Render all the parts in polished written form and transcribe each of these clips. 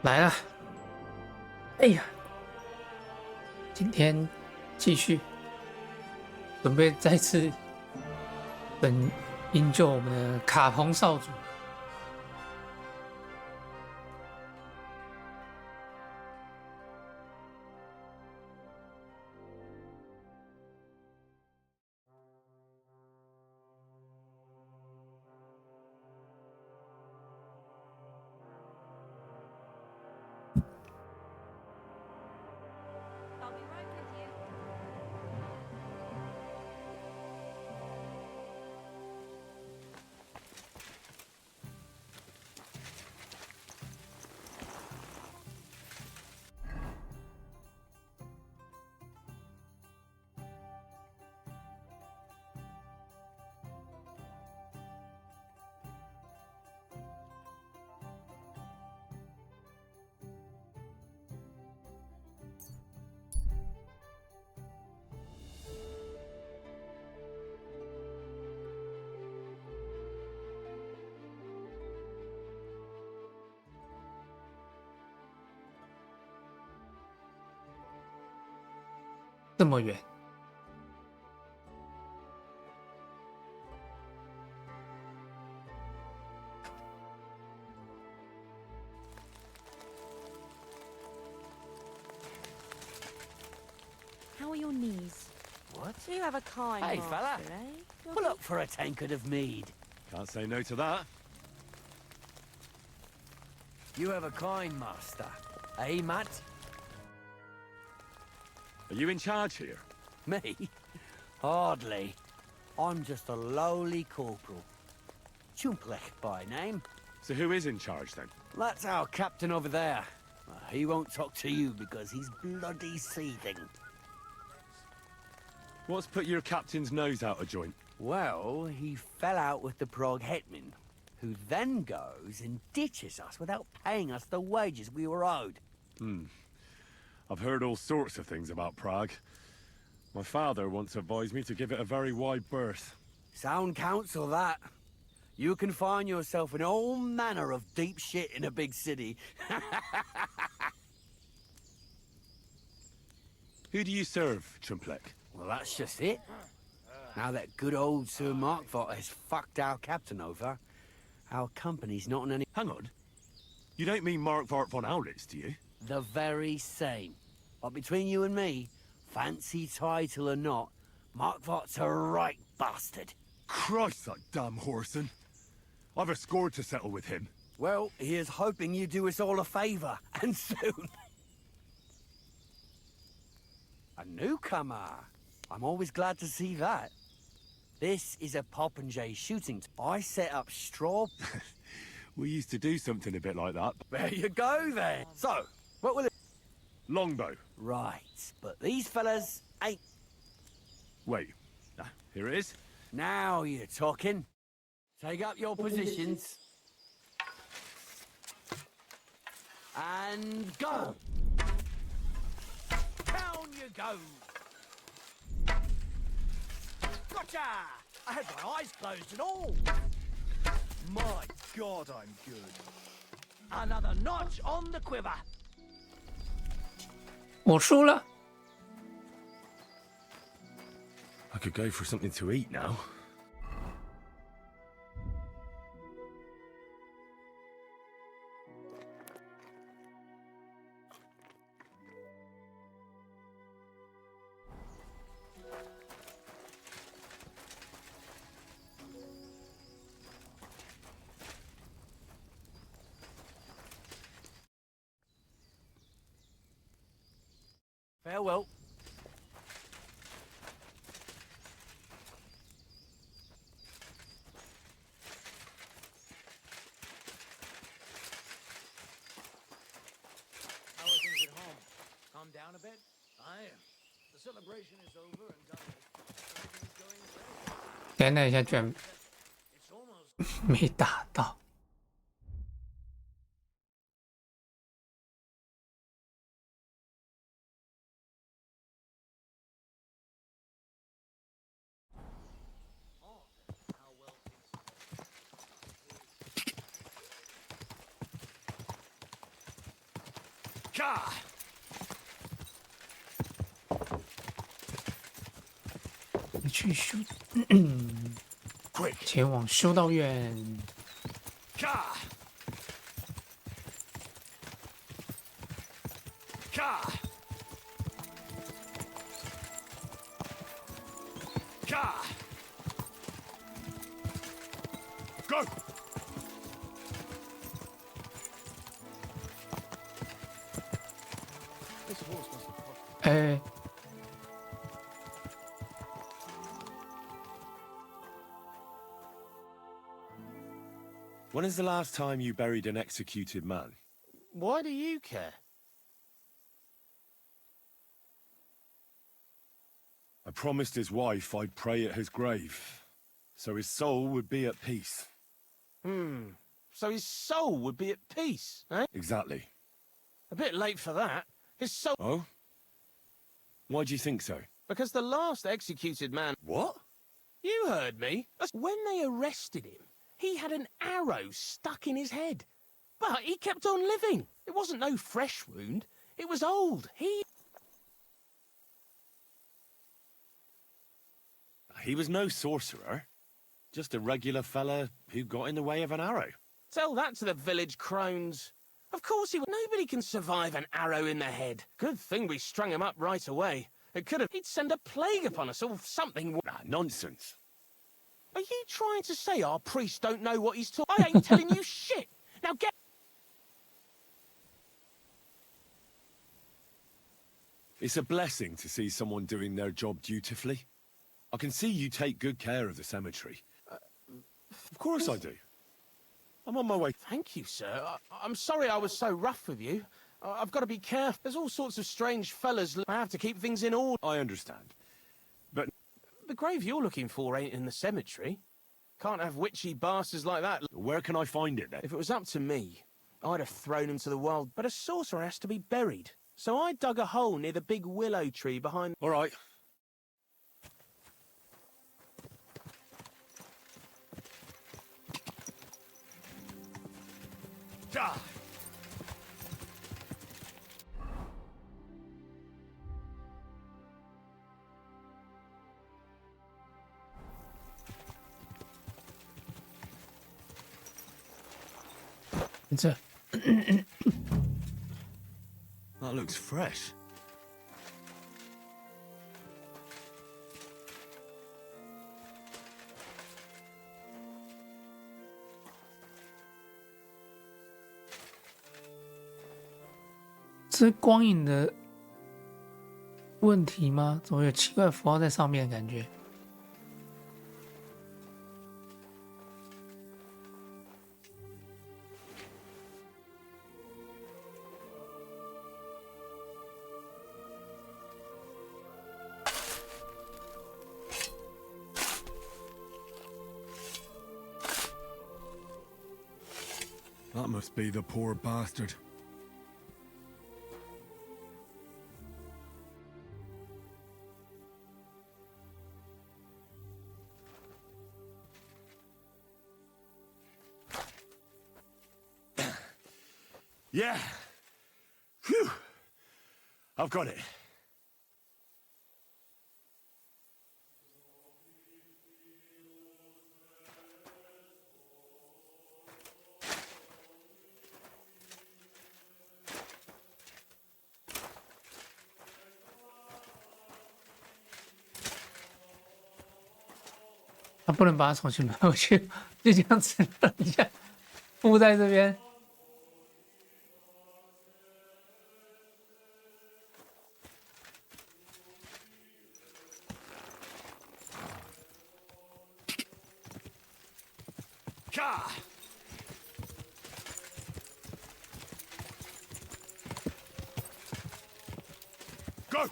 来了！哎呀，今天继续准备再次营救我们的卡彭少主。这么远， How are your knees? What? Do you have a kind Hey, master, fella. eh? Pull up for a tankard of mead. Can't say no to that. You have a kind master. Eh, Matt? Are you in charge here? Me? Hardly. I'm just a lowly corporal. Chumplek by name. So who is in charge then? That's our captain over there. He won't talk to you because he's bloody seething. What's put your captain's nose out of joint? Well, he fell out with the Prague hetman, who then goes and ditches us without paying us the wages we were owed. I've heard all sorts of things about Prague. My father once advised me to give it a very wide berth. Sound counsel, that. You can find yourself in all manner of deep shit in a big city. Who do you serve, Chumplek? Well, that's just it. Now that good old Sir Markvot has fucked our captain over, our company's not in any... Hang on. You don't mean Markvart von Aulitz, do you? The very same. But between you and me, fancy title or not, Markvart's a right bastard. Christ, that damn whoreson. I've a score to settle with him. Well, he is hoping you do us all a favour, and soon. A newcomer. I'm always glad to see that. This is a popinjay shooting. I set up straw... We used to do something a bit like that. There you go, then. So, what will it... Longbow. Right, but these fellas ain't... Wait. Here it is. Now you're talking. Take up your positions. And go! Down you go! Gotcha! I had my eyes closed and all. My God, I'm good. Another notch on the quiver. 我输了。 I could go for something to eat now. Farewell. How are things at home? Calm down a bit? I am. The celebration is over and done with. Everything's going well. 天呐，一下居然 It's almost... 没打到。Ka! 你去修， Quick! 前往修道院。 Ka! Ka! Ka! Go! This horse must have cost 哎， When is the last time you buried an executed man? Why do you care? I promised his wife I'd pray at his grave, so his soul would be at peace. So his soul would be at peace, eh? Exactly. A bit late for that. His soul... Oh? Why do you think so? Because the last executed man... What? You heard me. When they arrested him, he had an arrow stuck in his head. But he kept on living. It wasn't no fresh wound. It was old. He was no sorcerer. Just a regular fella who got in the way of an arrow. Tell that to the village crones. Of course he would. Nobody can survive an arrow in the head. Good thing we strung him up right away. It could have... He'd send a plague upon us or something. Ah, nonsense. Are you trying to say our priest don't know what he's talking? I ain't telling you shit. Now get... It's a blessing to see someone doing their job dutifully. I can see you take good care of the cemetery. Of course I do. I'm on my way. Thank you, sir. I'm sorry I was so rough with you. I've got to be careful. There's all sorts of strange fellas. I have to keep things in order. I understand. But The grave you're looking for ain't in the cemetery. Can't have witchy bastards like that. where can I find it then? If it was up to me, I'd have thrown him to the wild. But a sorcerer has to be buried. So I dug a hole near the big willow tree behind... All right. Ka! 这 That looks fresh.这是光影的问题吗？怎么有奇怪的符号在上面的感觉？ That must be the poor bastard. Yeah. Phew. I've got it.他不能把它重新买回去，就这样子让人家附在这边。 Ka! Go!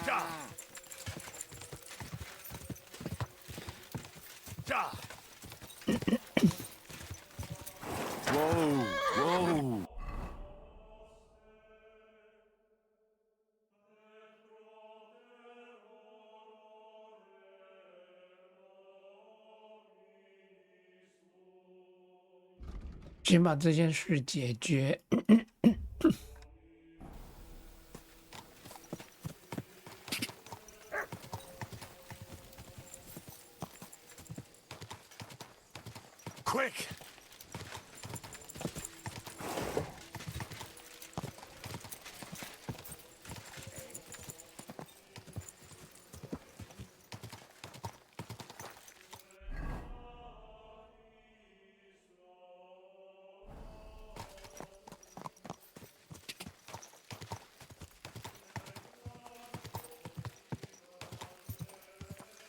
Da! Da! Whoa, whoa. 先把这件事解决。Quick!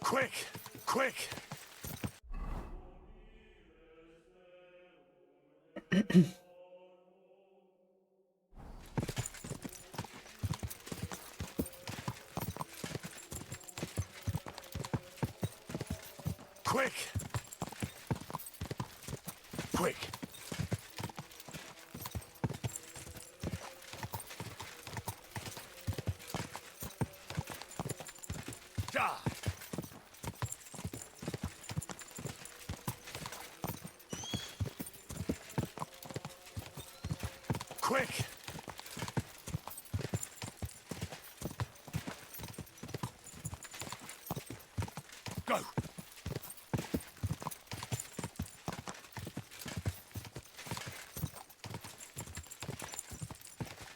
Quick! Quick! Quick! Quick! Ah! Quick! Go!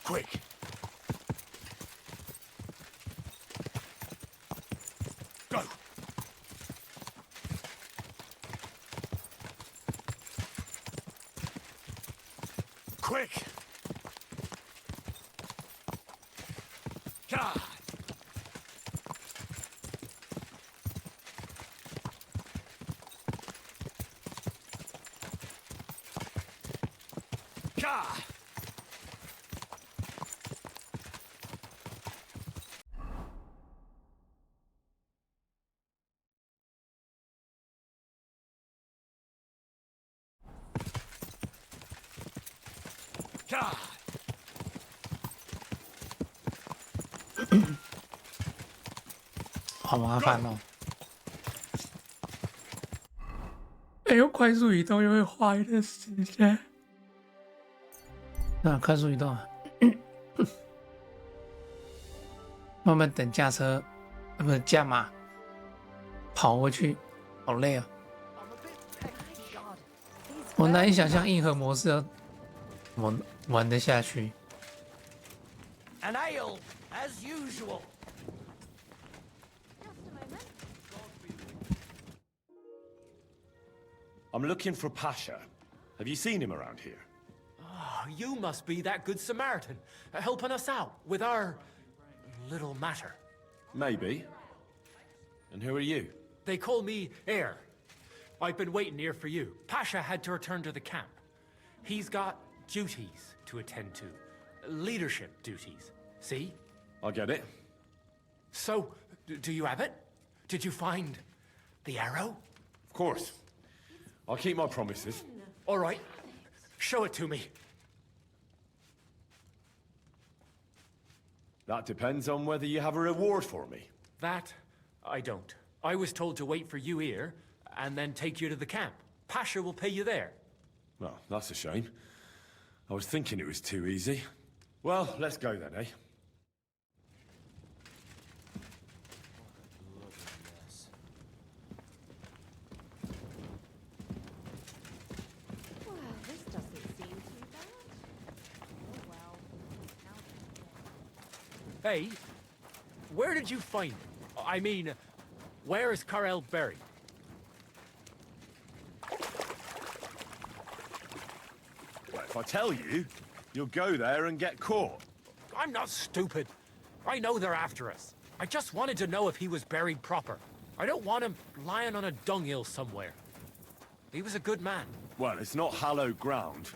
Quick! Go! Quick! God! God! God! 好麻烦哦。哎呦，快速移动又会花一段时间。那快速移动啊，慢慢等驾车，不是驾马跑过去，好累啊！我难以想象硬核模式要怎么玩得下去。 An ale, as usual. I'm looking for Pasha. Have you seen him around here? Oh, you must be that good Samaritan, helping us out with our little matter. Maybe. And who are you? They call me Heir. I've been waiting here for you. Pasha had to return to the camp. He's got duties to attend to, leadership duties. See? I get it. So, do you have it? Did you find the arrow? Of course. I'll keep my promises. All right. Show it to me. That depends on whether you have a reward for me. That, I don't. I was told to wait for you here, and then take you to the camp. Pasha will pay you there. Well, that's a shame. I was thinking it was too easy. Well, let's go then, eh? Well, this doesn't seem too bad. Oh well. Now Hey, where did you find him? I mean, where is Karel buried? Well, if I tell you, you'll go there and get caught. I'm not stupid. I know they're after us. I just wanted to know if he was buried proper. I don't want him lying on a dunghill somewhere. He was a good man. Well, it's not hallowed ground,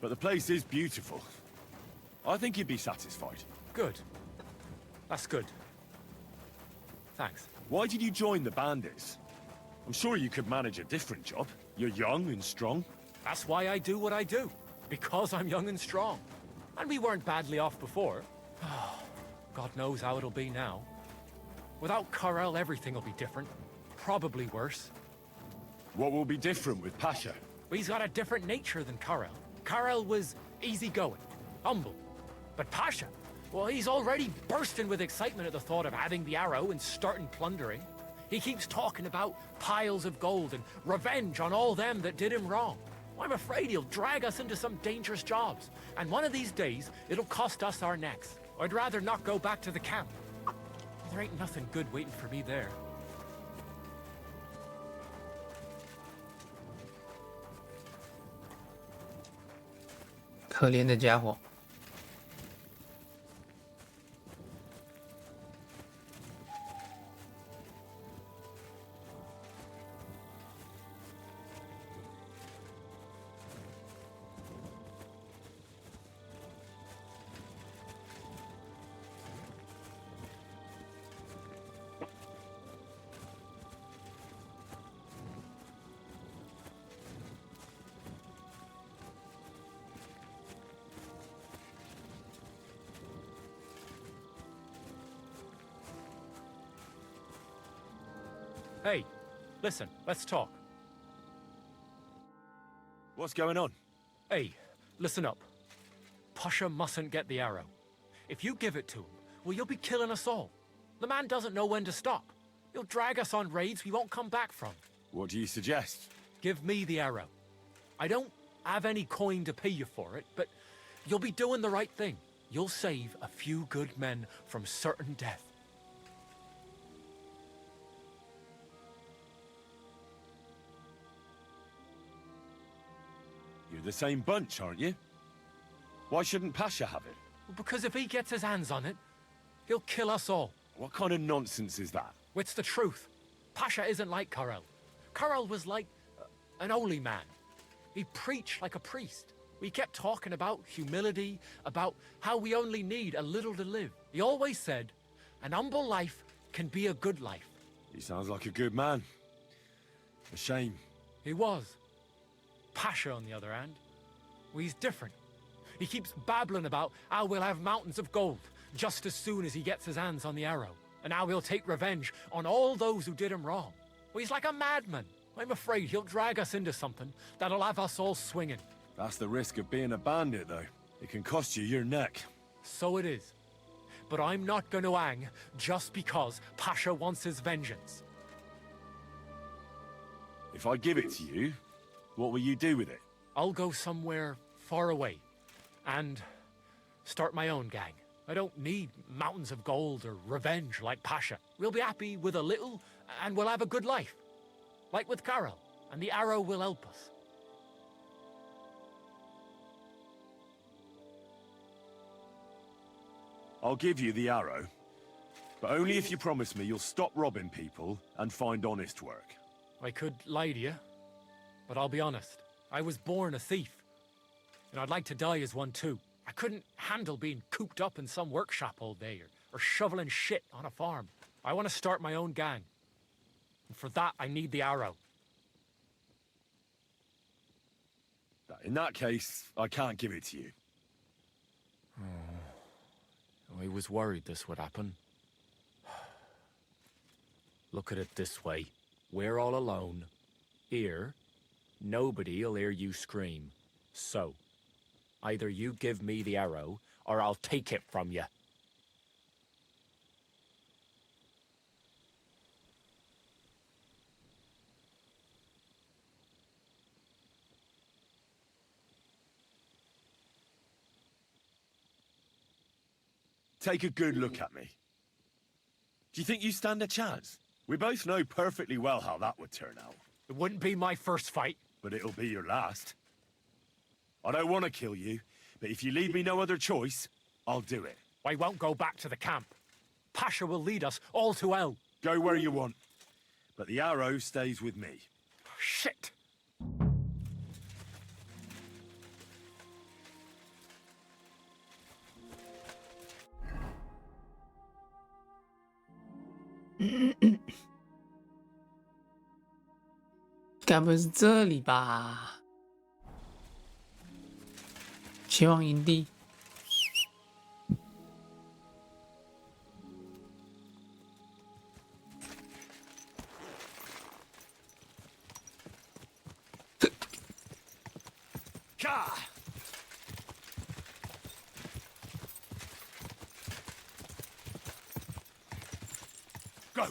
but the place is beautiful. I think you'd be satisfied. Good. That's good. Thanks. Why did you join the bandits? I'm sure you could manage a different job. You're young and strong. That's why I do what I do. Because I'm young and strong. And we weren't badly off before. God knows how it'll be now. Without Karel, everything will be different. Probably worse. What will be different with Pasha? He's got a different nature than Karel. Karel was easygoing, humble. But Pasha, well, he's already bursting with excitement at the thought of having the arrow and starting plundering. He keeps talking about piles of gold and revenge on all them that did him wrong. I'm afraid he'll drag us into some dangerous jobs, and one of these days, it'll cost us our necks. I'd rather not go back to the camp. There ain't nothing good waiting for me there. 可怜的家伙。Hey, listen, let's talk. What's going on? Hey, listen up. Pasha mustn't get the arrow. If you give it to him, well, you'll be killing us all. The man doesn't know when to stop. He'll drag us on raids we won't come back from. What do you suggest? Give me the arrow. I don't have any coin to pay you for it, but you'll be doing the right thing. You'll save a few good men from certain death. You're the same bunch, aren't you? Why shouldn't Pasha have it? Well, because if he gets his hands on it, he'll kill us all. What kind of nonsense is that? It's the truth. Pasha isn't like Karel. Karel was like an holy man. He preached like a priest. We kept talking about humility, about how we only need a little to live. He always said, an humble life can be a good life. He sounds like a good man. A shame. He was. Pasha, on the other hand, well, he's different. He keeps babbling about how we'll have mountains of gold just as soon as he gets his hands on the arrow, and how he'll take revenge on all those who did him wrong. Well, he's like a madman. I'm afraid he'll drag us into something that'll have us all swinging. That's the risk of being a bandit, though. It can cost you your neck. So it is. But I'm not going to hang just because Pasha wants his vengeance. If I give it to you, what will you do with it? I'll go somewhere far away and start my own gang. I don't need mountains of gold or revenge like Pasha. We'll be happy with a little and we'll have a good life. Like with Karel, and the arrow will help us. I'll give you the arrow, but only if you promise me you'll stop robbing people and find honest work. I could lie to you, but I'll be honest. I was born a thief, and I'd like to die as one too. I couldn't handle being cooped up in some workshop all day or shoveling shit on a farm. I want to start my own gang. And for that, I need the arrow. In that case, I can't give it to you. I was worried this would happen. Look at it this way. We're all alone. Here, nobody'll hear you scream. So, either you give me the arrow, or I'll take it from you. Take a good look at me. Do you think you stand a chance? We both know perfectly well how that would turn out. It wouldn't be my first fight. But it'll be your last. I don't want to kill you, but if you leave me no other choice, I'll do it. I won't go back to the camp. Pasha will lead us all to hell. Go where you want. But the arrow stays with me. Shit! 该不会是这里吧？前往营地。Pasha! Go!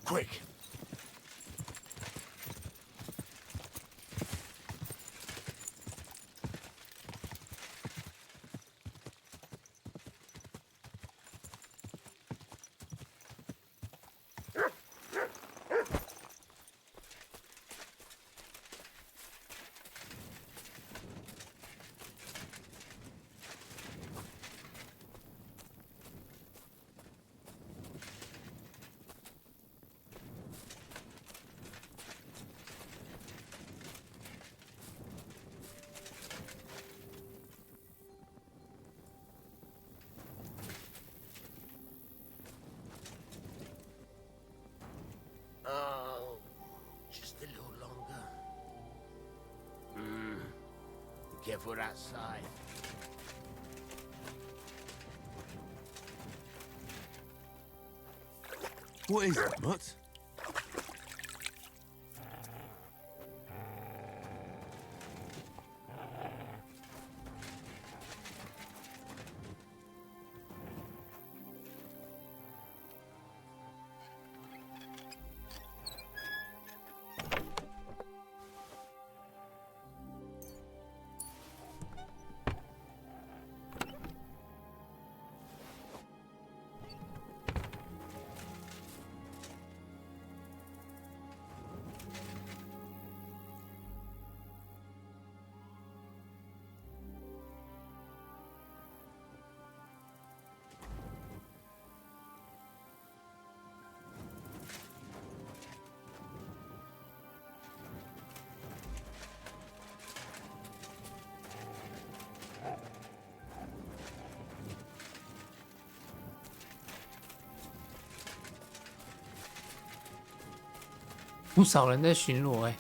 Quick! Oh, just a little longer. Be careful that side. What is it, Mutt? "不少人在巡逻哎、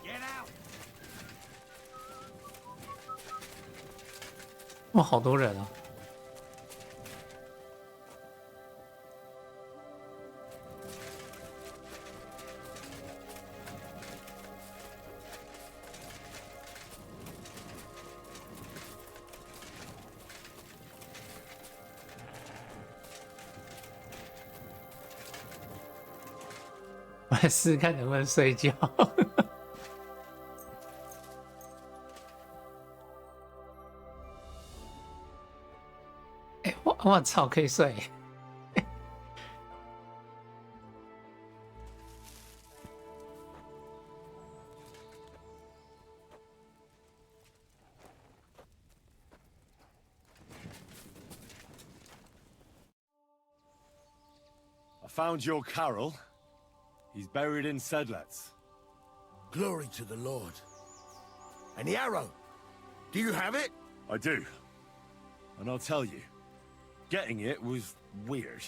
Get out! 哇，好多人啊！我来试试看能不能睡觉。哎、我操，可以睡！ I found your Carol. He's buried in Sedlets. Glory to the Lord. And the arrow? Do you have it? I do. And I'll tell you, getting it was weird.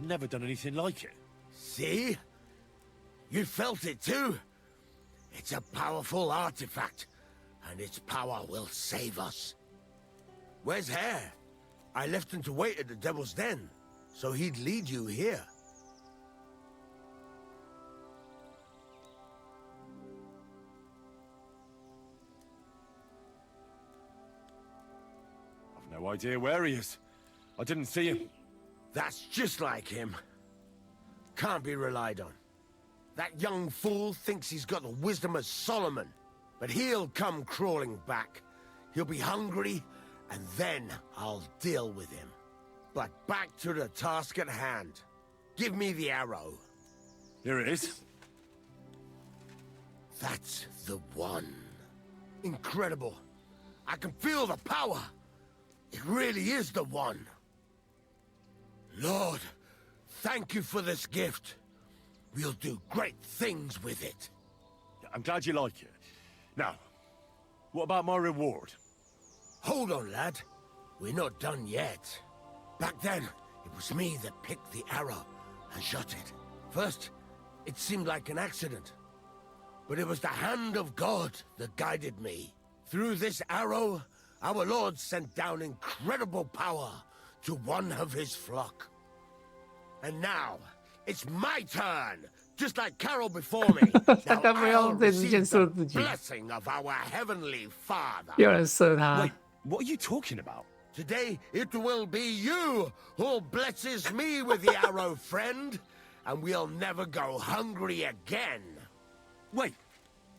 Never done anything like it. See? You felt it too? It's a powerful artifact, and its power will save us. Where's Hare? I left him to wait at the Devil's Den, so he'd lead you here. I've no idea where he is. I didn't see him. That's just like him. Can't be relied on. That young fool thinks he's got the wisdom of Solomon, but he'll come crawling back. He'll be hungry, and then I'll deal with him. But back to the task at hand. Give me the arrow. Here it is. That's the one. Incredible. I can feel the power. It really is the one. Lord, thank you for this gift. We'll do great things with it. I'm glad you like it. Now, what about my reward? Hold on, lad. We're not done yet. Back then, it was me that picked the arrow and shot it. First, it seemed like an accident. But it was the hand of God that guided me. Through this arrow, our Lord sent down incredible power to one of his flock. And now, it's my turn! Just like Carol before me. Now 他不 I'll 用这支箭 receive 射 the 自己， blessing of our Heavenly Father. 有人射他 Wait,。what are you talking about? Today, it will be you who blesses me with the arrow, friend. And we'll never go hungry again. Wait,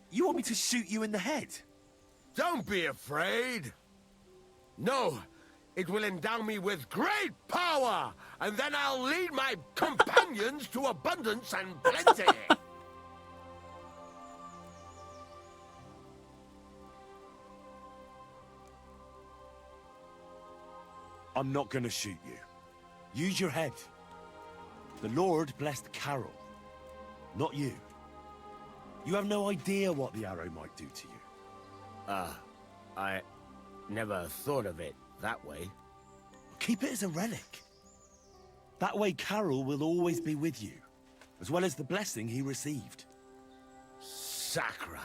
you want me to shoot you in the head? Don't be afraid. No, it will endow me with great power, and then I'll lead my companions to abundance and plenty. I'm not gonna shoot you. Use your head. The Lord blessed Carol, not you. You have no idea what the arrow might do to you. I never thought of it that way. Keep it as a relic. That way Carol will always be with you, as well as the blessing he received. Sakra.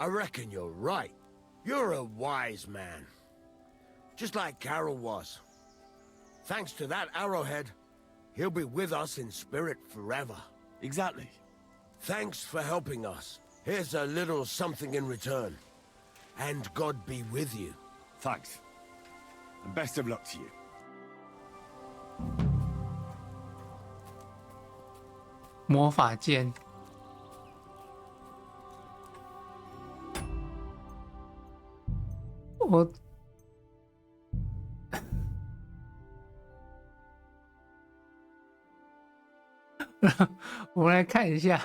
I reckon you're right. You're a wise man. Just like Carol was. Thanks to that arrowhead, he'll be with us in spirit forever. Exactly. Thanks for helping us. Here's a little something in return. And God be with you. Thanks. And best of luck to you. 魔法剑，我我们来看一下，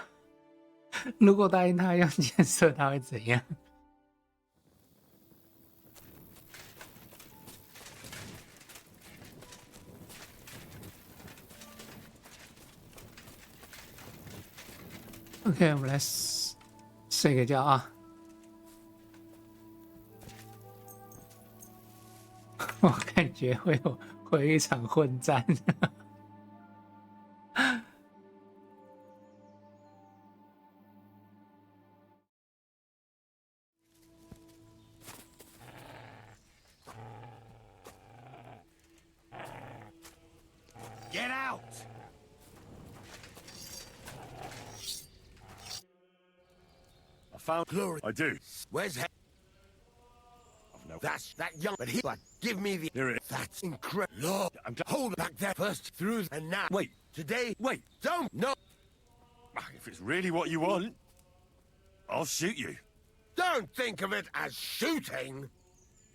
如果答应他用箭射，他会怎样？OK， 我们来睡个觉啊！我感觉会有一场混战。Get out! I found glory. I do. Where's he? No. That's that young, but give me the. Here it is. That's incredible. Lord, hold back there first, through, and now. Wait. Today. Wait. Don't. No. If it's really what you want, I'll shoot you. Don't think of it as shooting.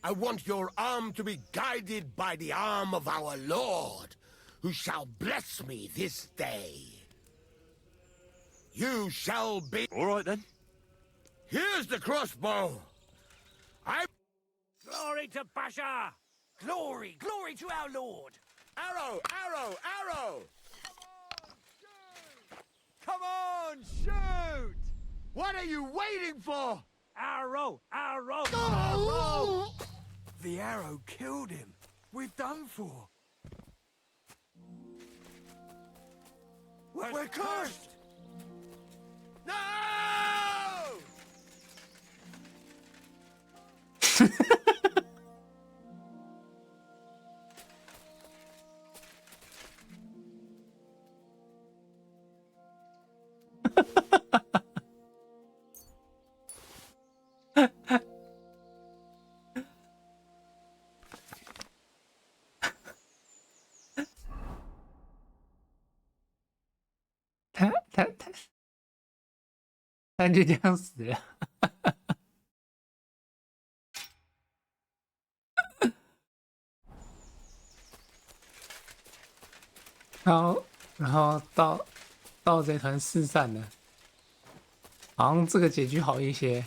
I want your arm to be guided by the arm of our Lord, who shall bless me this day. You shall be. All right then. Here's the crossbow. Glory to Pasha! Glory, glory to our Lord! Arrow, arrow, arrow! Come on, shoot! What are you waiting for? Arrow, arrow, Oh! arrow! The arrow killed him. We're done for. We're cursed! No!他就这样死了。然后到这团四散了，好像这个结局好一些。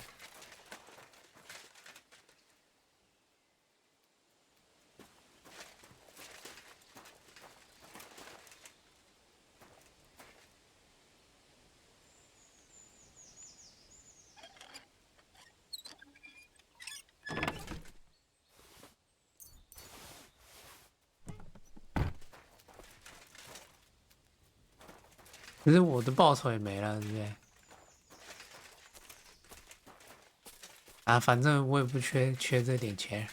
可是我的报酬也没了，对不对？啊，反正我也不缺这点钱。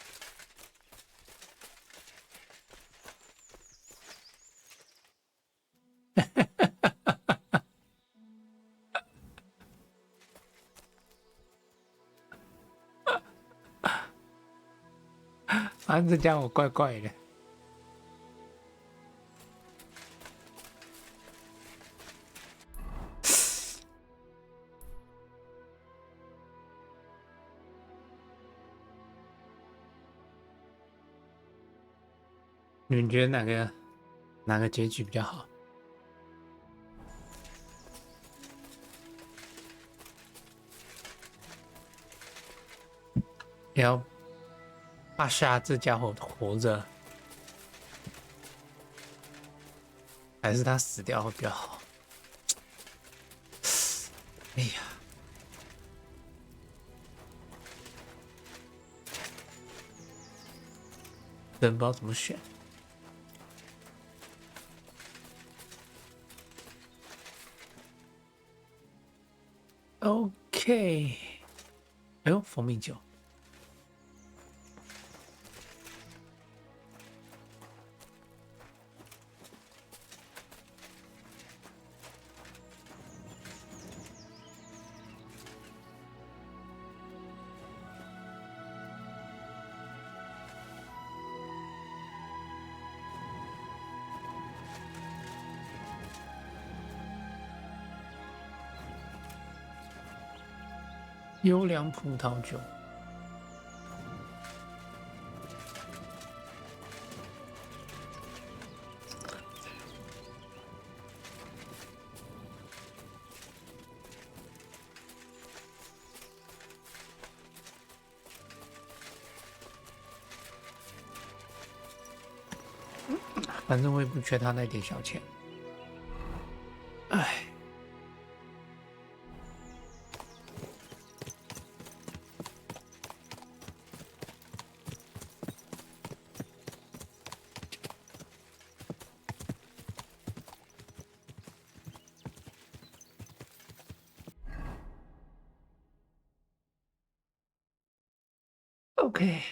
反正这家伙怪怪的。你们觉得哪个结局比较好？要巴夏这家伙活着，还是他死掉会比较好？哎呀，真不知道怎么选。OK， 哎呦，蜂蜜酒。优良葡萄酒。反正我也不缺他那点小钱。哎。OK。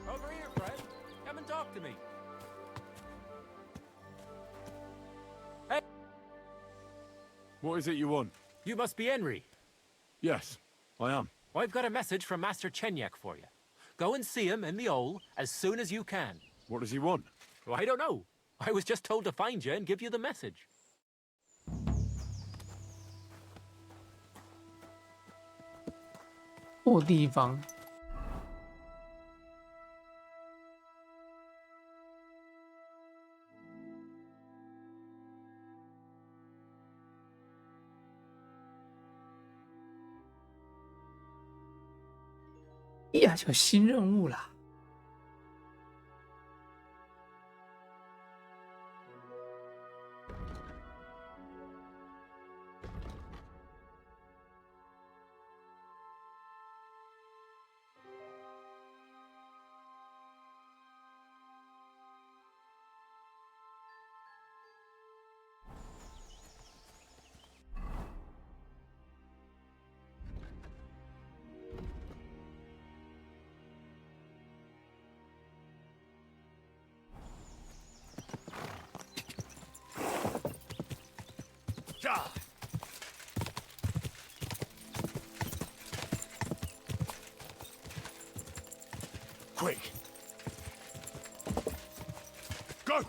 Over here, Fred. Come and talk to me. Hey! What is it you want? You must be Henry. Yes, I am. I've got a message from Master Chenyak for you. Go and see him in the Ole as soon as you can. What does he want? Well, I don't know. I was just told to find you and give you the message. 破地方。呀，有新任务啦！Quick! Go!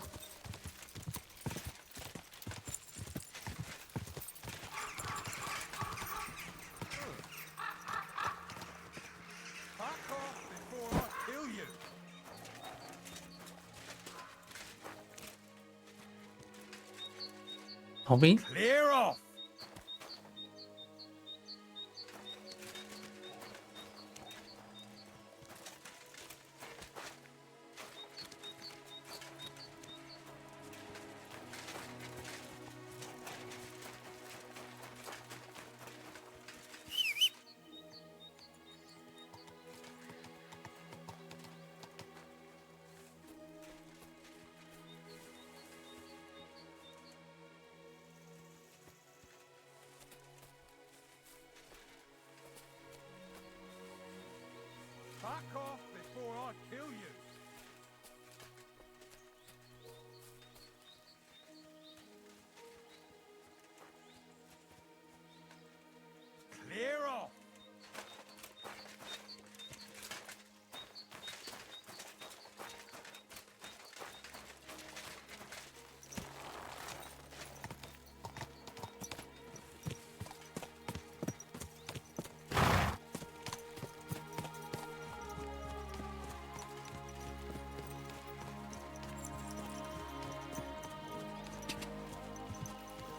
Back off before I kill you! 逃兵。 Clear off! Back off before I kill you! Clear off!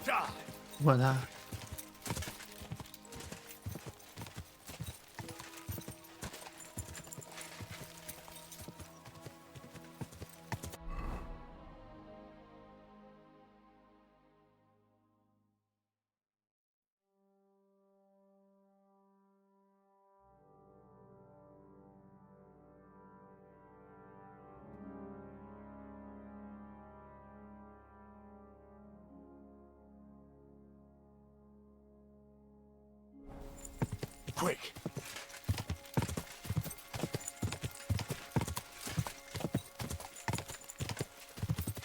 Die! 不管他。Quick!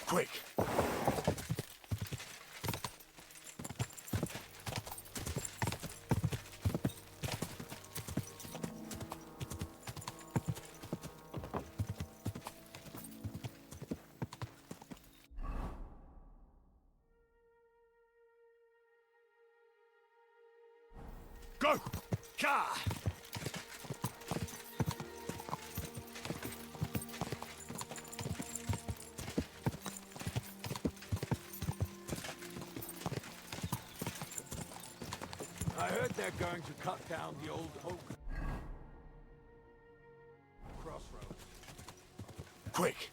Quick! Go! Ka! I heard they're going to cut down the old oak. Crossroads. Quick!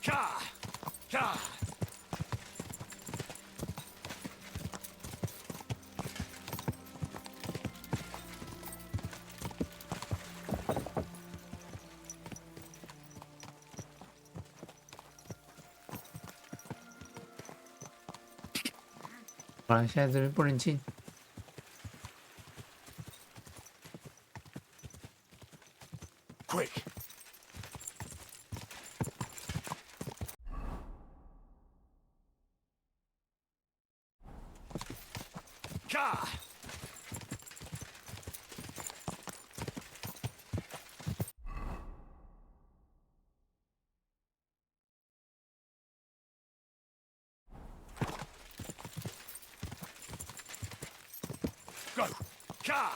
Ka! Ka!好了，现在这边不能进。 Quick! Ka! Go! Ka!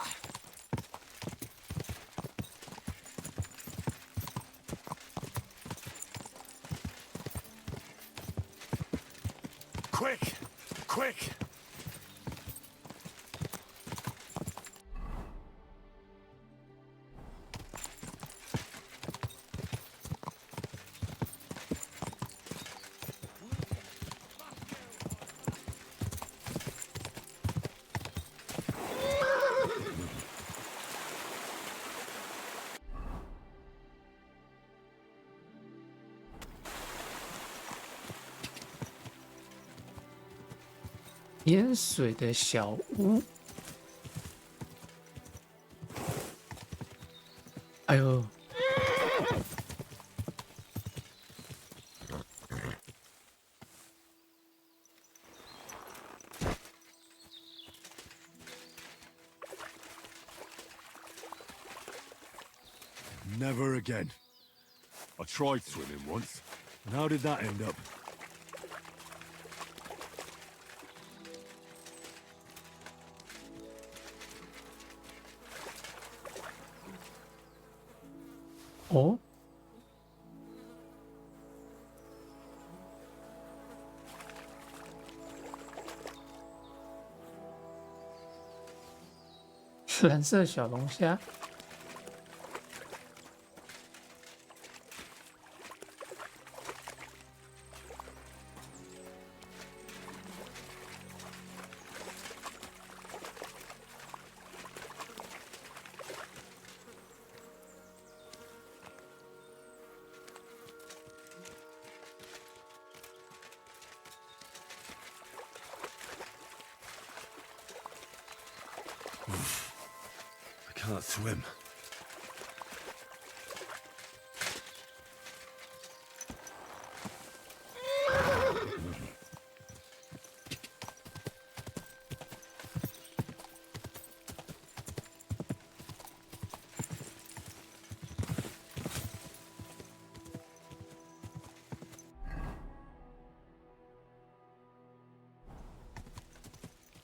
Quick! Quick!盐水的小屋。哎呦， Never again. I tried swimming once, and how did that end up? 哦，蓝色小龙虾。I can't swim.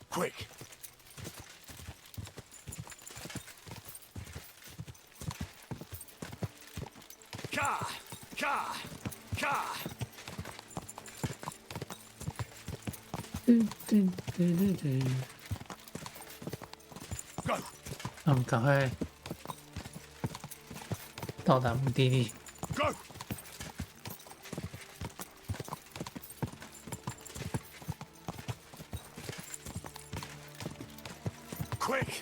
Quick! Ka! 那我们赶快到达目的地。 Go! Quick!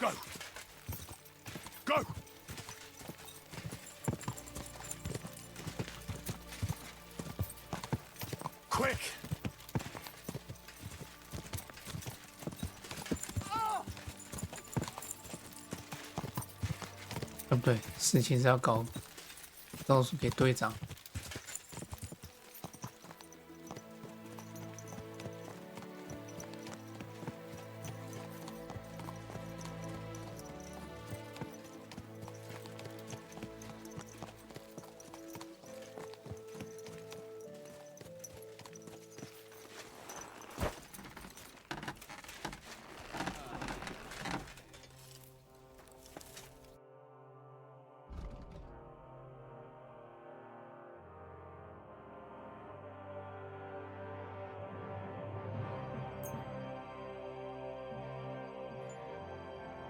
Go! Go! Quick! 不对，事情是要告诉给队长。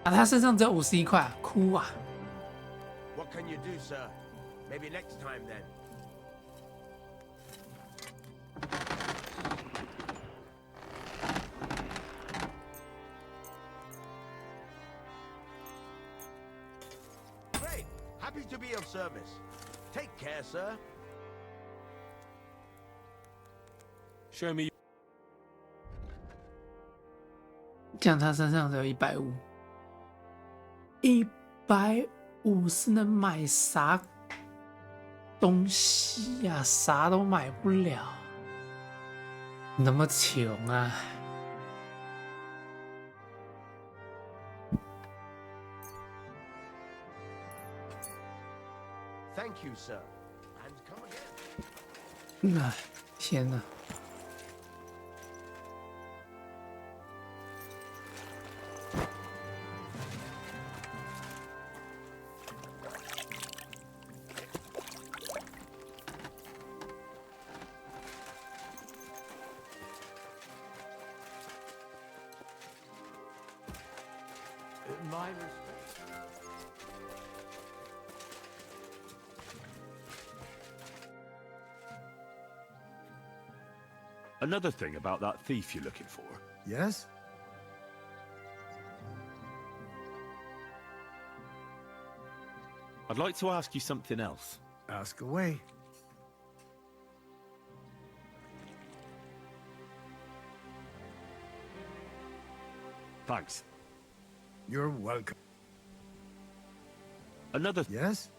啊，他身上只有51块啊，哭啊！ What can you do, sir? Maybe next time then. Great! Happy to be of service. Take care, sir. Show me. 这样他身上只有150，150是能买啥东西呀、啥都买不了，那么穷啊！ Thank you, sir. And come again. 哎，天哪！ My respect. Another thing about that thief you're looking for. Yes? I'd like to ask you something else. Ask away. Thanks. You're welcome. Another. Yes?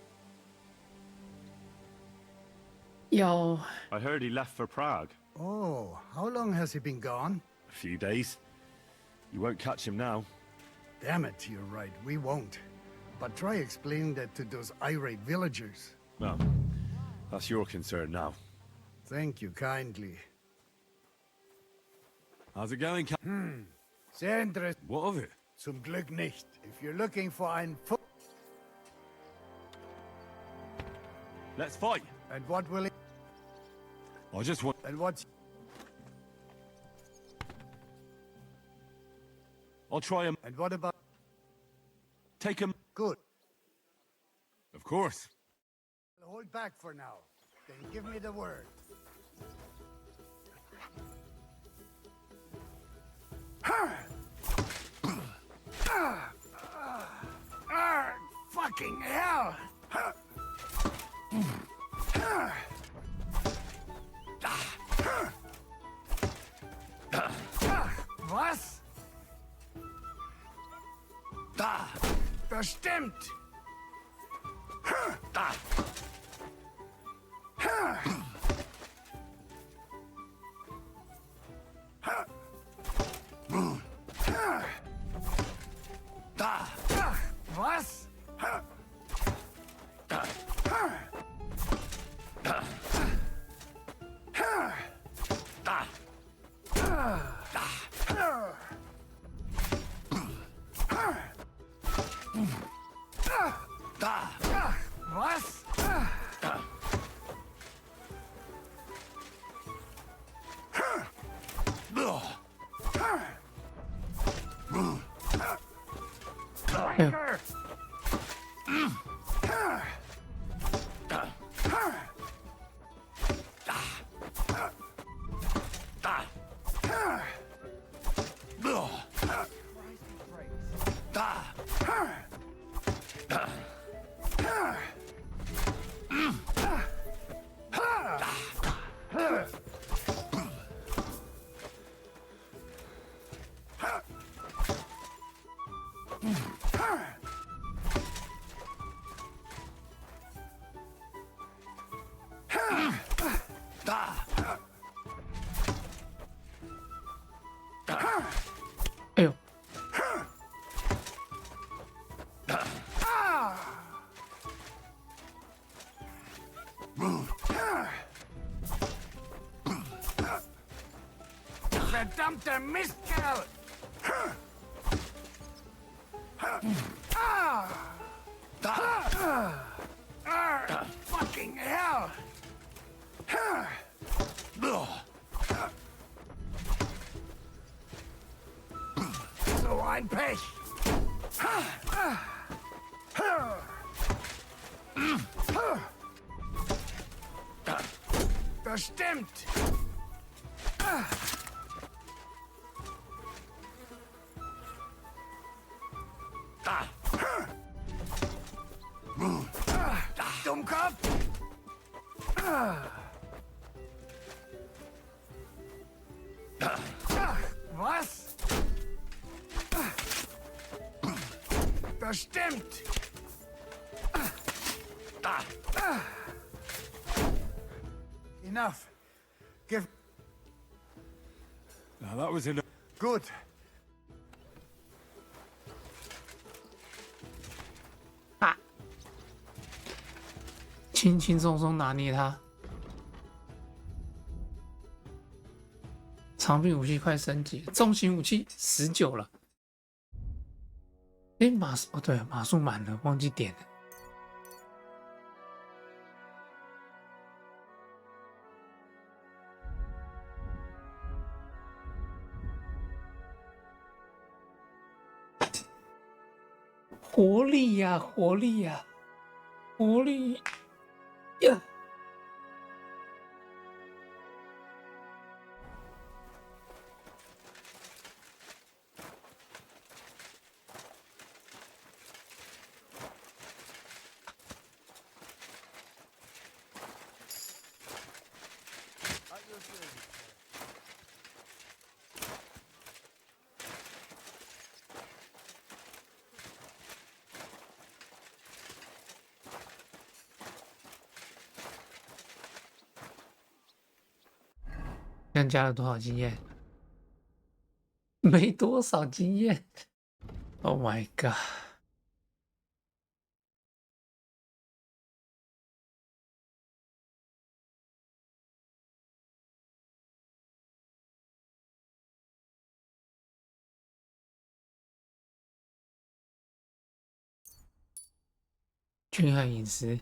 要 I heard he left for Prague. Oh, how long has he been gone? A few days. You won't catch him now. Damn it, you're right, we won't. But try explaining that to those irate villagers. Well, that's your concern now. Thank you kindly. How's it going, Sehr interesting. What of it? Zum Glück nicht. If you're looking for ein Let's fight. And what will it... I just want... And what's... I'll try and And what about... take him. Good. Of course. Hold back for now. Then give me the word. Fucking hell! Was? Das stimmt! Was? Was? Ja. Eh oh. Verdammter Mistkerl! Fucking hell! So ein Pech! Das stimmt! Dummkopf! Was? Das stimmt! Enough. Give... Now that was enough. Good.啊！轻轻松松拿捏他。长柄武器快升级，重型武器19了。哎，马术哦，对，马术满了，忘记点了。活力呀，活力呀，活力呀！增加了多少经验？没多少经验。Oh my god！均衡饮食。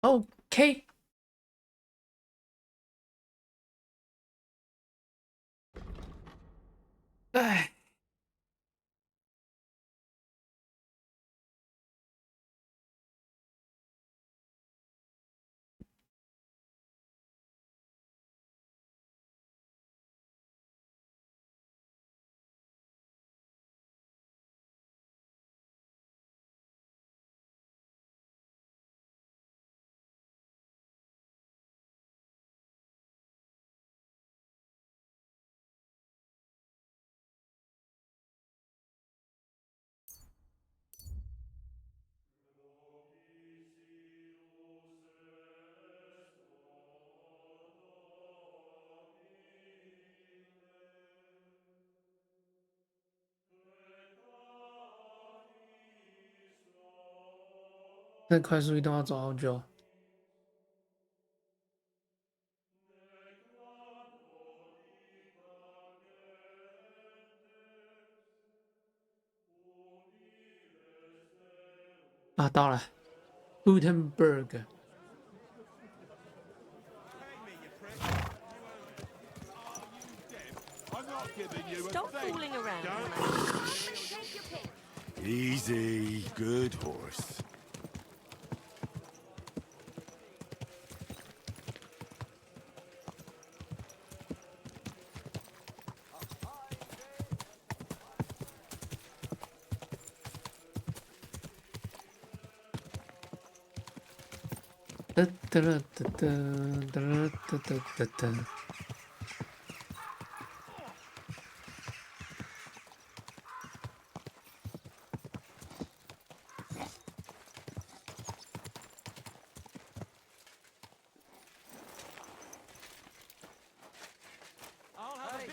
OK。哎。那快速移动要走好久。啊，到了 ，Gutenberg。Stop fooling around. Take your pick. Easy, good horse.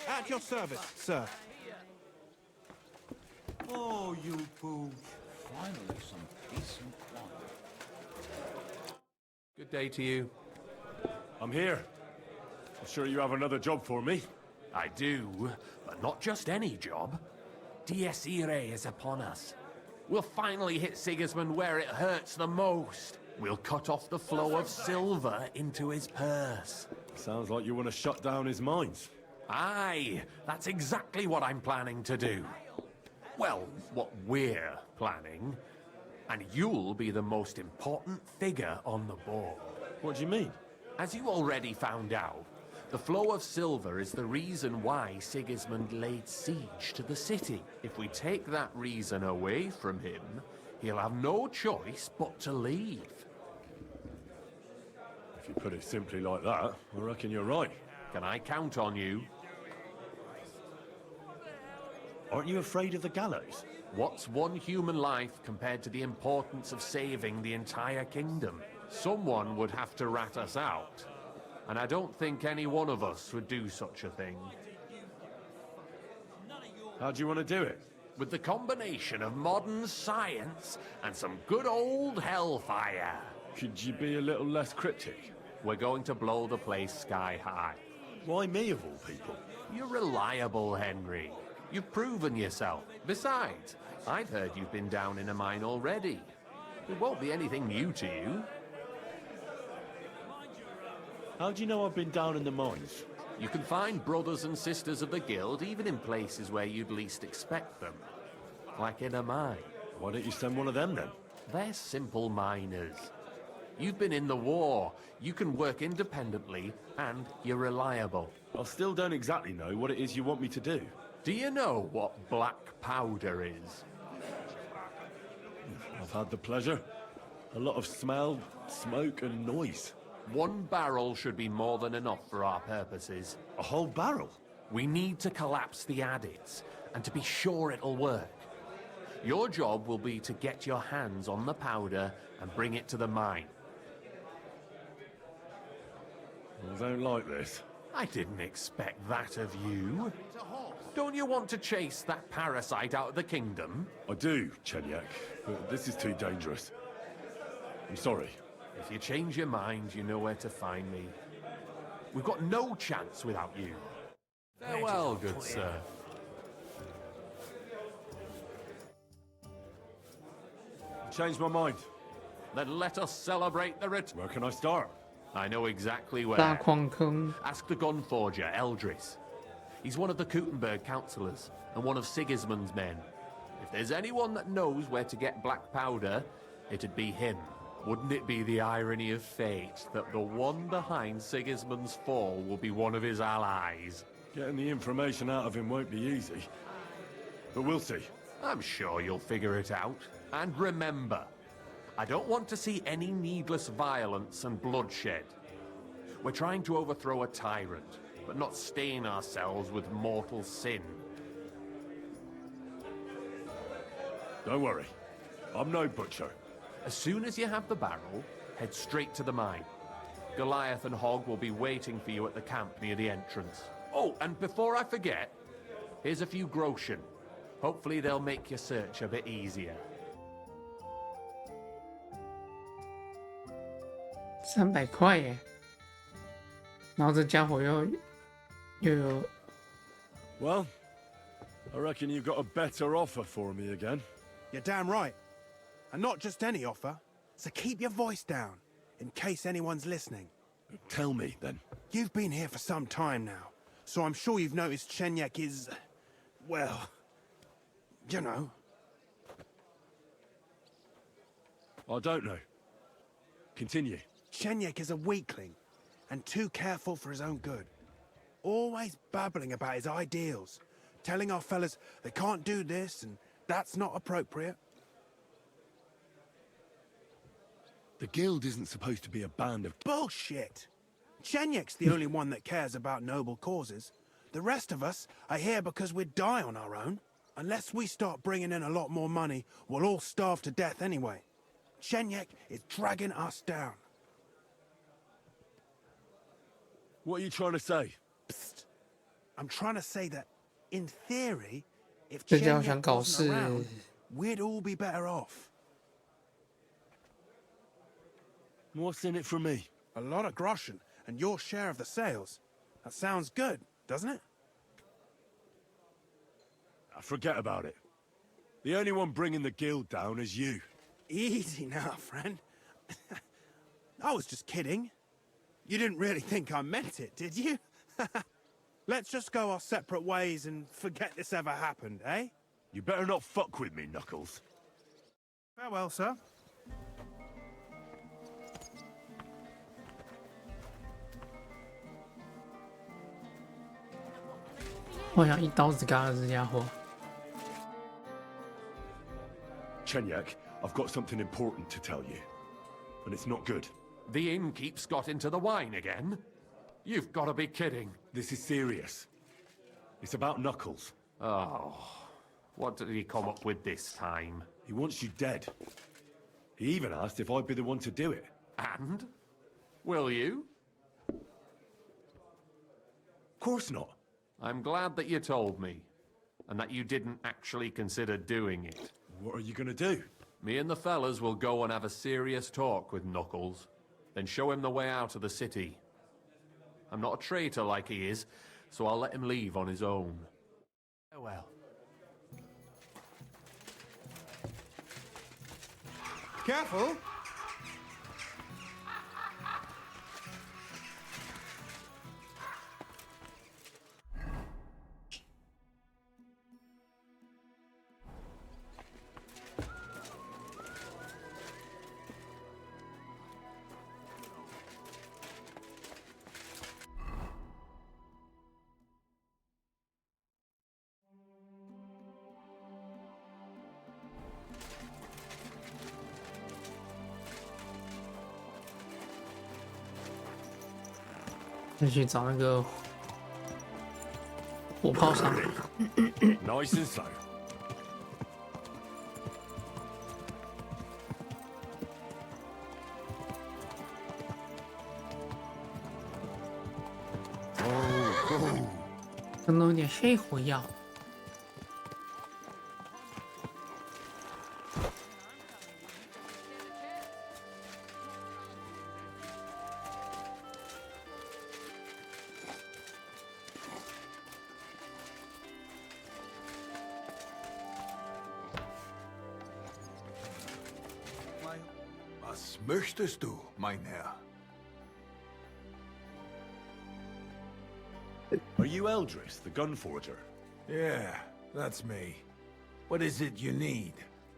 At your service, sir. Oh, you fool. Finally, some peace and quiet. Good day to you. I'm here. I'm sure you have another job for me. I do, but not just any job. Dies Irae is upon us. We'll finally hit Sigismund where it hurts the most. We'll cut off the flow of silver into his purse. Sounds like you want to shut down his mines. Aye, that's exactly what I'm planning to do. Well, what we're planning. And you'll be the most important figure on the board. What do you mean? As you already found out, the flow of silver is the reason why Sigismund laid siege to the city. If we take that reason away from him, he'll have no choice but to leave. If you put it simply like that, I reckon you're right. Can I count on you? Aren't you afraid of the gallows? What's one human life compared to the importance of saving the entire kingdom? Someone would have to rat us out. And I don't think any one of us would do such a thing. How do you want to do it? With the combination of modern science and some good old hellfire. Could you be a little less cryptic? We're going to blow the place sky high. Why me of all people? You're reliable, Henry. You've proven yourself. Besides, I've heard you've been down in a mine already. It won't be anything new to you. How do you know I've been down in the mines? You can find brothers and sisters of the guild even in places where you'd least expect them. Like in a mine. Why don't you send one of them then? They're simple miners. You've been in the war. You can work independently, and you're reliable. I still don't exactly know what it is you want me to do. Do you know what black powder is? I've had the pleasure. A lot of smell, smoke, and noise. 1 barrel should be more than enough for our purposes. A whole barrel? We need to collapse the adits, and to be sure it'll work. Your job will be to get your hands on the powder and bring it to the mine. I don't like this. I didn't expect that of you. Don't you want to chase that parasite out of the kingdom? I do, Chenyak, but this is too dangerous. I'm sorry. If you change your mind, you know where to find me. We've got no chance without you. Farewell, good sir. Changed my mind. Then let us celebrate the return. Where can I start? I know exactly 大 where. 矿坑， Ask the gun forger, Eldris. He's one of the Kuttenberg councillors, and one of Sigismund's men. If there's anyone that knows where to get black powder, it'd be him. Wouldn't it be the irony of fate that the one behind Sigismund's fall will be one of his allies? Getting the information out of him won't be easy. But we'll see. I'm sure you'll figure it out. And remember, I don't want to see any needless violence and bloodshed. We're trying to overthrow a tyrant, but not stain ourselves with mortal sin. Don't worry. I'm no butcher. As soon as you have the barrel, head straight to the mine. Goliath and Hog will be waiting for you at the camp near the entrance. Oh, and before I forget, here's a few groschen. Hopefully they'll make your search a bit easier. 300块耶！然后这家伙又有 Well, I reckon you've got a better offer for me again. You're damn right. And not just any offer. So keep your voice down, in case anyone's listening. Tell me, then. You've been here for some time now, so I'm sure you've noticed Chenyak is... well... you know. I don't know. Continue. Chenyak is a weakling, and too careful for his own good. Always babbling about his ideals, telling our fellas they can't do this and that's not appropriate. The guild isn't supposed to be a band of... Bullshit! Chenyak's the only one that cares about noble causes. The rest of us are here because we'd die on our own. Unless we start bringing in a lot more money, we'll all starve to death anyway. Chenyak is dragging us down. What are you trying to say? Psst. I'm trying to say that, in theory, if 这家伙想 Chenyak 搞 wasn't 事， around, we'd all be better off. What's in it for me? A lot of groschen, and your share of the sales. That sounds good, doesn't it? Forget about it. The only one bringing the guild down is you. Easy now, friend. I was just kidding. You didn't really think I meant it, did you? Let's just go our separate ways and forget this ever happened, eh? You better not fuck with me, Knuckles. Farewell, sir. 我想一刀子割了这家伙。 Chenyak, I've got something important to tell you. And it's not good. The innkeep's got into the wine again? You've got to be kidding. This is serious. It's about Knuckles. Oh, what did he come up with this time? He wants you dead. He even asked if I'd be the one to do it. And? Will you? Of course not. I'm glad that you told me, and that you didn't actually consider doing it. What are you gonna do? Me and the fellas will go and have a serious talk with Knuckles, then show him the way out of the city. I'm not a traitor like he is, so I'll let him leave on his own. Farewell. Careful! 就去找那个火炮商。Nice and slow. Oh. 能弄点黑火药。Was möchtest du, mein Herr? Are you Eldris, the gun forger? Yeah, that's me. What is it you need?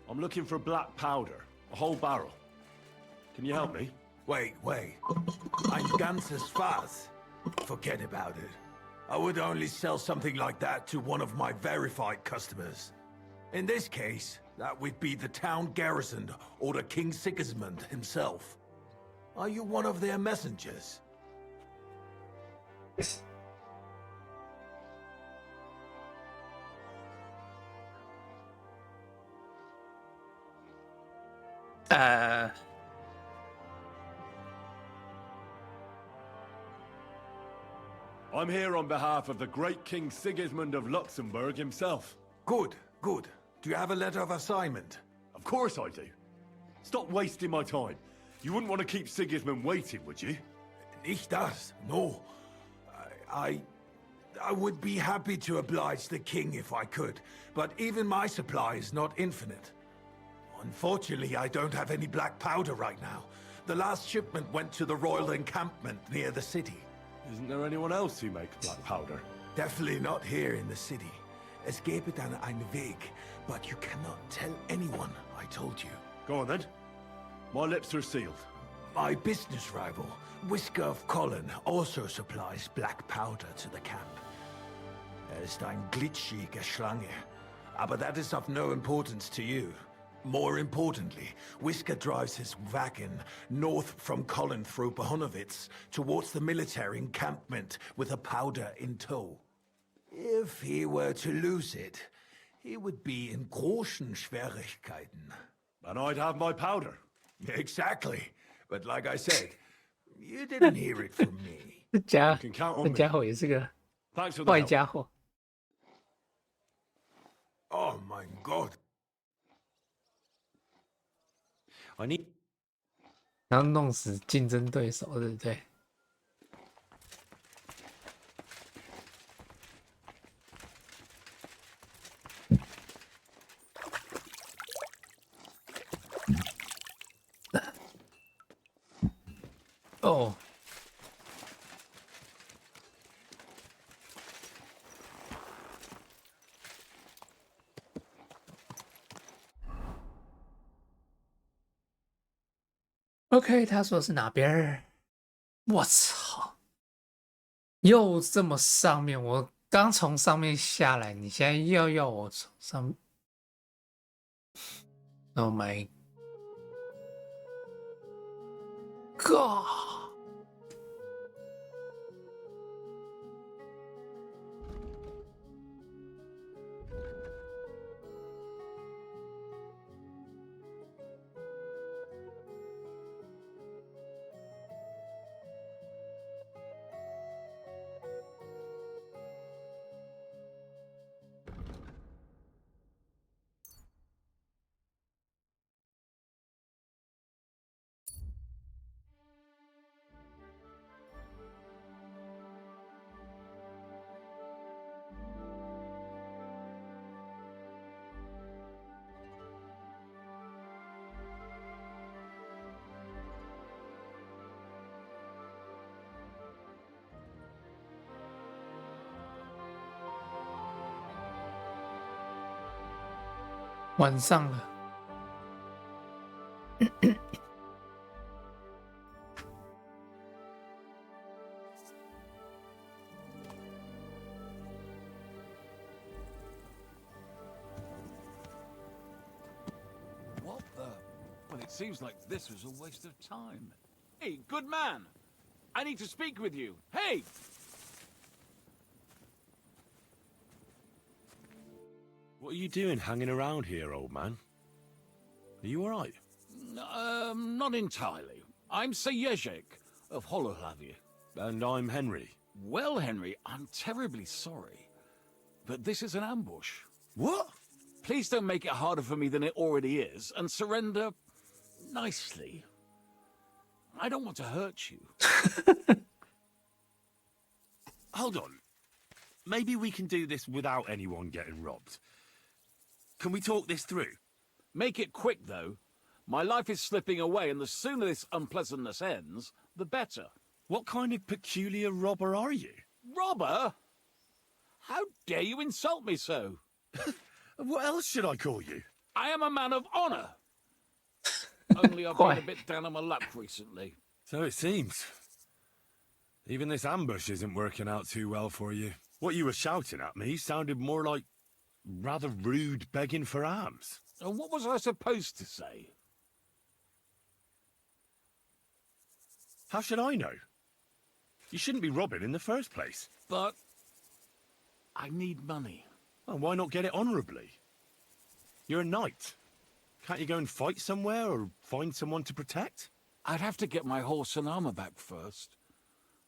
I'm looking for black powder, a whole barrel. Can you help me? Wait. Ein ganzes Fass. Forget about it. I would only sell something like that to one of my verified customers. In this case, that would be the town garrison or the King Sigismund himself. Are you one of their messengers? I'm here on behalf of the great King Sigismund of Luxembourg himself. Good. Do you have a letter of assignment? Of course I do. Stop wasting my time. You wouldn't want to keep Sigismund waiting, would you? Nicht das, no. I would be happy to oblige the king if I could, but even my supply is not infinite. Unfortunately, I don't have any black powder right now. The last shipment went to the royal encampment near the city. Isn't there anyone else who makes black powder? Definitely not here in the city. Es gäbe dann einen Weg, but you cannot tell anyone I told you. Go on then. My lips are sealed. My business rival, Whisker of Colin, also supplies black powder to the camp. Ist eine glitschige Schlange, aber that is of no importance to you. More importantly, Whisker drives his wagon north from Colin through Bohunowitz towards the military encampment with a powder in tow. If he were to lose it, he would be in großen Schwierigkeiten. And I'd have my powder. Exactly. But like I said, you didn't hear it from me. 这家 You can count on 这 me. 家伙也是个 Thanks for the 坏 help. 家伙。 Oh my God. I need... 然后弄死竞争对手，对不对？哦， OK， 他说的是哪边儿？我操！又这么上面，我刚从上面下来，你现在又要我从上？Oh my god！ 晚上了。What the? Well, it seems like this was a waste of time. Hey, good man! I need to speak with you. Hey! What are you doing hanging around here, old man? Are you alright? Not entirely. I'm Sir Ježek of Holohlavie. And I'm Henry. Well, Henry, I'm terribly sorry, but this is an ambush. What? Please don't make it harder for me than it already is, and surrender nicely. I don't want to hurt you. Hold on. Maybe we can do this without anyone getting robbed. Can we talk this through? Make it quick, though. My life is slipping away, and the sooner this unpleasantness ends, the better. What kind of peculiar robber are you? Robber? How dare you insult me so? What else should I call you? I am a man of honor. Only I've been a bit down on my luck recently. So it seems. Even this ambush isn't working out too well for you. What you were shouting at me sounded more like rather rude begging for alms. And what was I supposed to say? How should I know? You shouldn't be robbing in the first place. But I need money. Well, why not get it honourably? You're a knight. Can't you go and fight somewhere or find someone to protect? I'd have to get my horse and armor back first.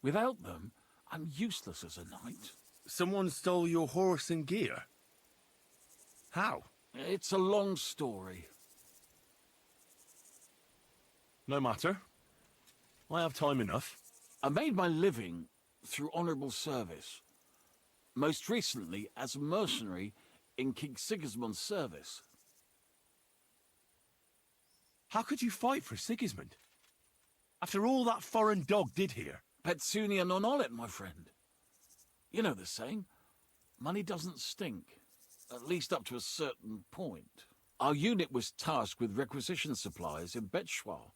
Without them, I'm useless as a knight. Someone stole your horse and gear? How? It's a long story. No matter. I have time enough. I made my living through honourable service. Most recently as a mercenary in King Sigismund's service. How could you fight for Sigismund? After all that foreign dog did here? Petsunia non olet, my friend. You know the saying, money doesn't stink, at least up to a certain point. Our unit was tasked with requisition supplies in Betschwar.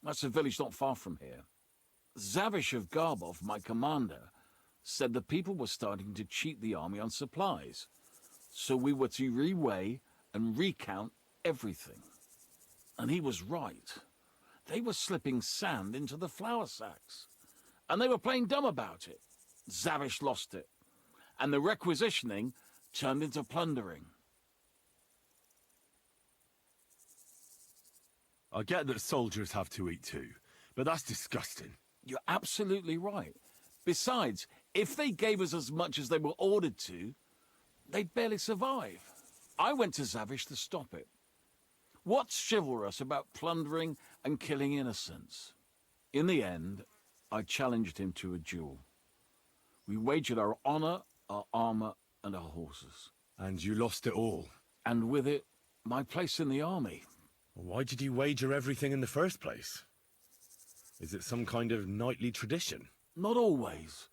That's a village not far from here. Zavish of Garbov, my commander, said the people were starting to cheat the army on supplies. So we were to reweigh and recount everything. And he was right. They were slipping sand into the flour sacks. And they were playing dumb about it. Zavish lost it. And the requisitioning turned into plundering. I get that soldiers have to eat too, but that's disgusting. You're absolutely right. Besides, if they gave us as much as they were ordered to, they'd barely survive. I went to Zavish to stop it. What's chivalrous about plundering and killing innocents? In the end, I challenged him to a duel. We wagered our honor, our armor, and our horses. And you lost it all? And with it, my place in the army. Why did you wager everything in the first place? Is it some kind of knightly tradition? Not always.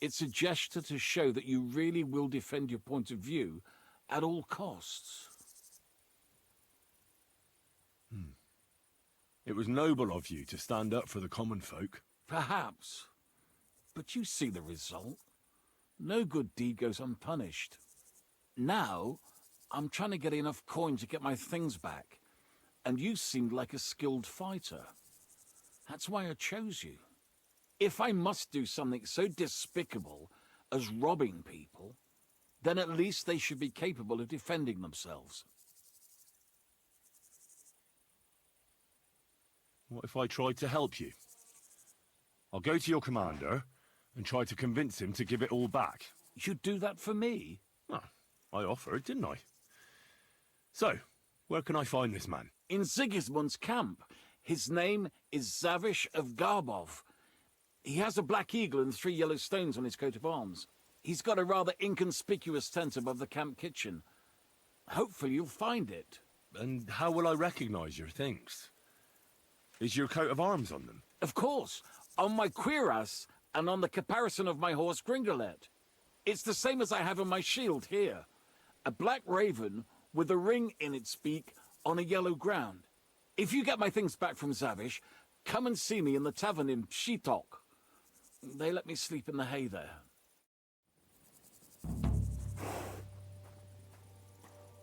It's a gesture to show that you really will defend your point of view at all costs. It was noble of you to stand up for the common folk. Perhaps. But you see the result. No good deed goes unpunished. Now, I'm trying to get enough coin to get my things back. And you seemed like a skilled fighter. That's why I chose you. If I must do something so despicable as robbing people, then at least they should be capable of defending themselves. What if I tried to help you? I'll go to your commander and try to convince him to give it all back. You'd do that for me? Well, I offered, didn't I? So, where can I find this man? In Sigismund's camp. His name is Zavish of Garbov. He has a black eagle and 3 yellow stones on his coat of arms. He's got a rather inconspicuous tent above the camp kitchen. Hopefully you'll find it. And how will I recognize your things? Is your coat of arms on them? Of course, on my cuirass and on the caparison of my horse Gringolet. It's the same as I have on my shield here. A black raven with a ring in its beak on a yellow ground. If you get my things back from Zavish, come and see me in the tavern in Pshitok. They let me sleep in the hay there.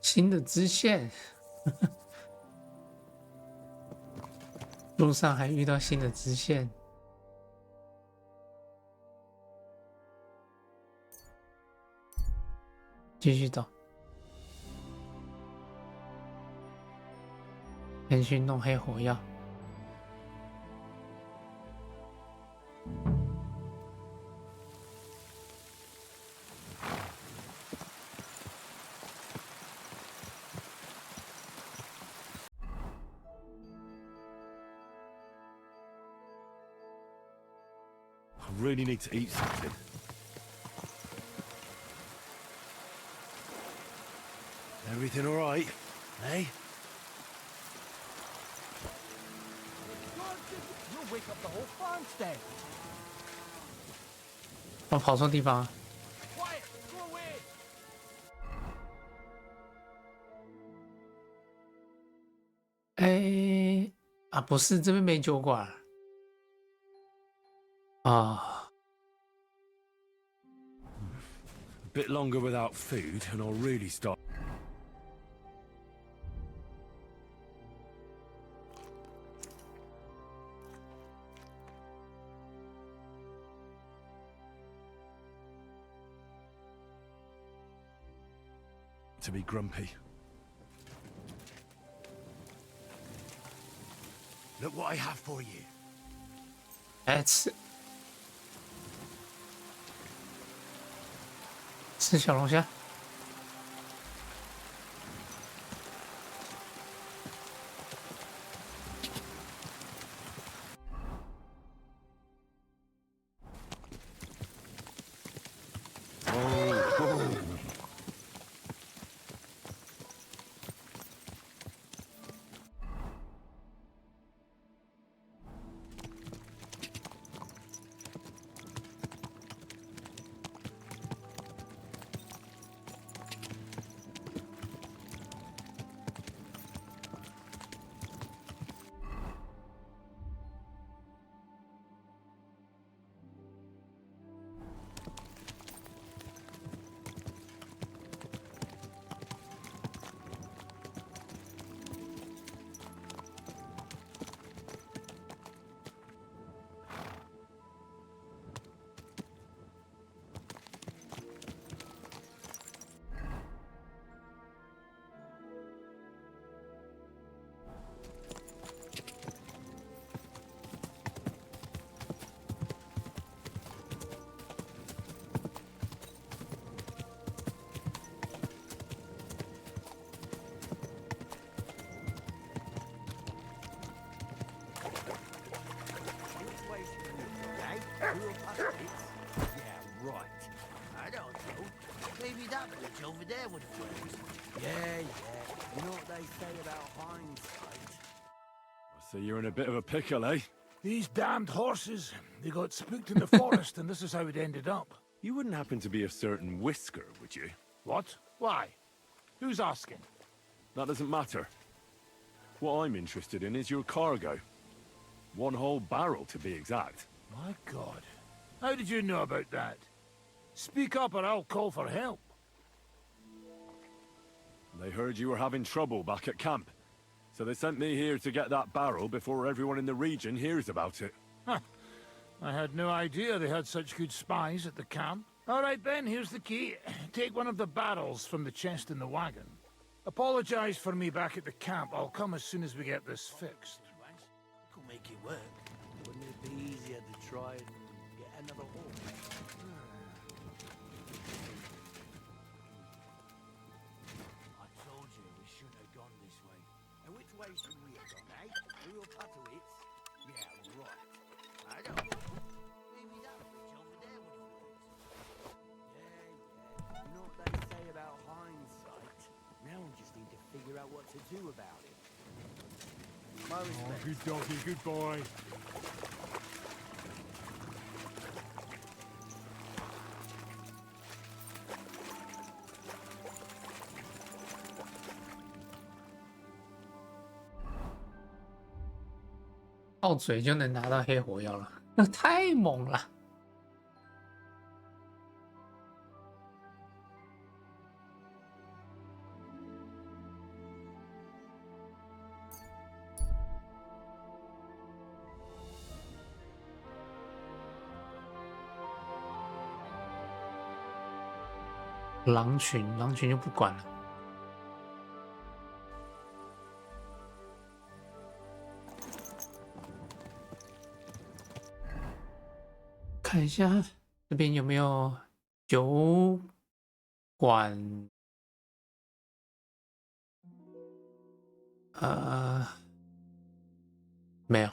新的支线，路上还遇到新的支线。继续走，先去弄黑火药。I really need to eat something. Everything all right, eh? You'll wake up the whole farmstead. 我跑错地方了。Quiet, go away. 哎，啊，不是，这边没酒馆啊。A bit longer without food, and I'll really start. To be grumpy. Look what I have for you. 哎，吃小龙虾。Yeah, right. I don't know. Maybe that bridge over there would have worked. Yeah. You know what they say about hindsight? So you're in a bit of a pickle, eh? These damned horses, they got spooked in the forest, and this is how it ended up. You wouldn't happen to be a certain Whisker, would you? What? Why? Who's asking? That doesn't matter. What I'm interested in is your cargo. One whole barrel, to be exact. My God. How did you know about that? Speak up or I'll call for help. They heard you were having trouble back at camp. So they sent me here to get that barrel before everyone in the region hears about it. Huh. I had no idea they had such good spies at the camp. All right, Ben, here's the key. Take one of the barrels from the chest in the wagon. Apologize for me back at the camp. I'll come as soon as we get this fixed. Could make it work. Wouldn't it be easier to try and get another horse? I told you we shouldn't have gone this way. And which way should we have gone, eh? Through Putowitz? Yeah, right. I don't know. Maybe that bridge over there would have worked. Yeah. You know what they say about hindsight? Now we just need to figure out what to do about it. My respect. Good doggy, good boy. .到嘴就能拿到黑火药了，那太猛了。狼群就不管了。看一下这边有没有酒馆，没有。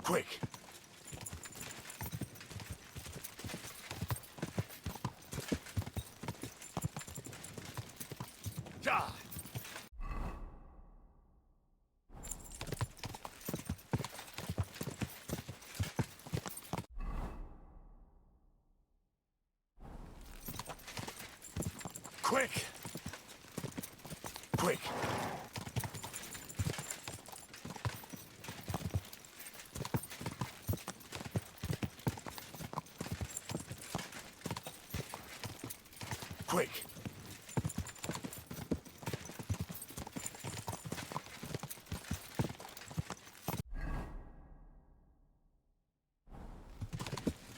Quick! Die! Quick! Quick! Quick!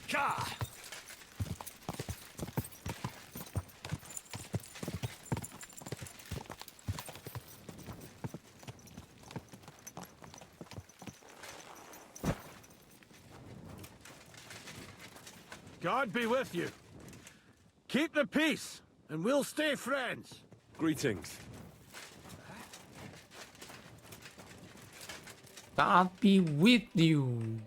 Ka! God be with you. Keep the peace, and we'll stay friends. Greetings. God be with you.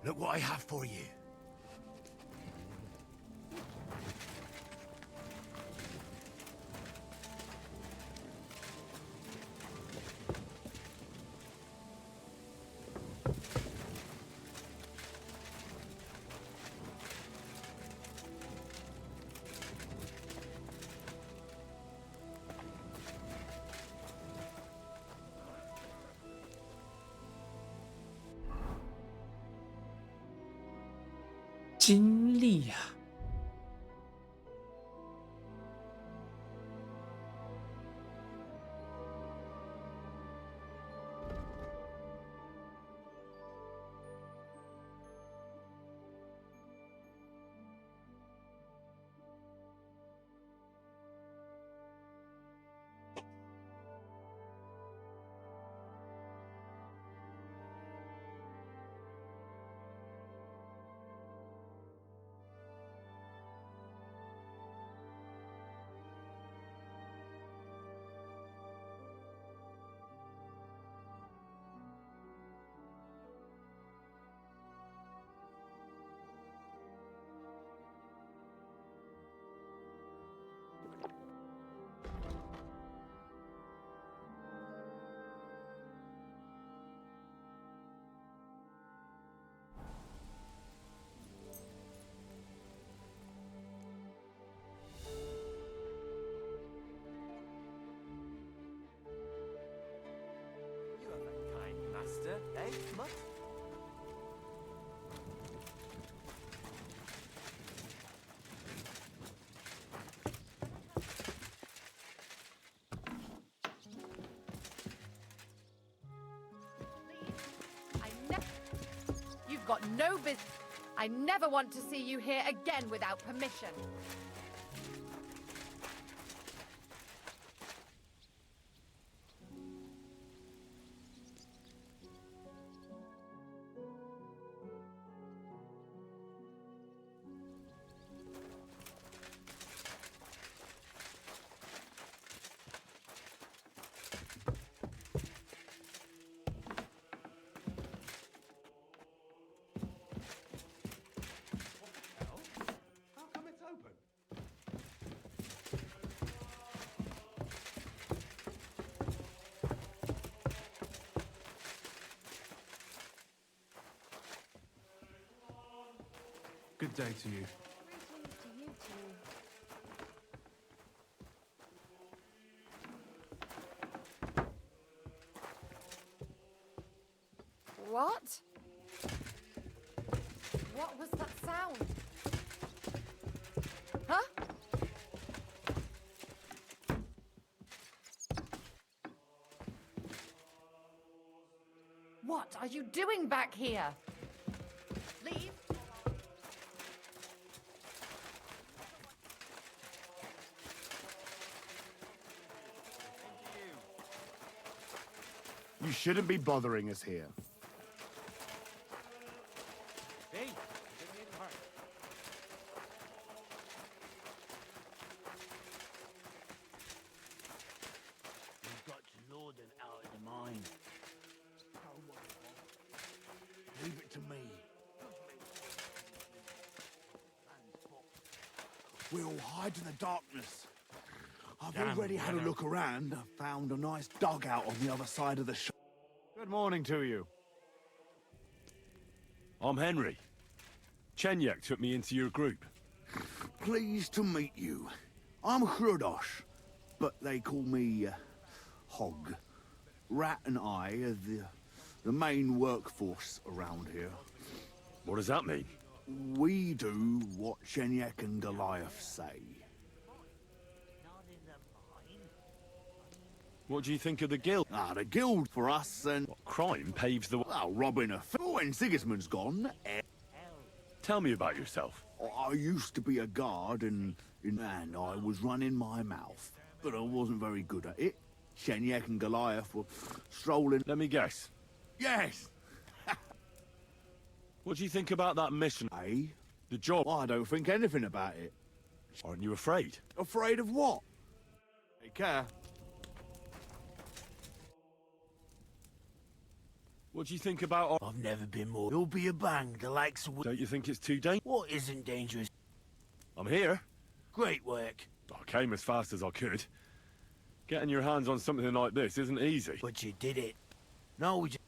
Look what I have for you. « 经历啊！Eh, Mutt? You've got no business. I never want to see you here again without permission. Good day to you. Greetings to you too. What was that sound? Huh? What are you doing back here? Leave? You shouldn't be bothering us here. Hey, We've got to lure them out of the mine. Leave it to me. We'll hide in the darkness. I've Damn already had a weather. look around. I found a nice dugout on the other side of the shop. Good morning to you. I'm Henry. Chenyek took me into your group. Pleased to meet you. I'm Hrudosh, but they call me Hog. Rat and I are the main workforce around here. What does that mean? We do what Chenyek and Goliath say. What do you think of the guild? The guild for us and... What crime paves the way? Well, robbing a... When Sigismund's gone... Tell me about yourself. I used to be a guard and I was running my mouth, but I wasn't very good at it. Chenyek and Goliath were strolling... Let me guess. Yes! What do you think about that mission? Eh? The job? I don't think anything about it. Aren't you afraid? Afraid of what? Take care. What do you think about... I've never been more. You'll be a bang, the likes of... Don't you think it's too dangerous? What isn't dangerous? I'm here. Great work. I came as fast as I could. Getting your hands on something like this isn't easy. But you did it. Now we just...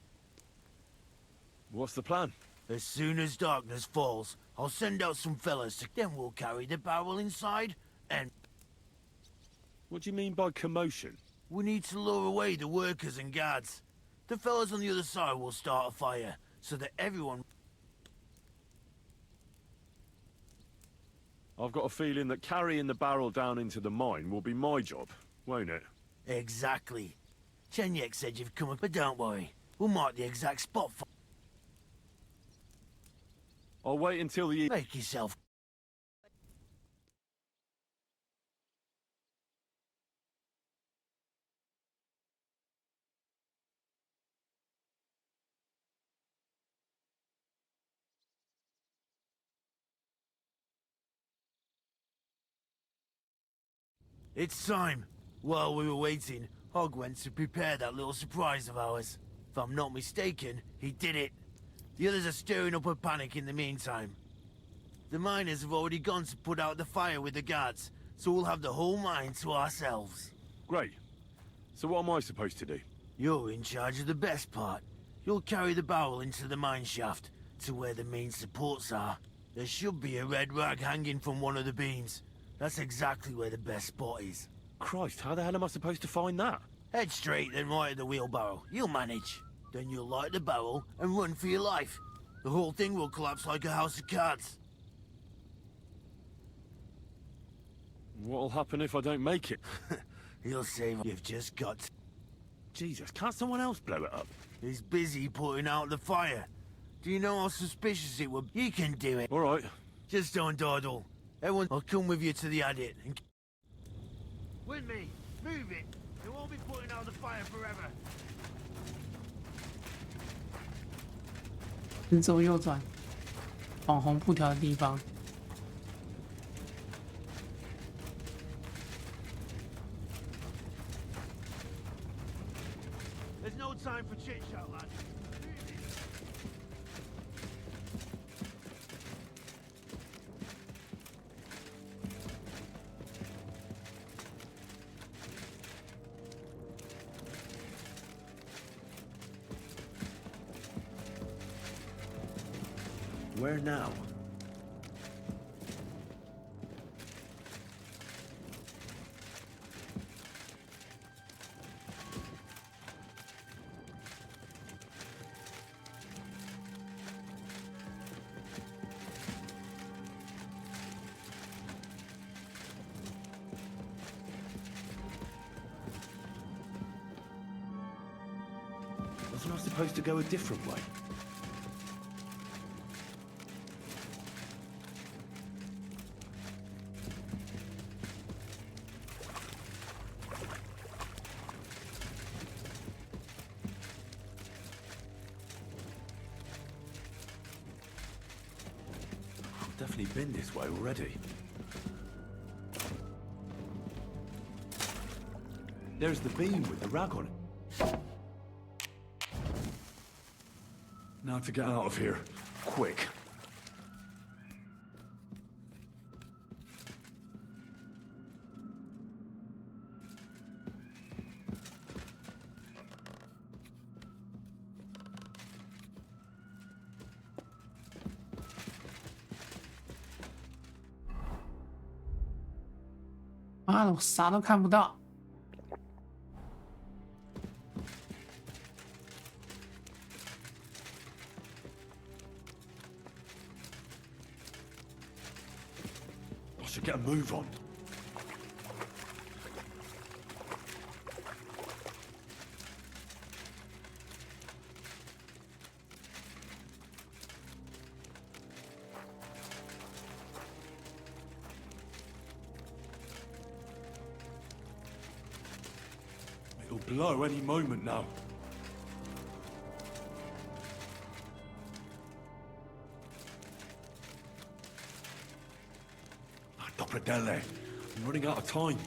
What's the plan? As soon as darkness falls, I'll send out some fellas to... Then we'll carry the barrel inside, and... What do you mean by commotion? We need to lure away the workers and guards. The fellas on the other side will start a fire, so that everyone... I've got a feeling that carrying the barrel down into the mine will be my job, won't it? Exactly. Chenyek said you've come up, but don't worry. We'll mark the exact spot for... I'll wait until the... Make yourself... It's time. While we were waiting, Hog went to prepare that little surprise of ours. If I'm not mistaken, he did it. The others are stirring up a panic in the meantime. The miners have already gone to put out the fire with the guards, so we'll have the whole mine to ourselves. Great. So what am I supposed to do? You're in charge of the best part. You'll carry the barrel into the mine shaft, to where the main supports are. There should be a red rag hanging from one of the beams. That's exactly where the best spot is. Christ, how the hell am I supposed to find that? Head straight, then right at the wheelbarrow. You'll manage. Then you'll light the barrel and run for your life. The whole thing will collapse like a house of cards. What'll happen if I don't make it? He'll save. You've just got to... Jesus, can't someone else blow it up? He's busy putting out the fire. Do you know how suspicious it would be? You can do it. All right. Just don't dawdle. Everyone, I'll come with you to the adit and... With me! Move it! They won't be putting out the fire forever! 直走右转，往红布条的地方。 There's no time for chit-chat, lad. Where now? Wasn't I supposed to go a different way? I've definitely been this way already. There's the beam with the rag on it. Now to get out of here, quick.妈的，我啥都看不到。I should get a move on. It'll blow any moment now. Dopradelle, I'm running out of time.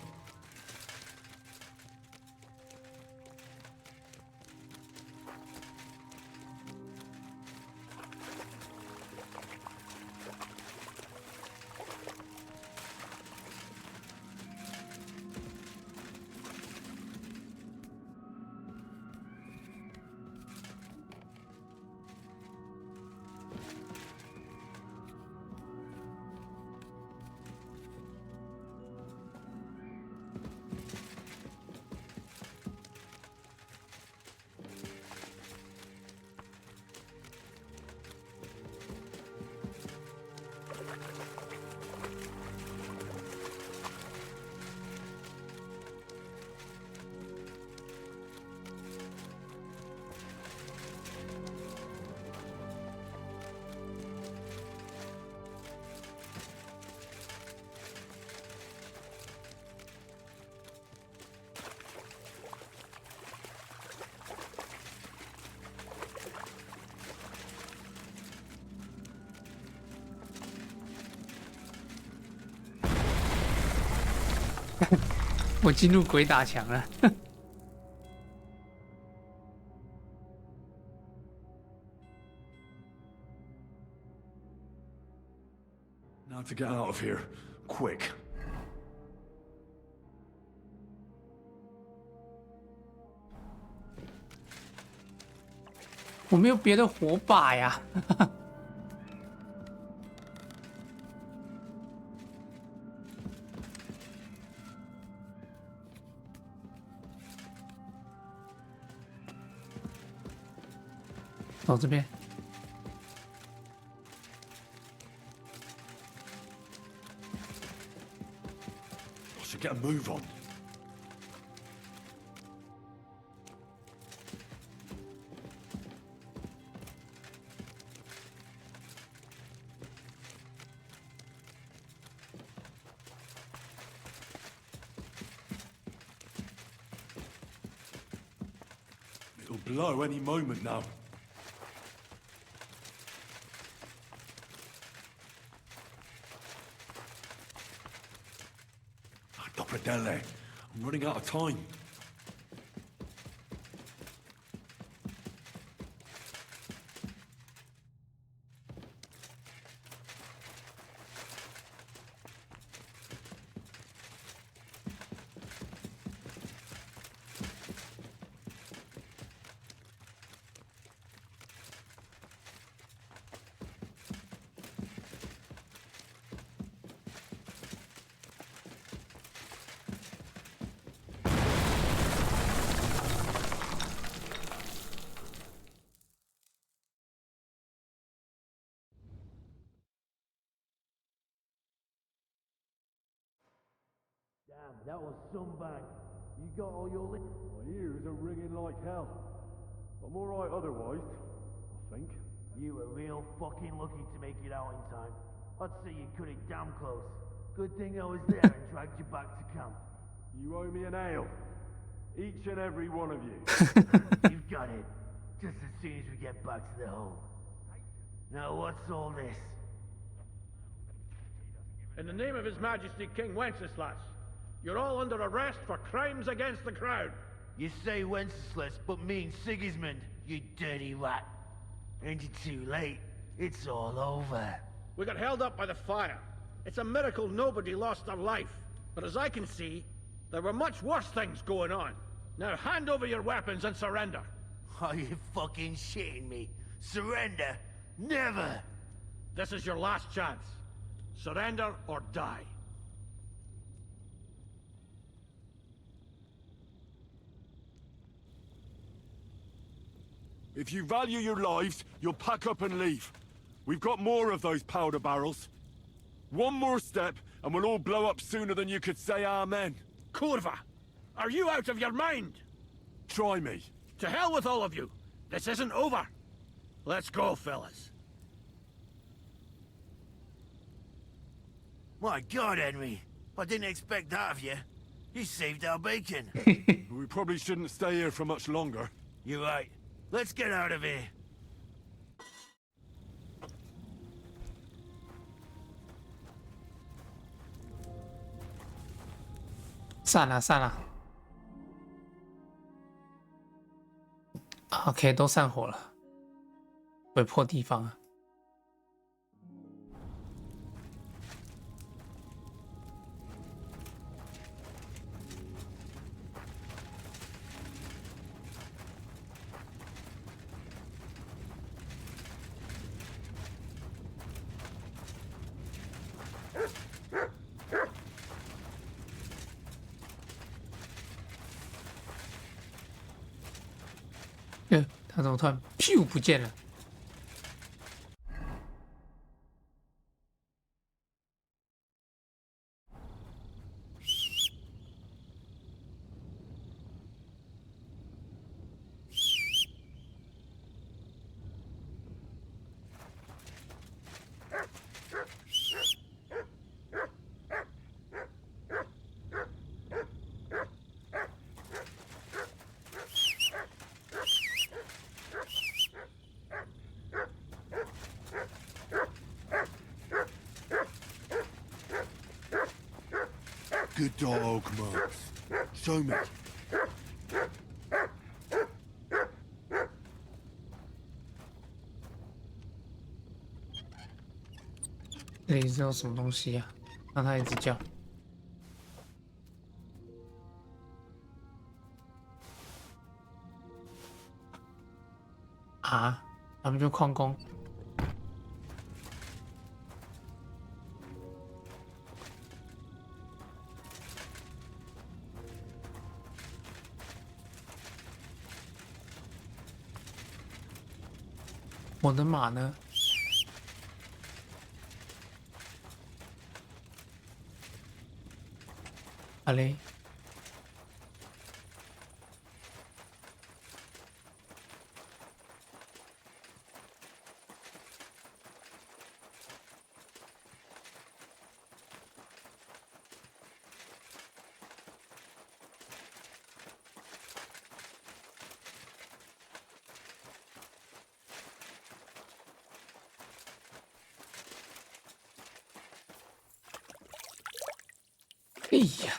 我进入鬼打墙了。Now to get out of here, quick. 我没有别的火把呀。走这边。I should get a move on. It'll blow any moment now. Dopradelle, I'm running out of time. Damn, that was some bang. You got all your My ears are ringing like hell. I'm alright otherwise, I think. You were real fucking lucky to make it out in time. I'd say you cut it damn close. Good thing I was there and dragged you back to camp. You owe me an ale. Each and every one of you. You've got it. Just as soon as we get back to the hole. Now what's all this? In the name of His Majesty King Wenceslas, you're all under arrest for crimes against the crown. You say Wenceslas, but mean Sigismund, you dirty rat. Ain't it too late? It's all over. We got held up by the fire. It's a miracle nobody lost their life. But as I can see, there were much worse things going on. Now hand over your weapons and surrender. Are you fucking shitting me? Surrender? Never! This is your last chance. Surrender or die. If you value your lives, you'll pack up and leave. We've got more of those powder barrels. One more step, and we'll all blow up sooner than you could say amen. Kurva! Are you out of your mind? Try me. To hell with all of you. This isn't over. Let's go, fellas. My God, Henry. I didn't expect that of you. You saved our bacon. We probably shouldn't stay here for much longer. You're right. Let's get out of here.散了散了 ，OK， 都散伙了，回破地方啊。他怎么突然噗不见了？Good dog, Max. Show me. 这里是有什么东西呀、让他一直叫。啊，咱们就矿工。我的马呢？啊嘞！哎呀！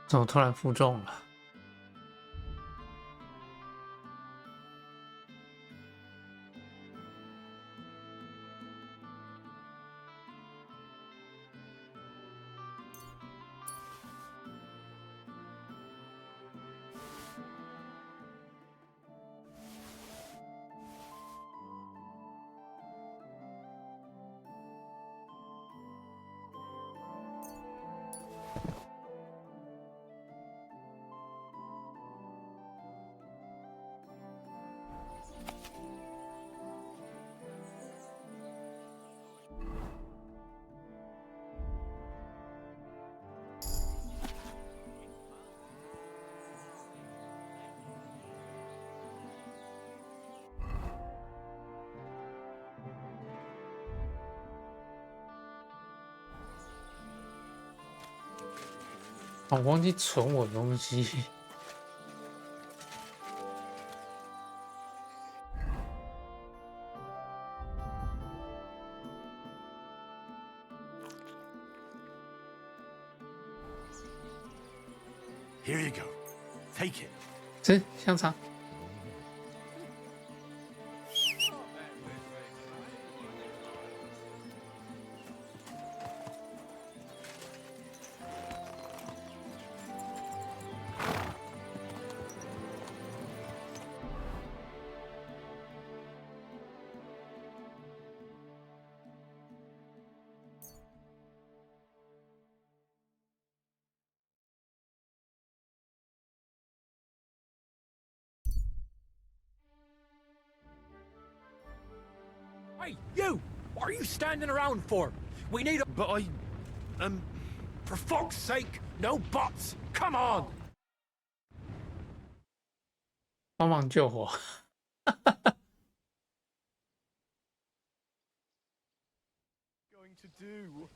怎么突然负重了？我忘记存我的东西。Here you go. Take it. 吃香肠。Hey, you! What are you standing around for? We need a... But I... For fuck's sake, no buts! Come on! 帮忙救火。going to do?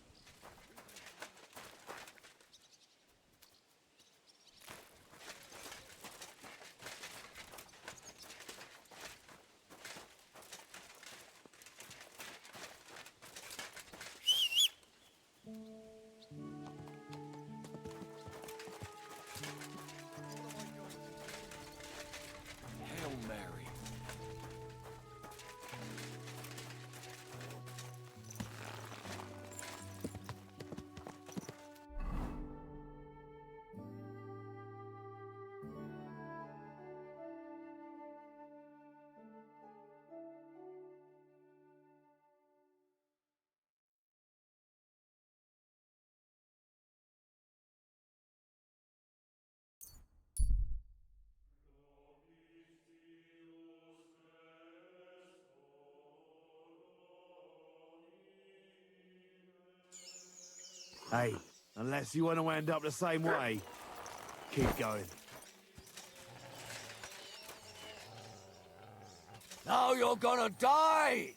Hail Mary. Hey, unless you want to end up the same way, keep going. Now you're gonna die!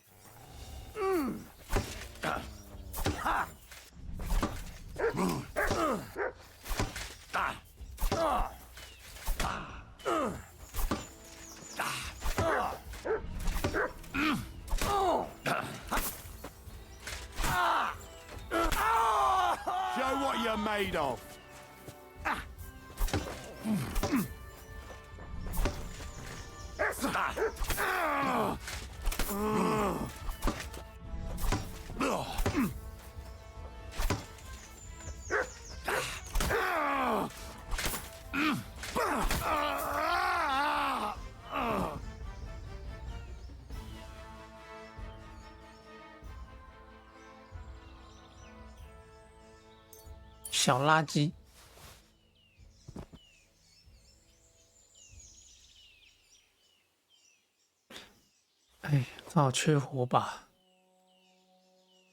Show what you're made of.小垃圾。哎，刚好缺火把，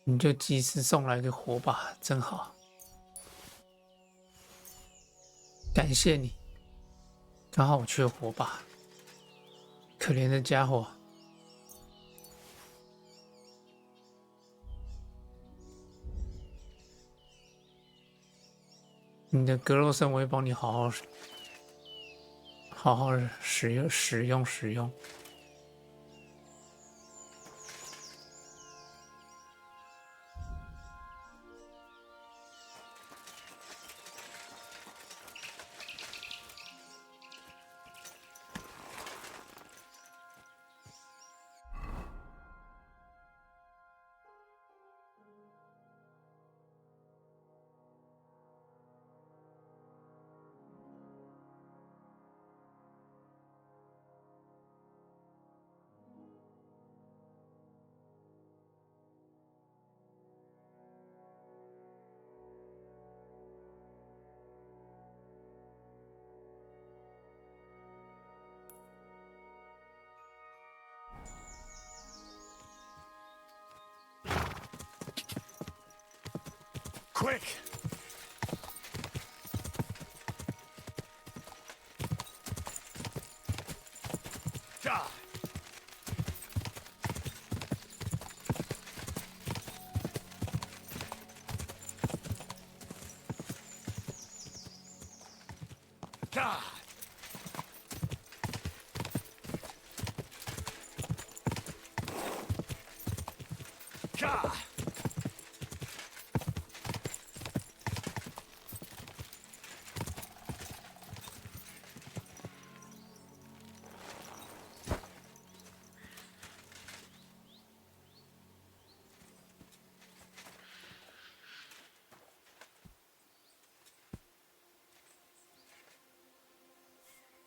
你就及时送来个火把，真好，感谢你。刚好我缺火把，可怜的家伙。你的格肉身我会帮你好好使用。Quick! God! God! God!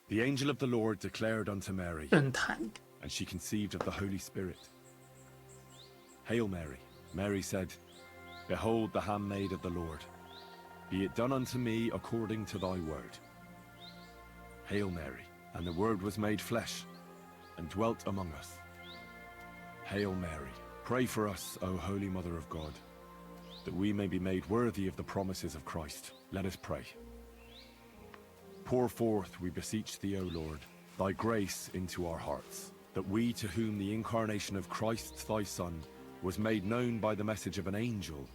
The angel of the Lord declared unto Mary, 论坛 and she conceived of the Holy Spirit. Hail Mary, Mary said, Behold the handmaid of the Lord. Be it done unto me according to thy word. Hail Mary, and the Word was made flesh, and dwelt among us. Hail Mary, pray for us, O Holy Mother of God, that we may be made worthy of the promises of Christ. Let us pray. Pour forth, we beseech thee, O Lord, thy grace into our hearts, that we, to whom the incarnation of Christ thy Son was made known by the message of an angel,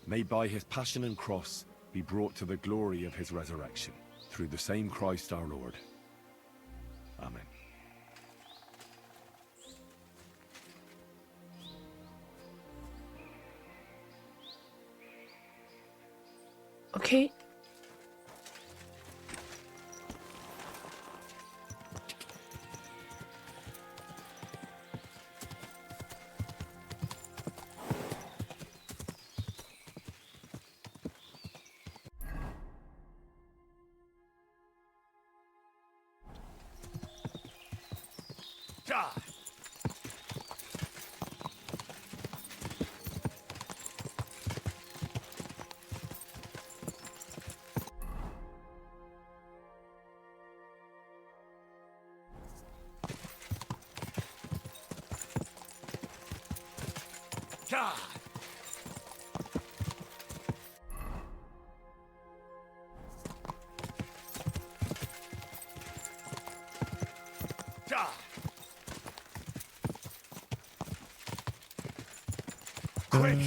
may by his passion and cross be brought to the glory of his resurrection, through the same Christ our Lord. Amen. OK， God! God! God! Quick!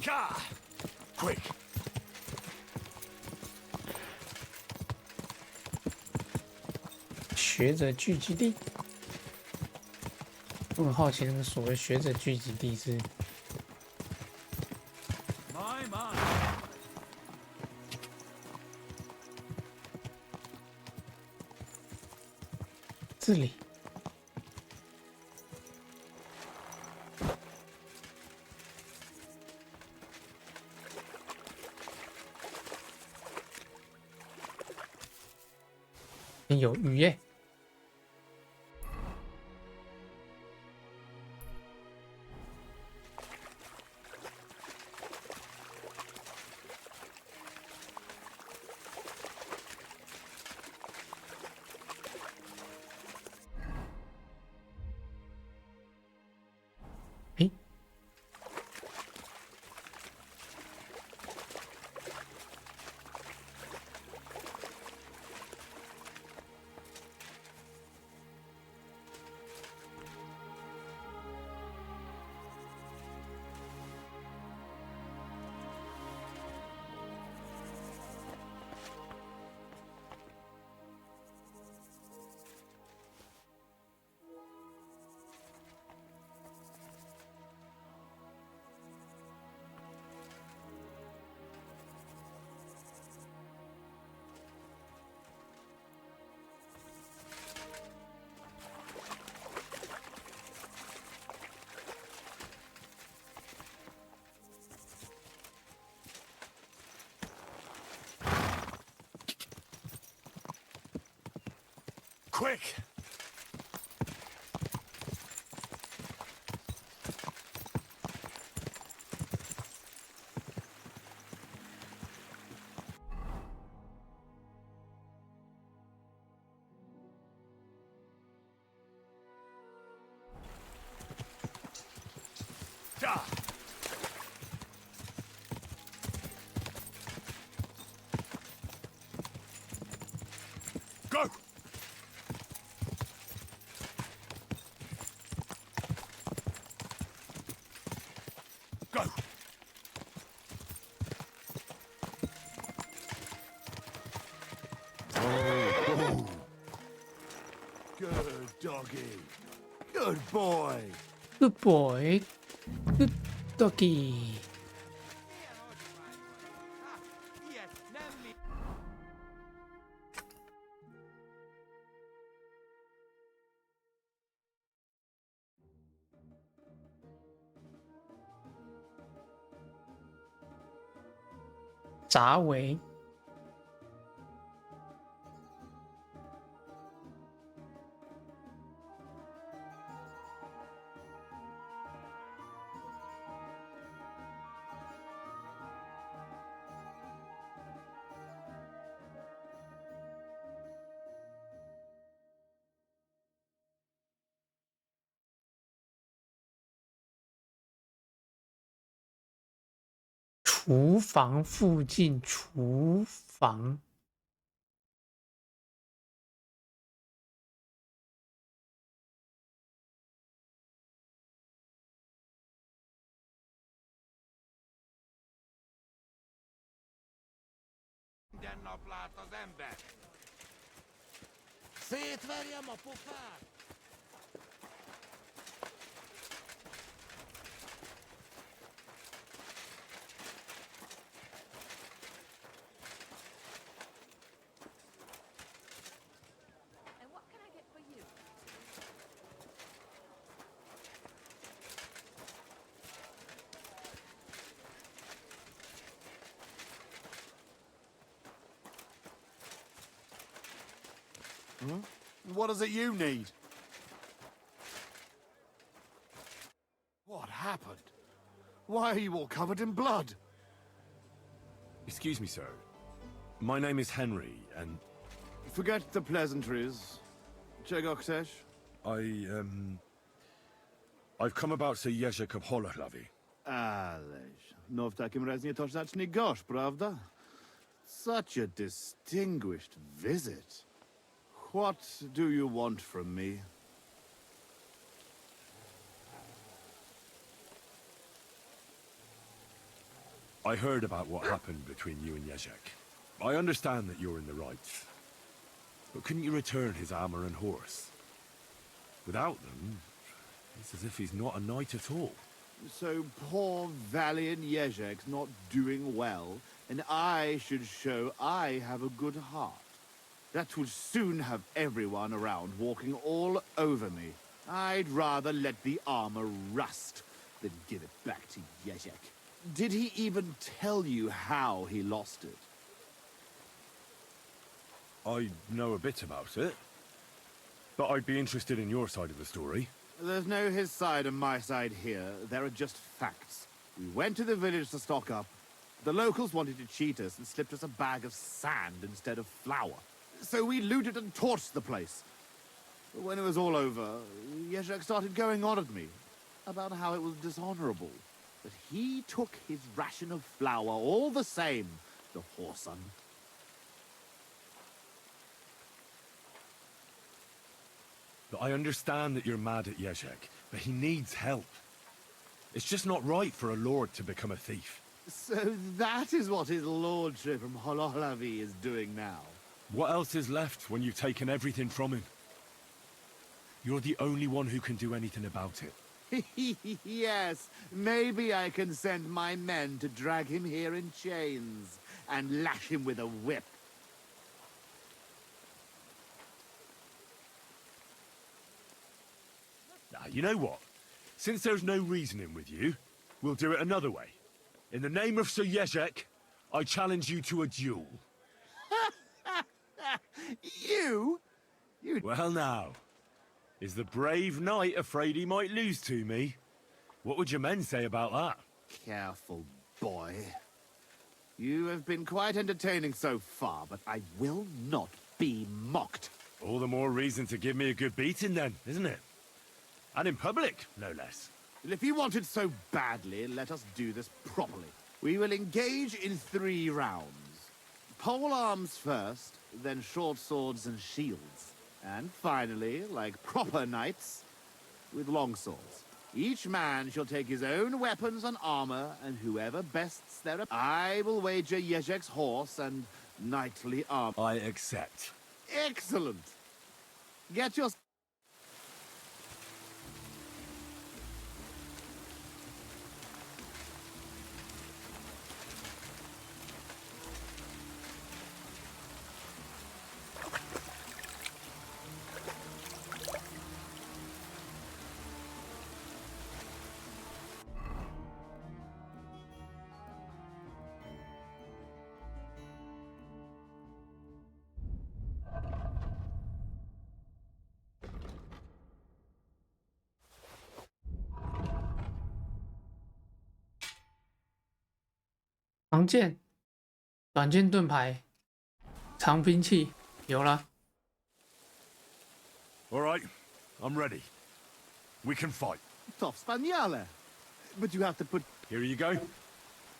God! Quick! 学者聚集地。我很好奇，那个所谓学者聚集地是 My, my. 这里。有鱼耶！诶，Quick! Faster! Go! Go! Oh. Good doggy. Good boy. Good boy. Good doggy. 炸围。厨房附近，厨房。Szétverjem a pofát! And what can I get for you? Huh? What is it you need? What happened? Why are you all covered in blood? Excuse me, sir. My name is Henry, and... Forget the pleasantries. Czego chcesz? I've come about Sir Jerzek of Holoclawy. Ależ, no w takim razie to znacznie gorzej, prawda? Such a distinguished visit. What do you want from me? I heard about what happened between you and Jerzek. I understand that you're in the right. But couldn't you return his armor and horse? Without them, it's as if he's not a knight at all. So poor valiant Jerzek's not doing well, and I should show I have a good heart. That would soon have everyone around walking all over me. I'd rather let the armor rust than give it back to Jerzek. Did he even tell you how he lost it? I know a bit about it. But I'd be interested in your side of the story. There's no his side and my side here. There are just facts. We went to the village to stock up. The locals wanted to cheat us and slipped us a bag of sand instead of flour. So we looted and torched the place. But when it was all over, Jerzek started going on at me about how it was dishonorable. But he took his ration of flour all the same, the whoreson. But I understand that you're mad at Jerzek, but he needs help. It's just not right for a lord to become a thief. So that is what his lordship from Holoclawy is doing now. What else is left when you've taken everything from him? You're the only one who can do anything about it. Yes, maybe I can send my men to drag him here in chains and lash him with a whip. Now, you know what? Since there's no reasoning with you, we'll do it another way. In the name of Sir Jerzek, I challenge you to a duel. You? Well now, is the brave knight afraid he might lose to me? What would your men say about that? Careful, boy. You have been quite entertaining so far, but I will not be mocked. All the more reason to give me a good beating then, isn't it? And in public, no less. If you want it so badly, let us do this properly. We will engage in 3 rounds. Pole arms first, then short swords and shields. And finally, like proper knights, with long swords. Each man shall take his own weapons and armor, and whoever bests their... I will wager Yezhek's horse and knightly armor. I accept. Excellent! Get your...长剑、短剑盾牌、长兵器有了。All right, I'm ready. We can fight. Top Spaniale. But you have to put... Here you go.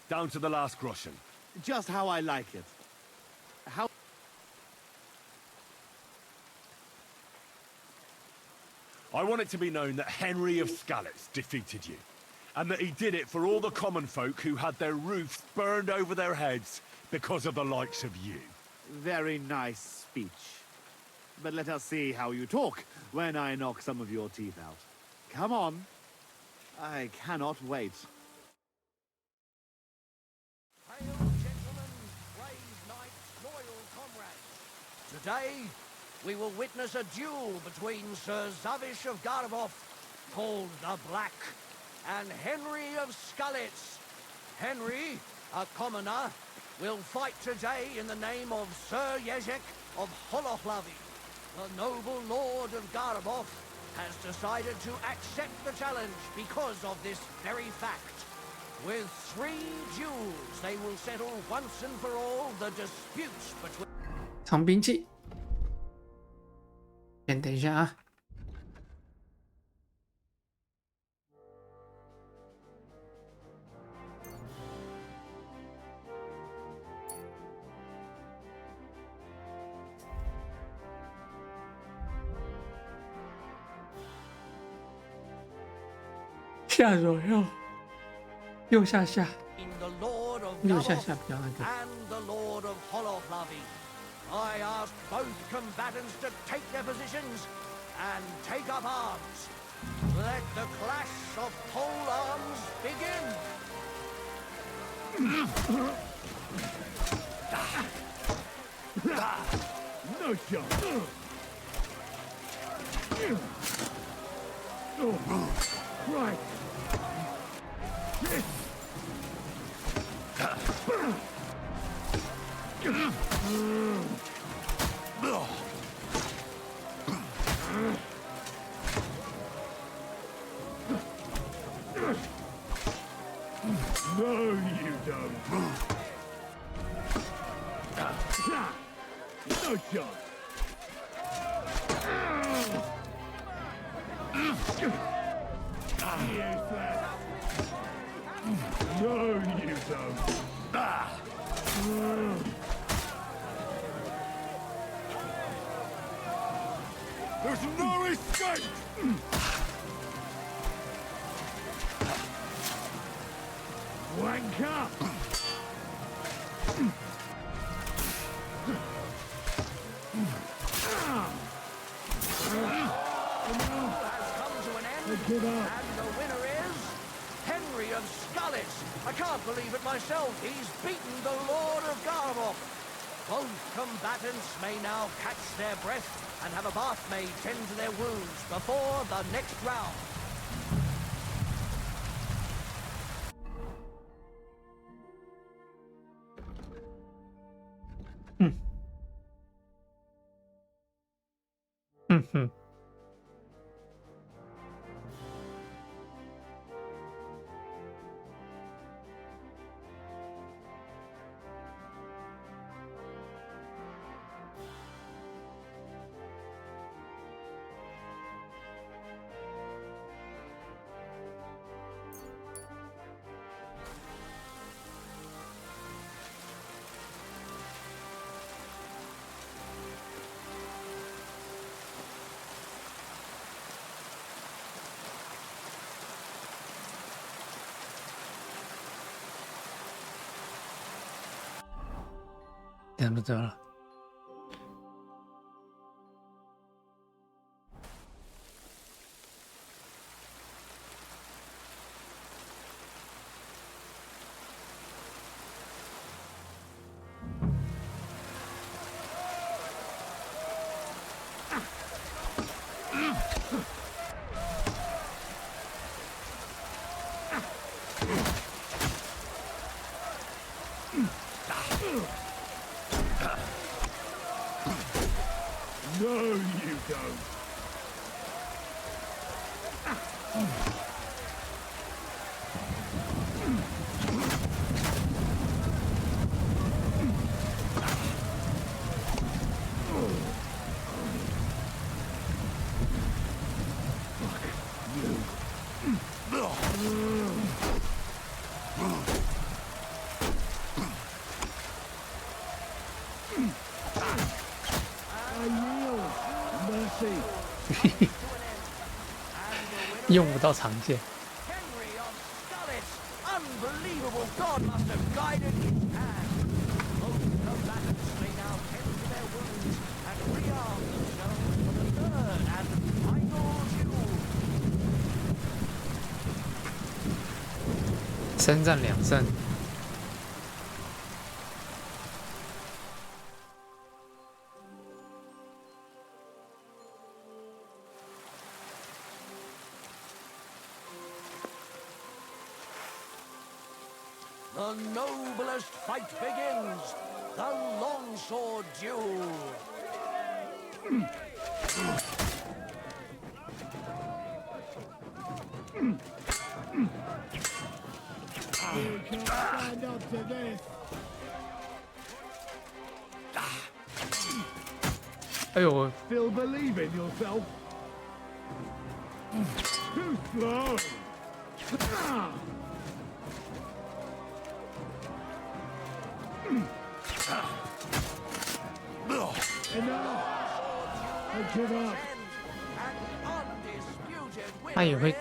Down to the last groschen. Just how I like it. How... I want it to be known that Henry of Skalitz defeated you. And that he did it for all the common folk who had their roofs burned over their heads because of the likes of you. Very nice speech. But let us see how you talk when I knock some of your teeth out. Come on. I cannot wait. Hail, gentlemen, brave knights, loyal comrades. Today, we will witness a duel between Sir Zavish of Garbov, called the Black, and Henry of Skalitz. Henry, a commoner, will fight today in the name of Sir Yezhek of Holohlavi. The noble lord of Garbov has decided to accept the challenge because of this very fact. With 3 duels, they will settle once and for all the disputes between... 长兵器，先等一下啊。下左右，右下下，右下下比较那个。 and the Lord of Holohlavi. I ask both combatants to take their positions and take up arms. Let the clash of pole arms begin. No shot. Oh, right. No, you don't. No shot. No, you don't. There's no escape! Wanker! And the winner is Henry of Skalitz. I can't believe it myself. He's beaten the Lord of Garbov. Both combatants may now catch their breath and have a bath maid tend to their wounds before the next round. 怎么了？No, you don't. I yield. Mercy. 用不到长剑。 Henry of Scarlet! Unbelievable! God must have guided his hand. Most combatants may now tend to their wounds and rearm themselves for the third and final duel. 3战2胜。 The noblest fight begins. The longsword duel. You can't stand up to this. 哎呦， Still believe in yourself? Too slow. Enough. I give up. Undisputed 他也 winner 会， is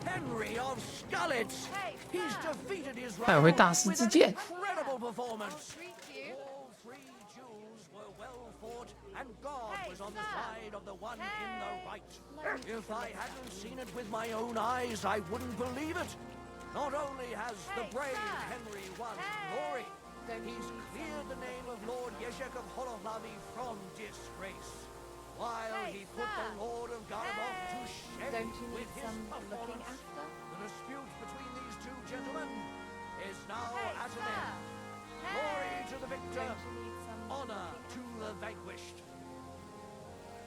Henry of Scarlet. He's defeated his 他也会 rival 大师 with 之 an 剑。 incredible performance. All three duels were well fought, and God was on the side of the one in the right. If I hadn't seen it with my own eyes, I wouldn't believe it. Not only has the brave Henry won glory, he's cleared the name of Lord Yeshek of Horolavi from disgrace, while he put the Lord of Garabov to shame with his performance. The dispute between these two gentlemen is now at an end. Glory to the victor, honor to the vanquished.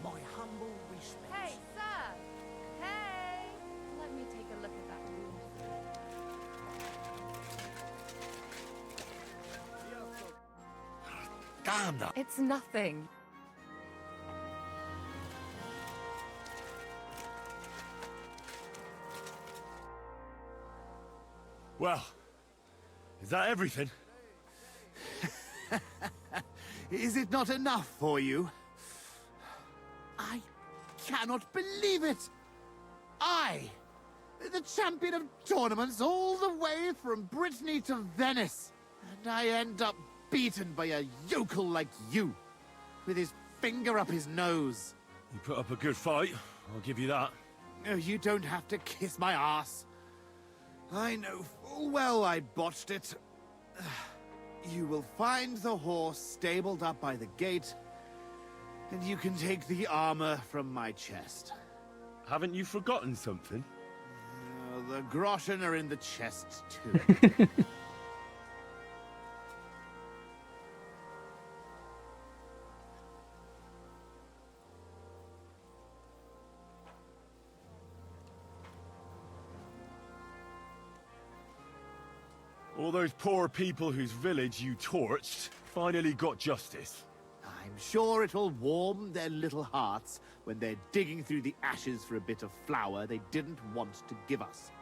My humble respects. Hey, sir! Hey! Let me take a look at that wound. Damn that. It's nothing. Well, is that everything? Is it not enough for you? I cannot believe it! I, the champion of tournaments all the way from Brittany to Venice, and I end up beaten by a yokel like you, with his finger up his nose. You put up a good fight, I'll give you that. Oh, you don't have to kiss my ass. I know full well I botched it. You will find the horse stabled up by the gate, and you can take the armor from my chest. Haven't you forgotten something? The groschen are in the chest, too. All those poor people whose village you torched finally got justice. I'm sure it'll warm their little hearts when they're digging through the ashes for a bit of flour they didn't want to give us.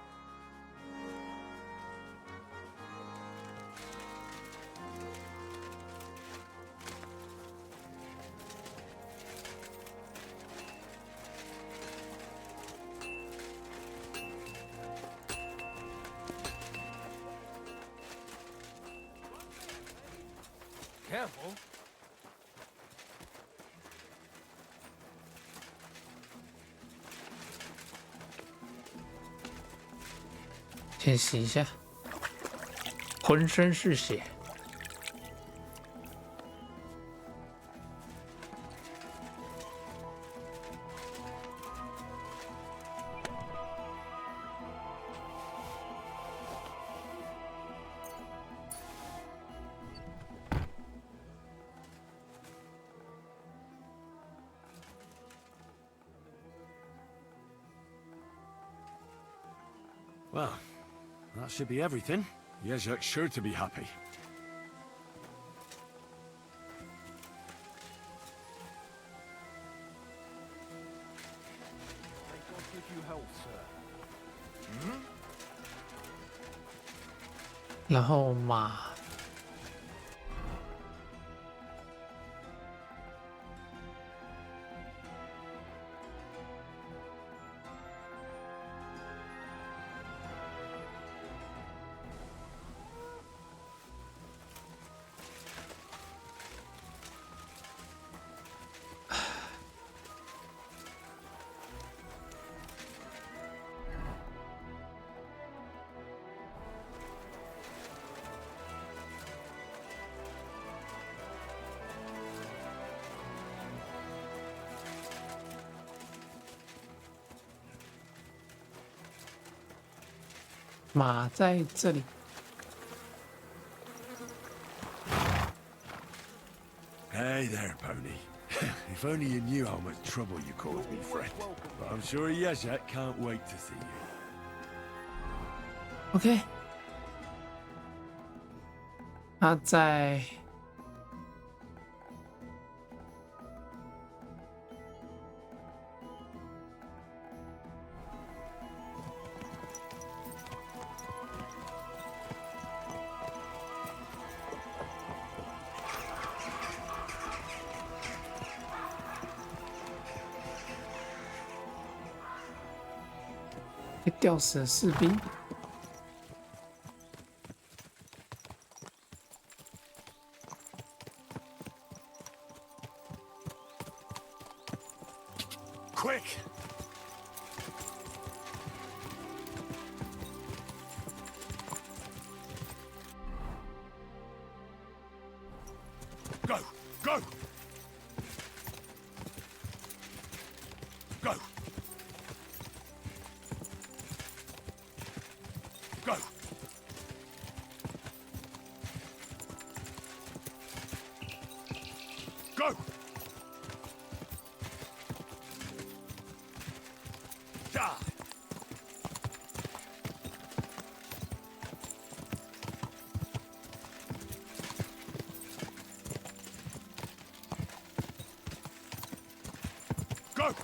Careful. 先洗一下，浑身是血。Well, that should be everything. Yezhak's sure to be happy. May God give you health, sir. 然后马，马在这里。 Hey there, pony. If only you knew how much trouble you caused me, friend. But I'm sure Yezhak can't wait to see you. OK， 他在被吊死的士兵。 Quick! Go! Go! Go! Go! Go! Die! Go!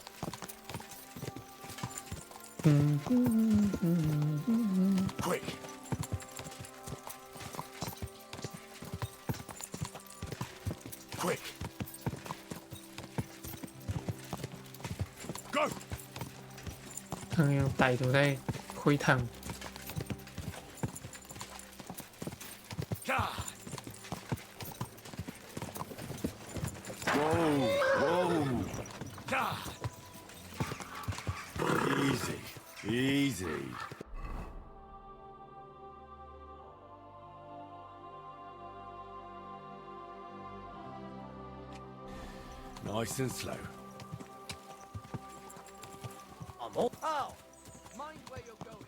Quick! Quick! Go! 看有歹徒在窥探。 Die! Whoa! Whoa! Die! Easy. Easy. Nice and slow. I'm all. Oh! Mind where you're going.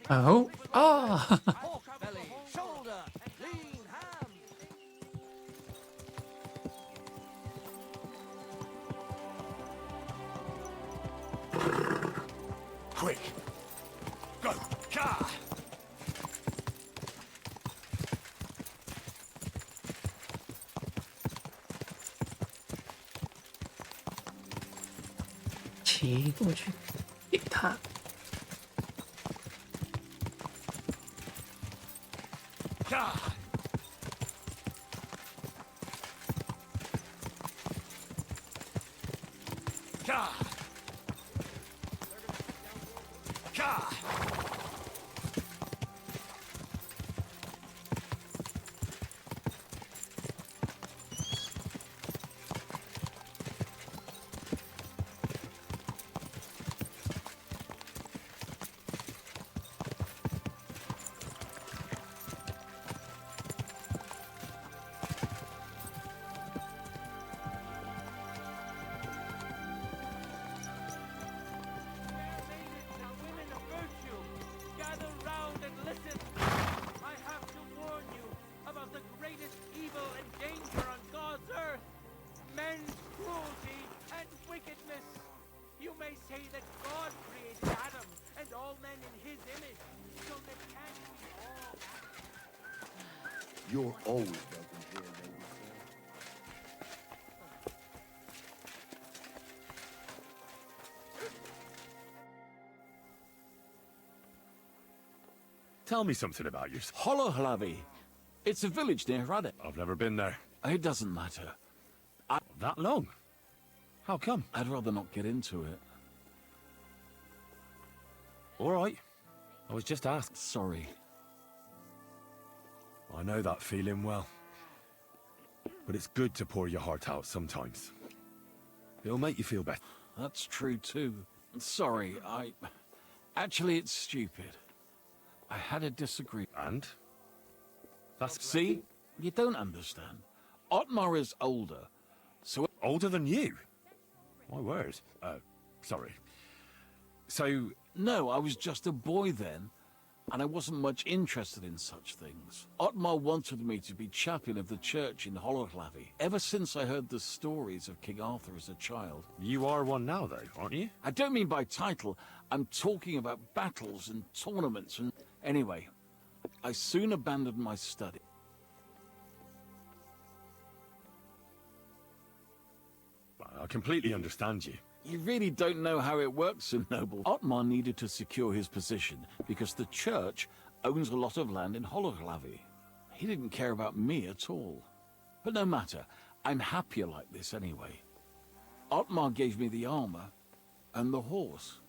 然后啊， Pork belly, shoulder, lean ham. Quick! Go! Car! "骑过去给他。 Car! Car! Car! say that God created Adam and all men in his image, so that can't we all You're always welcome here, lady. Tell me something about yours. Holohlavi. It's a village near Radek. I've never been there. It doesn't matter. That long? How come? I'd rather not get into it. All right. I was just asked. Sorry. I know that feeling well. But it's good to pour your heart out sometimes. It'll make you feel better. That's true too. Sorry, Actually, it's stupid. I had a disagreement. And? That's... See? You don't understand. Otmar is older, so... Older than you? My word. Sorry. So... No, I was just a boy then, and I wasn't much interested in such things. Otmar wanted me to be chaplain of the church in Holohlavi, ever since I heard the stories of King Arthur as a child. You are one now, though, aren't you? I don't mean by title. I'm talking about battles and tournaments and... Anyway, I soon abandoned my study. I completely understand you. You really don't know how it works, Sir Noble. Otmar needed to secure his position because the church owns a lot of land in Holohlavi. He didn't care about me at all. But no matter, I'm happier like this anyway. Otmar gave me the armor and the horse.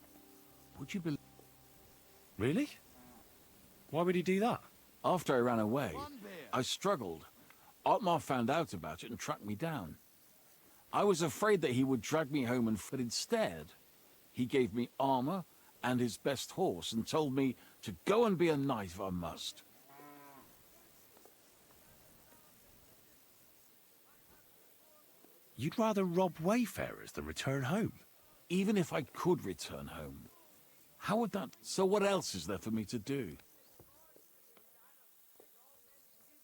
Would you believe... Really? Why would he do that? After I ran away, I struggled. Otmar found out about it and tracked me down. I was afraid that he would drag me home but instead, he gave me armor and his best horse and told me to go and be a knight if I must. You'd rather rob wayfarers than return home? Even if I could return home, how would that... So what else is there for me to do?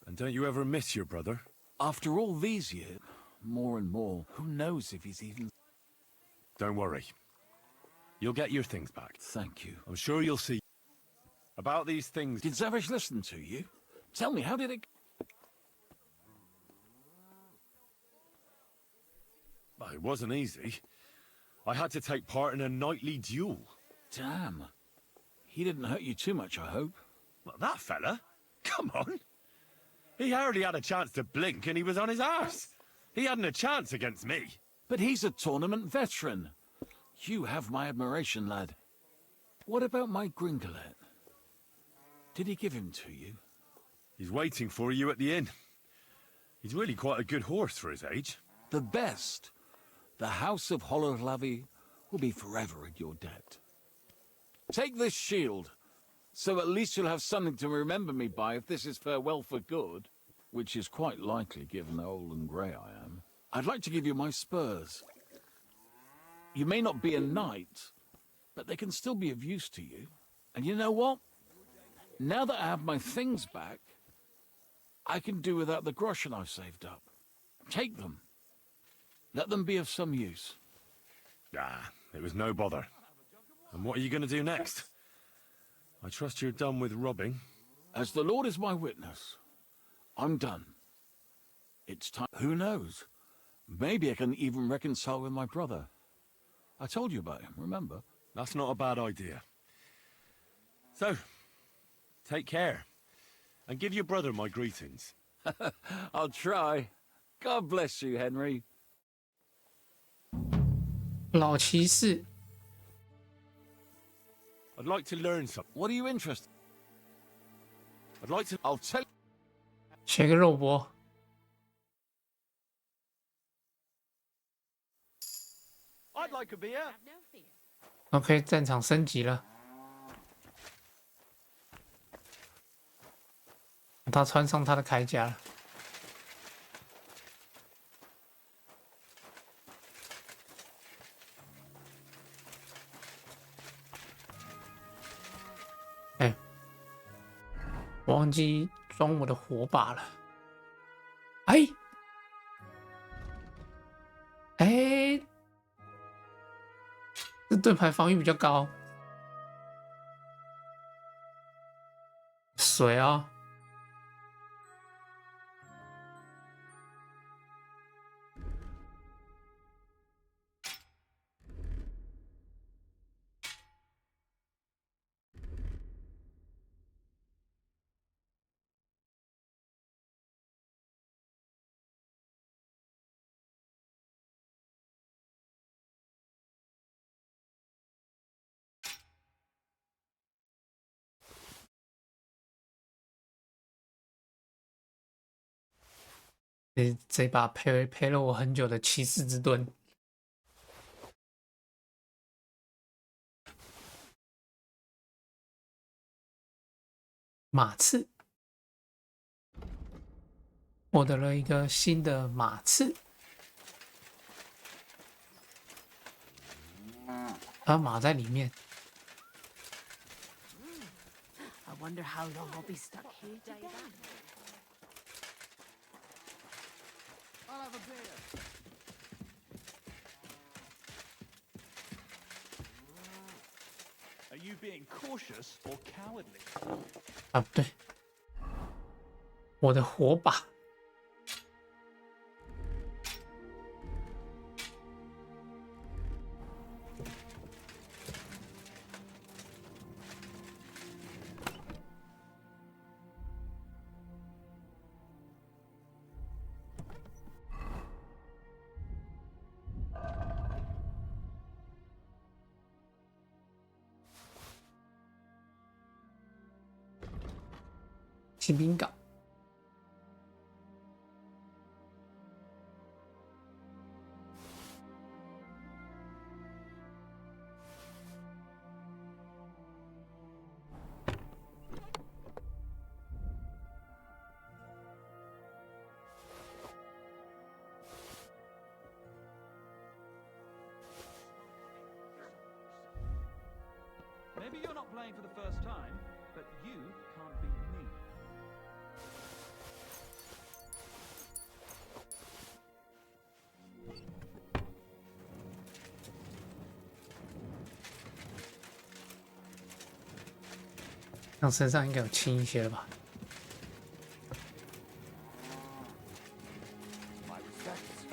And don't you ever miss your brother? After all these years, more and more, who knows if he's even... Don't worry. You'll get your things back. Thank you. I'm sure you'll see. About these things... Did Zavish listen to you? Tell me, how did it... Well, it wasn't easy. I had to take part in a nightly duel. Damn. He didn't hurt you too much, I hope. Well, that fella? Come on. He hardly had a chance to blink and he was on his arse. He hadn't a chance against me. But he's a tournament veteran. You have my admiration, lad. What about my Gringolet? Did he give him to you? He's waiting for you at the inn. He's really quite a good horse for his age. The best. The House of Holohlavi will be forever in your debt. Take this shield, so at least you'll have something to remember me by if this is farewell for good, which is quite likely given how old and grey I am. I'd like to give you my spurs. You may not be a knight, but they can still be of use to you. And you know what? Now that I have my things back, I can do without the groschen I've saved up. Take them. Let them be of some use. Ah, it was no bother. And what are you going to do next? I trust you're done with robbing. As the Lord is my witness, I'm done. It's time. Who knows? Maybe I can even reconcile with my brother. I told you about him, remember? That's not a bad idea. So, take care. And give your brother my greetings. I'll try. God bless you, Henry. 老骑士 I'd like to learn something. What are you interested? I'd like to... I'll tell you. 切个肉搏。 I'd like a beer. OK， 战场升级了。他穿上他的铠甲了。哎，忘记装我的火把了。哎，哎，这盾牌防御比较高。水啊、这把陪了我很久的骑士之盾。马刺，获得了一个新的马刺。啊，马在里面。I wonder how long I'll be stuck here today. I'll have a beer. Are you being cautious or cowardly? 啊，不对，我的火把。新兵港。Maybe you're not playing for the first time, but you can't beat me. 那身上应该有轻一些了吧？ My respects.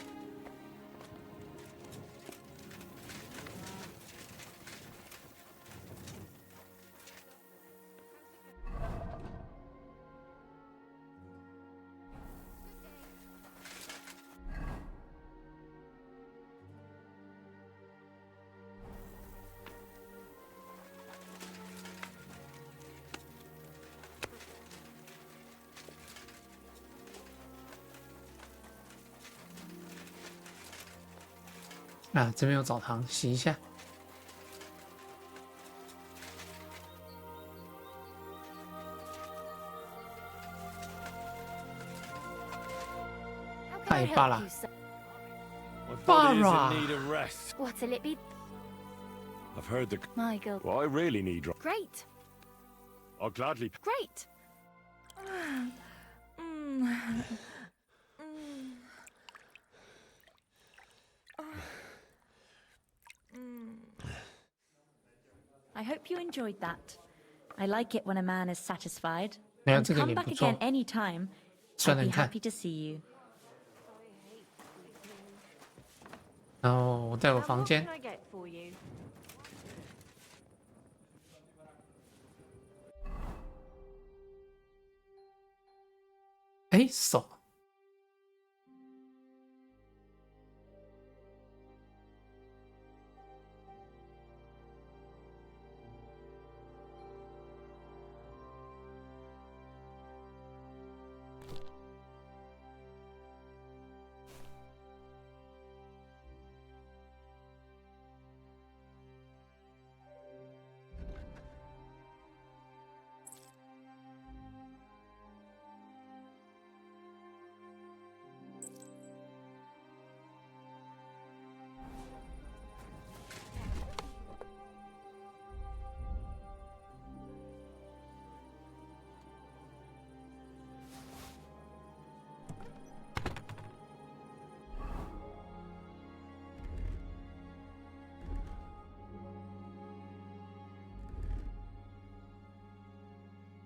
啊，这边有澡堂，洗一下。太棒了 My body is Bara. in need of rest. What'll it be? I've heard the... My God. Well, I really need... Great. I'll gladly... Great. I hope you enjoyed that. I like it when a man is satisfied. 没有 And 这个 come 也 back 不错 again， anytime. 算 I'd 能 be 看。 happy to see you. 然后我在我 Now, 房 what 间 can，I get for you? 哎，手。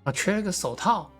啊，缺了个手套。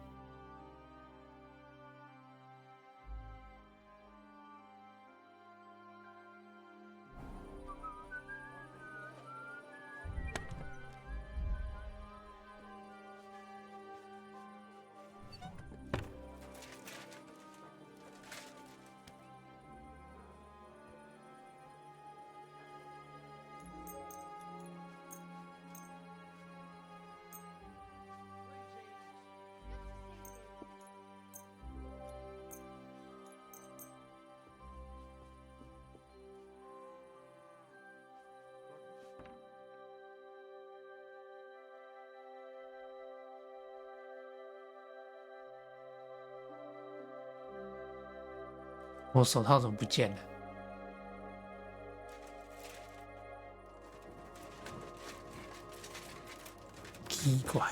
我手套怎么不见了？奇怪。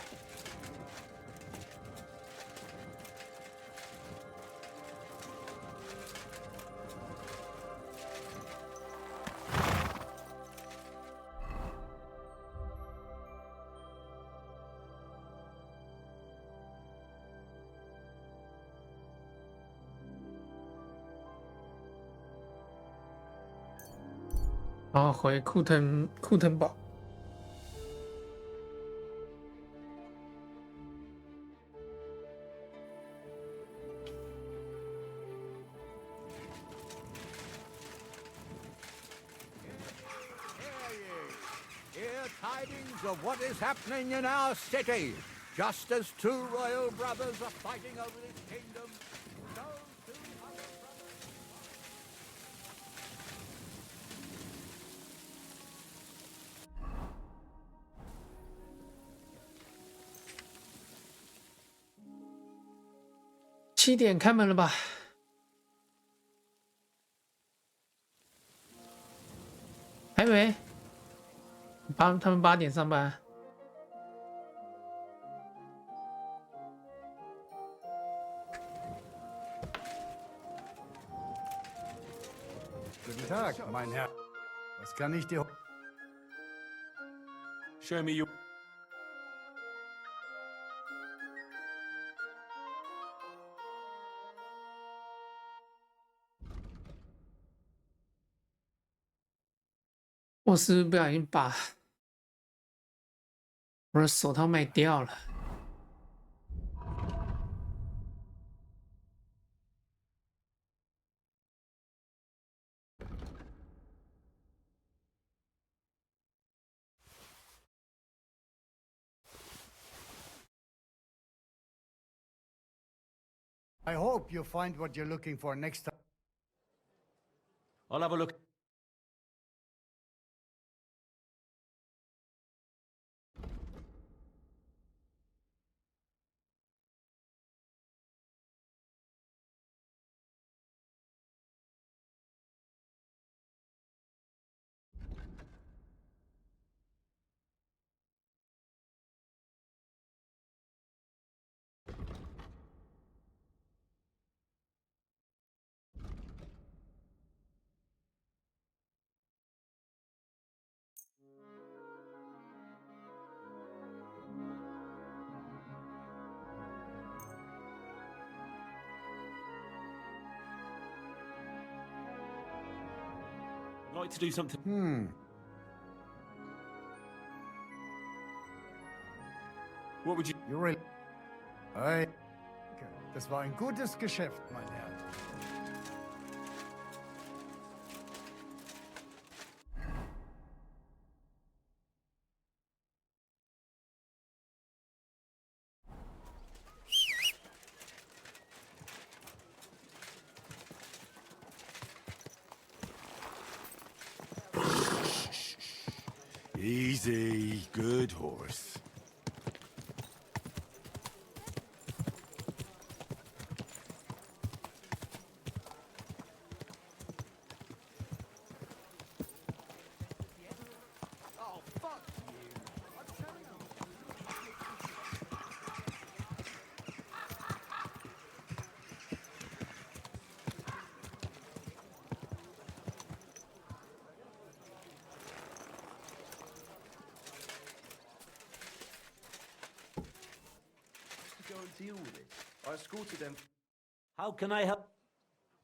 然后回库腾堡。Hear tidings of what is happening in our city. Just as two royal brothers are fighting over this kingdom, so two other brothers... 7点开门了吧？还没。他们8点上班。Guten Tag, mein Herr. Was kann ich dir... Show me your... 我是不是不小心把我的手套卖掉了？ I hope you find what you're looking for next time. I'll have a look. Like to do something. What would you... You really... Hey. Das war ein gutes Geschäft, mein Herr. Easy, good horse. deal with it. I escorted them. How can I help?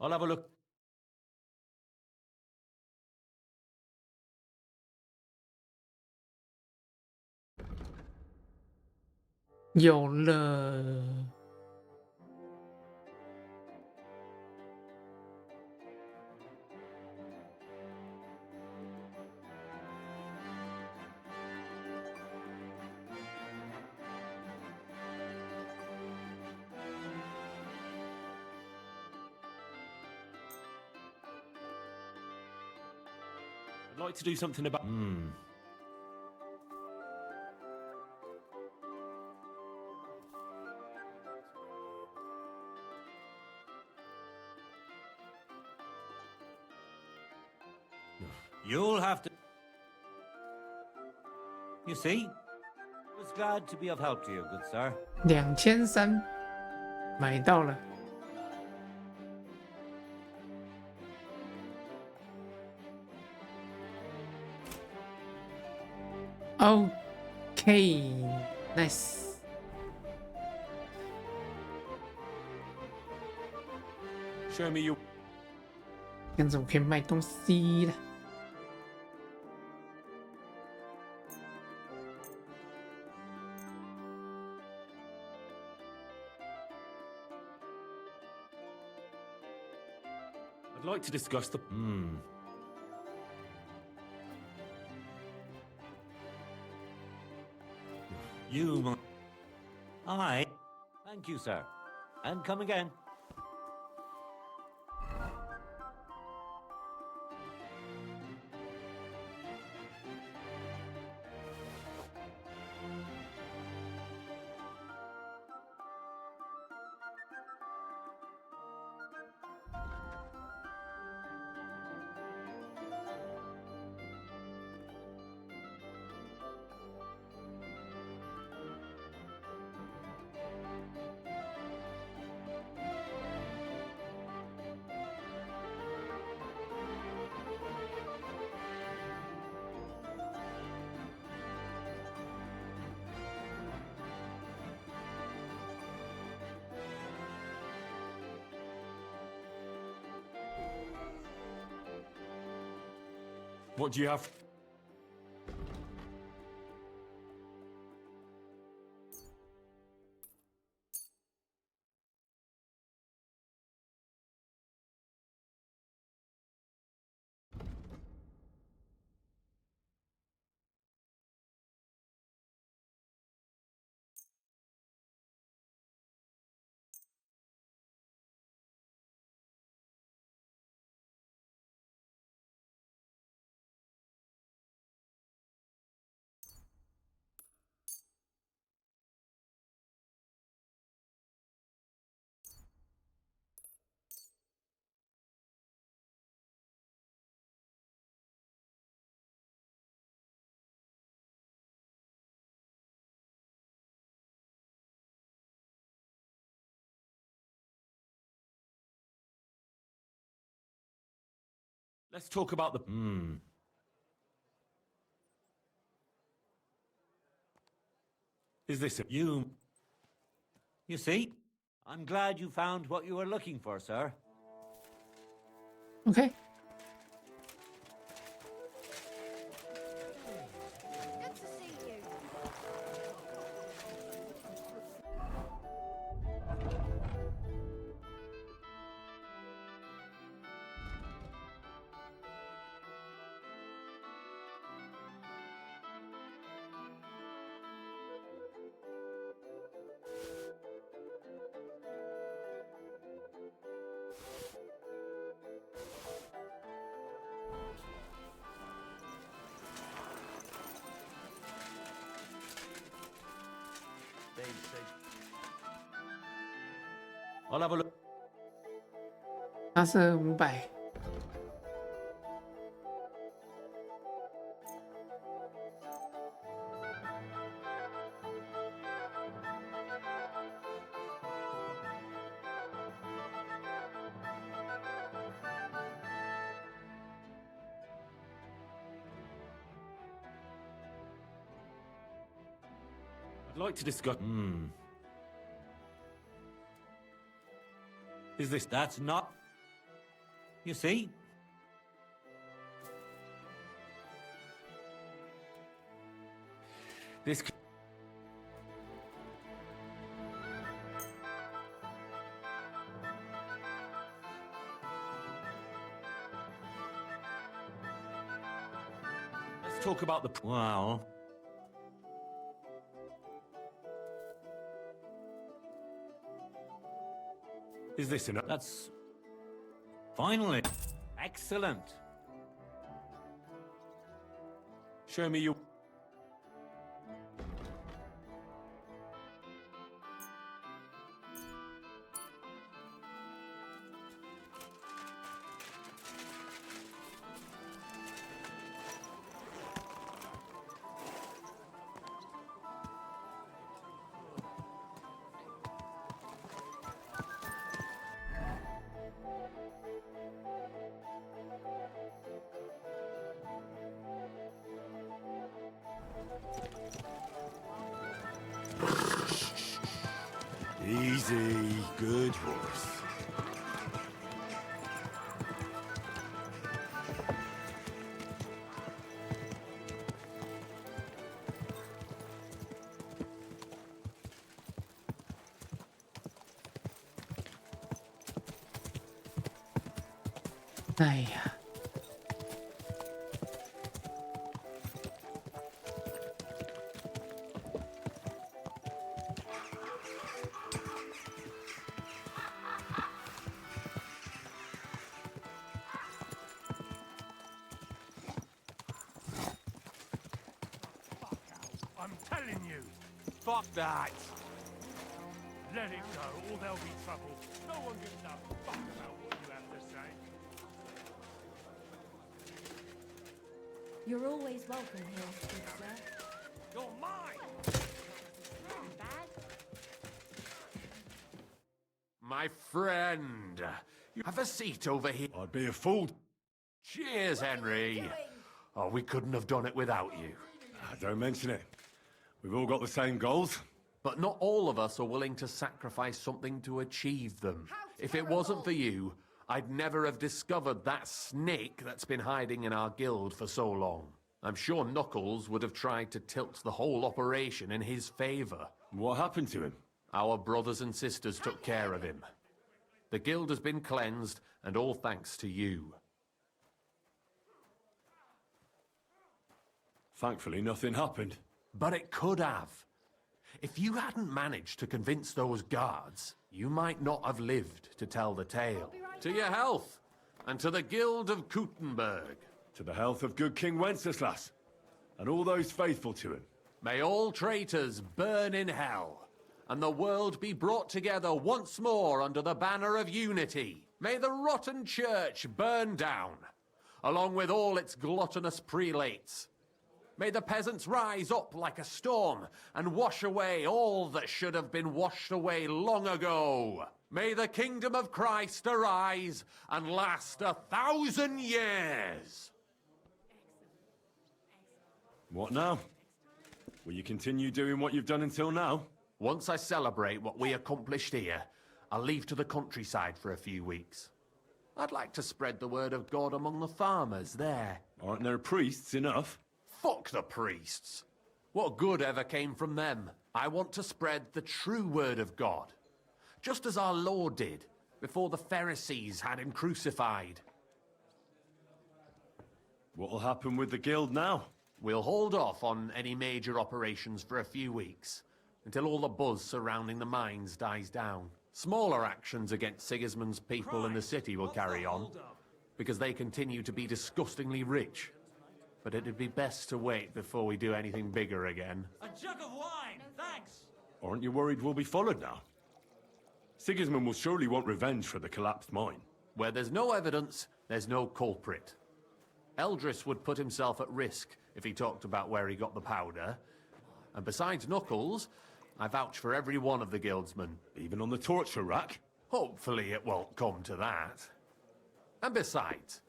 I'll have a look. 有了。I'd like to do something about. You'll have to. You see? I was glad to be of help to you, good sir. 2300买到了。OK，nice。Show me you. 这样子我可以卖东西了。I'd like to discuss the. You. I. Thank you, sir. And come again. What do you have? Let's talk about the. Is this a. You see? I'm glad you found what you were looking for, sir. OK。Good to see you. I'll have a look. 它是500。I'd like to discuss. Is this... That's not... You see? This... Let's talk about the... Well... Is this enough? That's... Finally! Excellent! Show me your... Easy, good horse.哎呀，I'm telling you. Fuck that! Let it go, or there'll be trouble. No one gives a fuck about what you have to say. You're always welcome here, good sir. You're mine! My friend, you have a seat over here. I'd be a fool. Cheers, Henry. Oh, we couldn't have done it without you. Don't mention it. We've all got the same goals. But not all of us are willing to sacrifice something to achieve them. If it wasn't for you, I'd never have discovered that snake that's been hiding in our guild for so long. I'm sure Knuckles would have tried to tilt the whole operation in his favor. What happened to him? Our brothers and sisters took care of him. The guild has been cleansed, and all thanks to you. Thankfully, nothing happened. But it could have. If you hadn't managed to convince those guards, you might not have lived to tell the tale. To your health, and to the Guild of Kuttenberg. To the health of good King Wenceslas, and all those faithful to him. May all traitors burn in hell, and the world be brought together once more under the banner of unity. May the rotten church burn down, along with all its gluttonous prelates. May the peasants rise up like a storm and wash away all that should have been washed away long ago. May the kingdom of Christ arise and last 1,000 years. What now? Will you continue doing what you've done until now? Once I celebrate what we accomplished here, I'll leave to the countryside for a few weeks. I'd like to spread the word of God among the farmers there. Aren't there priests enough? Fuck the priests. What good ever came from them? I want to spread the true word of God, just as our Lord did before the Pharisees had him crucified. What'll happen with the guild now? We'll hold off on any major operations for a few weeks, until all the buzz surrounding the mines dies down. Smaller actions against Sigismund's people in the city will carry on, because they continue to be disgustingly rich. But it'd be best to wait before we do anything bigger again. A jug of wine, thanks! Aren't you worried we'll be followed now? Sigismund will surely want revenge for the collapsed mine. Where there's no evidence, there's no culprit. Eldris would put himself at risk if he talked about where he got the powder. And besides Knuckles, I vouch for every one of the guildsmen. Even on the torture rack? Hopefully it won't come to that. And besides,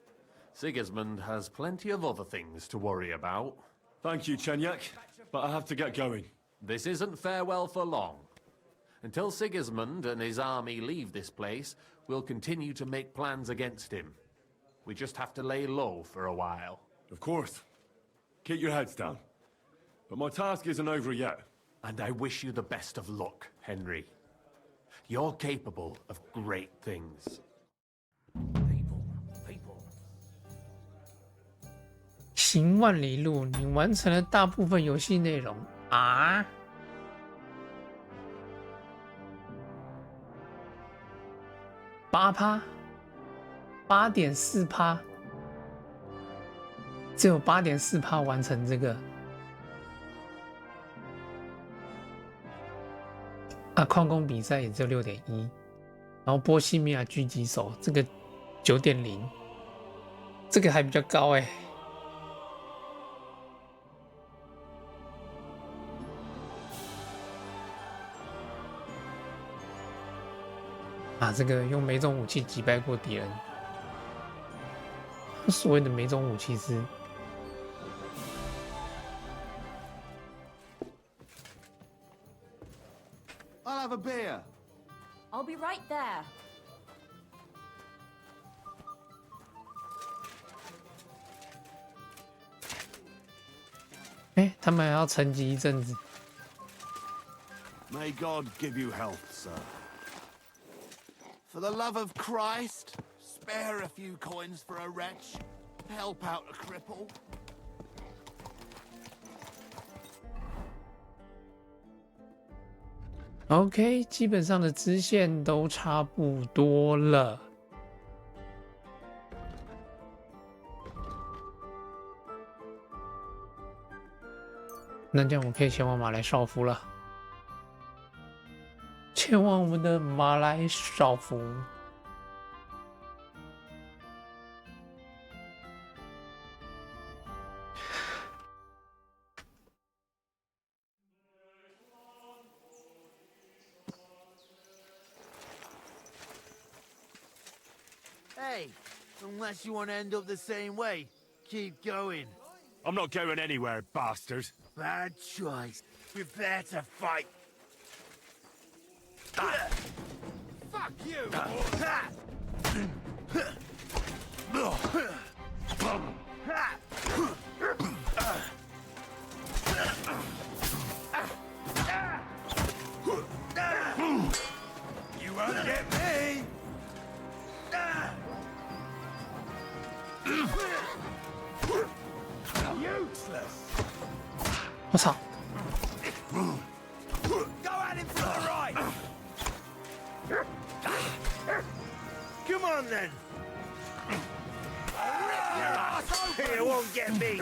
Sigismund has plenty of other things to worry about. Thank you, Chenyak, but I have to get going. This isn't farewell for long. Until Sigismund and his army leave this place, we'll continue to make plans against him. We just have to lay low for a while. Of course. Keep your heads down. But my task isn't over yet. And I wish you the best of luck, Henry. You're capable of great things. 行万里路，你完成了大部分游戏内容啊？8%， 8.4%，只有8.4%完成这个。啊，矿工比赛也只有6.1，然后波西米亚狙击手这个9.0，这个还比较高哎。啊，这个用每种武器击败过敌人，所谓的每种武器是。I'll have a beer. I'll be right there. 哎，他们还要沉寂一阵子。May God give you health, sir. For the love of Christ, spare a few coins for a wretch. Help out a cripple. OK， 基本上的支线都差不多了。那这样我可以前往马来少夫了。前往我们的马来少夫。Hey, unless you want to end up the same way, keep going. I'm not going anywhere, bastard. Bad choice. Prepare to fight. Fuck you! You won't get me! 我操！ Go at him from the right! Come on then! Your ass open! You won't get me!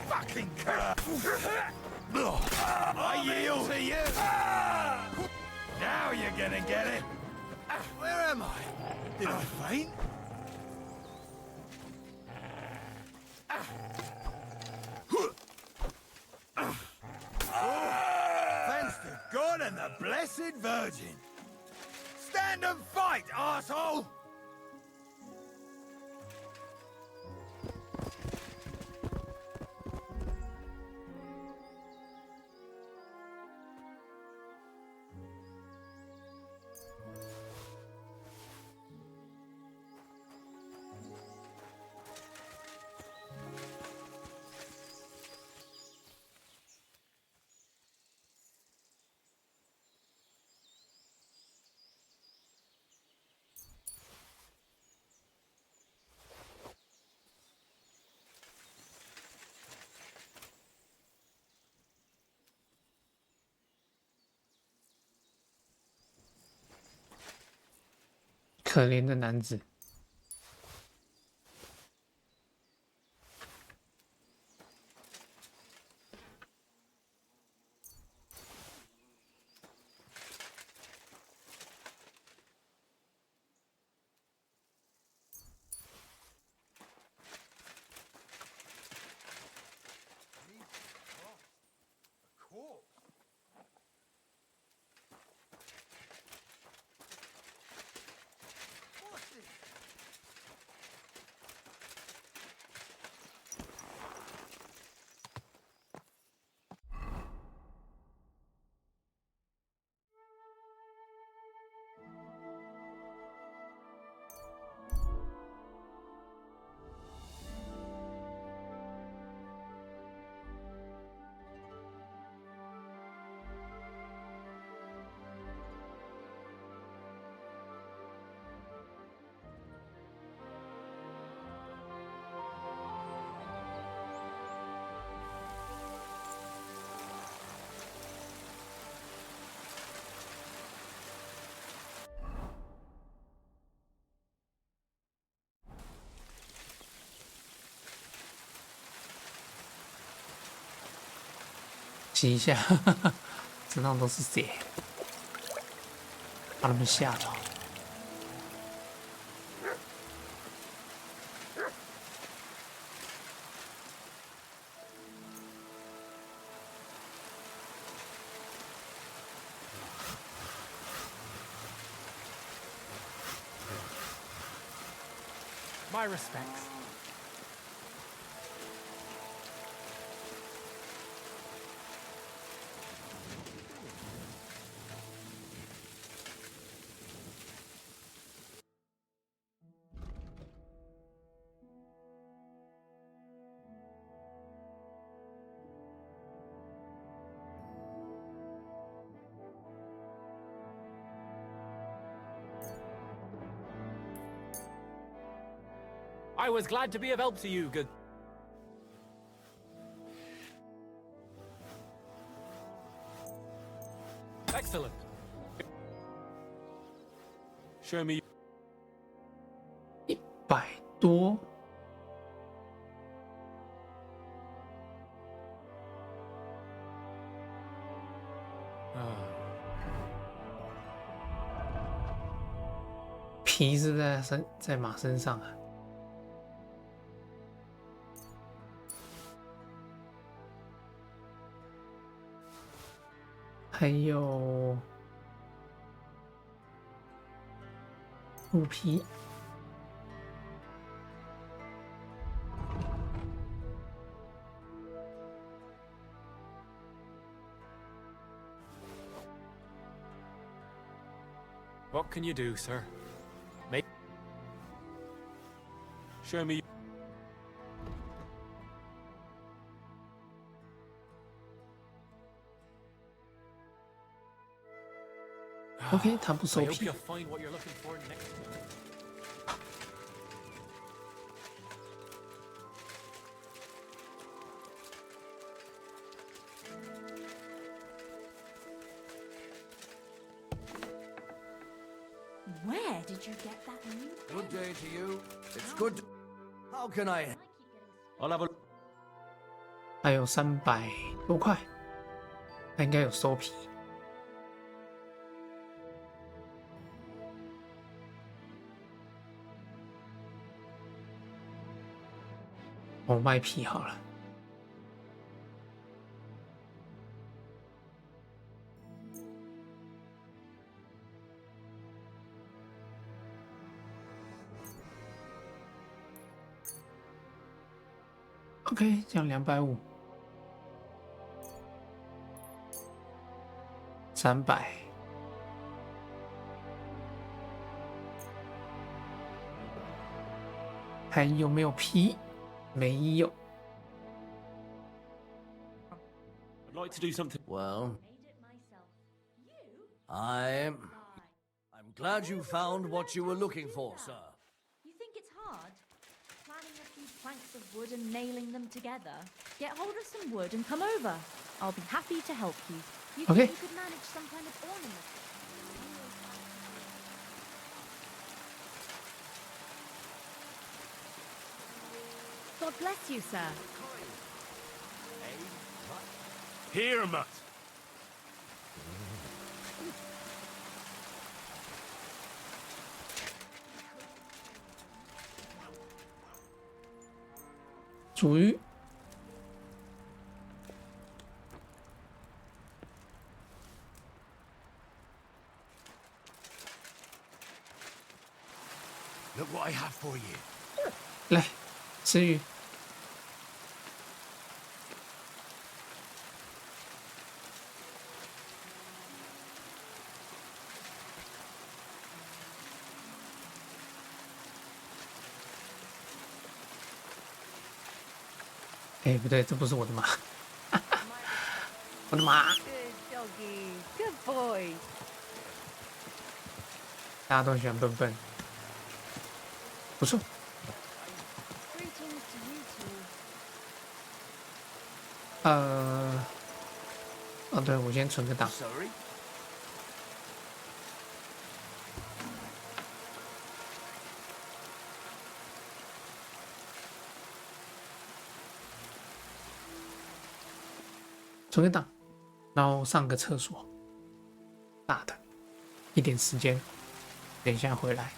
Fucking I yield to you! Now you're gonna get it! Where am I? Did I faint? Thanks to God and the Blessed Virgin! Stand and fight, arsehole!可怜的男子。洗一下，身上都是血，把他们吓到。My respects. I was glad to be of help to you, good. Excellent. Show me. 100多。皮是在马身上啊。还有鹿皮，What can you do, sir? Show me. OK， 他不收 I hope 皮 you'll。find what you're looking for next. Where did you get that new Good day to you. It's good. How can I? I'll have a. 还有300多块，他应该有收皮。我卖皮好了。OK， 这样250、300，还有没有皮？没有。I'd like to do something. Well, I'm glad you found what you were looking for, sir. You think it's hard? Planning a few planks of wood and nailing them together? Get hold of some wood and come over. I'll be happy to help you. You Okay. think you could manage some kind of ornament? God bless you, sir. Here, Mutt. 煮鱼。Look what I have for you. 来，吃鱼。哎，不对，这不是我的马，我的马。 Good doggy. Good boy. 大家都喜欢笨笨，不错。 Greetings to you two. 哦，对，我先存个档。 Sorry. 存个档。然后上个厕所，大的，一点时间，等一下回来。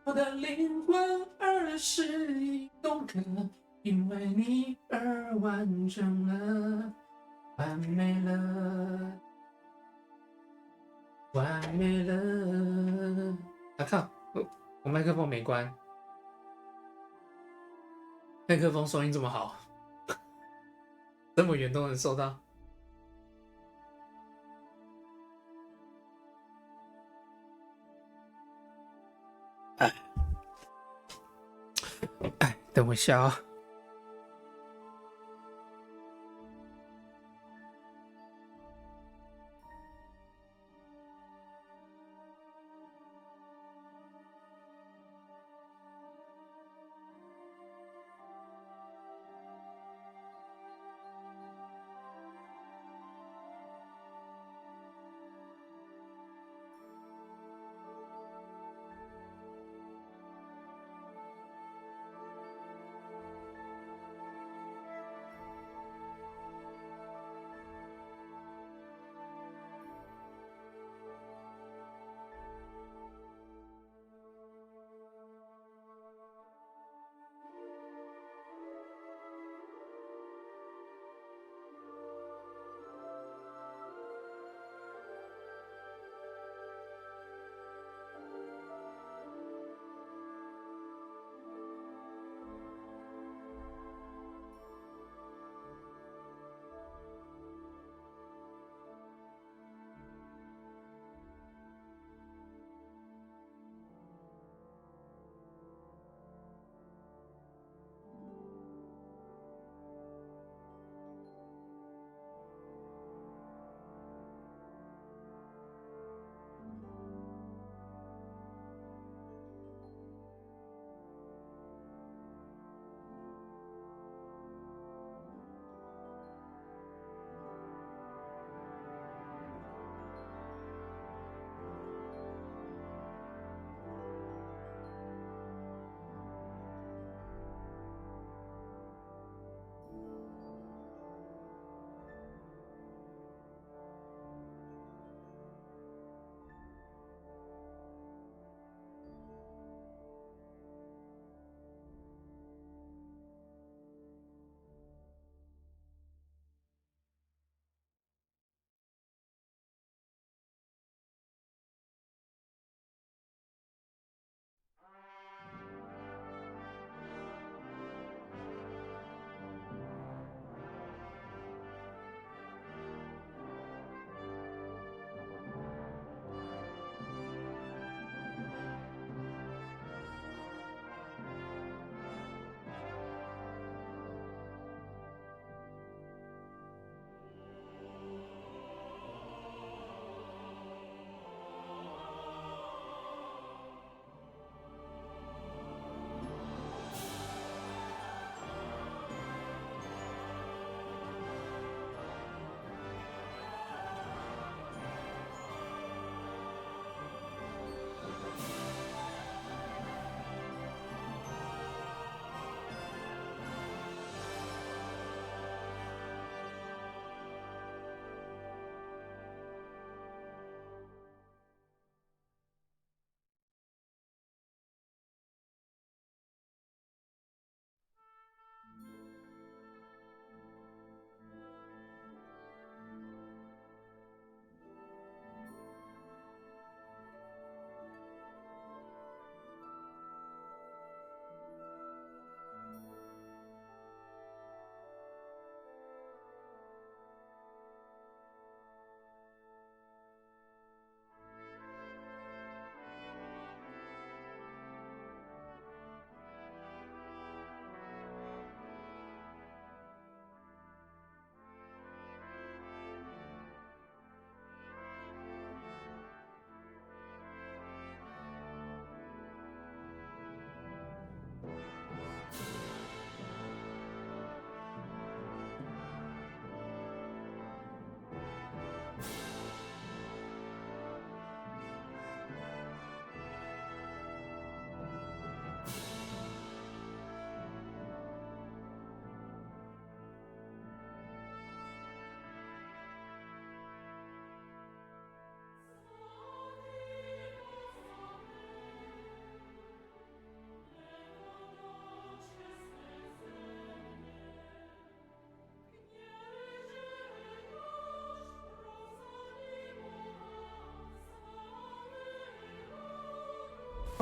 我的灵魂儿是一栋歌，因为你而完整了，完美了，完美了。啊靠！我麦克风没关，麦克风收音这么好，这么远都能收到。哎，等我一下啊。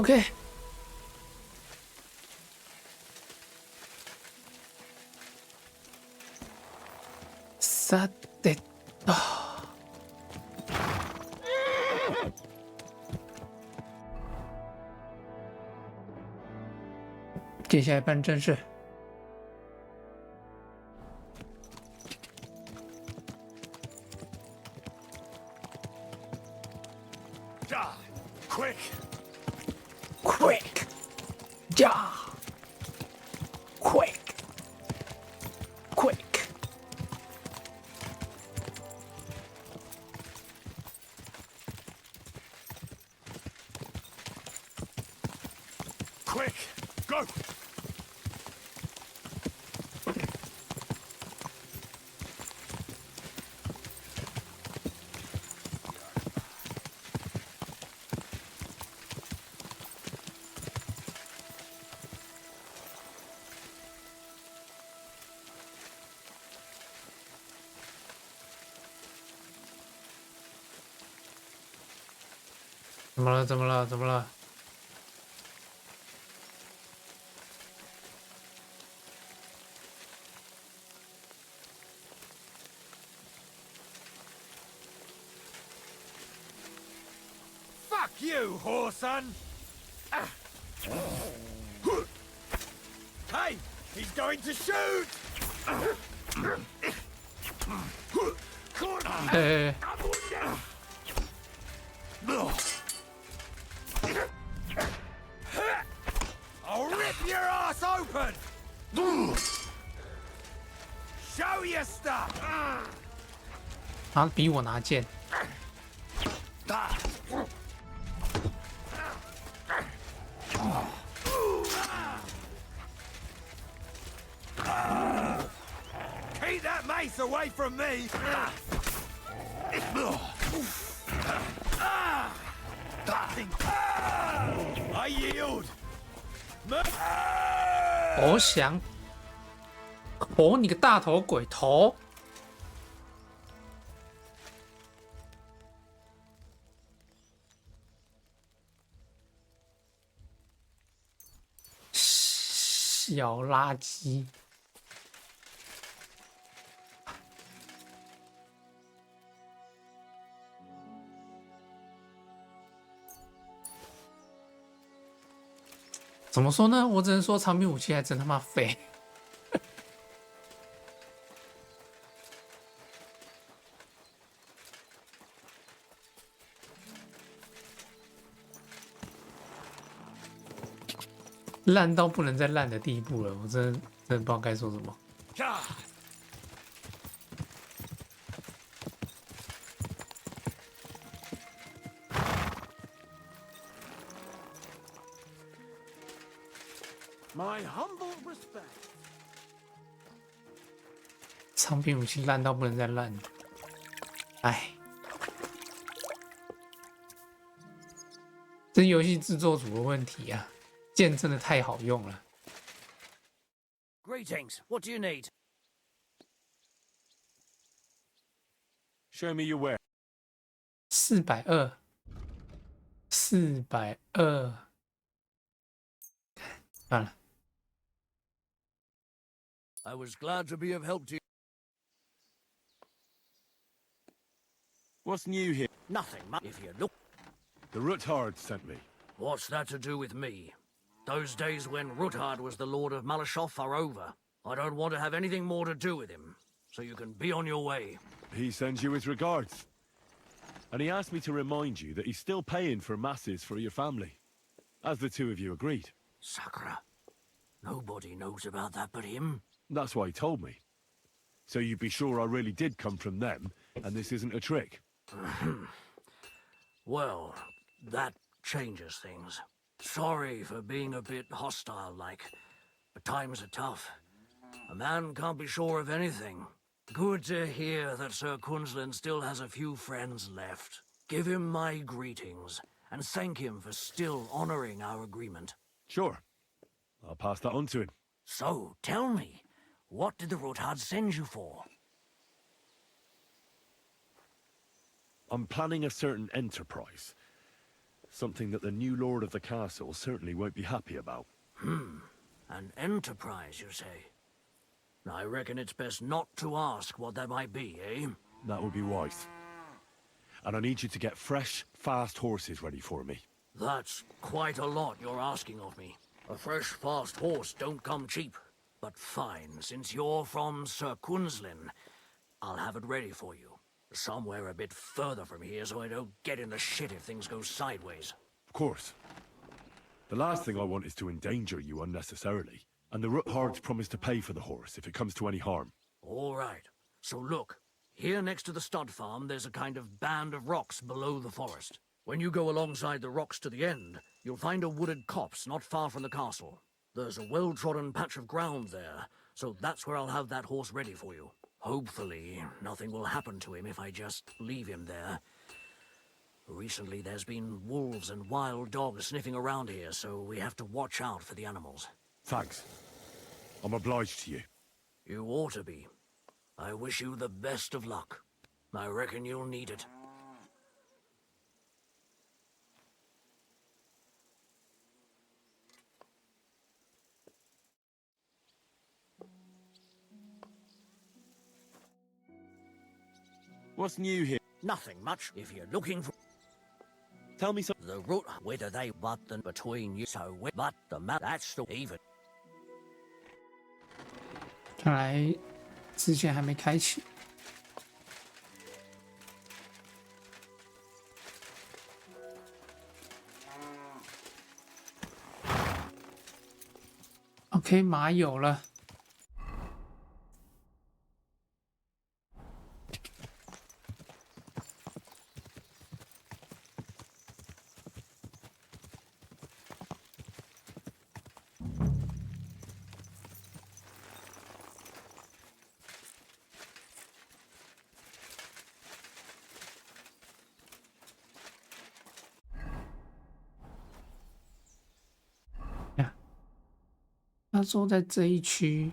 OK。さてと。接下来办正事。Quick! Quick! Ja! Quick! Quick! Quick! Go!怎么了？怎么了？怎么了？ Fuck you, whoreson! Hey, he's going to shoot! Hey. I'll rip your ass open! Show your stuff! 他比我拿剑。 Keep that mace away from me! I yield! 投降！投你个大头鬼！投！小垃圾！怎么说呢？我只能说长柄武器还真他妈废。烂到不能再烂的地步了，我真的不知道该说什么。 My humble respect. 长柄武器烂到不能再烂，哎，这是游戏制作组的问题啊！剑真的太好用了。 Greetings. What do you need? Show me your way. 420，420，算了。 I was glad to be of help to you. What's new here? Nothing, if you look. The Ruthard sent me. What's that to do with me? Those days when Ruthard was the Lord of Malashov are over. I don't want to have anything more to do with him, so you can be on your way. He sends you his regards. And he asked me to remind you that he's still paying for masses for your family, as the two of you agreed. Sakura. Nobody knows about that but him. That's why he told me. So you'd be sure I really did come from them, and this isn't a trick. Well, that changes things. Sorry for being a bit hostile-like, but times are tough. A man can't be sure of anything. Good to hear that Sir Kunzlin still has a few friends left. Give him my greetings, and thank him for still honoring our agreement. Sure. I'll pass that on to him. So, tell me, what did the Ruthard send you for? I'm planning a certain enterprise. something that the new lord of the castle certainly won't be happy about. An enterprise, you say? I reckon it's best not to ask what that might be, eh? That would be wise. And I need you to get fresh, fast horses ready for me. That's quite a lot you're asking of me. A fresh, fast horse don't come cheap. But fine, since you're from Sir Quinslin, I'll have it ready for you. Somewhere a bit further from here so I don't get in the shit if things go sideways. Of course. The last thing I want is to endanger you unnecessarily. And the Roothards promise to pay for the horse if it comes to any harm. All right. So look, here next to the stud farm, there's a kind of band of rocks below the forest. When you go alongside the rocks to the end, you'll find a wooded copse not far from the castle. There's a well-trodden patch of ground there, so that's where I'll have that horse ready for you. Hopefully, nothing will happen to him if I just leave him there. Recently, there's been wolves and wild dogs sniffing around here, so we have to watch out for the animals. Thanks. I'm obliged to you. You ought to be. I wish you the best of luck. I reckon you'll need it. What's new here? Nothing much. If you're looking for... Tell me something. The root, whether they button between you, so but the map, that's the even. 看来之前还没开启。OK， 马有了。他说在这一区，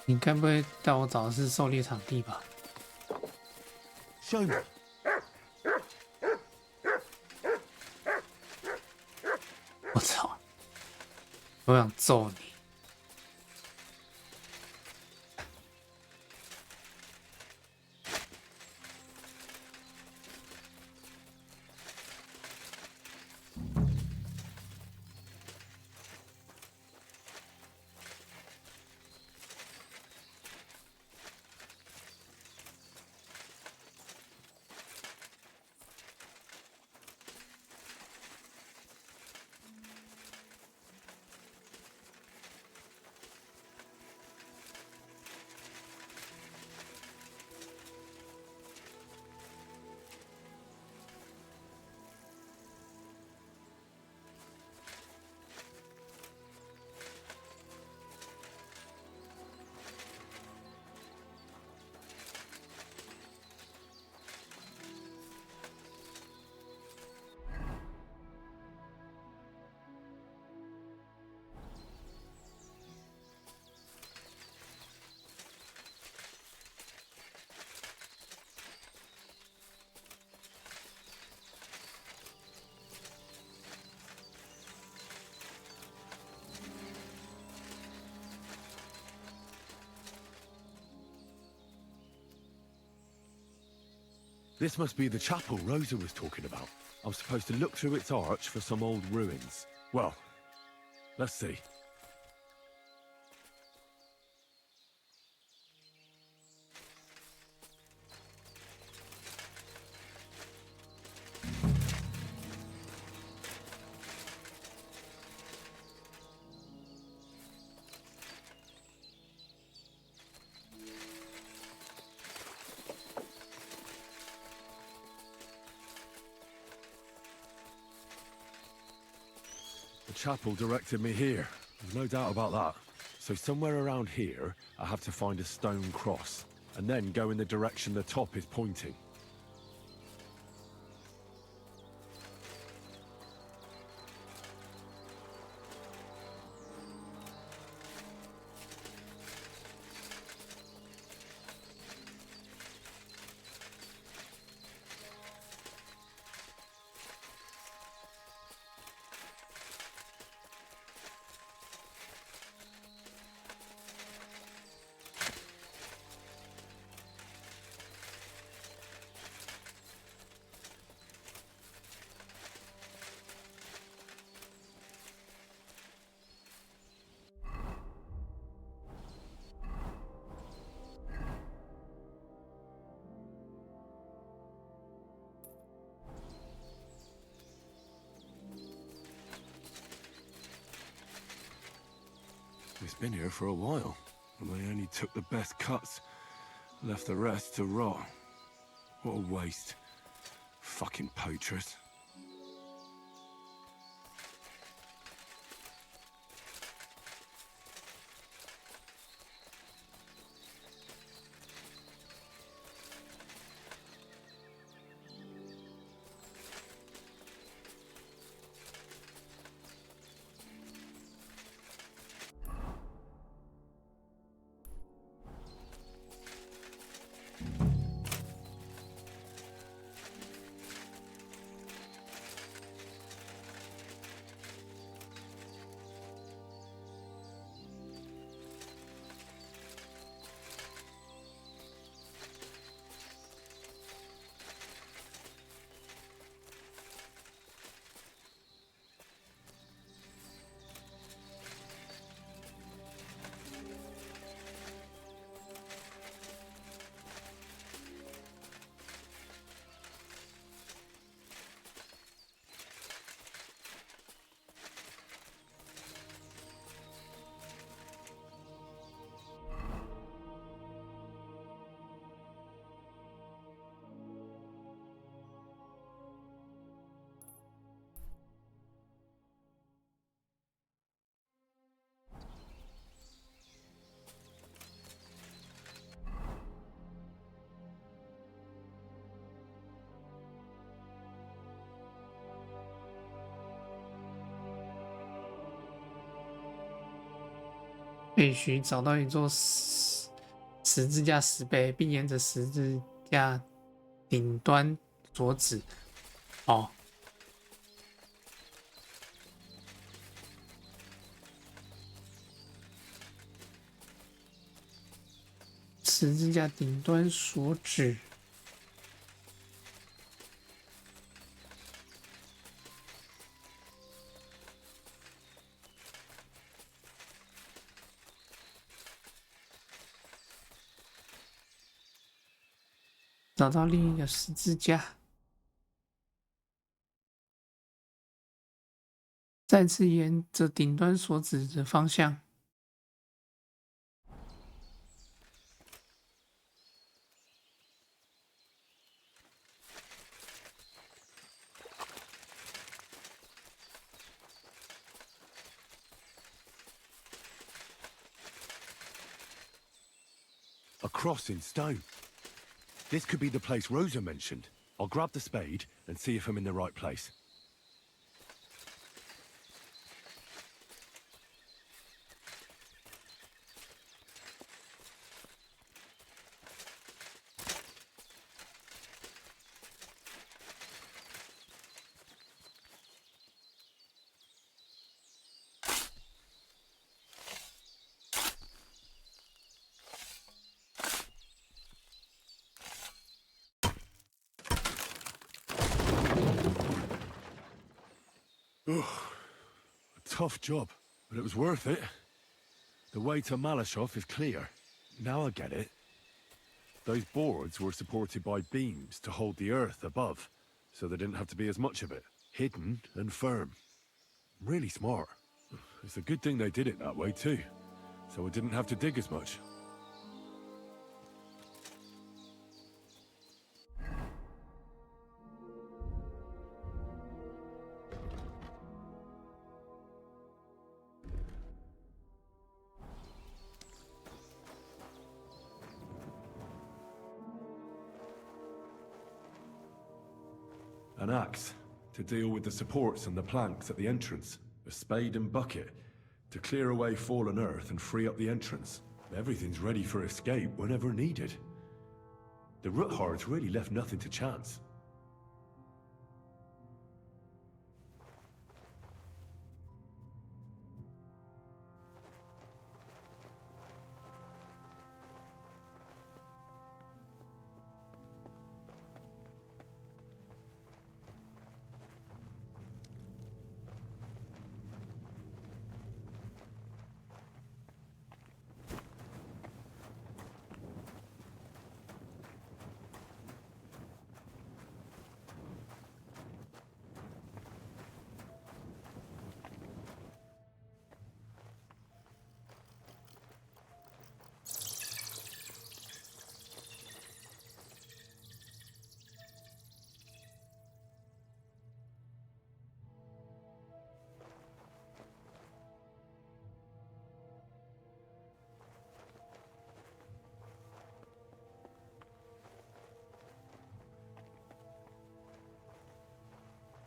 你该不会带我找的是狩猎场地吧？ Show me. 我操！我想揍你！This must be the chapel Rosa was talking about. I'm supposed to look through its arch for some old ruins. Well, let's see. chapel directed me here. There's no doubt about that. So somewhere around here, I have to find a stone cross, and then go in the direction the top is pointing. It's been here for a while, and they only took the best cuts, left the rest to rot. What a waste. Fucking poachers.必须找到一座十字架石碑，并沿着十字架顶端所指。哦，十字架顶端所指。找到另一个十字架，再次沿着顶端所指的方向。A cross in stone. This could be the place Rosa mentioned. I'll grab the spade and see if I'm in the right place. A tough job, but it was worth it. The way to Malashov is clear. Now I get it. Those boards were supported by beams to hold the earth above, so there didn't have to be as much of it. Hidden and firm. Really smart. It's a good thing they did it that way too, so I didn't have to dig as much. An axe to deal with the supports and the planks at the entrance. A spade and bucket to clear away fallen earth and free up the entrance. Everything's ready for escape whenever needed. The Roothards really left nothing to chance.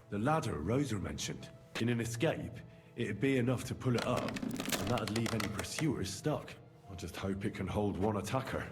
The ladder Rosa mentioned. In an escape, it'd be enough to pull it up, and that'd leave any pursuers stuck. I just hope it can hold one attacker.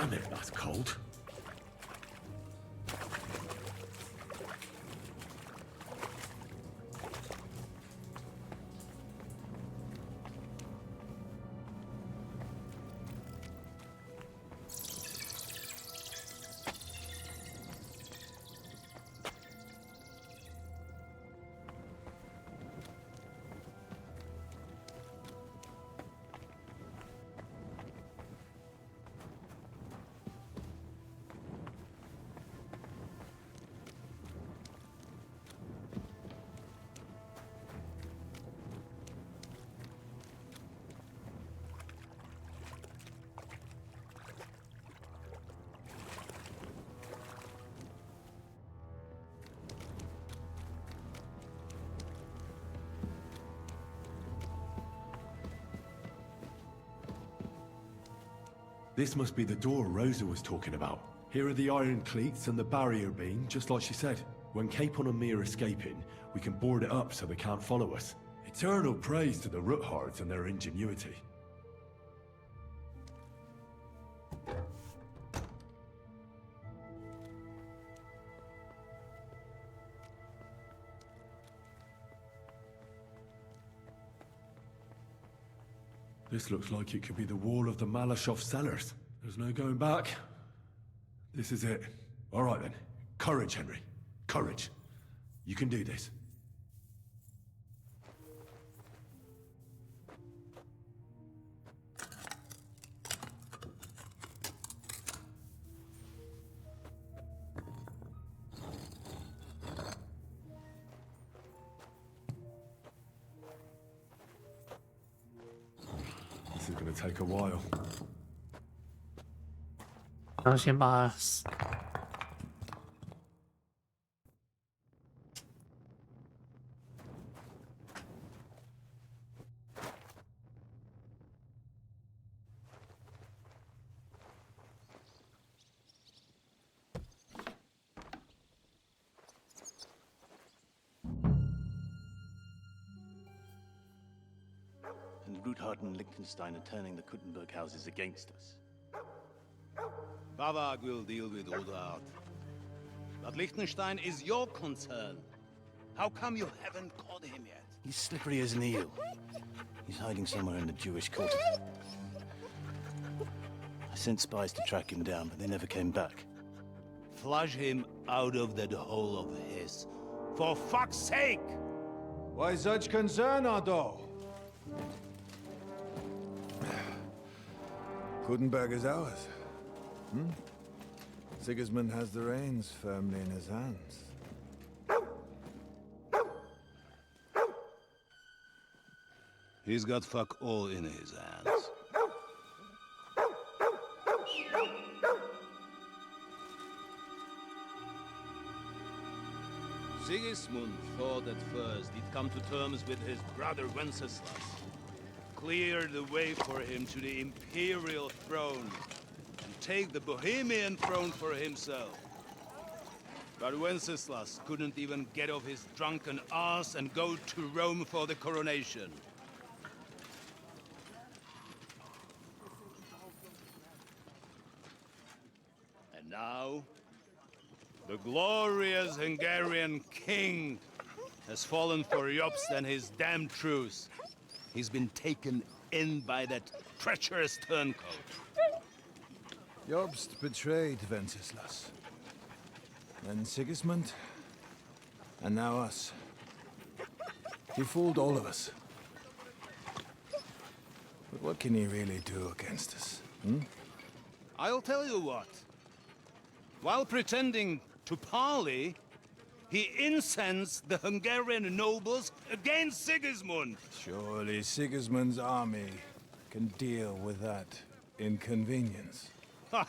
Damn it, that's cold. This must be the door Rosa was talking about. Here are the iron cleats and the barrier beam, just like she said. When Capon and me are escaping, we can board it up so they can't follow us. Eternal praise to the Roothards and their ingenuity. This looks like it could be the wall of the Malashov cellars. There's no going back. This is it. All right then. Courage, Henry. Courage. You can do this. This is going to take a while. 然后先把And Ruthard and Liechtenstein are turning the Kuttenberg houses against us. Bavag will deal with Ruthard. But Liechtenstein is your concern. How come you haven't caught him yet? He's slippery as an eel. He's hiding somewhere in the Jewish quarter. I sent spies to track him down, but they never came back. Flush him out of that hole of his. For fuck's sake! Why such concern, Otto? Kuttenberg is ours. Sigismund has the reins firmly in his hands. He's got fuck all in his hands. Sigismund thought at first he'd come to terms with his brother Wenceslas, clear the way for him to the imperial throne, and take the Bohemian throne for himself. But Wenceslas couldn't even get off his drunken ass and go to Rome for the coronation. And now, the glorious Hungarian king has fallen for Jobst and his damn truce. He's been taken in by that treacherous turncoat. Jobst betrayed Wenceslas. Then Sigismund. And now us. He fooled all of us. But what can he really do against us, hmm? I'll tell you what. While pretending to parley, he incensed the Hungarian nobles against Sigismund. Surely Sigismund's army can deal with that inconvenience. Ha!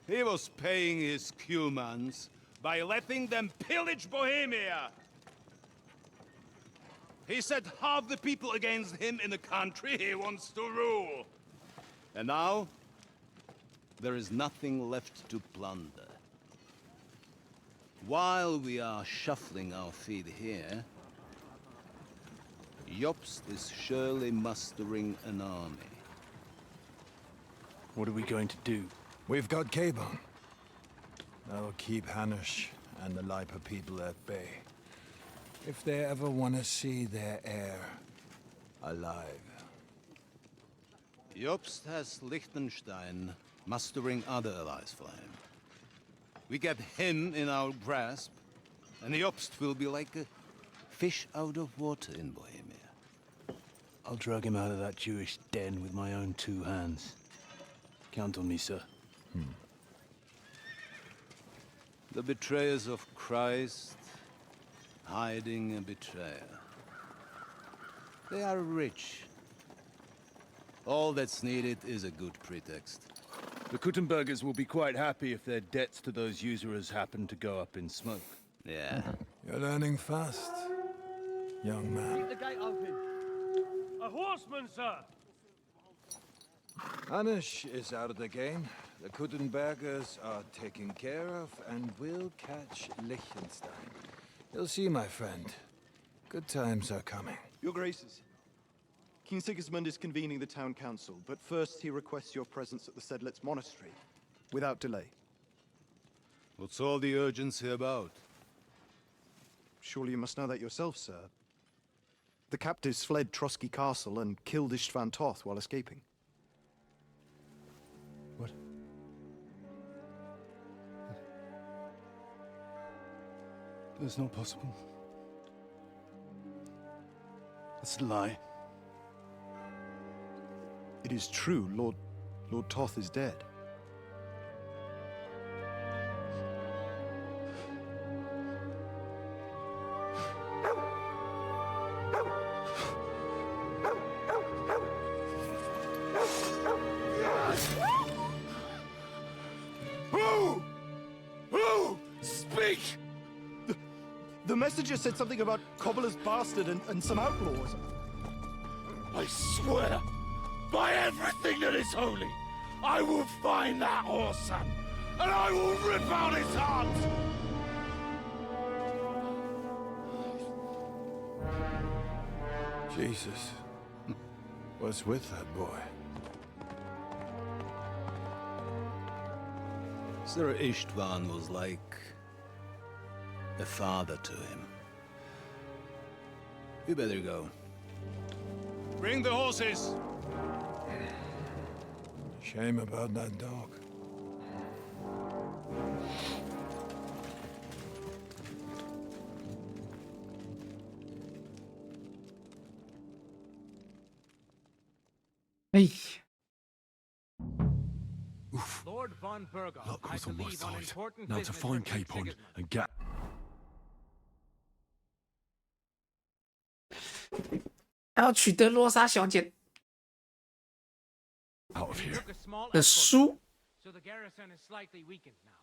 He was paying his Cumans by letting them pillage Bohemia. He set half the people against him in the country he wants to rule. And now, there is nothing left to plunder. While we are shuffling our feet here, Jobst is surely mustering an army. What are we going to do? We've got Cabon. That'll keep Hanush and the Lipa people at bay. If they ever want to see their heir alive. Jobst has Liechtenstein mustering other allies for him. We get him in our grasp, and Jobst will be like a fish out of water in Bohemia. I'll drag him out of that Jewish den with my own 2 hands. Count on me, sir. The betrayers of Christ, hiding a betrayer. They are rich. All that's needed is a good pretext. The Kuttenbergers will be quite happy if their debts to those usurers happen to go up in smoke. Yeah. You're learning fast, young man. Keep the gate open. A horseman, sir! Hanush is out of the game. The Kuttenbergers are taken care of, and we'll catch Liechtenstein. You'll see, my friend. Good times are coming. Your Graces, King Sigismund is convening the town council, but first he requests your presence at the Sedlitz monastery, without delay. What's all the urgency about? Surely you must know that yourself, sir. The captives fled Trotsky Castle and killed Istvan Toth while escaping. What? That's not possible. That's a lie. It is true, Lord Toth is dead. Who? Speak! The messenger said something about Cobbler's bastard and some outlaws. I swear, by everything that is holy, I will find that whoreson, and I will rip out his heart! Jesus. What's with that boy? Sir Istvan was like a father to him. We better go. Bring the horses! Shame about that dog. Hey. Lord von Burgos, Luck I was on my believe on side. important Now to business find for King Capon Sigismund. and get... 要取得罗莎小姐 Out of here. 的书。 So the garrison is slightly weakened now.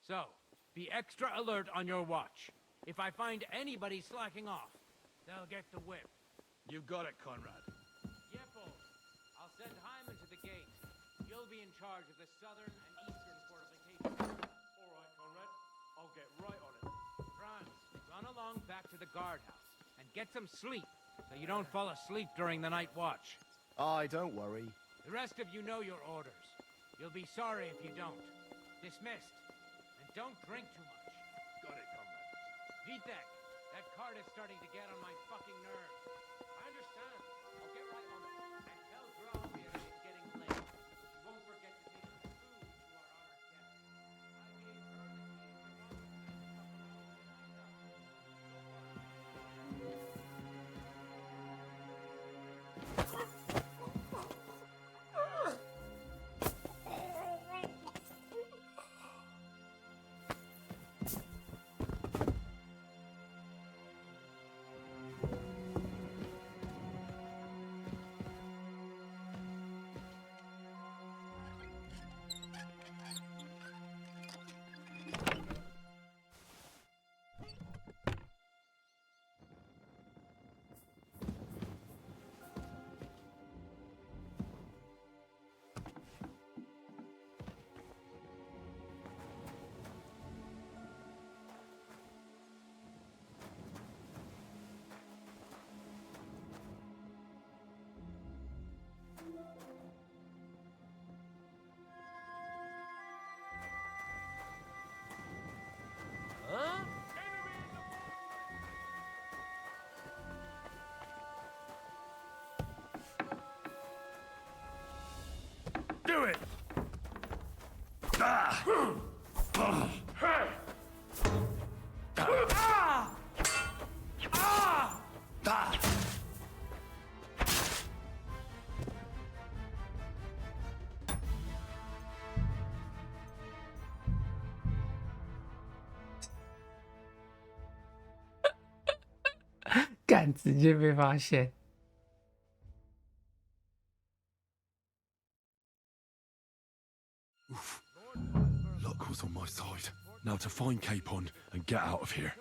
So, be extra alert on your watch. If I find anybody slacking off, they'll get the whip. You got it, Conrad. Yeppo, I'll send Hyman to the gate. You'll be in charge of the southern and eastern fortifications. All right, Conrad. I'll get right on it. Franz, run along back to the guardhouse and get some sleep so you don't fall asleep during the night watch. Aye, don't worry. The rest of you know your orders. You'll be sorry if you don't. Dismissed. And don't drink too much. Got it, Conrad. Vitek, that cart is starting to get on my fucking nerves. I understand. I'll get right on it. And tell Graubeer it's getting late. You won't forget to take some food to our honored guest. I gave her the key Huh? Do it!干，直接被发现。 Luck was on my side. Now to find Capon and get out of here.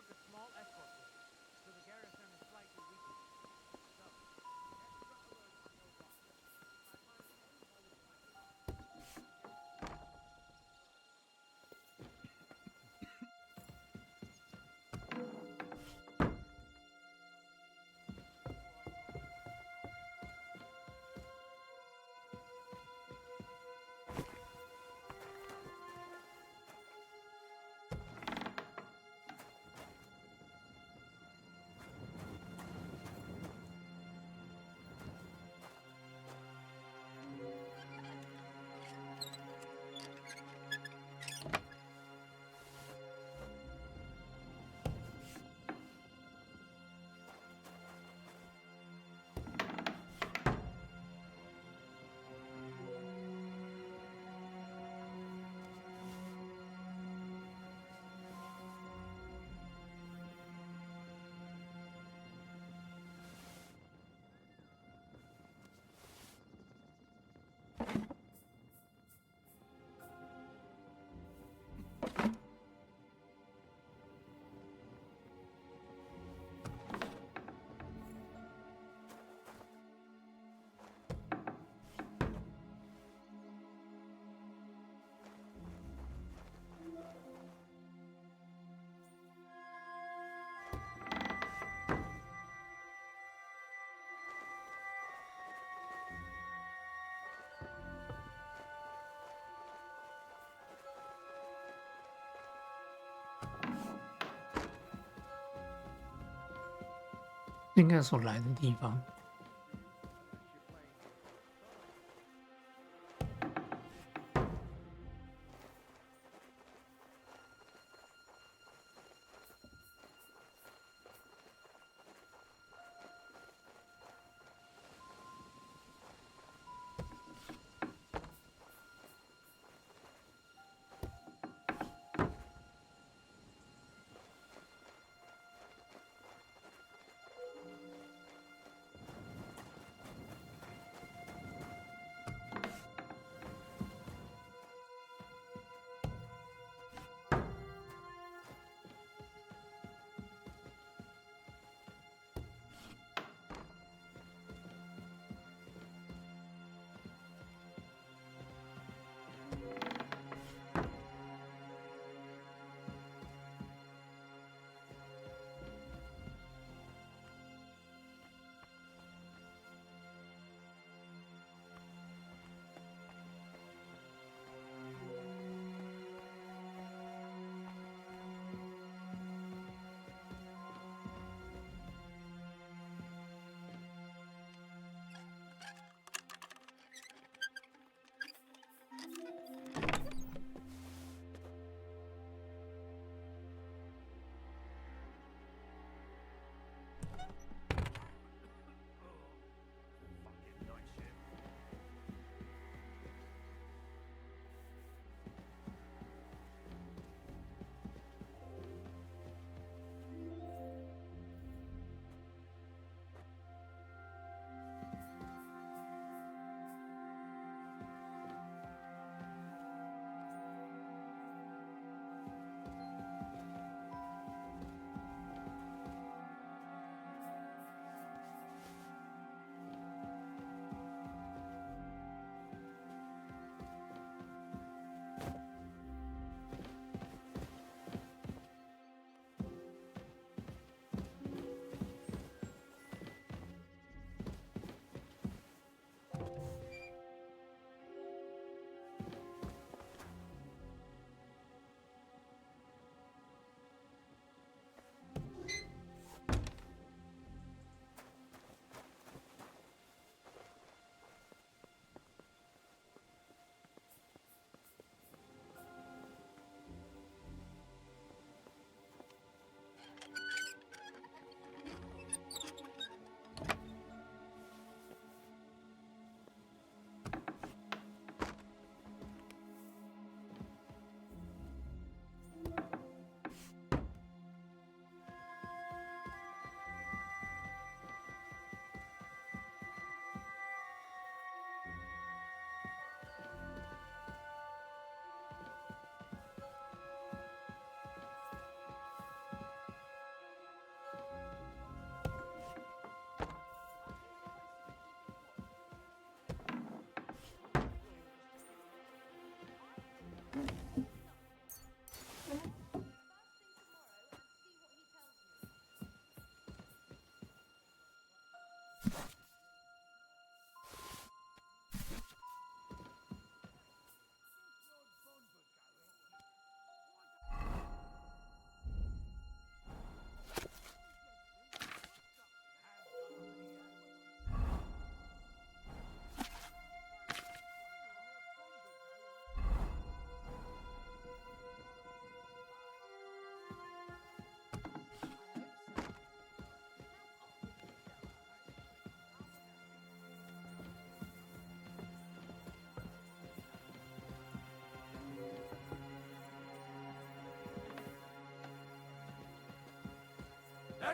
应该所来的地方。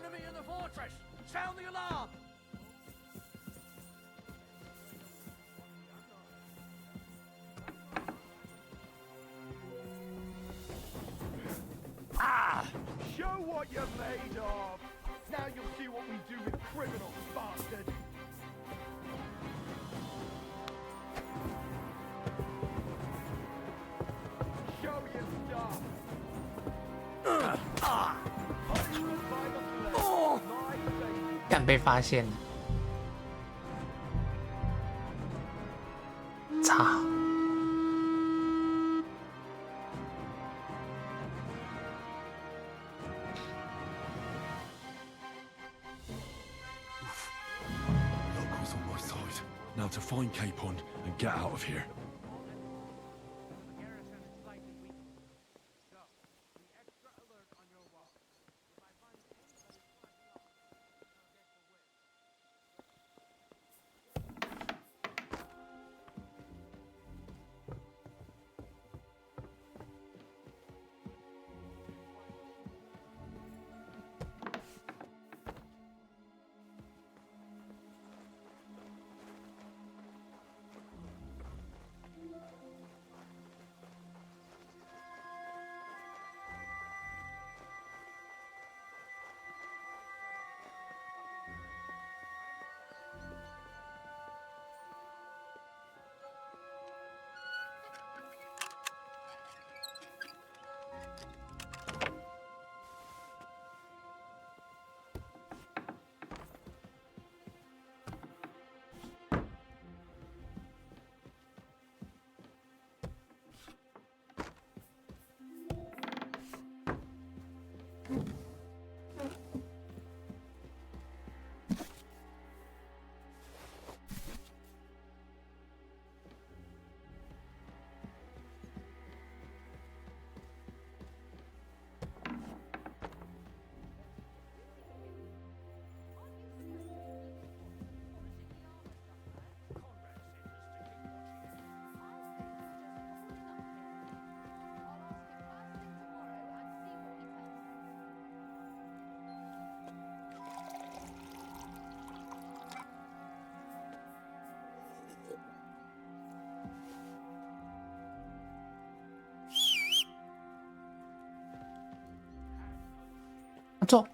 Enemy in the fortress! Sound the alarm! Ah! Show what you're made of! Now you'll see what we do with criminals, bastard! Show your stuff! Punishment by the flesh! My baby! 敢被发现了，操！ Luck was on my side. Now to find Capon and get out of here.走。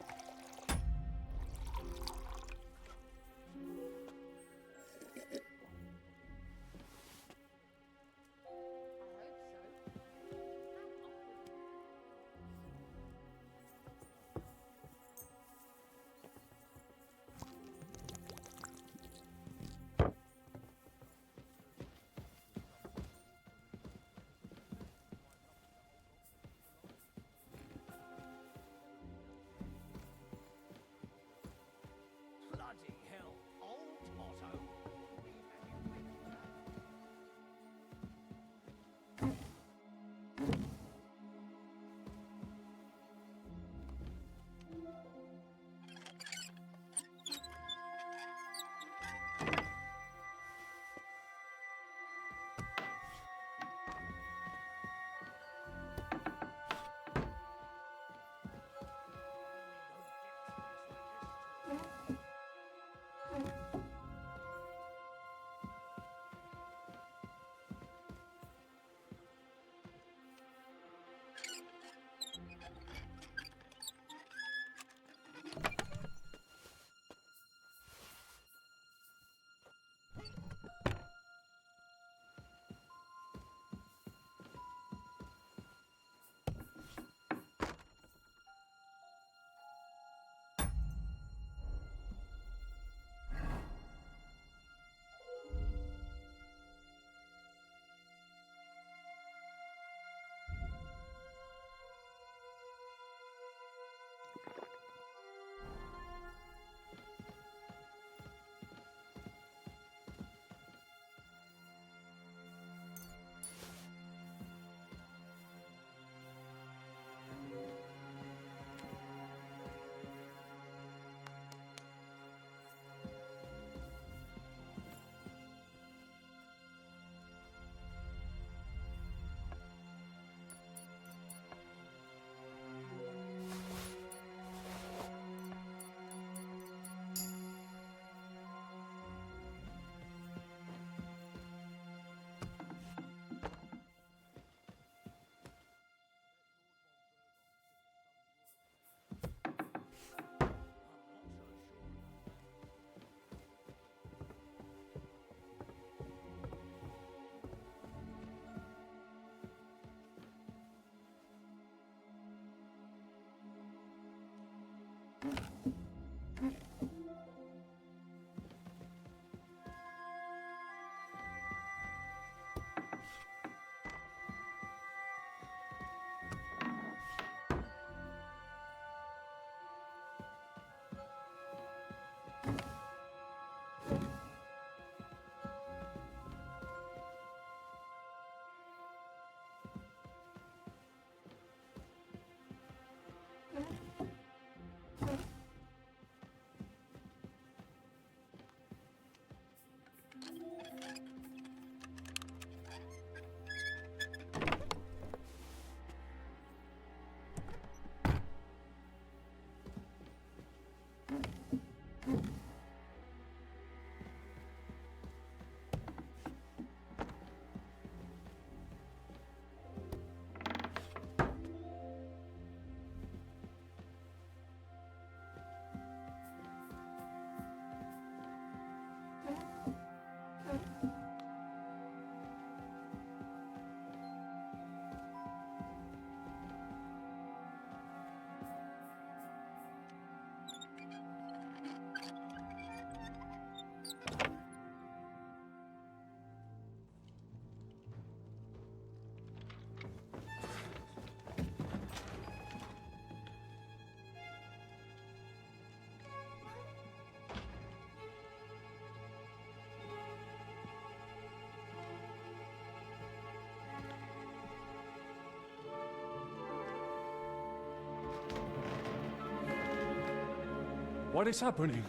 What is happening?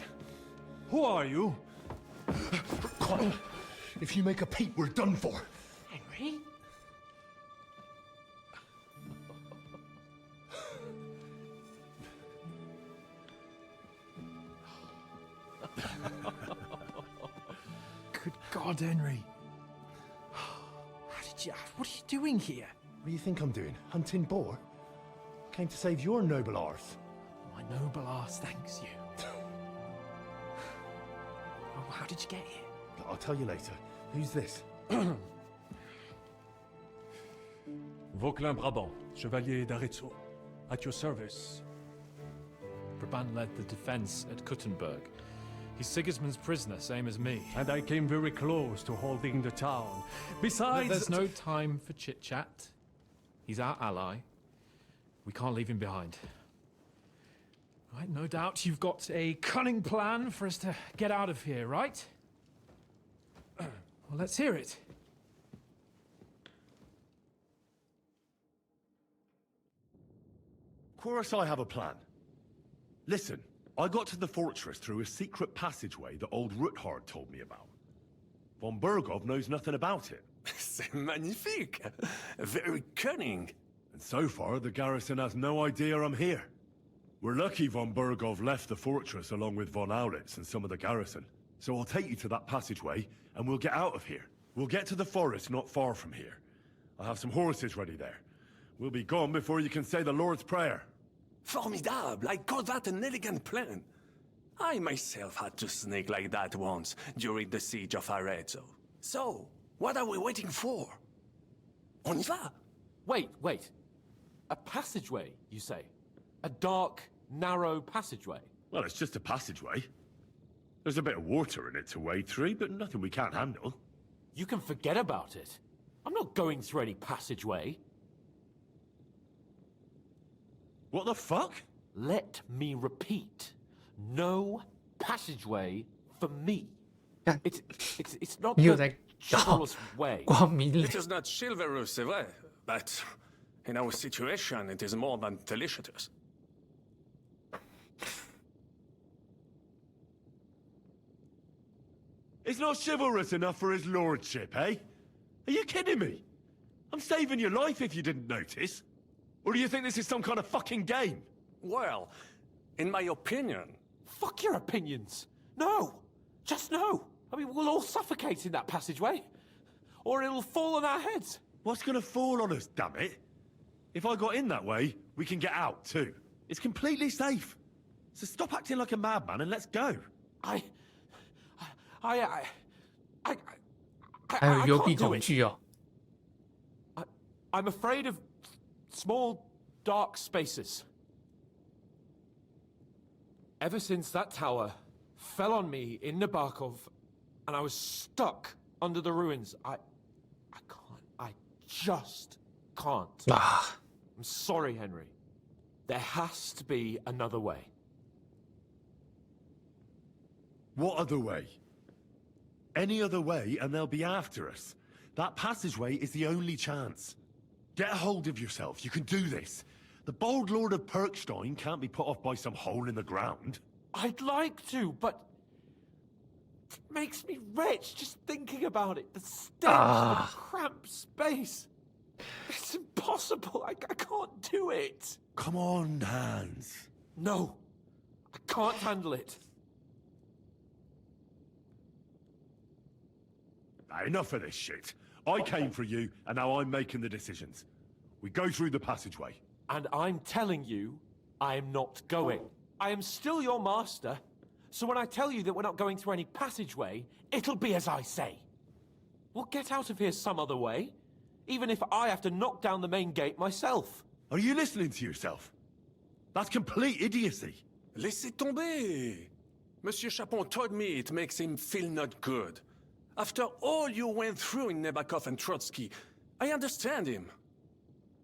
Who are you? Quiet. If you make a peep, we're done for. Henry? Good God, Henry. How did you... What are you doing here? What do you think I'm doing? Hunting boar? Came to save your noble arse. My noble arse thanks you. Oh, how did you get here? I'll tell you later. Who's this? Vauquelin Brabant, Chevalier d'Arezzo. At your service. Brabant led the defense at Kuttenberg. He's Sigismund's prisoner, same as me. And I came very close to holding the town. Besides... There's no time for chit-chat. He's our ally. We can't leave him behind. Right, no doubt you've got a cunning plan for us to get out of here, right? Well, let's hear it. Of course I have a plan. Listen, I got to the fortress through a secret passageway that old Ruthard told me about. Von Bergov knows nothing about it. C'est magnifique! Very cunning. And so far, the garrison has no idea I'm here. We're lucky von Bergov left the fortress along with von Aulitz and some of the garrison. So I'll take you to that passageway, and we'll get out of here. We'll get to the forest not far from here. I have some horses ready there. We'll be gone before you can say the Lord's Prayer. Formidable! I call that an elegant plan. I myself had to sneak like that once during the siege of Arezzo. So, what are we waiting for? On y va? Wait. A passageway, you say? A dark, narrow passageway? Well, it's just a passageway. There's a bit of water in it to wade through, but nothing we can't handle. You can forget about it. I'm not going through any passageway. What the fuck? Let me repeat. No passageway for me. It's not the chivalrous way. It is not chivalrous, c'est vrai, but in our situation, it is more than delicious. It's not chivalrous enough for his lordship, eh? Are you kidding me? I'm saving your life if you didn't notice. Or do you think this is some kind of fucking game? Well, in my opinion... Fuck your opinions. No. Just no. I mean, we'll all suffocate in that passageway. Or it'll fall on our heads. What's gonna fall on us, damn it? If I got in that way, we can get out, too. It's completely safe. So stop acting like a madman and let's go. I 还有幽闭恐惧哦。 I'm afraid of small, dark spaces. Ever since that tower fell on me in Nabokov, and I was stuck under the ruins, I just can't. I'm sorry, Henry. There has to be another way. What other way? Any other way and they'll be after us. That passageway is the only chance. Get a hold of yourself. You can do this. The bold Lord of Perkstein can't be put off by some hole in the ground. I'd like to, but it makes me rich just thinking about it. The stench, the cramped space. It's impossible. I can't do it. Come on, Hans. No, I can't handle it. Enough of this shit. I came for you, and now I'm making the decisions. We go through the passageway. And I'm telling you, I am not going. I am still your master, so when I tell you that we're not going through any passageway, it'll be as I say. We'll get out of here some other way, even if I have to knock down the main gate myself. Are you listening to yourself? That's complete idiocy. Laissez tomber. Monsieur Chapon told me it makes him feel not good. After all you went through in Nabokov and Trotsky, I understand him.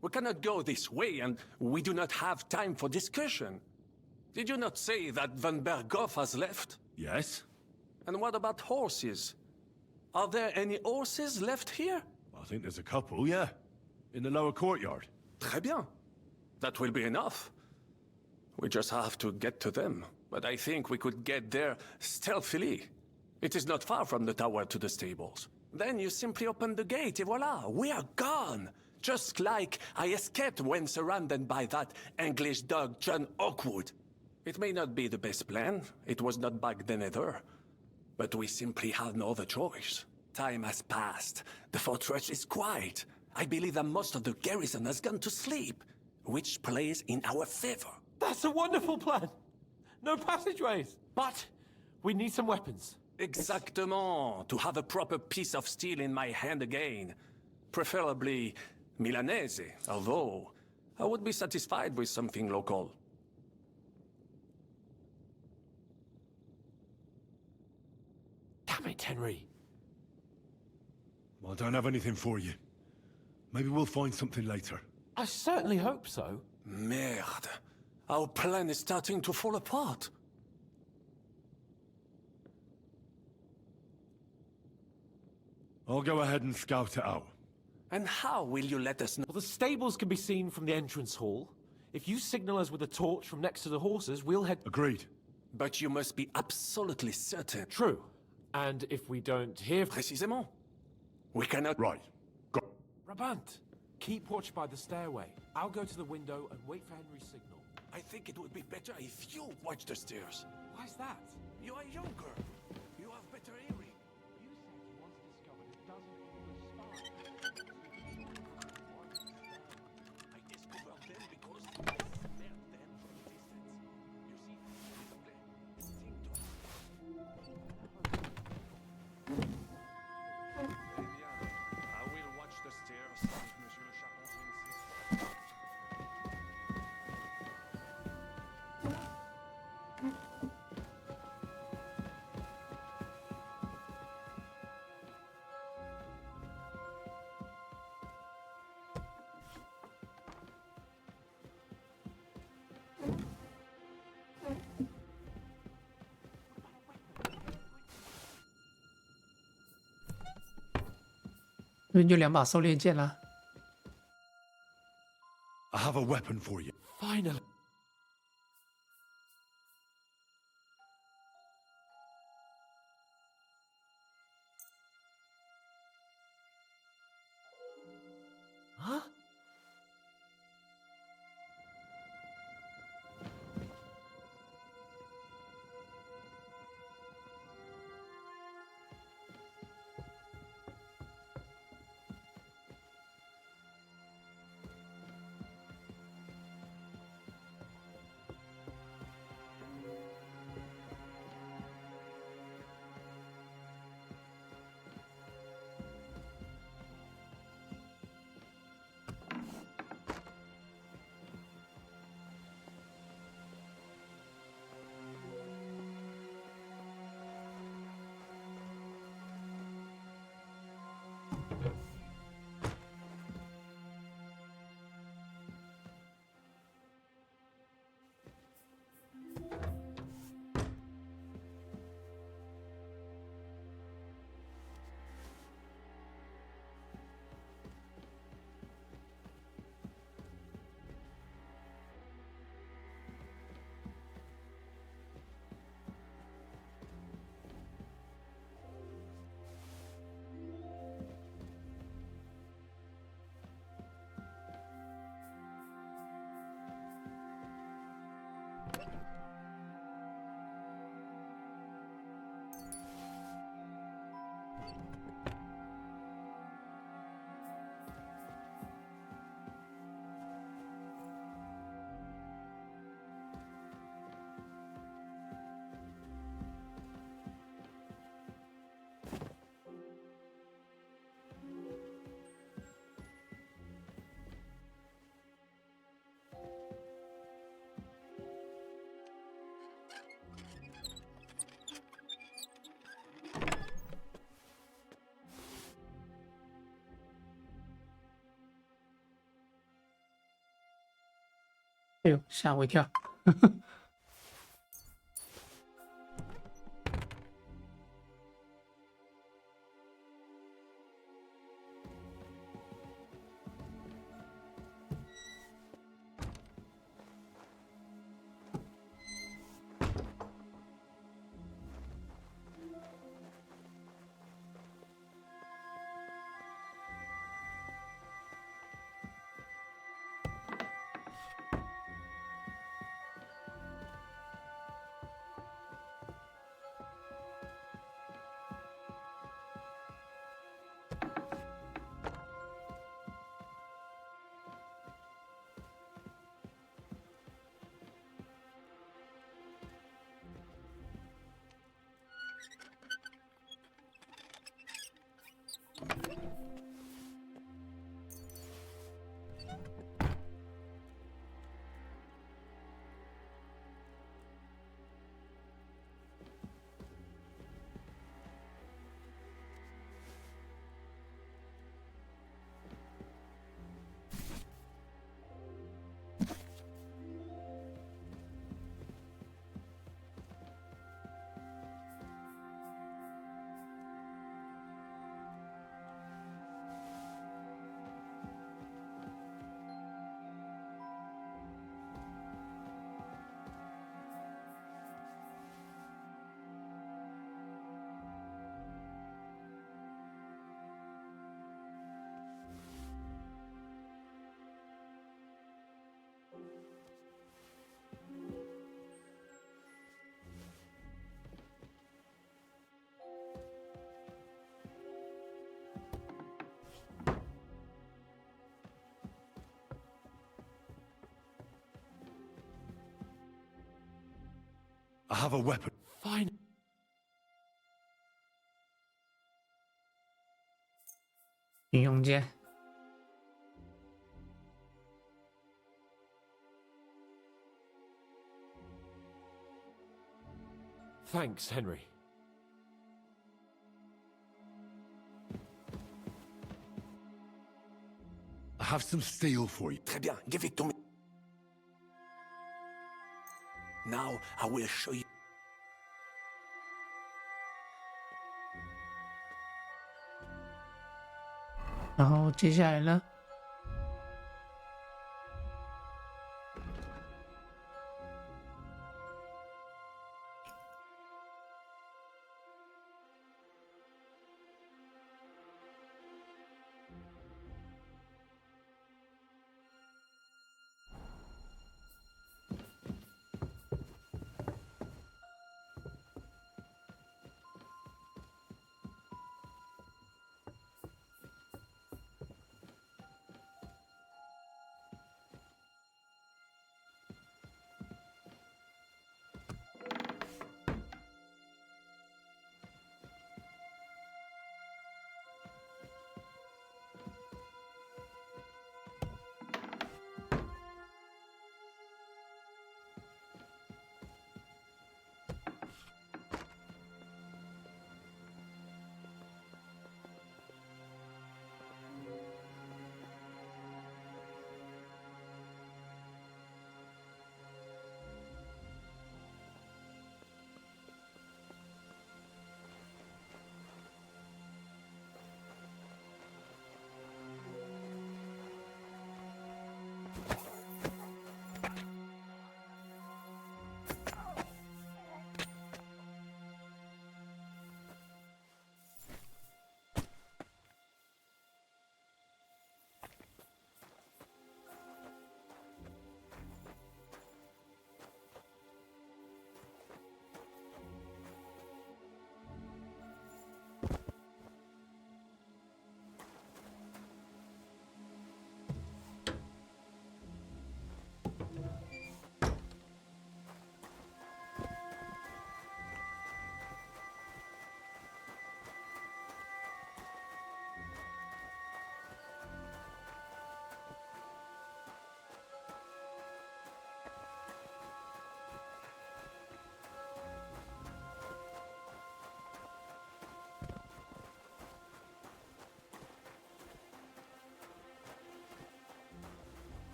We cannot go this way, and we do not have time for discussion. Did you not say that Van Berghoff has left? Yes. And what about horses? Are there any horses left here? I think there's a couple, yeah. In the lower courtyard. Très bien. That will be enough. We just have to get to them. But I think we could get there stealthily. It is not far from the tower to the stables. Then you simply open the gate, et voila, we are gone! Just like I escaped when surrounded by that English dog John Oakwood. It may not be the best plan, it was not back then either. But we simply had no other choice. Time has passed. The fortress is quiet. I believe that most of the garrison has gone to sleep, which plays in our favor. That's a wonderful plan! No passageways! But we need some weapons. Exactement. To have a proper piece of steel in my hand again. Preferably Milanese, although I would be satisfied with something local. Damn it, Henry. Well, I don't have anything for you. Maybe we'll find something later. I certainly hope so. Merde. Our plan is starting to fall apart. I'll go ahead and scout it out. And how will you let us know? Well, the stables can be seen from the entrance hall. If you signal us with a torch from next to the horses, we'll head... Agreed. But you must be absolutely certain. True. And if we don't hear... Précisément. We cannot... Right. Go. Rabant, keep watch by the stairway. I'll go to the window and wait for Henry's signal. I think it would be better if you watch the stairs. Why's that? You are younger. You have better hearing. You said you once discovered it doesn't always start. I discovered them because I smelled them from a distance. You see, I will watch the stairs if Monsieur Chapon insists.这边就2把狩猎剑啦。 I have a weapon for you. Finally. Huh? 哎呦，吓我一跳！I have a weapon. Fine. Thanks, Henry. I have some steel for you. Très bien, give it to me. Now I will show you. 然后接下来呢？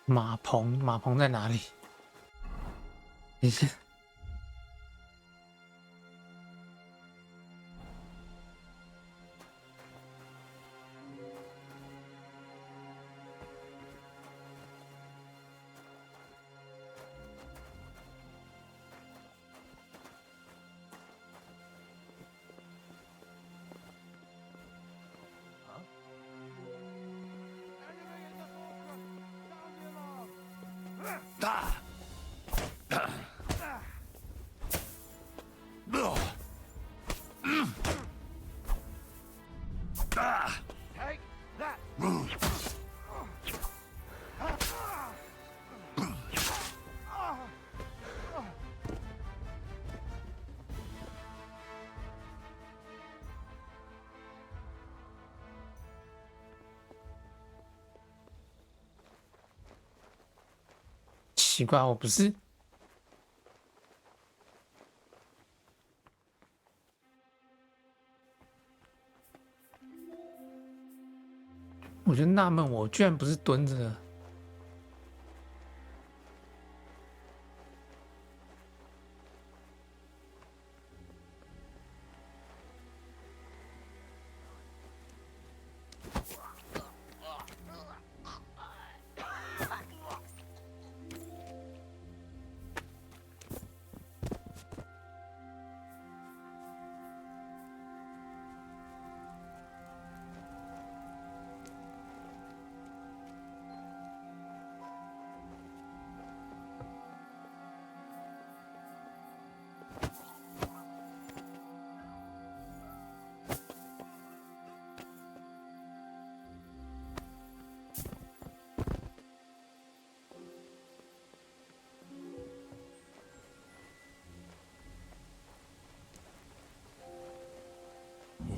马棚在哪里？等一下。Take that! 奇怪，我不是。我就纳闷，我居然不是蹲着的。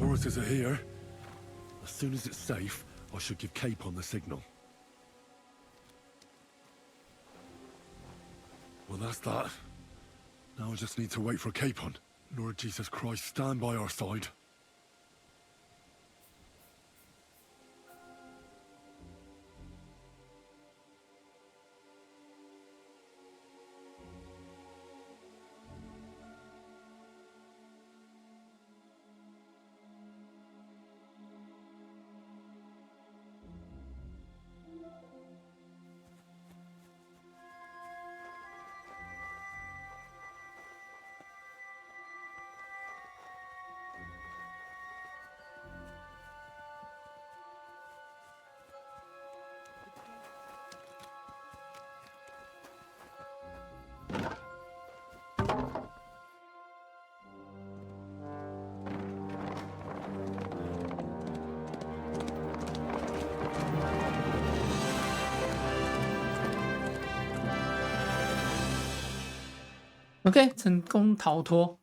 Horses are here. As soon as it's safe, I should give Capon the signal. Well, that's that. Now I just need to wait for Capon. Lord Jesus Christ, stand by our side. OK， 成功逃脱。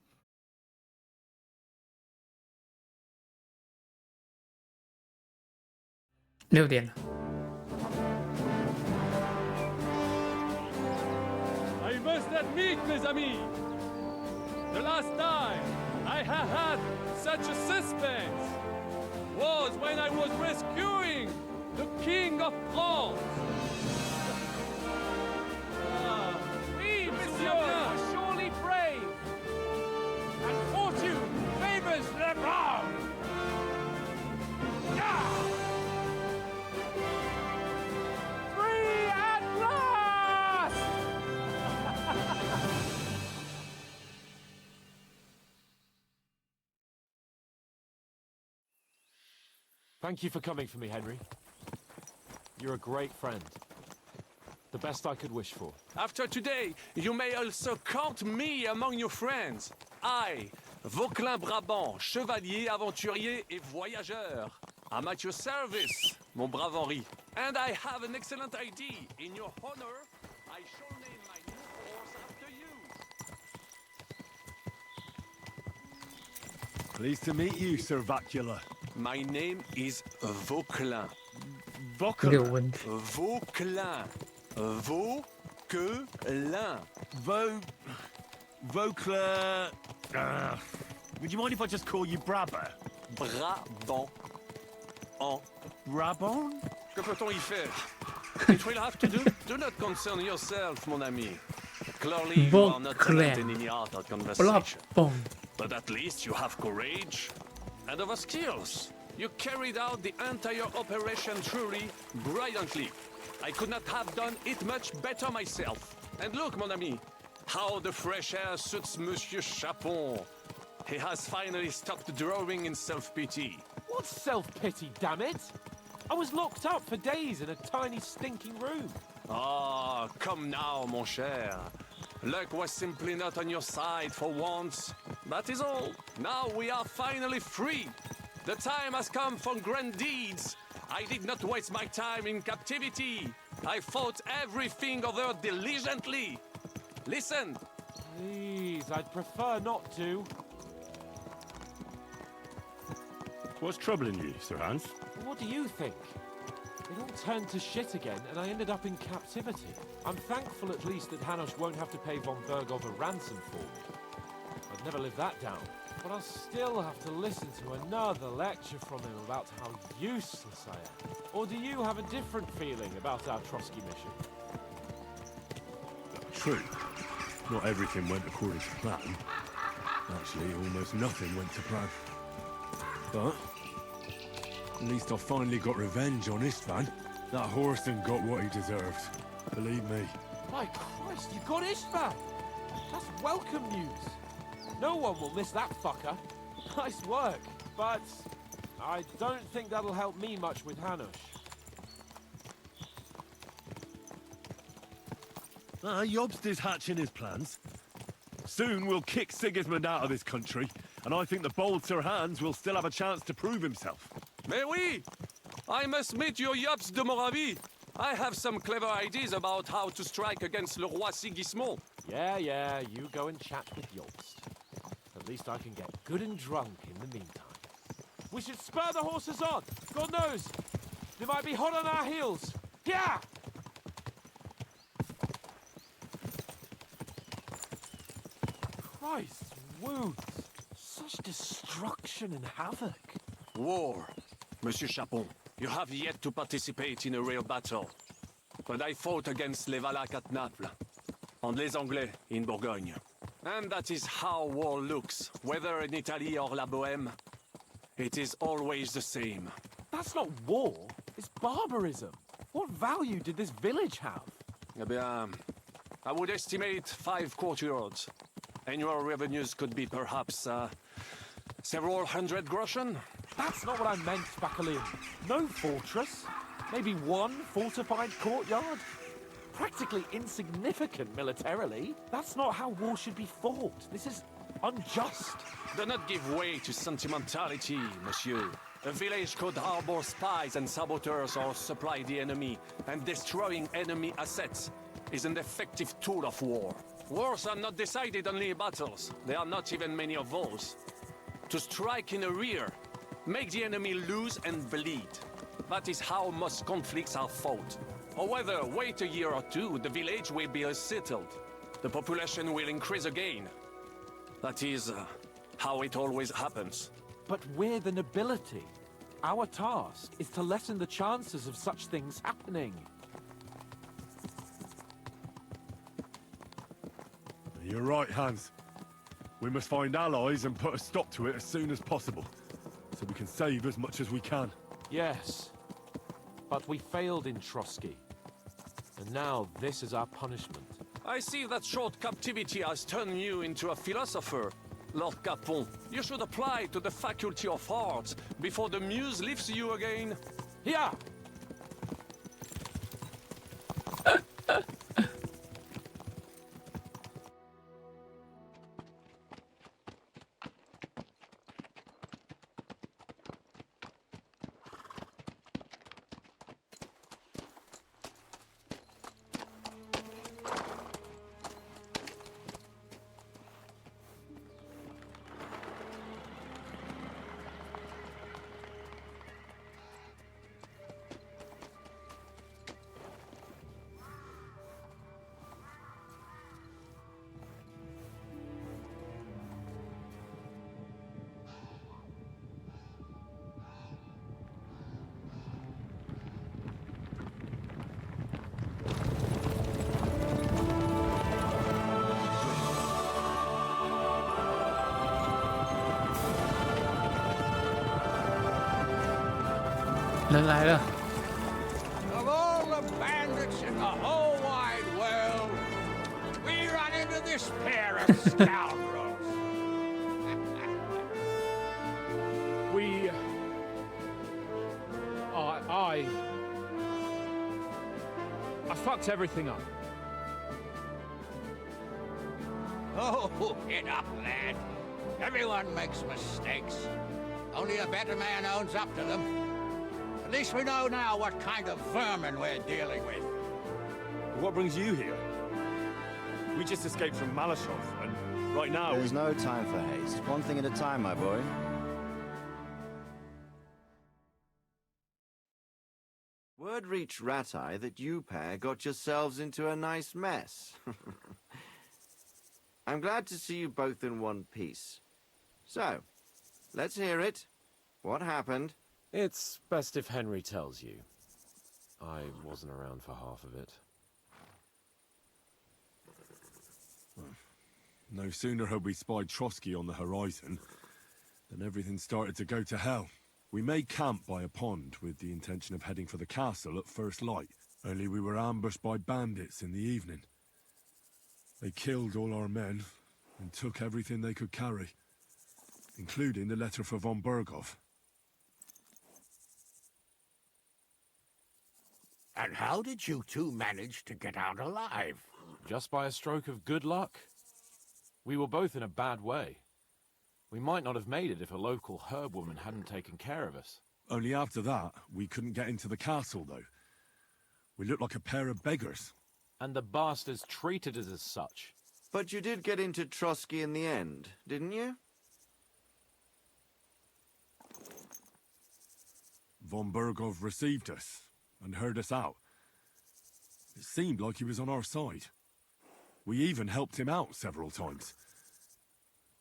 6点了。I must admit, mes amis, the last time I have had such a suspense was when I was rescuing the King of France. Oui, monsieur, surely brave, and fortune favors the brave. Free at last! Thank you for coming for me, Henry. You're a great friend. The best I could wish for. After today, you may also count me among your friends. I, Vauquelin Brabant, chevalier, aventurier et voyageur. I'm at your service, mon brave Henri. And I have an excellent idea. In your honor, I shall name my new horse after you. Pleased to meet you, Sir Vacula. My name is Vauquelin. Vauquelin. Vauquelin. Vauquelin. Vauquelin. Would you mind if I just call you Brabber? Brabant. Brabant? Que peut-on y faire? It will have to do. Do not concern yourself, mon ami. Clearly, you are not talented in the art of conversation. But at least you have courage and other skills. You carried out the entire operation truly brilliantly. I could not have done it much better myself. And look, mon ami, how the fresh air suits Monsieur Chapon. He has finally stopped drawing in self-pity. What self-pity, damn it? I was locked up for days in a tiny stinking room. Ah, come now, mon cher. Luck was simply not on your side for once. That is all. Now we are finally free. The time has come for grand deeds. I did not waste my time in captivity. I fought everything over diligently. Listen. Please, I'd prefer not to. What's troubling you, Sir Hans? What do you think? It all turned to shit again, and I ended up in captivity. I'm thankful at least that Hanush won't have to pay von Bergov a ransom for me. I'd never live that down. But I'll still have to listen to another lecture from him about how useless I am. Or do you have a different feeling about our Trotsky mission? True. Not everything went according to plan. Actually, almost nothing went to plan. But at least I finally got revenge on Istvan. That Horson got what he deserved. Believe me. My Christ, you got Istvan! That's welcome news. No one will miss that fucker. Nice work, but I don't think that'll help me much with Hanush. Jobst is hatching his plans. Soon we'll kick Sigismund out of this country, and I think the bold Sir Hans will still have a chance to prove himself. Mais oui! I must meet your Yops de Moravie. I have some clever ideas about how to strike against le roi Sigismund. Yeah, you go and chat with Jobst. At least I can get good and drunk in the meantime. We should spur the horses on! God knows! They might be hot on our heels! Yeah! Christ's wounds! Such destruction and havoc! War. Monsieur Chapon, you have yet to participate in a real battle. But I fought against les Valaques at Naples, and les Anglais in Bourgogne. And that is how war looks, whether in Italy or La Bohème. It is always the same. That's not war, it's barbarism. What value did this village have? Eh bien, I would estimate 5 courtyards. Annual revenues could be perhaps, several hundred groschen. That's not what I meant, Bacalian. No fortress. Maybe one fortified courtyard. Practically insignificant militarily. That's not how war should be fought. This is unjust. Do not give way to sentimentality, monsieur. A village could harbor spies and saboteurs or supply the enemy, and destroying enemy assets is an effective tool of war. Wars are not decided only in battles. There are not even many of those. To strike in the rear, make the enemy lose and bleed. That is how most conflicts are fought. However, wait a year or two, the village will be settled. The population will increase again. That is how it always happens. But we're the nobility. Our task is to lessen the chances of such things happening. You're right, Hans. We must find allies and put a stop to it as soon as possible, so we can save as much as we can. Yes, but we failed in Trotsky. And now this is our punishment. I see that short captivity has turned you into a philosopher, Lord Capon. You should apply to the Faculty of Arts before the muse leaves you again. Yeah! 人来了。 Of all the bandits in the whole wide world, we run into this pair of scoundrels. We... I fucked everything up. Oh, enough, lad. Everyone makes mistakes. Only a better man owns up to them. At least we know now what kind of vermin we're dealing with. What brings you here? We just escaped from Malashov, and right now There's no time for haste. One thing at a time, my boy. Word reached Ratai that you pair got yourselves into a nice mess. I'm glad to see you both in one piece. So, let's hear it. What happened? It's best if Henry tells you. I wasn't around for half of it. No sooner had we spied Trotsky on the horizon than everything started to go to hell. We made camp by a pond with the intention of heading for the castle at first light, only we were ambushed by bandits in the evening. They killed all our men and took everything they could carry, including the letter for von Berghoff. And how did you two manage to get out alive? Just by a stroke of good luck. We were both in a bad way. We might not have made it if a local herb woman hadn't taken care of us. Only after that, we couldn't get into the castle, though. We looked like a pair of beggars. And the bastards treated us as such. But you did get into Trotsky in the end, didn't you? Von Berghoff received us and heard us out. It seemed like he was on our side. We even helped him out several times.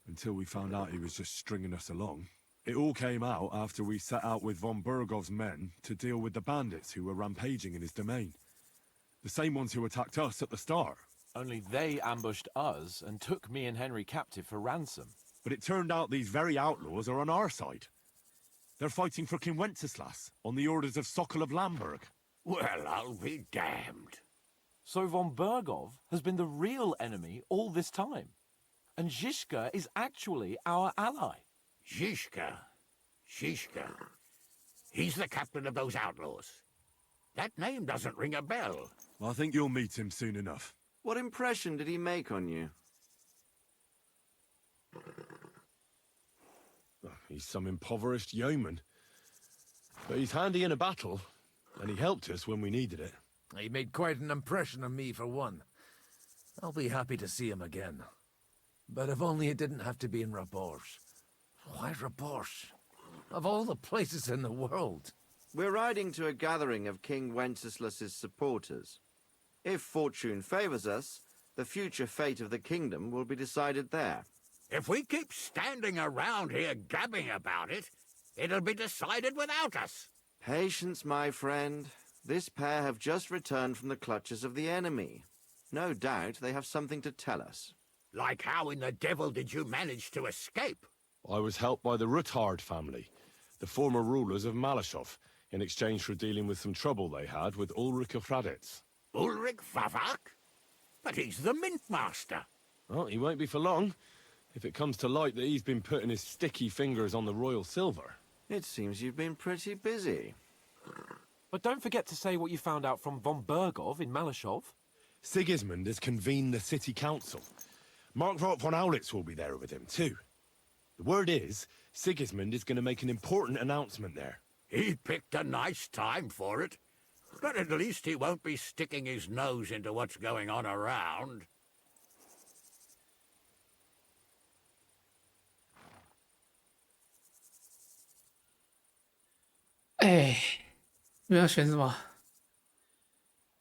Until we found out he was just stringing us along. It all came out after we set out with von Berghoff's men to deal with the bandits who were rampaging in his domain. The same ones who attacked us at the start. Only they ambushed us and took me and Henry captive for ransom. But it turned out these very outlaws are on our side. They're fighting for King Wenceslas on the orders of Sokol of Lamberg. Well, I'll be damned. So von Berghoff has been the real enemy all this time. And Zhishka is actually our ally. Zhishka? He's the captain of those outlaws. That name doesn't ring a bell. I think you'll meet him soon enough. What impression did he make on you? He's some impoverished yeoman. But he's handy in a battle, and he helped us when we needed it. He made quite an impression on me, for one. I'll be happy to see him again. But if only it didn't have to be in Raborsh. Why Raborsh? Of all the places in the world. We're riding to a gathering of King Wenceslas's supporters. If fortune favors us, the future fate of the kingdom will be decided there. If we keep standing around here gabbing about it, it'll be decided without us. Patience, my friend. This pair have just returned from the clutches of the enemy. No doubt they have something to tell us. Like how in the devil did you manage to escape? I was helped by the Ruthard family, the former rulers of Malashov, in exchange for dealing with some trouble they had with Ulrich of Raditz. Ulrich Vavak? But he's the mint master. Well, he won't be for long, if it comes to light that he's been putting his sticky fingers on the royal silver. It seems you've been pretty busy. But don't forget to say what you found out from von Berghoff in Malashov. Sigismund has convened the city council. Markvart von Aulitz will be there with him, too. The word is, Sigismund is going to make an important announcement there. He picked a nice time for it. But at least he won't be sticking his nose into what's going on around.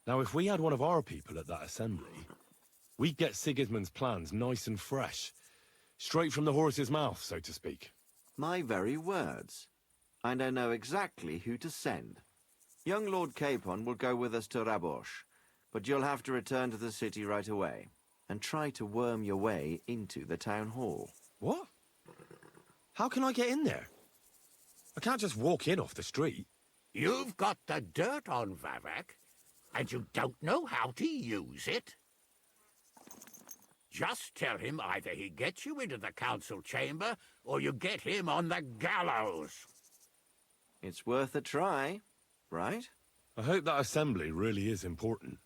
Now, if we had one of our people at that assembly, we'd get Sigismund's plans nice and fresh. Straight from the horse's mouth, so to speak. My very words. And I know exactly who to send. Young Lord Capon will go with us to Raborsh, but you'll have to return to the city right away, and try to worm your way into the town hall. What? How can I get in there? I can't just walk in off the street. You've got the dirt on Vavak, and you don't know how to use it? Just tell him either he gets you into the council chamber, or you get him on the gallows. It's worth a try, right? I hope that assembly really is important.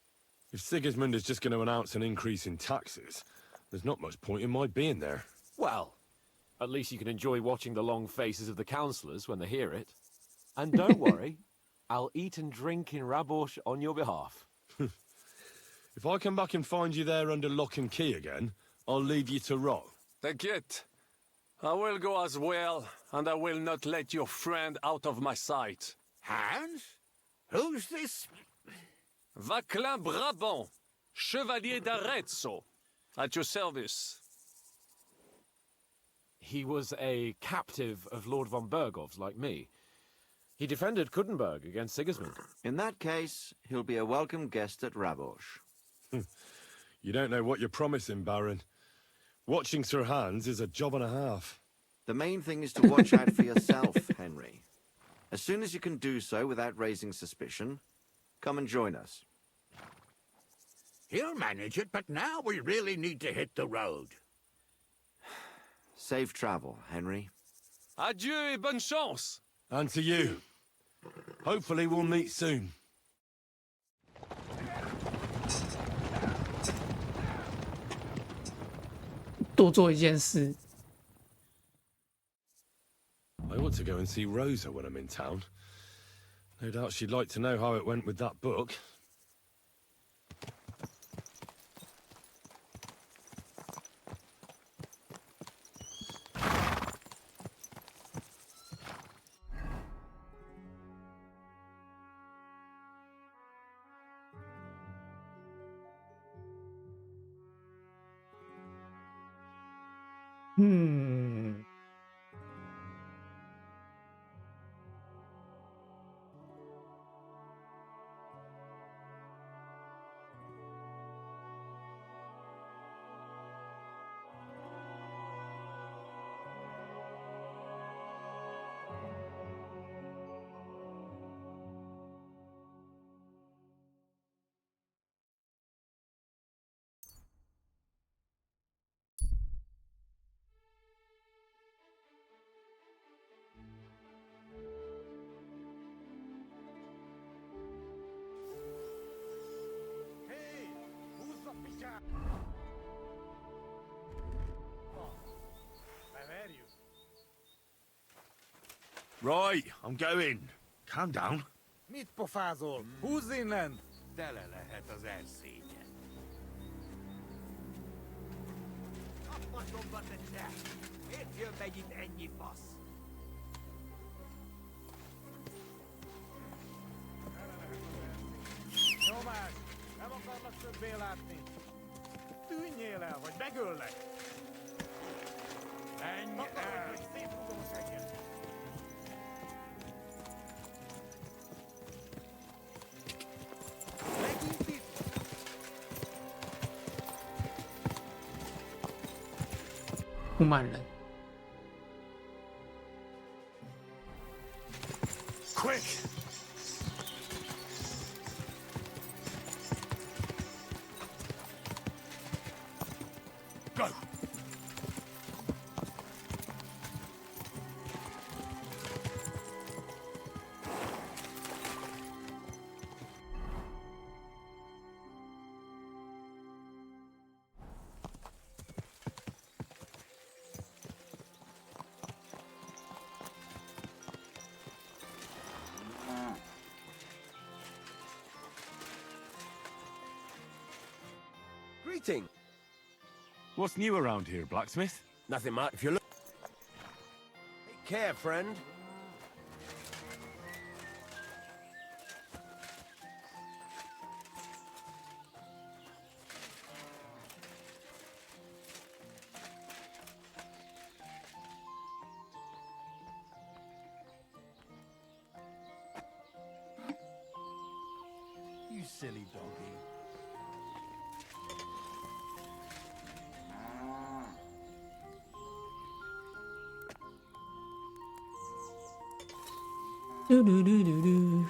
If Sigismund is just going to announce an increase in taxes, there's not much point in my being there. Well, at least you can enjoy watching the long faces of the councillors when they hear it. And don't worry, I'll eat and drink in Rabosh on your behalf. If I come back and find you there under lock and key again, I'll leave you to rot. Take it. I will go as well, and I will not let your friend out of my sight. Hans? Who's this? Vaclin Brabant, Chevalier d'Arezzo, at your service. He was a captive of Lord von Bergov's, like me. He defended Kuttenberg against Sigismund. In that case, he'll be a welcome guest at Rabosh. You don't know what you're promising, Baron. Watching Sir Hans is a job and a half. The main thing is to watch out for yourself, Henry. As soon as you can do so without raising suspicion, come and join us. He'll manage it, but now we really need to hit the road. Safe travel, Henry. Adieu et bonne chance! And to you. Hopefully we'll meet soon. I ought to go and see Rosa when I'm in town. No doubt she'd like to know how it went with that book. Right, I'm going. Calm down. Mit pofázol? Húzz innen! Tele lehet az erszénye. Kapmatomba te! Miért jön meg itt ennyi fasz? Nyomás! Nem akarnak többé látni! Tűnjél el, vagy megöllek! Menj el! Hogy szétugom a segget! Humán. Quick! Go! Greeting. What's new around here, blacksmith? Nothing much. If you look... Take care, friend. You silly doggy. 嘟嘟嘟嘟嘟。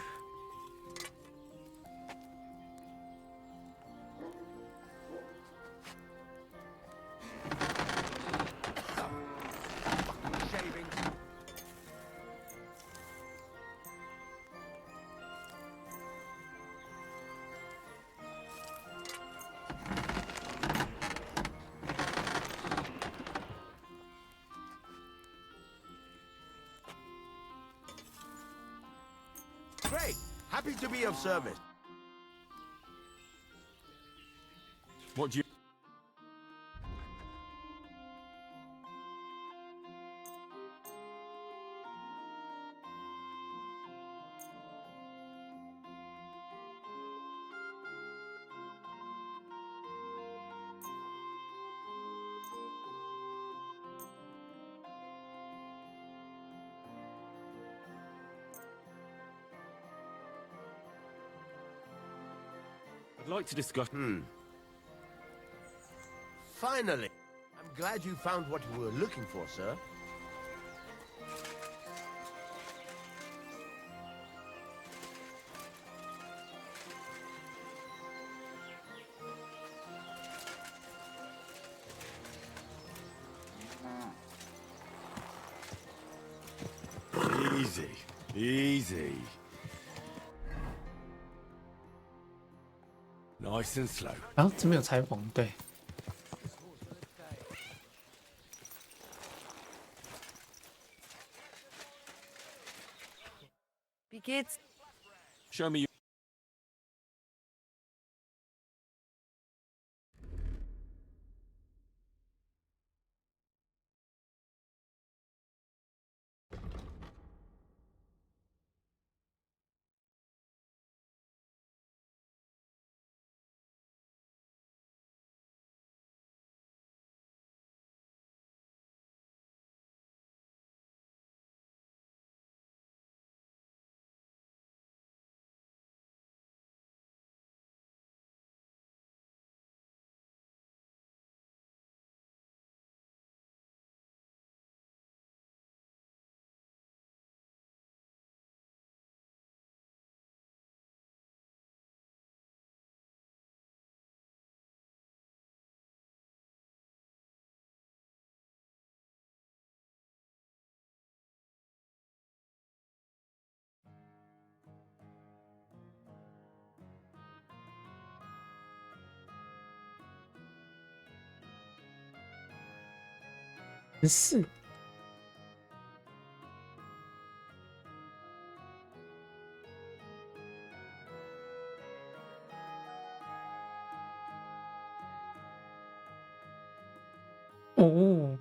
Great! Happy to be of service. What do you... I'd like to discuss... Finally! I'm glad you found what you were looking for, sir. Easy. Easy. Nice and slow. 然后这边有裁缝，对。Wie geht's? Show me.14。哦。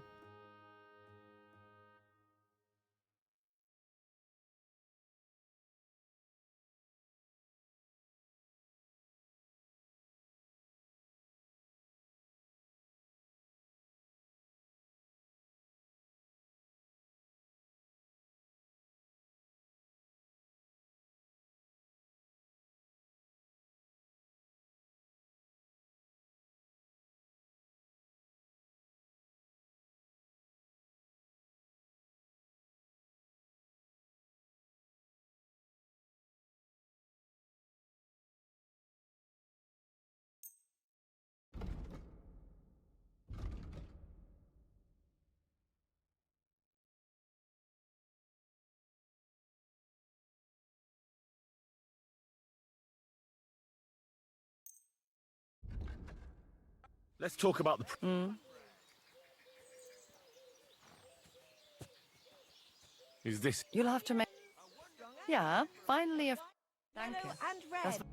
Let's talk about the... Is this... You'll have to make... Yeah, finally a... Danke. And Das... red.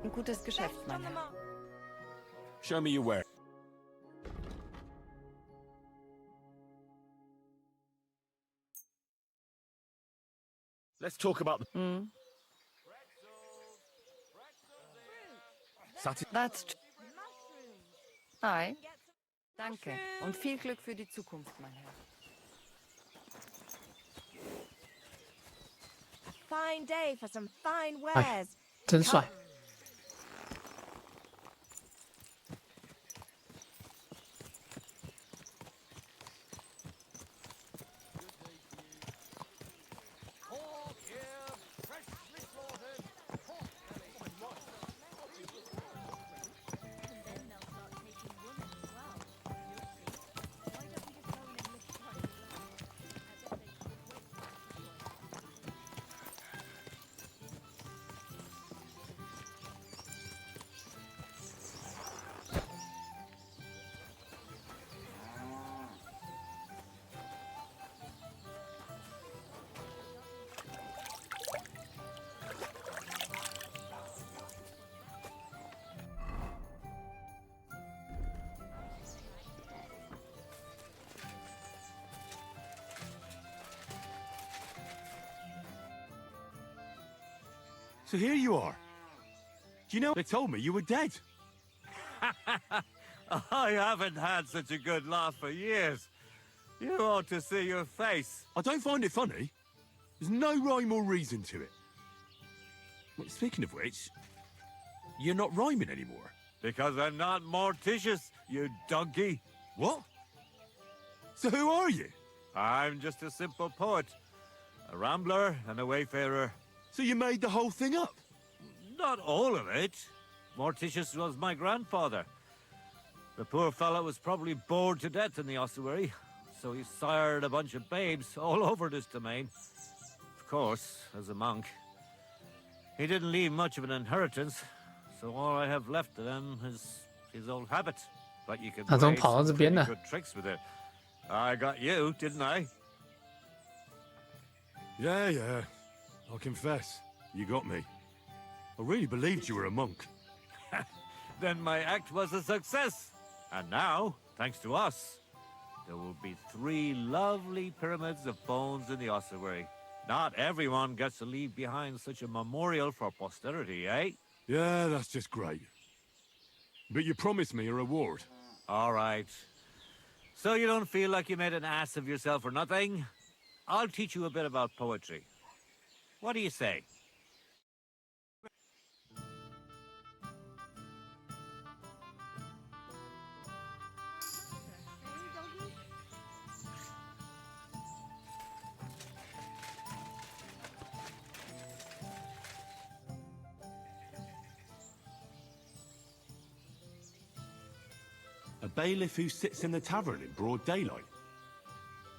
Ein gutes Geschäft, mein Herr. Show me your wear. Let's talk about the... That's... Hi. Danke und viel Glück für die Zukunft, mein Herr. A fine day for some fine 哎 wares. 真帅。 Pork here, freshly slaughtered. Pork belly. So here you are. Do you know, they told me you were dead. I haven't had such a good laugh for years. You ought to see your face. I don't find it funny. There's no rhyme or reason to it. Well, speaking of which, you're not rhyming anymore. Because I'm not Morticius, you donkey. What? So who are you? I'm just a simple poet. A rambler and a wayfarer. So you made the whole thing up? Not all of it. Morticius was my grandfather. The poor fellow was probably bored to death in the ossuary, so he sired a bunch of babes all over this domain. Of course, as a monk. He didn't leave much of an inheritance, so all I have left of him is his old habit. But you can play some pretty good tricks with it. I got you, didn't I? Yeah. I'll confess, you got me. I really believed you were a monk. Then my act was a success. And now, thanks to us, there will be 3 lovely pyramids of bones in the ossuary. Not everyone gets to leave behind such a memorial for posterity, eh? Yeah, that's just great. But you promised me a reward. All right. So you don't feel like you made an ass of yourself for nothing? I'll teach you a bit about poetry. What do you say? A bailiff who sits in the tavern in broad daylight.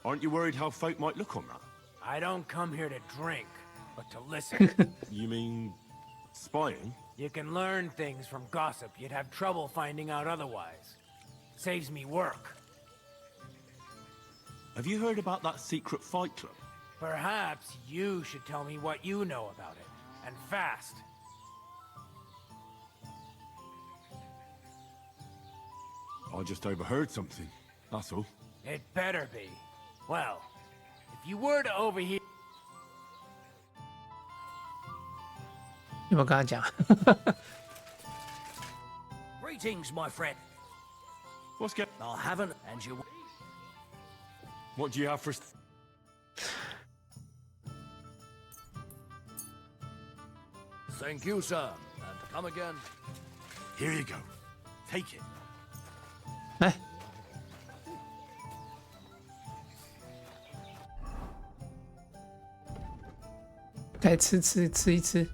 Aren't you worried how folk might look on that? I don't come here to drink, but to listen. You mean spying? You can learn things from gossip you'd have trouble finding out otherwise. Saves me work. Have you heard about that secret fight club? Perhaps you should tell me what you know about it, and fast. I just overheard something, that's all. It better be. Well, if you were to overhear... 有没有跟他讲？ Greetings, my friend. What's going? I'll have an and you. What do you have for? Thank you, sir, and come again. Here you go. Take it. 来，该吃一吃。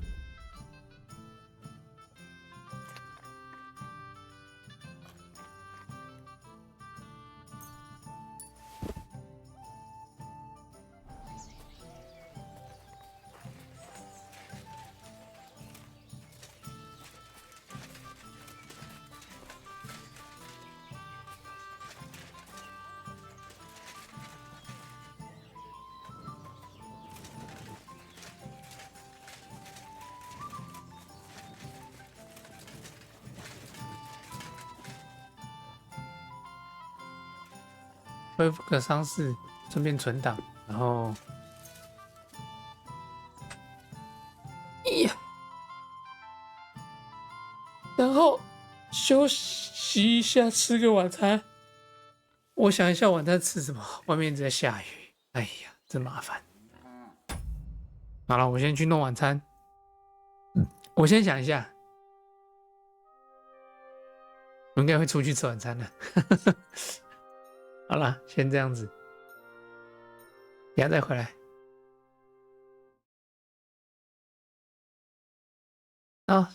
恢复个伤势，顺便存档，然后，然后休息一下，吃个晚餐。我想一下晚餐吃什么，外面一直在下雨，哎呀，真麻烦。好了，我先去弄晚餐。我先想一下，我应该会出去吃晚餐的。好了，先这样子，等下再回来。啊。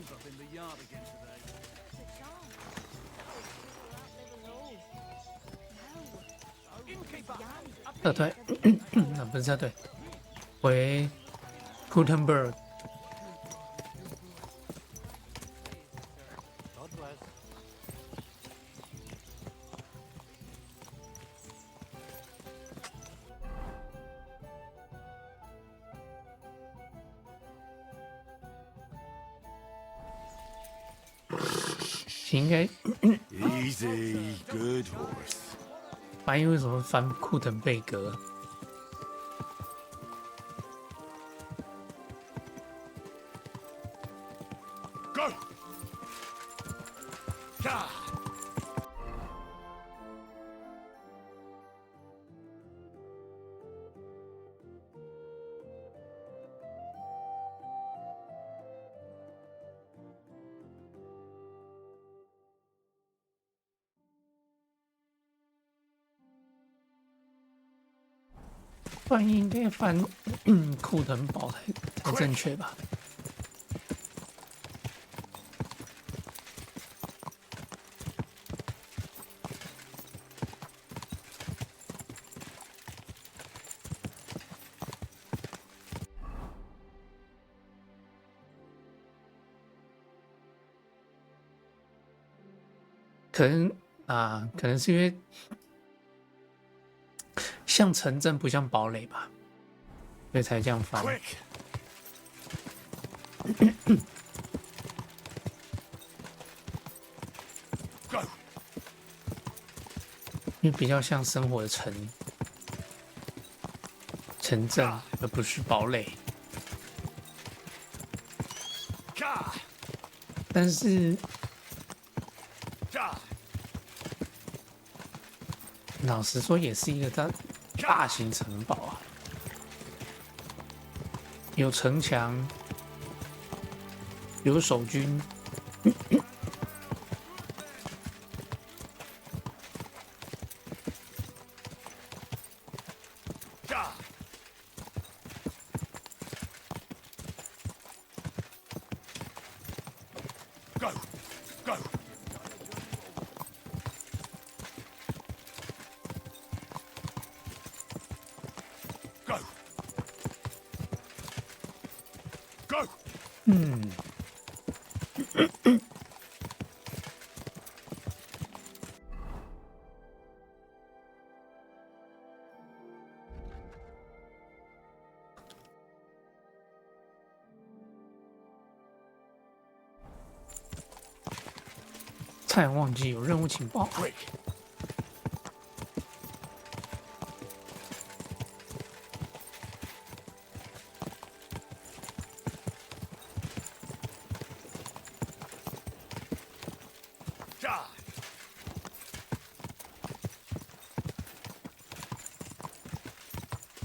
Up in the yard again today. No. 撤退，不是撤退，回 Gutenberg。应该 Easy, good horse. 翻译为什么翻库腾贝格？ Go! Ka! 翻译应该翻库腾堡才正确吧？可能是因为像城镇不像堡垒吧，所以才这样翻。因为比较像生活的城镇，而不是堡垒。但是。老实说，也是一个大型城堡啊，有城墙，有守军。差点忘记有任务情报。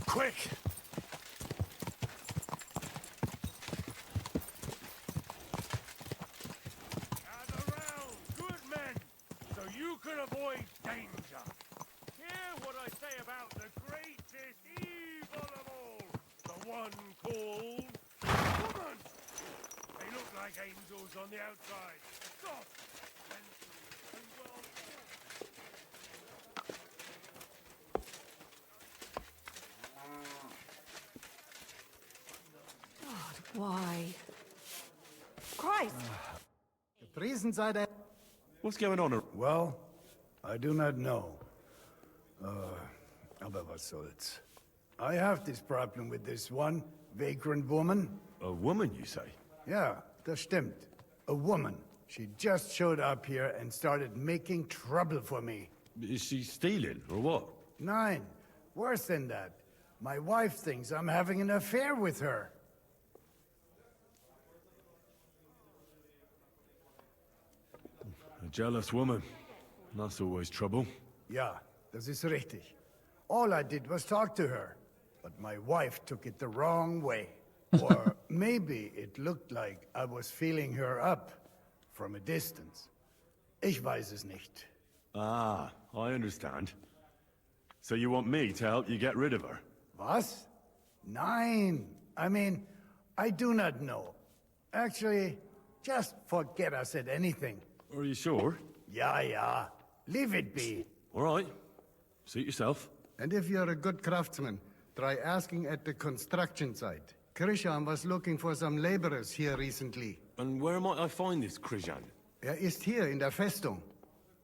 Quick! Gather round, good men, so you can avoid danger. Hear what I say about the greatest evil of all, the one called woman. They look like angels on the outside, soft, gentle, and well. Why? Christ! What's going on? Well, I do not know. Aber was soll's. I have this problem with this one vagrant woman. A woman, you say? Yeah, das stimmt. A woman. She just showed up here and started making trouble for me. Is she stealing, or what? Nein, worse than that. My wife thinks I'm having an affair with her. jealous woman. That's always trouble. Ja, das ist richtig. All I did was talk to her, but my wife took it the wrong way. Or maybe it looked like I was feeling her up from a distance. Ich weiß es nicht. Ah, I understand. So you want me to help you get rid of her? Was? Nein. I mean, I do not know. Actually, just forget I said anything. Are you sure? Ja, ja. Leave it be. All right. Suit yourself. And if you're a good craftsman, try asking at the construction site. Krishan was looking for some laborers here recently. And where might I find this Krishan? Ist hier in der Festung.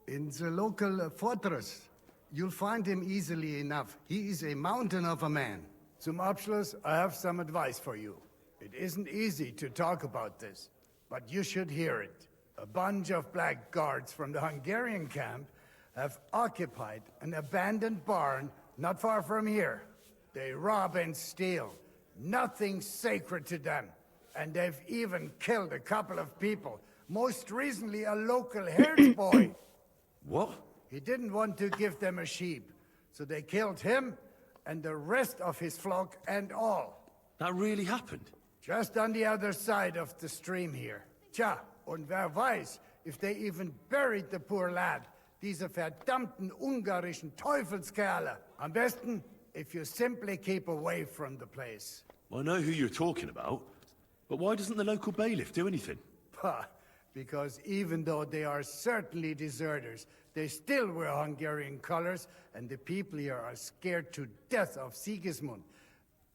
In the local fortress. You'll find him easily enough. He is a mountain of a man. Zum Abschluss, I have some advice for you. It isn't easy to talk about this, but you should hear it. A bunch of black guards from the Hungarian camp have occupied an abandoned barn not far from here. They rob and steal. Nothing sacred to them. And they've even killed a couple of people. Most recently, a local herds boy. What? He didn't want to give them a sheep, so they killed him and the rest of his flock and all. That really happened? Just on the other side of the stream here. Tja, und wer weiß, if they even buried the poor lad. Diese verdammten ungarischen Teufelskerle. Am besten, if you simply keep away from the place. I know who you're talking about, but why doesn't the local bailiff do anything? Pah, because even though they are certainly deserters, they still wear Hungarian colors, and the people here are scared to death of Sigismund.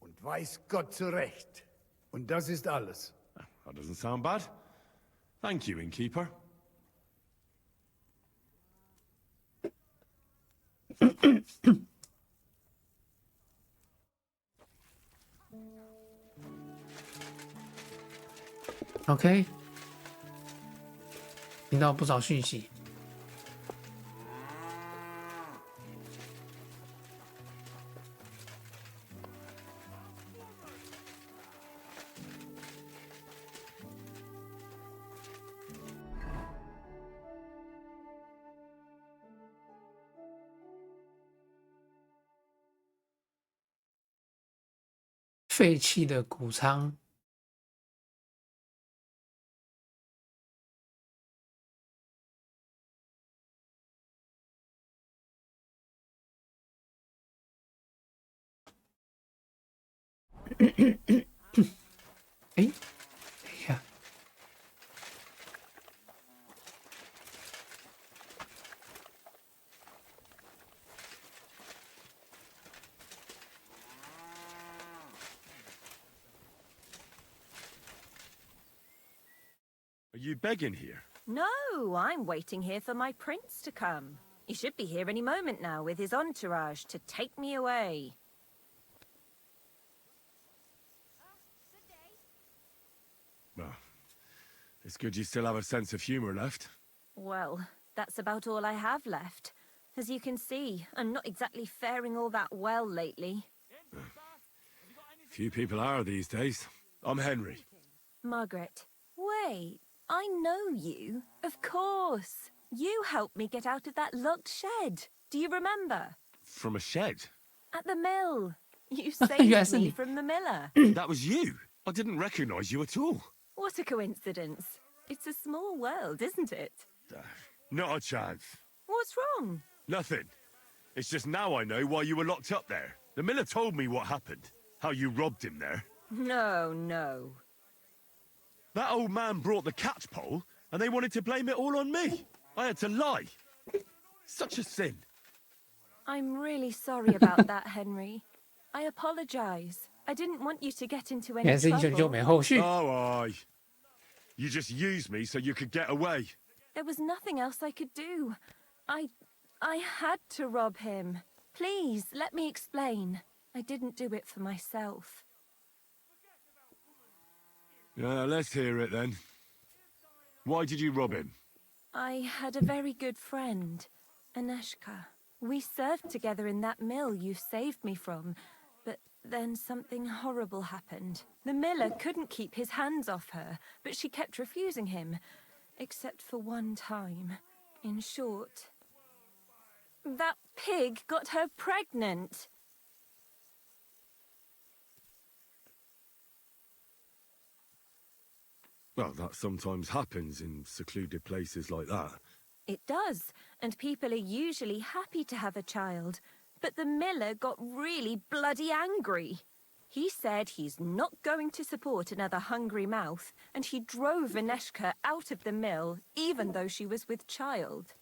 Und weiß Gott zu Recht. Und das ist alles. That doesn't sound bad. Thank you, innkeeper. OK， 听到不少讯息。废弃的谷仓。哎，等一下。Are you begging here? No, I'm waiting here for my prince to come. He should be here any moment now with his entourage to take me away. Well, it's good you still have a sense of humor left. Well, that's about all I have left. As you can see, I'm not exactly faring all that well lately. Few people are these days. I'm Henry. Margaret, wait. I know you. Of course. You helped me get out of that locked shed. Do you remember? From a shed? At the mill. You saved me from the miller. That was you? I didn't recognize you at all. What a coincidence. It's a small world, isn't it? Not a chance. What's wrong? Nothing. It's just now I know why you were locked up there. The miller told me what happened. How you robbed him there. No. That old man brought the catchpole, and they wanted to blame it all on me. I had to lie. Such a sin. I'm really sorry about that, Henry. I apologize. I didn't want you to get into any trouble. Oh, aye. You just used me so you could get away. There was nothing else I could do. I had to rob him. Please, let me explain. I didn't do it for myself. Yeah, let's hear it then. Why did you rob him? I had a very good friend, Aneshka. We served together in that mill you saved me from, but then something horrible happened. The miller couldn't keep his hands off her, but she kept refusing him, except for one time. In short, that pig got her pregnant. Well, that sometimes happens in secluded places like that. It does, and people are usually happy to have a child. But the miller got really bloody angry. He said he's not going to support another hungry mouth, and he drove Aneshka out of the mill, even though she was with child.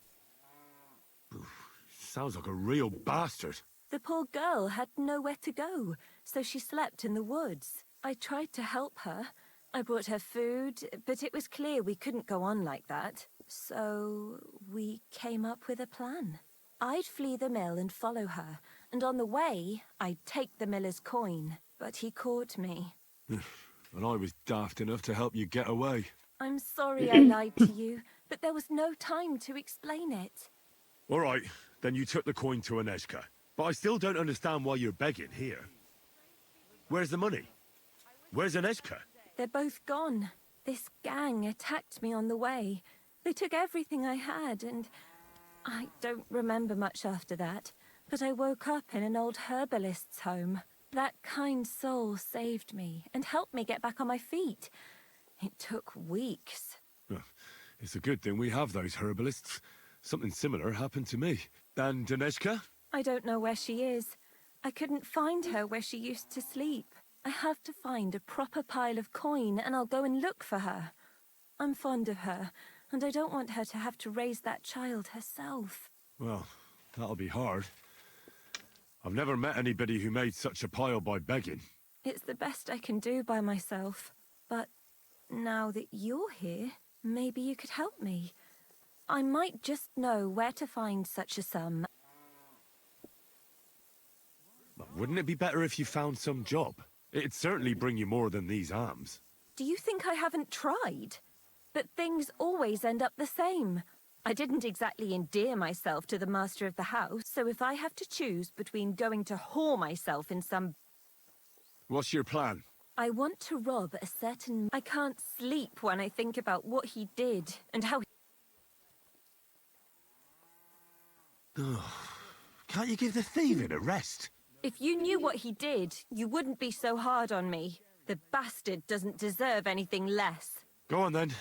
Sounds like a real bastard. The poor girl had nowhere to go, so she slept in the woods. I tried to help her. I brought her food, but it was clear we couldn't go on like that. So we came up with a plan. I'd flee the mill and follow her, and on the way, I'd take the miller's coin. But he caught me. And I was daft enough to help you get away. I'm sorry I lied to you, but there was no time to explain it. All right, then you took the coin to Aneshka. But I still don't understand why you're begging here. Where's the money? Where's Aneshka? They're both gone. This gang attacked me on the way. They took everything I had, and I don't remember much after that. But I woke up in an old herbalist's home. That kind soul saved me and helped me get back on my feet. It took weeks. It's a good thing we have those herbalists. Something similar happened to me. And Aneshka? I don't know where she is. I couldn't find her where she used to sleep. I have to find a proper pile of coin and I'll go and look for her. I'm fond of her, and I don't want her to have to raise that child herself. Well, that'll be hard. I've never met anybody who made such a pile by begging. It's the best I can do by myself. But now that you're here, maybe you could help me. I might just know where to find such a sum. Wouldn't it be better if you found some job? It'd certainly bring you more than these alms. Do you think I haven't tried? But things always end up the same. I didn't exactly endear myself to the master of the house, so if I have to choose between going to whore myself in some... What's your plan? I want to rob a certain... I can't sleep when I think about what he did and how... Can't you give the thieving a rest? If you knew what he did, you wouldn't be so hard on me. The bastard doesn't deserve anything less. Go on then.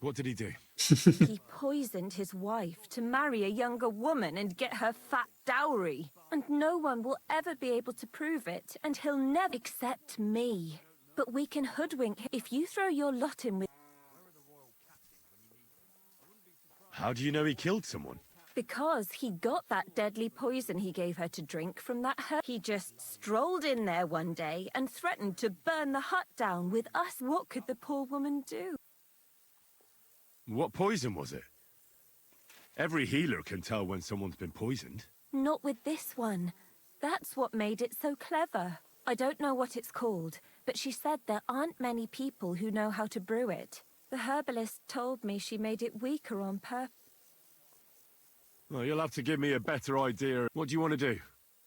What did he do? He poisoned his wife to marry a younger woman and get her fat dowry. And no one will ever be able to prove it, and he'll never accept me. But we can hoodwink him if you throw your lot in with... How do you know he killed someone? Because he got that deadly poison he gave her to drink from that herb. He just strolled in there one day and threatened to burn the hut down with us. What could the poor woman do? What poison was it? Every healer can tell when someone's been poisoned. Not with this one. That's what made it so clever. I don't know what it's called, but she said there aren't many people who know how to brew it. The herbalist told me she made it weaker on purpose. Well, you'll have to give me a better idea. What do you want to do?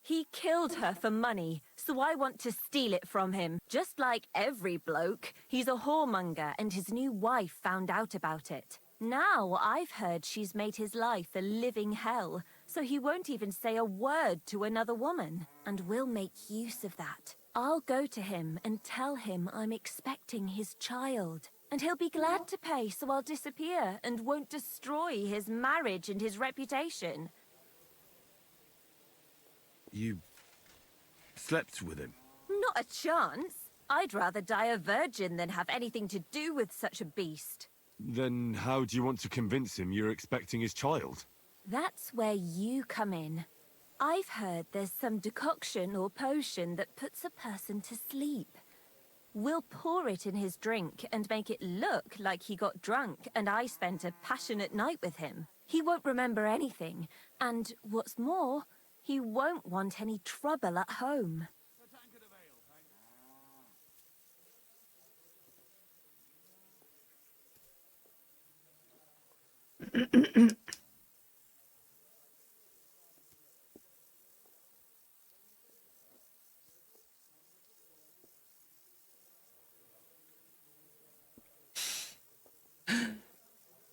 He killed her for money, so I want to steal it from him. Just like every bloke, he's a whoremonger and his new wife found out about it. Now I've heard she's made his life a living hell, so he won't even say a word to another woman. And we'll make use of that. I'll go to him and tell him I'm expecting his child. And he'll be glad to pay, so I'll disappear and won't destroy his marriage and his reputation. You slept with him? Not a chance. I'd rather die a virgin than have anything to do with such a beast. Then how do you want to convince him you're expecting his child? That's where you come in. I've heard there's some decoction or potion that puts a person to sleep. We'll pour it in his drink and make it look like he got drunk and I spent a passionate night with him. He won't remember anything, and what's more, he won't want any trouble at home.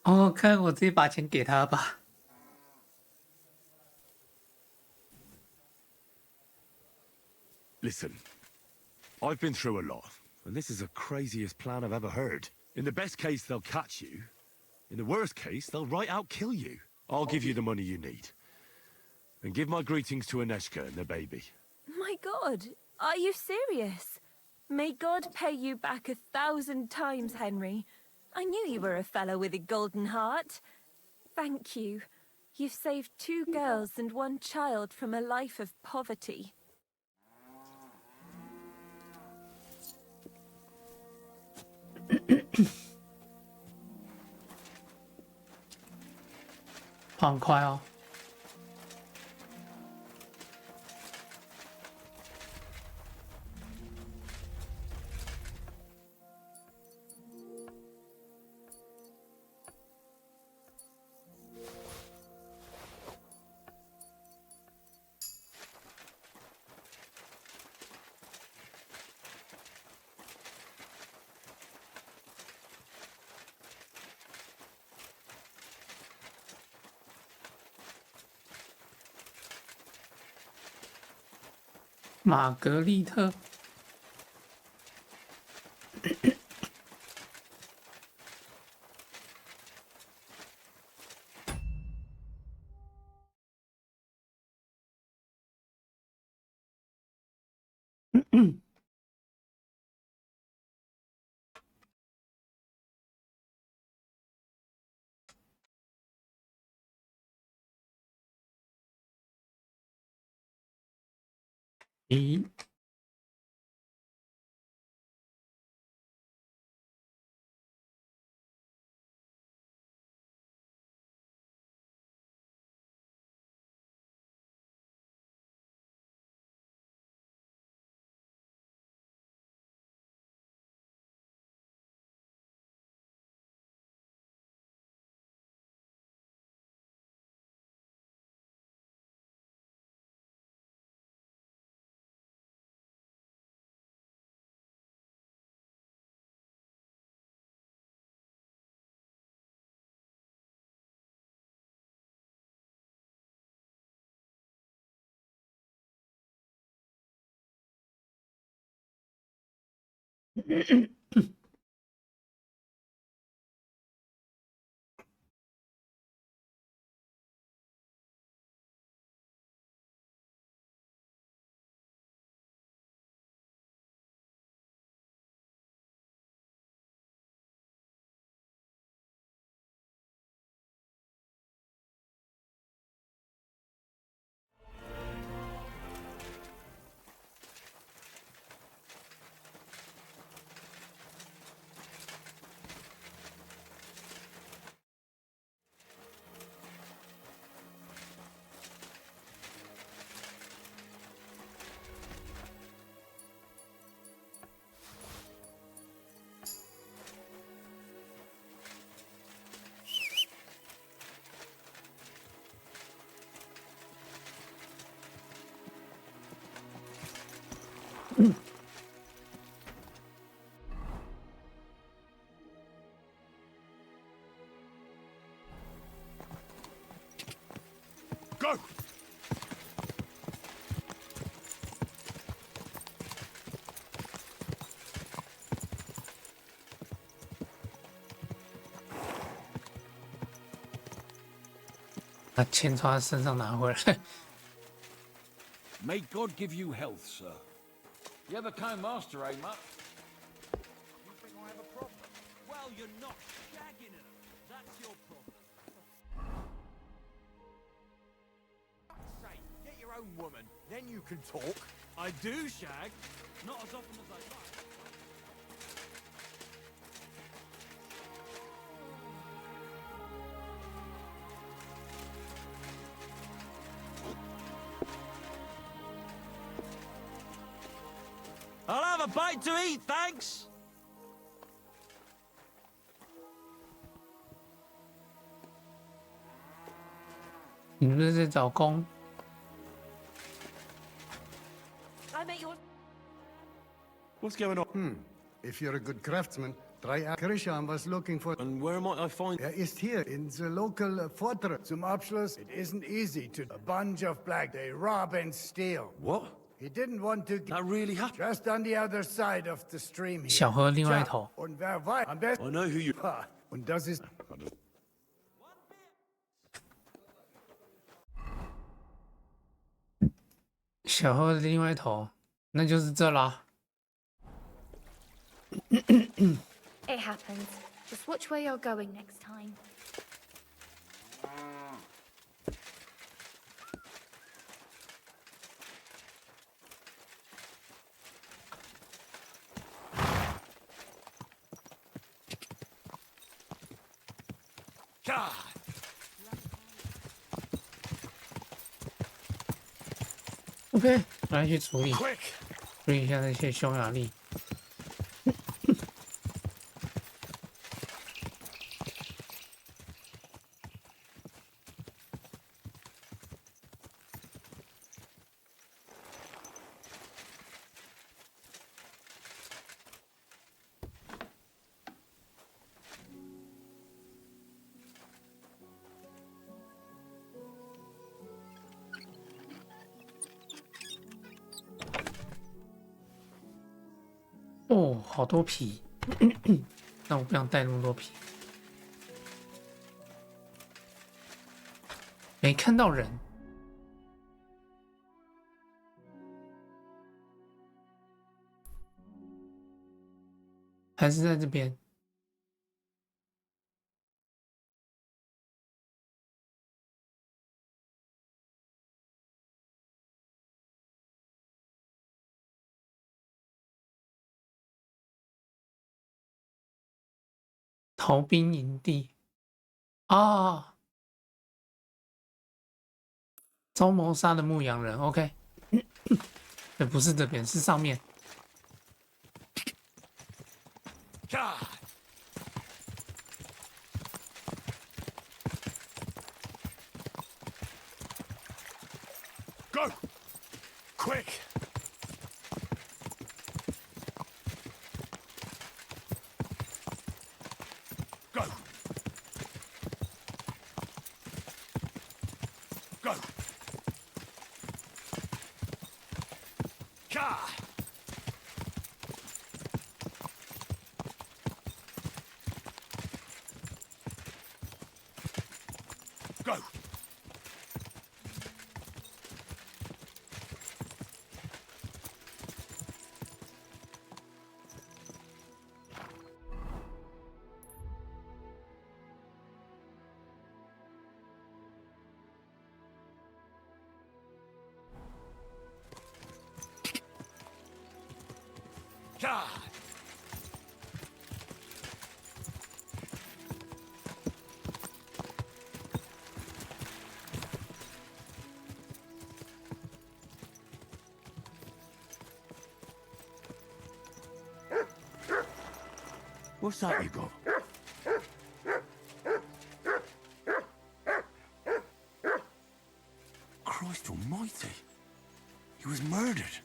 哦，看我直接把钱给他吧。Listen, I've been through a lot, and this is the craziest plan I've ever heard. In the best case, they'll catch you. In the worst case, they'll right out kill you. I'll give you the money you need. And give my greetings to Aneshka and the baby. My God, are you serious? May God pay you back 1,000 times, Henry. I knew you were a fellow with a golden heart. Thank you. You've saved 2 girls and 1 child from a life of poverty. 跑很快哦。玛格丽特。咦？Go! 把钱从他身上拿回来。May God give you health, sir. You're the kind master, eh, Mutt? You think I have a problem? Well, you're not shagging her. That's your problem. Say, get your own woman, then you can talk. I do shag, not as often as I'd like. I'll have a bite to eat, thanks. 你们是在找工？ I met your... What's going on? If you're a good craftsman, Christian was looking for. And where might I find? Ist hier in the local fortress. Zum Abschluss, it isn't easy to. A bunch of black. They rob and steal. What? He didn't want to. That really happened. Just on the other side of the stream here. 小河另外一头。 Und wer weiß? Am besten. I know who you. Und das ist. 小河的另外一头，那就是这啦。It happens. Just watch where you're going next time. OK， 来去处理一下那些匈牙利。哦，好多皮，但我不想带那么多皮。没看到人，还是在这边。逃兵营地啊，遭谋杀的牧羊人。OK， 对，不是这边，是上面。Go! Quick! Go! Go! Ka! Go! God. What's that you got? Christ almighty. He was murdered.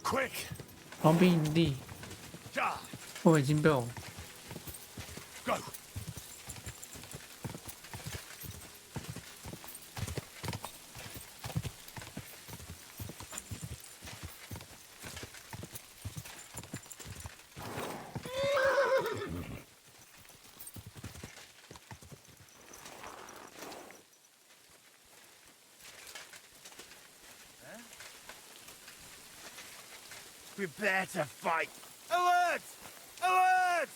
Quick! 逃兵营地，我已经被我 Go! Prepare to fight! Alert! Alert!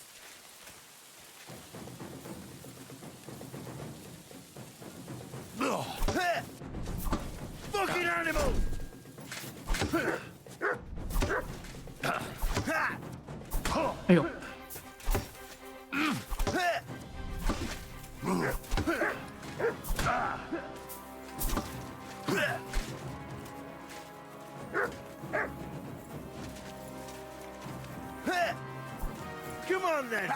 Fucking animal!哎呦！Come on then!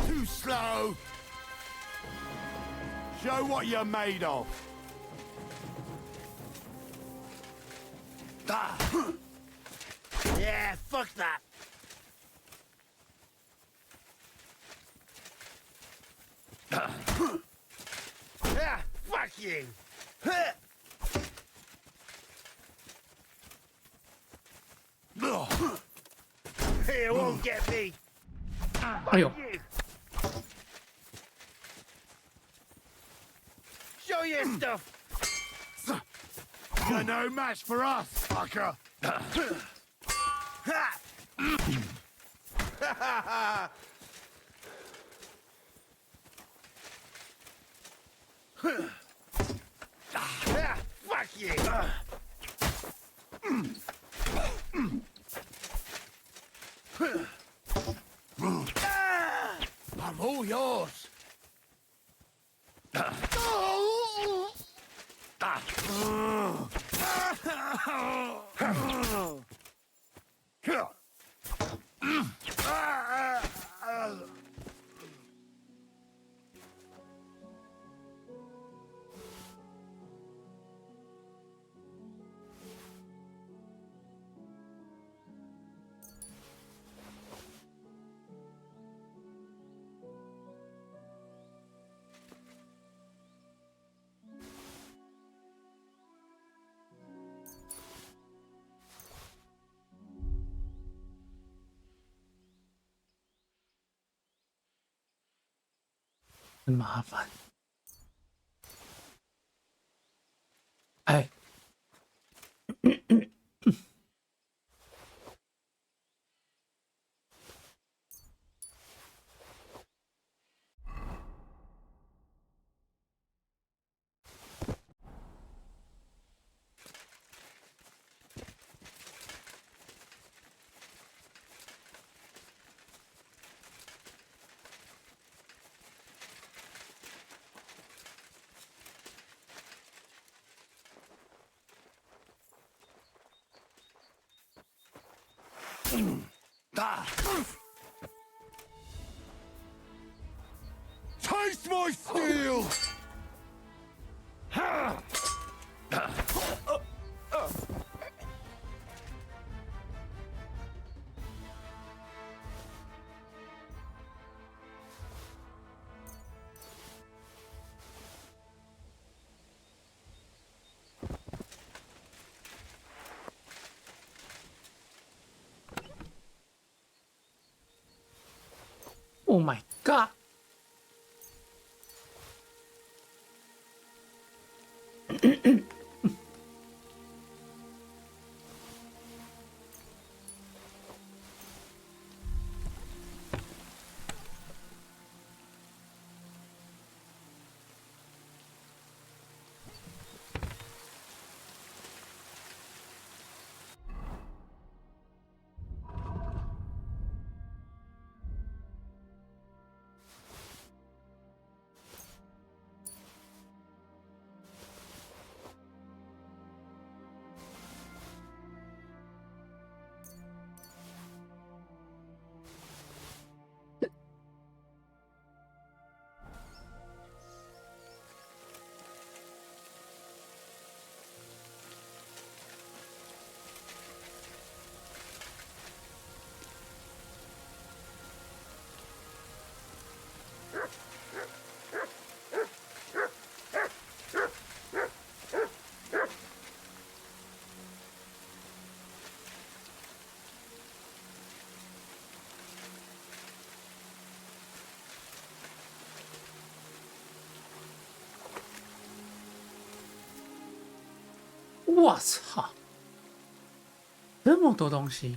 Too slow! Show what you're made of! Yeah, fuck that! Yeah, fuck you! It won't get me! 哎呦！ Show your stuff! You're no match for us, fucker! Fuck you! I'm all yours!很麻烦。哎，Taste my steel! Oh my god！我操，这么多东西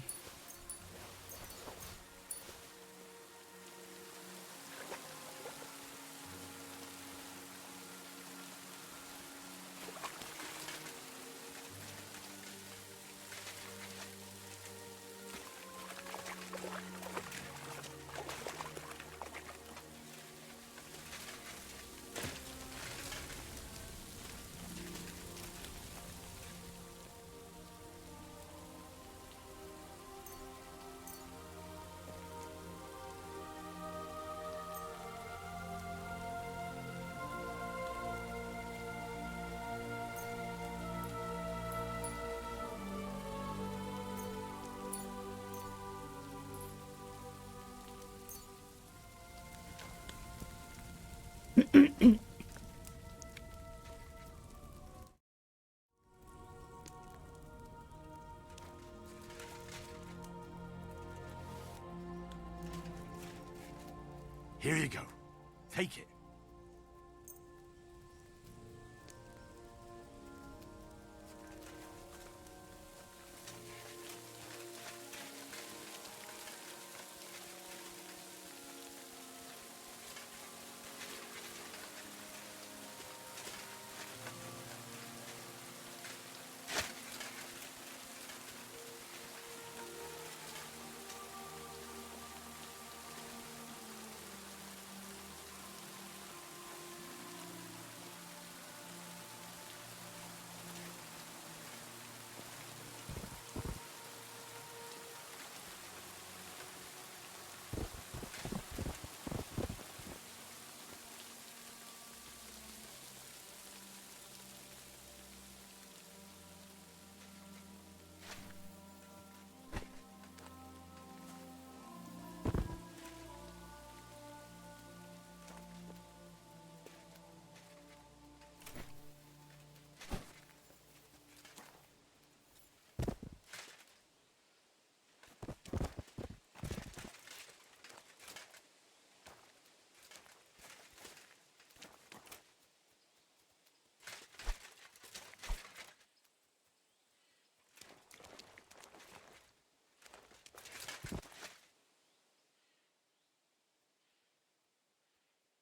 ！Here you go. Take it.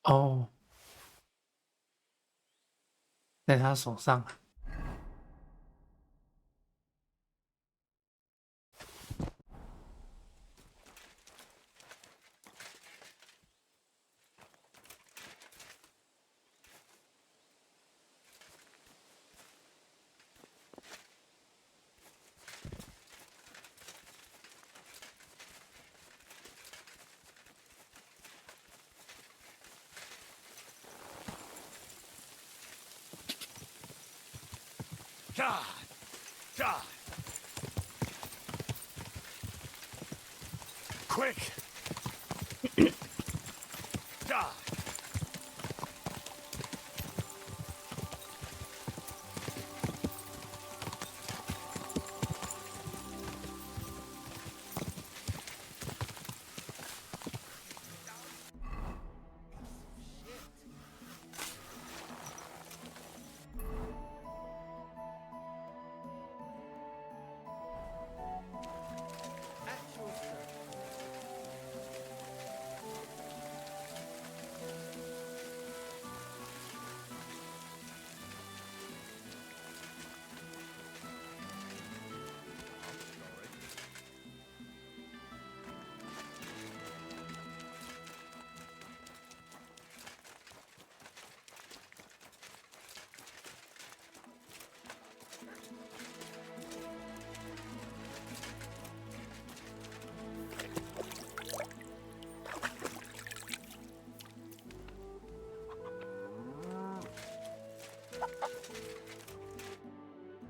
哦，在他手上。God! God! Quick! God!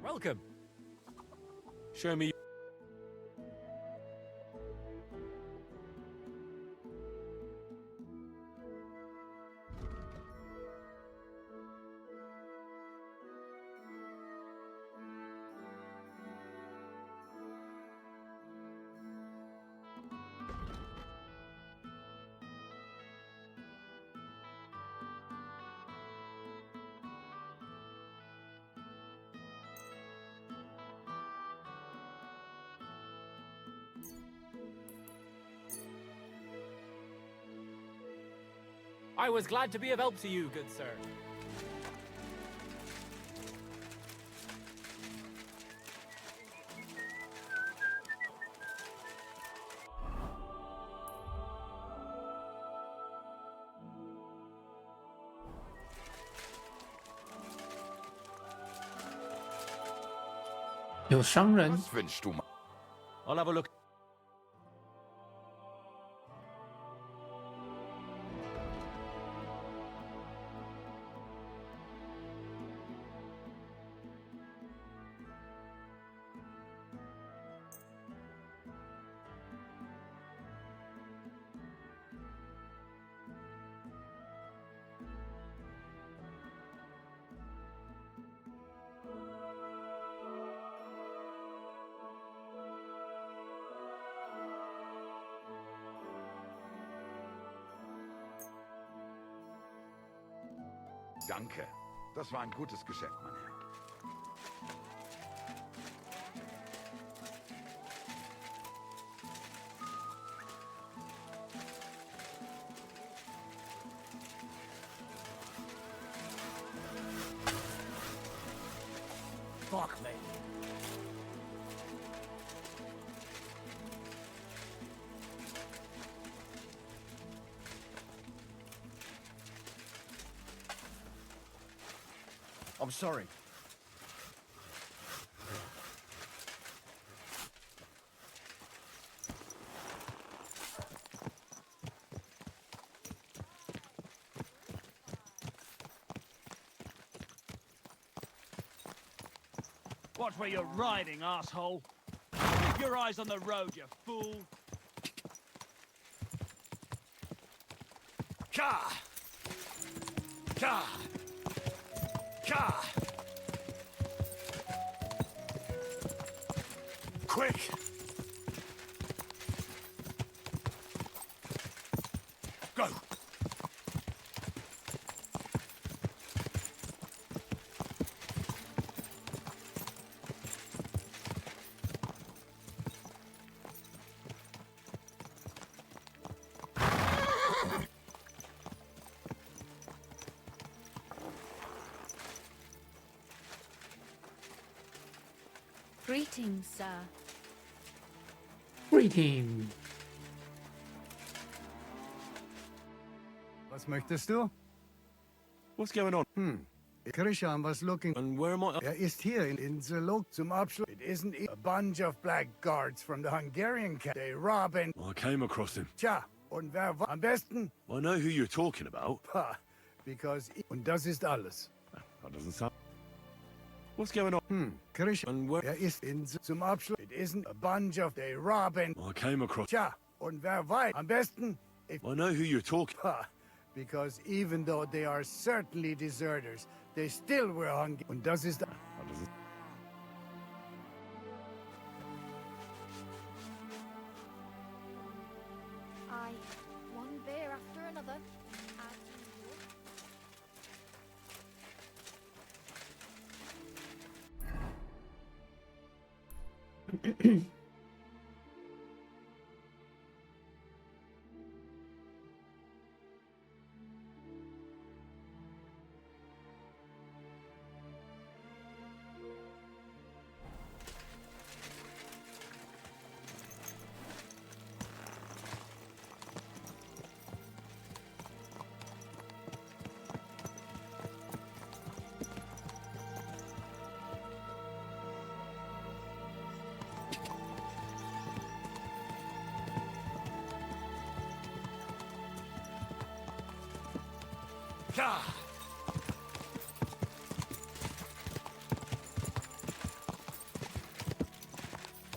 Welcome. Show me. I was glad to be of help to you, good sir.有商人。 I'll have a look. Danke. Das war ein gutes Geschäft, mein Herr. Fuck me. I'm sorry. Watch where you're riding, asshole. Keep your eyes on the road, you fool. Ka! Ka! Ka! Quick! Go! Greetings, sir. Greeting. Was möchtest du? What's going on? Krishan was looking. And where am I? Ist hier in the look zum Abschluss. It isn't a bunch of blackguards from the Hungarian camp. They rob and... I came across him. Tja, und wer war am besten? I know who you're talking about. Ha, because... Und das ist alles. That doesn't sound... What's going on? Krishan. And where... Ist in zum Abschluss. It isn't a bunch of... They rob and... I came across... Tja, und wer war am besten? I know who you're talking... Ha, because even though they are certainly deserters, they still were hungry. Und das ist... That doesn't... Aye, one beer after another. Ka!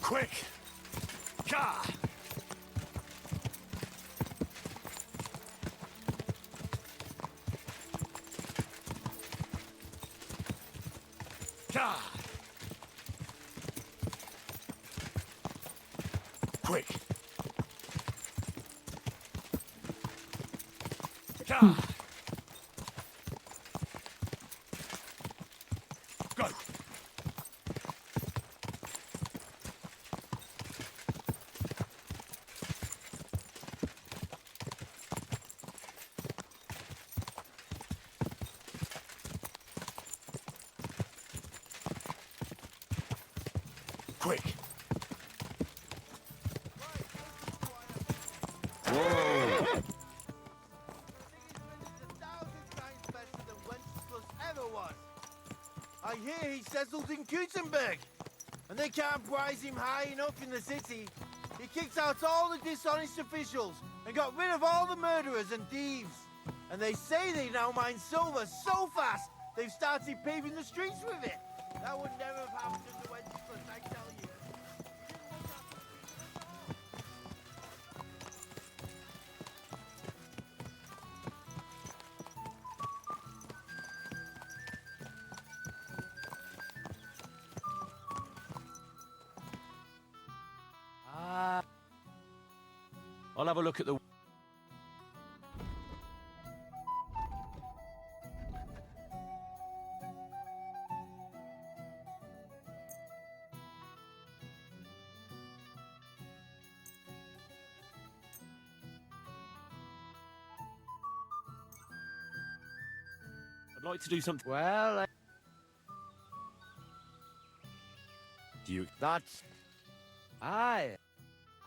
Quick! Ka! Ka! Quick! Ka! Go! Quick! I hear he settles in Gutenberg, and they can't prize him high enough in the city. He kicked out all the dishonest officials and got rid of all the murderers and thieves. And they say they now mine silver so fast, they've started paving the streets with it. That would never have happened in the Wenceslas, I tell you. I'll have a look at the... I'd like to do something... Well, Do you... That's... Aye.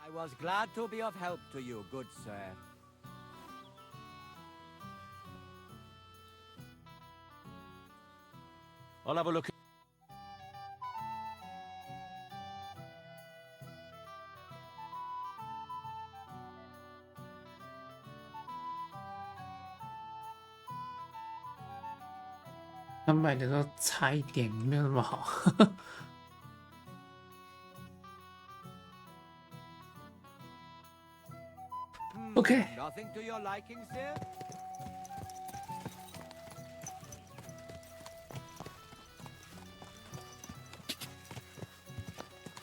I was glad to be of help to you, good sir. I'll have a look at...他买的时候差一点，没有那么好。OK。Nothing to your liking, sir?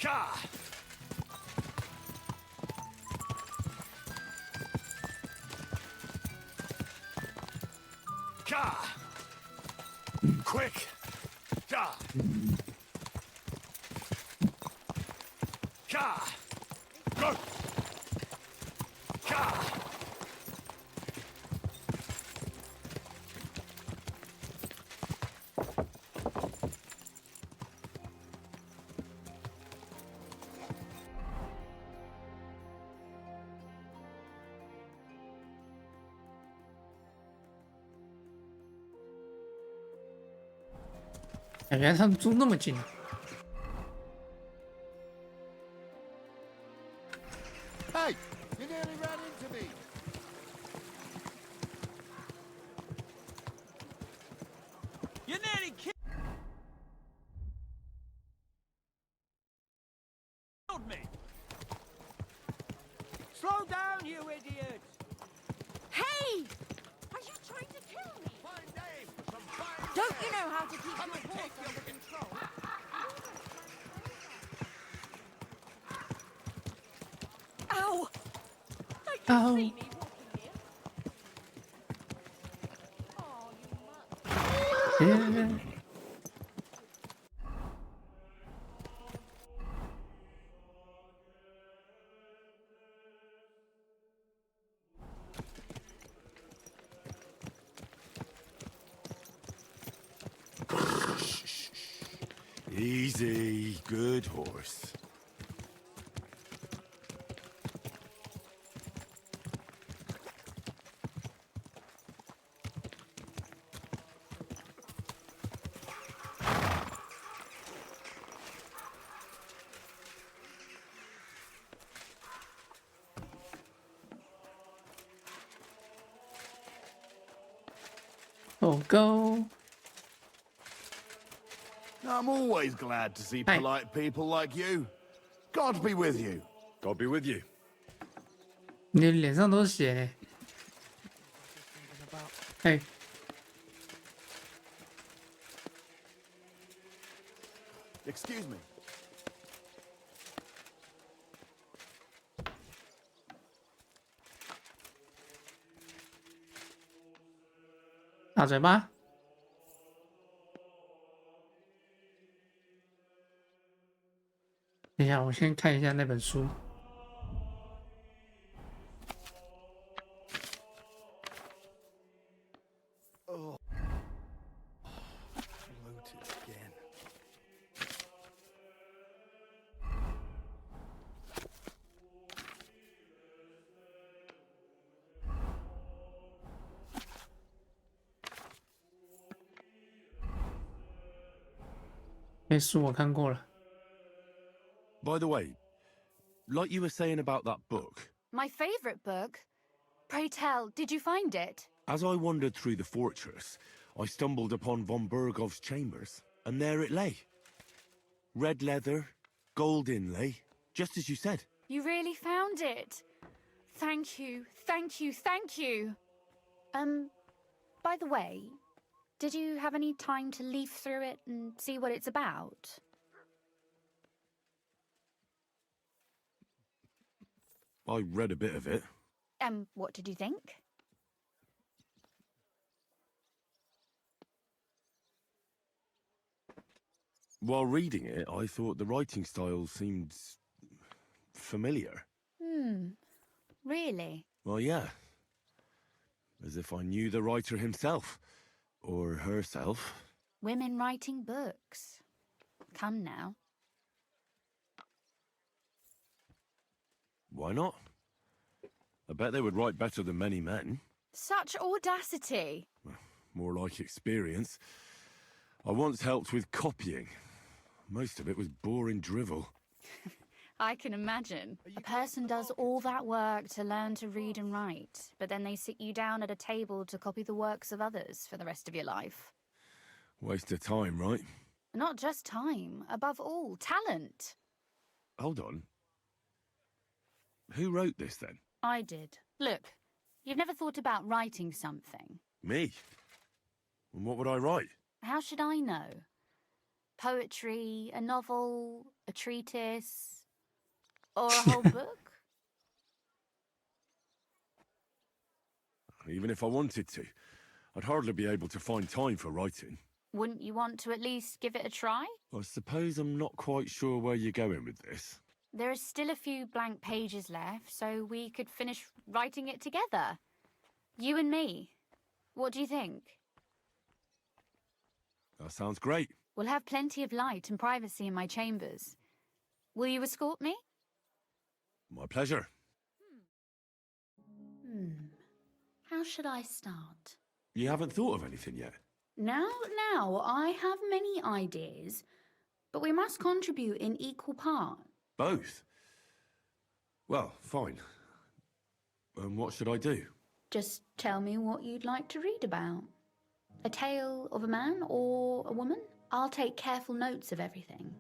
Ka! Ka! Quick! Ka! Ka! Go! Ka!原来他们住那么近。Hey, you nearly ran into me. You nearly killed me. Slow down, you idiot. Hey! Are you trying to kill me? Don't you know how to keep your horse under control? Ow! Ow! See me walking here? Yeah. Easy, good horse. Oh, go. I'm always glad to see polite people like you. God be with you. God be with you. 你的脸上都是血呢。哎， Excuse me. 打嘴巴。等一下，我先看一下那本书。Oh. Bloated again. 那书我看过了。 By the way, like you were saying about that book, My favourite book? Pray tell, did you find it? as I wandered through the fortress, I stumbled upon von Burgov's chambers, and there it lay. Red leather, gold inlay, just as you said. You really found it? Thank you, thank you, thank you. By the way, did you have any time to leaf through it and see what it's about? I read a bit of it. What did you think? While reading it, I thought the writing style seemed familiar. Really? Well, yeah. As if I knew the writer himself. Or herself. Women writing books. Come now. Why not? I bet they would write better than many men. Such audacity. More like experience. I once helped with copying. Most of it was boring drivel. I can imagine. A person does all that work to learn to read and write, but then they sit you down at a table to copy the works of others for the rest of your life. Waste of time, right? Not just time, above all, talent. Hold on. Who wrote this, then? I did. Look, you've never thought about writing something. Me? And what would I write? How should I know? Poetry, a novel, a treatise, or a whole book? Even if I wanted to, I'd hardly be able to find time for writing. Wouldn't you want to at least give it a try? I suppose I'm not quite sure where you're going with this. There are still a few blank pages left, so we could finish writing it together. You and me. What do you think? That sounds great. We'll have plenty of light and privacy in my chambers. Will you escort me? My pleasure. How should I start? You haven't thought of anything yet? Now, I have many ideas, but we must contribute in equal part. Both? Well, fine. And what should I do? Just tell me what you'd like to read about. A tale of a man or a woman? I'll take careful notes of everything.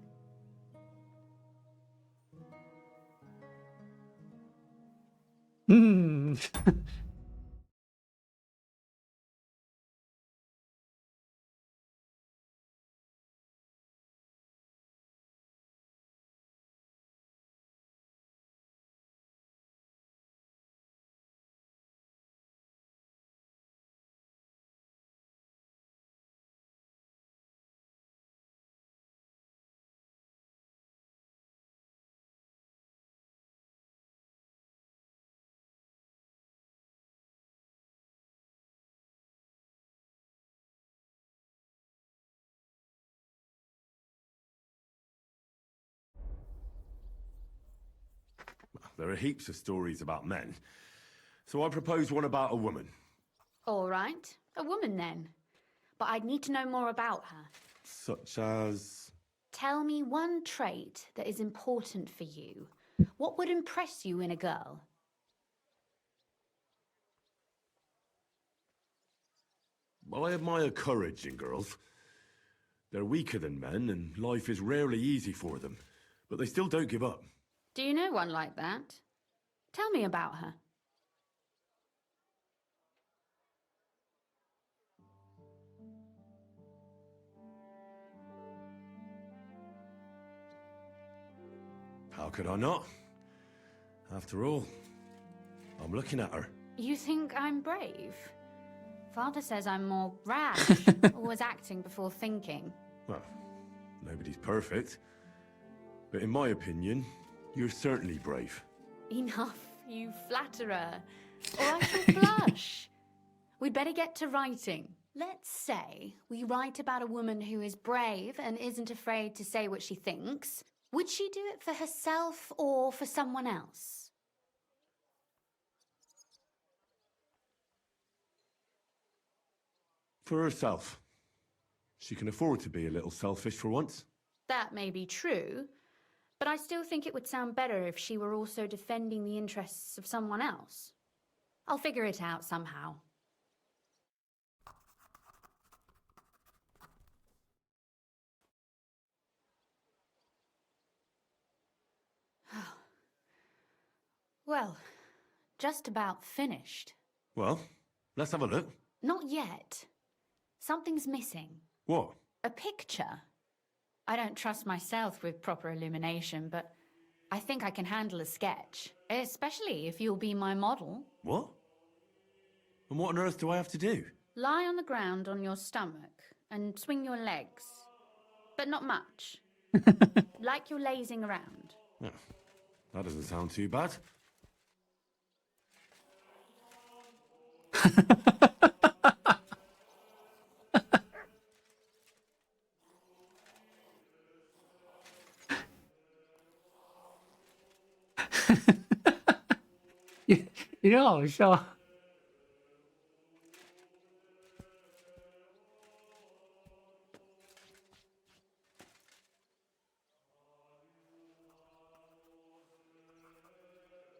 There are heaps of stories about men. So I propose one about a woman. All right, a woman then. But I'd need to know more about her. Such as... Tell me one trait that is important for you. What would impress you in a girl? Well, I admire courage in girls. They're weaker than men, and life is rarely easy for them. But they still don't give up. Do you know one like that? Tell me about her. How could I not? After all, I'm looking at her. You think I'm brave? Father says I'm more rash, always acting before thinking. Well, nobody's perfect. But in my opinion, you're certainly brave. Enough, you flatterer, or I shall blush. We'd better get to writing. Let's say we write about a woman who is brave and isn't afraid to say what she thinks. Would she do it for herself or for someone else? For herself. She can afford to be a little selfish for once. That may be true, but I still think it would sound better if she were also defending the interests of someone else. I'll figure it out somehow. Well, just about finished. Well, let's have a look. Not yet. Something's missing. What? A picture. I don't trust myself with proper illumination, but I think I can handle a sketch, especially if you'll be my model. What? And what on earth do I have to do? Lie on the ground on your stomach and swing your legs. But not much. Like you're lazing around. Oh, that doesn't sound too bad.有点好笑。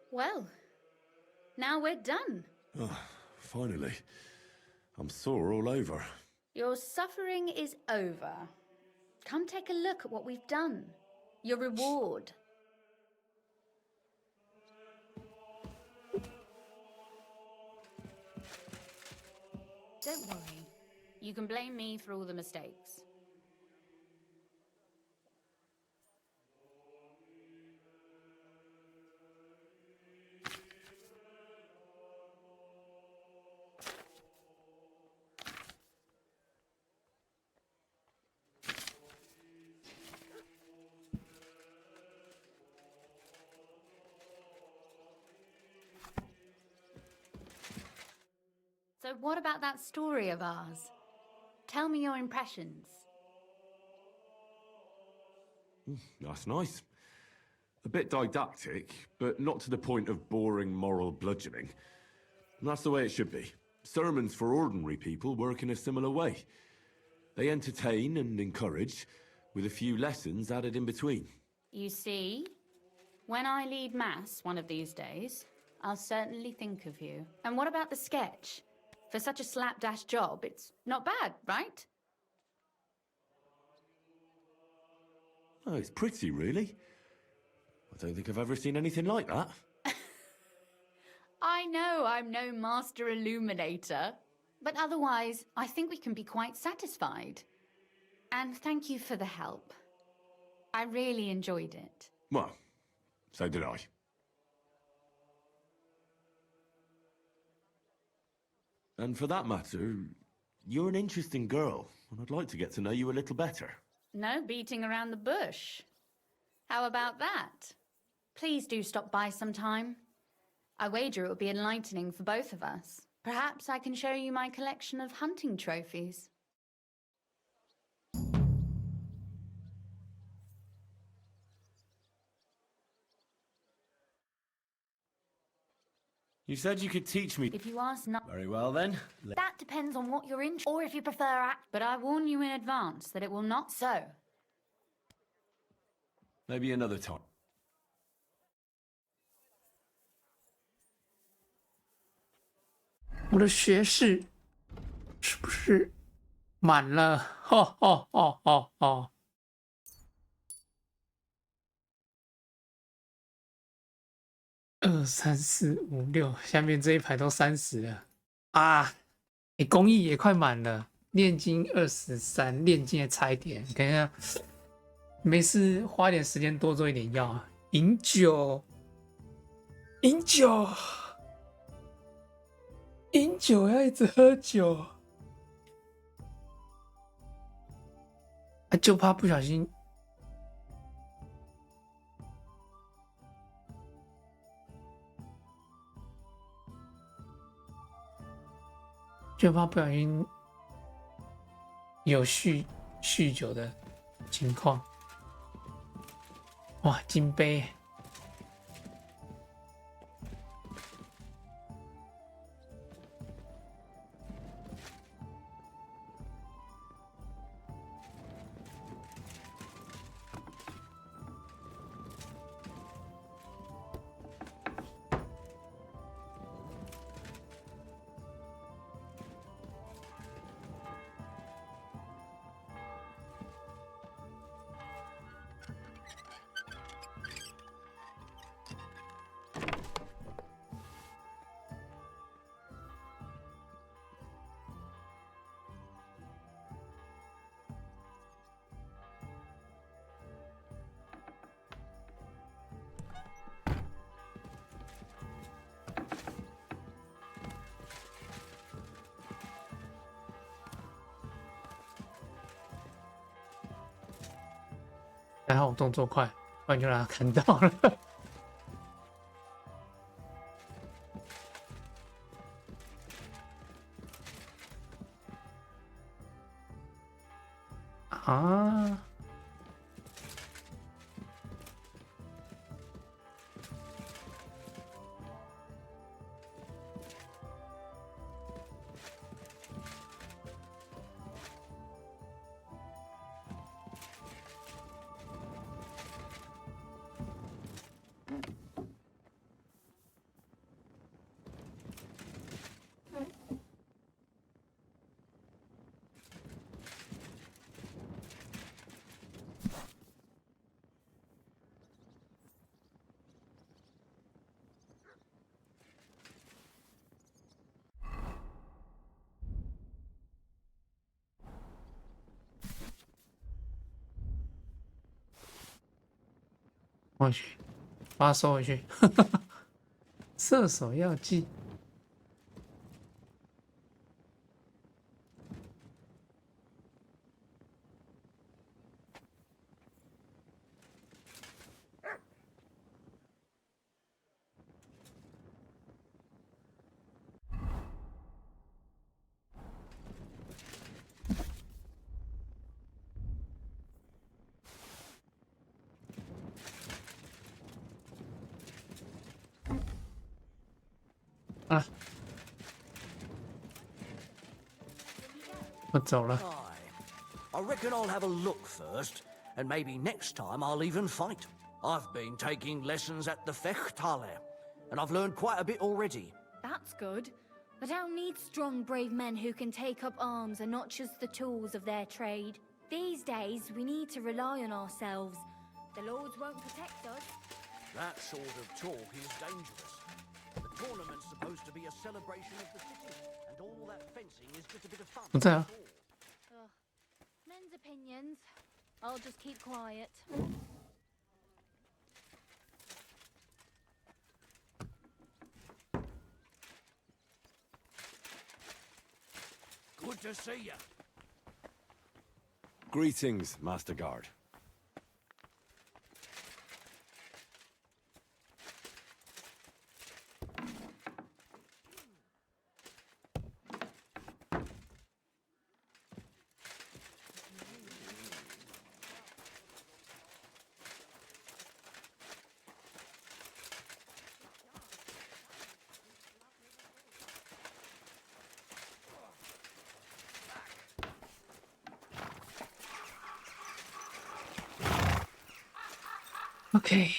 Well, now we're done. Oh, finally. I'm sore all over. Your suffering is over. Come take a look at what we've done. Your reward. Don't worry. You can blame me for all the mistakes. So what about that story of ours? Tell me your impressions. That's nice. A bit didactic, but not to the point of boring moral bludgeoning. And that's the way it should be. Sermons for ordinary people work in a similar way. They entertain and encourage, with a few lessons added in between. You see, when I lead Mass one of these days, I'll certainly think of you. And what about the sketch? For such a slapdash job, it's not bad, right? Oh, it's pretty, really. I don't think I've ever seen anything like that. I know I'm no master illuminator, but otherwise, I think we can be quite satisfied. And thank you for the help. I really enjoyed it. Well, so did I. And for that matter, you're an interesting girl, and I'd like to get to know you a little better. No beating around the bush. How about that? Please do stop by sometime. I wager it will be enlightening for both of us. Perhaps I can show you my collection of hunting trophies. You said you could teach me. If you ask not... Very well then. That depends on what you're interested in, or if you prefer act. But I warn you in advance that it will not so. Maybe another time. 我的学士是不是满了？哦哦哦哦哦！2、3、4、5、6，下面这一排都30了啊！你工艺也快满了，炼金23，炼金也差一点。看一下，没事花点时间多做一点药。饮酒，饮酒。饮酒要一直喝酒，啊，就怕不小心，就怕不小心有酗酒的情况。哇，金杯！还好我动作快，不然就让他看到了。啊！我去，把它收回去。射手要记。啊！我走了。 I reckon I'll have a look first, and maybe next time I'll even fight. I've been taking lessons at the Fechthalle, and I've learned quite a bit already. That's good. The town needs strong, brave men who can take up arms and not just the tools of their trade. These days, we need to rely on ourselves. The lords won't protect us. That sort of talk is dangerous. The tournament's supposed to be a celebration of the city, and all that fencing is just a bit of fun. 不在啊。 Ugh. Men's opinions. I'll just keep quiet. Good to see you. Greetings, Master Guard. OK。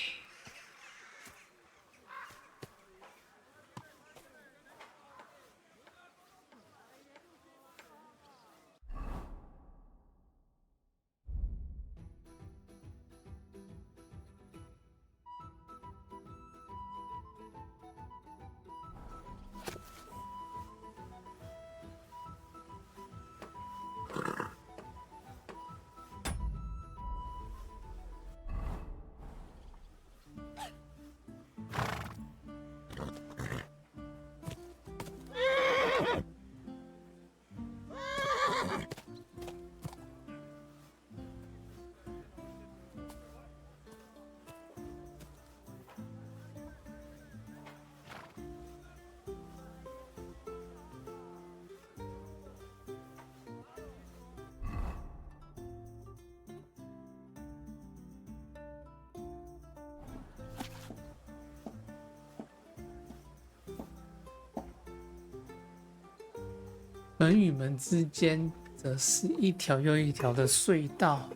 门与门之间则是一条又一条的隧道。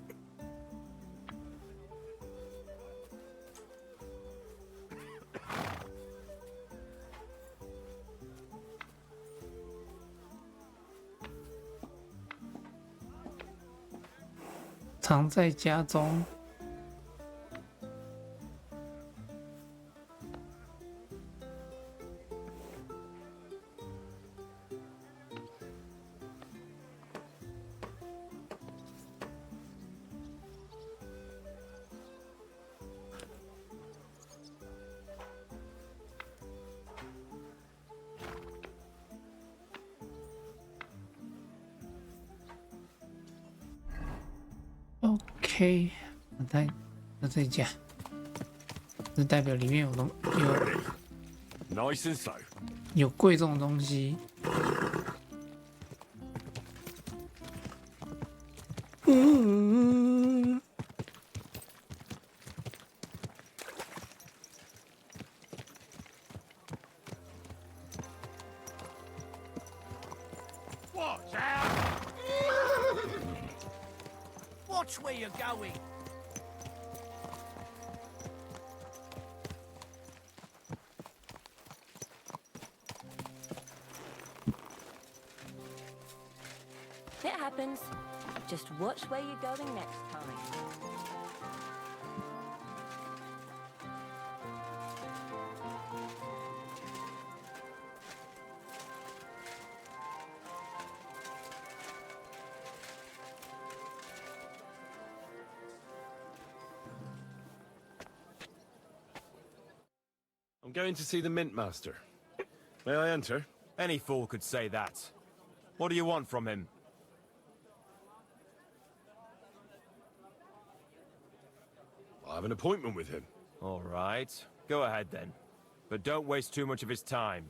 藏在家中。 OK，我再那这一架，这代表里面有Nice and slow. 有贵重的东西。Watch out! Watch where you're going. It happens. Just watch where you're going next time. I'm going to see the Mint Master. May I enter? Any fool could say that. What do you want from him? I have an appointment with him. All right. Go ahead then. But don't waste too much of his time.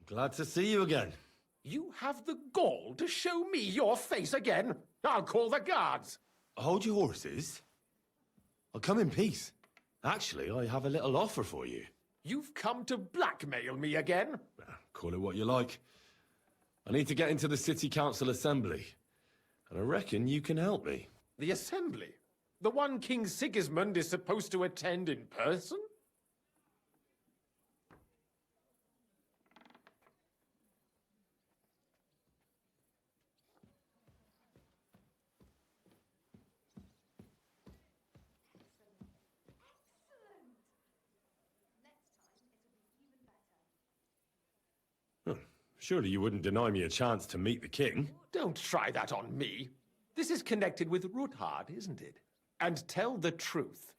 Glad to see you again. You have the gall to show me your face again? I'll call the guards. Hold your horses. I'll come in peace. Actually, I have a little offer for you. You've come to blackmail me again? Call it what you like. I need to get into the City Council Assembly. And I reckon you can help me. The Assembly? The one King Sigismund is supposed to attend in person? Surely you wouldn't deny me a chance to meet the king? Don't try that on me. This is connected with Ruthard, isn't it? And tell the truth.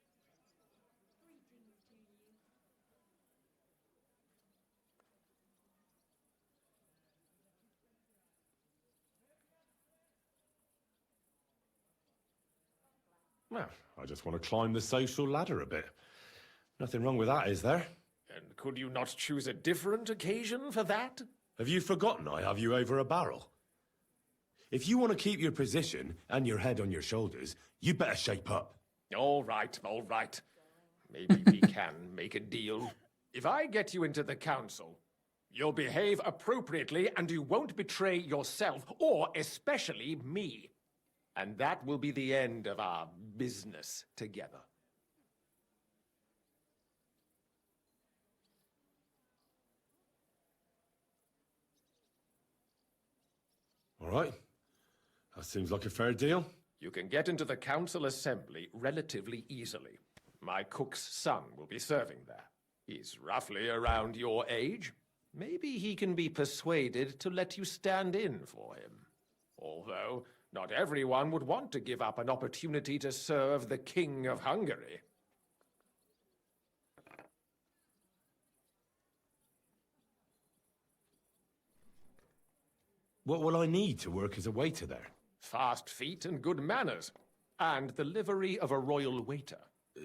Well, I just want to climb the social ladder a bit. Nothing wrong with that, is there? And could you not choose a different occasion for that? Have you forgotten I have you over a barrel? If you want to keep your position and your head on your shoulders, you better shape up. All right, all right. Maybe we can make a deal. If I get you into the council, you'll behave appropriately and you won't betray yourself, or especially me. And that will be the end of our business together. All right. That seems like a fair deal. You can get into the council assembly relatively easily. My cook's son will be serving there. He's roughly around your age. Maybe he can be persuaded to let you stand in for him. Although, not everyone would want to give up an opportunity to serve the King of Hungary. What will I need to work as a waiter there? Fast feet and good manners. And the livery of a royal waiter.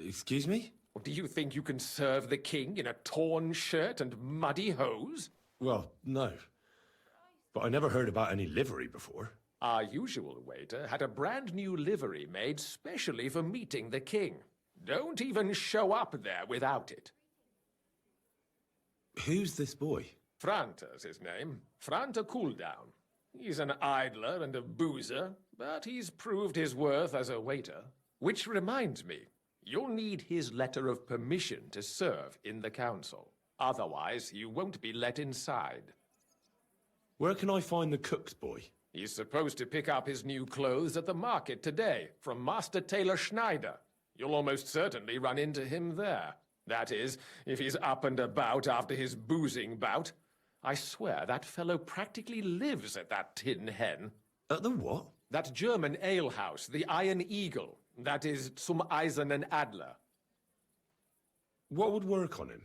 Excuse me? Do you think you can serve the king in a torn shirt and muddy hose? Well, no. But I never heard about any livery before. Our usual waiter had a brand new livery made specially for meeting the king. Don't even show up there without it. Who's this boy? Franta's his name. Franta Cooldown. He's an idler and a boozer, but he's proved his worth as a waiter. Which reminds me, you'll need his letter of permission to serve in the council. Otherwise, you won't be let inside. Where can I find the cook's boy? He's supposed to pick up his new clothes at the market today from Master Tailor Schneider. You'll almost certainly run into him there. That is, if he's up and about after his boozing bout. I swear that fellow practically lives at that Tin Hen. At the what? That German alehouse, the Iron Eagle. That is zum Eisernen Adler. What would work on him?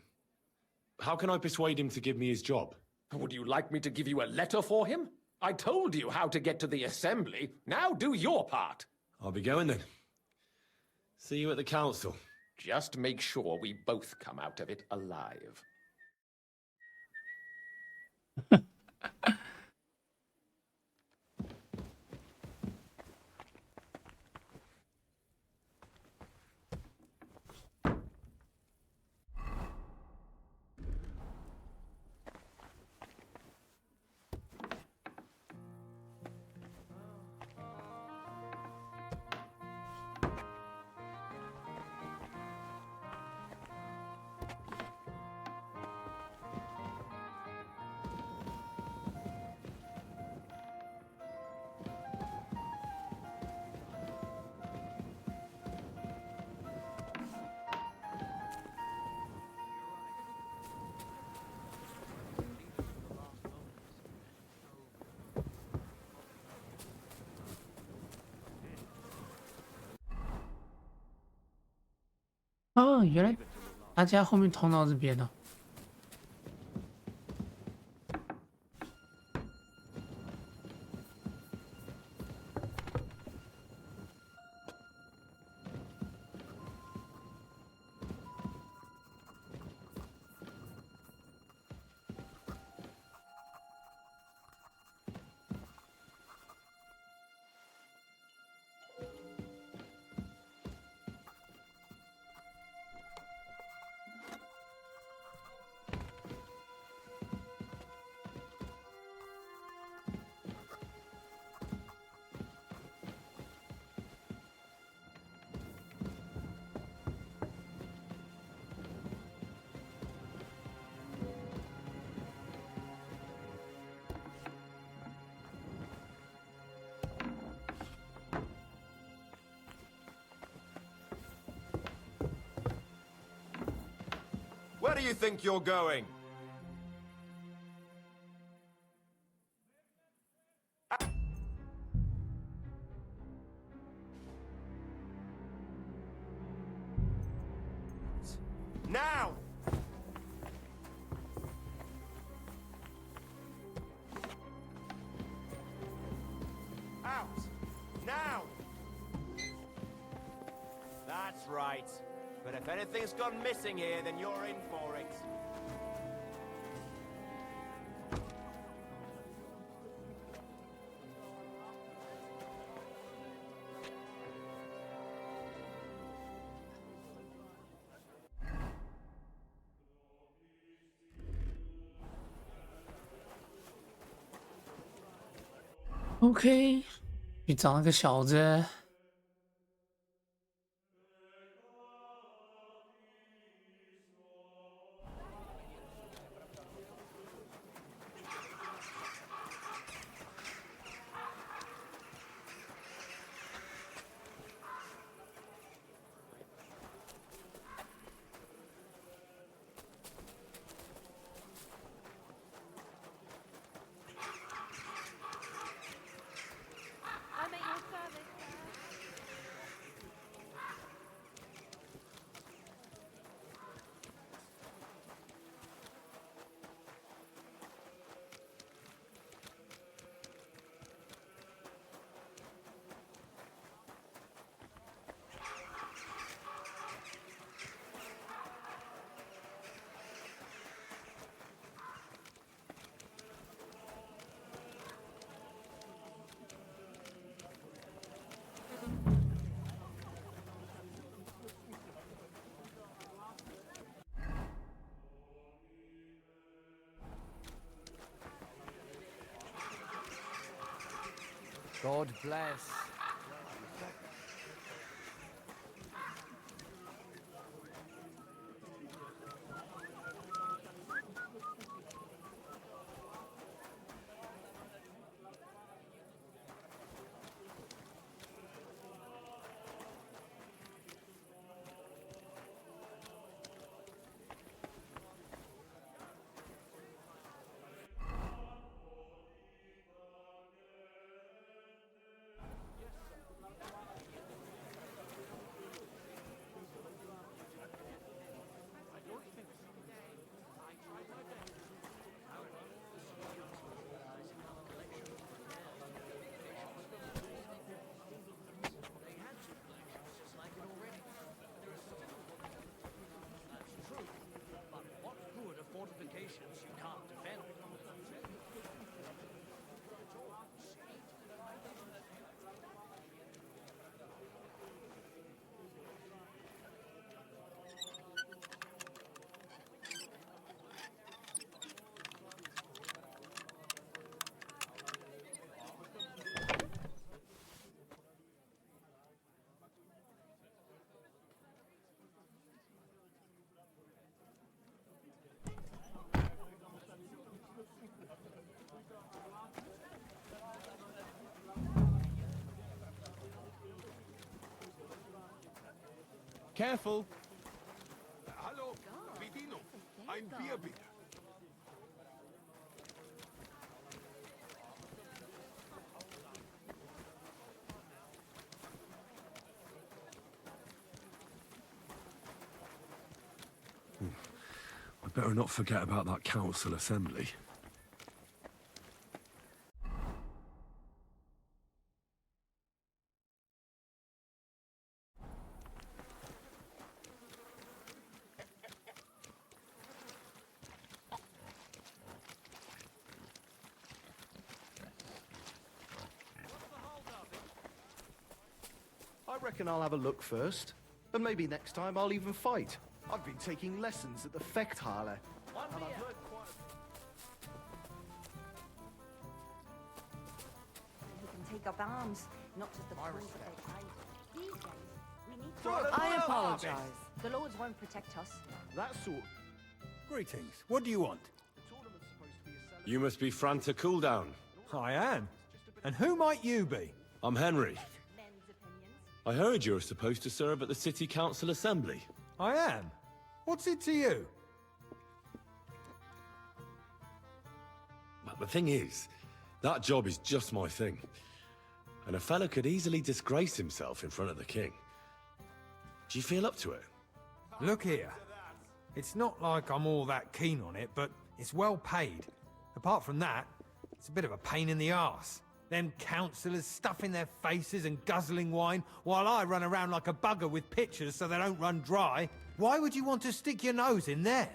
How can I persuade him to give me his job? Would you like me to give you a letter for him? I told you how to get to the assembly. Now do your part. I'll be going then. See you at the council. Just make sure we both come out of it alive.哦，原来他家后面通到这边了。Where do you think you're going? Now! Out! Now! That's right. But if anything's gone missing here, then you're in for it. OK， 去找那个小子。God bless. Careful. Hallo, Bedienung. Ein Bier bitte. I better not forget about that council assembly. I reckon I'll have a look first. And maybe next time I'll even fight. I've been taking lessons at the Fechthalle. And I've heard quite Who can take up arms, not just the tools that they carry. These days, we need I apologize. The lords won't protect us. that sort. Greetings. What do you want? You must be Franta Cooldown. I am. And who might you be? I'm Henry. I heard you're supposed to serve at the City Council Assembly. I am. What's it to you? But the thing is, that job is just my thing. And a fella could easily disgrace himself in front of the king. Do you feel up to it? Look here. It's not like I'm all that keen on it, but it's well paid. Apart from that, it's a bit of a pain in the arse. Them councillors stuffing their faces and guzzling wine, while I run around like a bugger with pitchers so they don't run dry. Why would you want to stick your nose in there?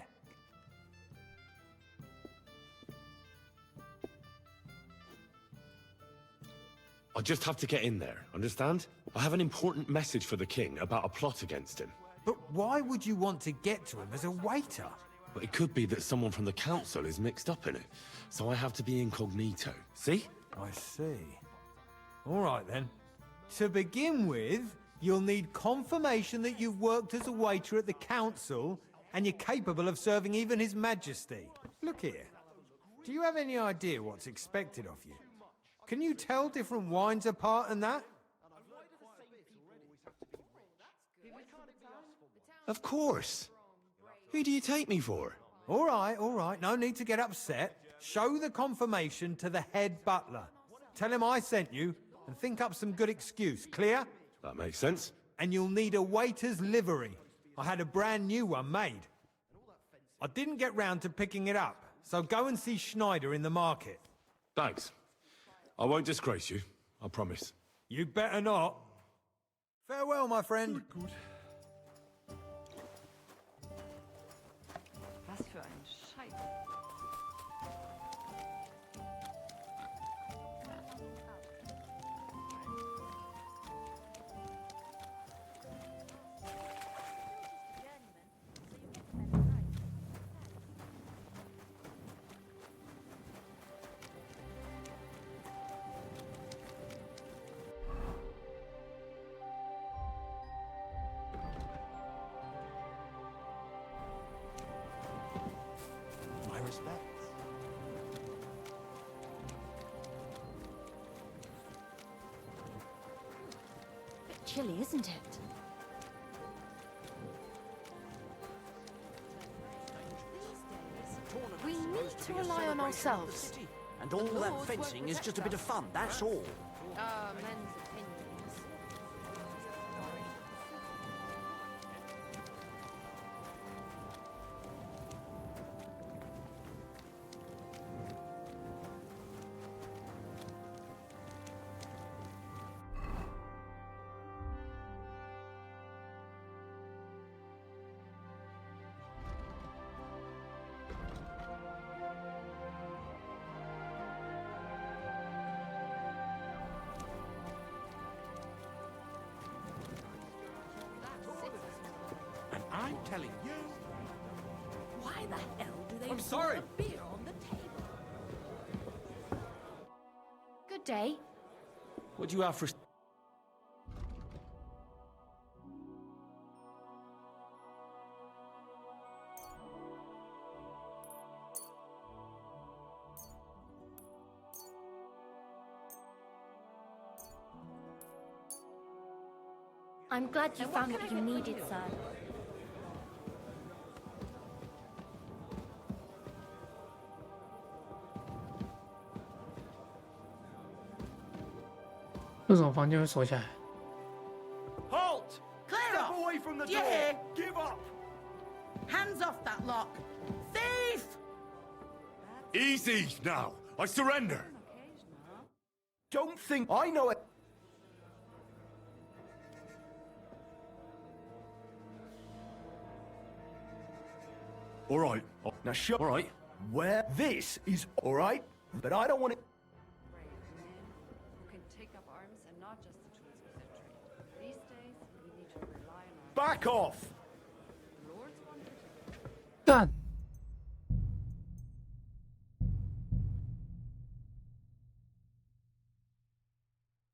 I just have to get in there, understand? I have an important message for the king about a plot against him. But why would you want to get to him as a waiter? But it could be that someone from the council is mixed up in it, so I have to be incognito. See? I see. All right then. To begin with, you'll need confirmation that you've worked as a waiter at the council and you're capable of serving even His Majesty. Look here. Do you have any idea what's expected of you? Can you tell different wines apart and that? Of course. Who do you take me for? All right. No need to get upset. Show the confirmation to the head butler. Tell him I sent you and think up some good excuse. Clear? That makes sense. And you'll need a waiter's livery. I had a brand new one made. I didn't get round to picking it up, so go and see Schneider in the market. Thanks. I won't disgrace you, I promise. You better not. Farewell, my friend. Good. Was für ein Scheiß. My respects. Bit chilly, isn't it? We need to rely on ourselves. And all that fencing is just a bit of fun, that's all. Men's opinions. And I'm telling you. Why the hell do they I'm sorry. put beer on the table? Good day. What do you have for... I'm glad you found what you needed, sir. 为什么房间会锁起来？ Halt! Clear Step off! away from the Do you door! hear? Give up! Hands off that lock! Thief! Easy now. I surrender. Don't think I know it. All right. Now shut. All right. Where this is all right, but I don't want it. Who can take up arms and not just the tools of their trade. These days, we need to rely on our Back off. lords wanted. 干！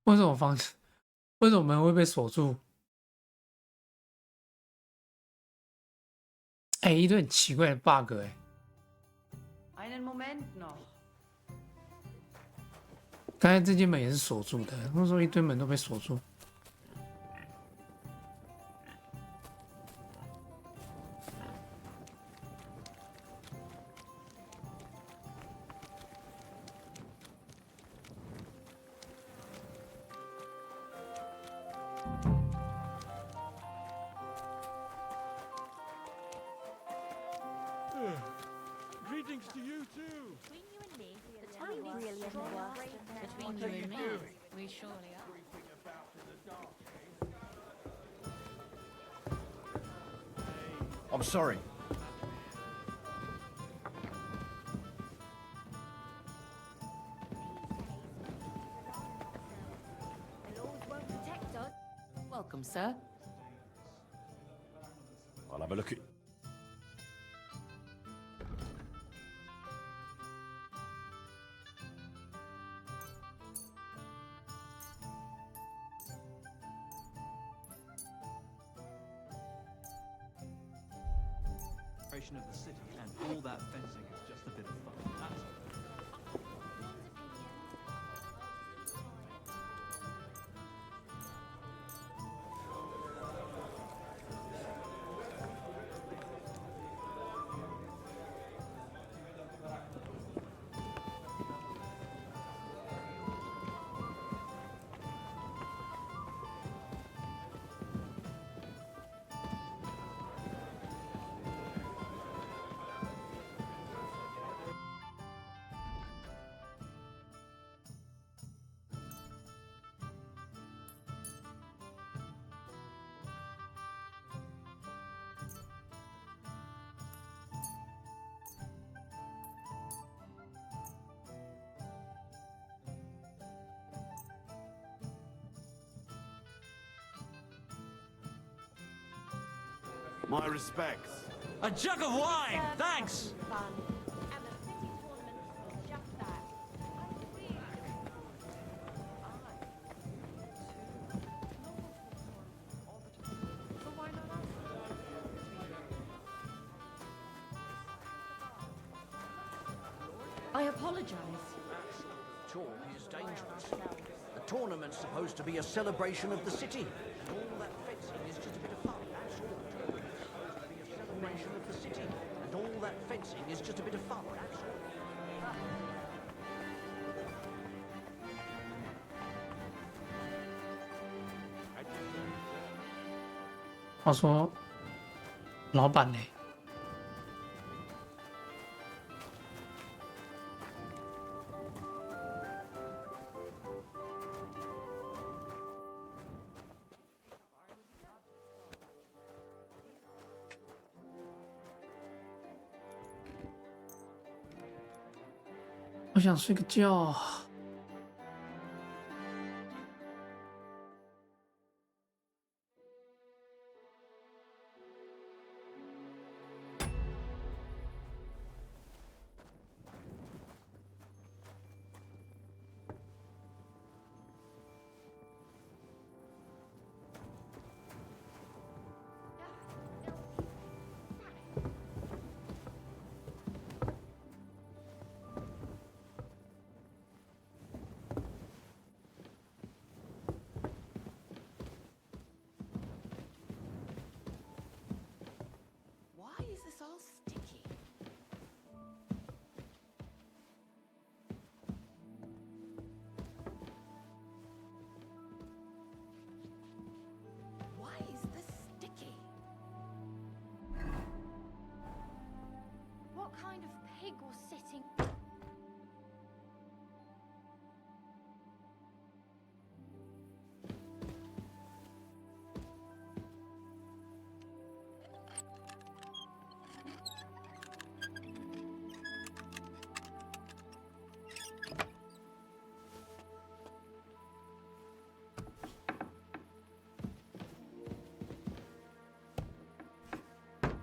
为什么房子？为什么门会被锁住？哎、一堆很奇怪的 bug 哎、 Einen Moment noch. 刚才这间门也是锁住的，那时候一堆门都被锁住。Greetings to you too. Between you and me, the time really isn't worth it. Between you and me, we surely are. I'm sorry. The laws won't protect us. Welcome, sir. I'll have a look at. Of the city, and all that fencing is just a bit of fun. That's My respects. A jug of wine, thanks. Fun. And the city tournament is just that. I apologize. Talk is dangerous. The tournament's supposed to be a celebration of the city. And all that fencing is just a bit of fun, that's all. It's supposed to be a celebration of the city. And all that fencing is just a bit of fun, that's all. 话说，老板呢？我想睡个觉。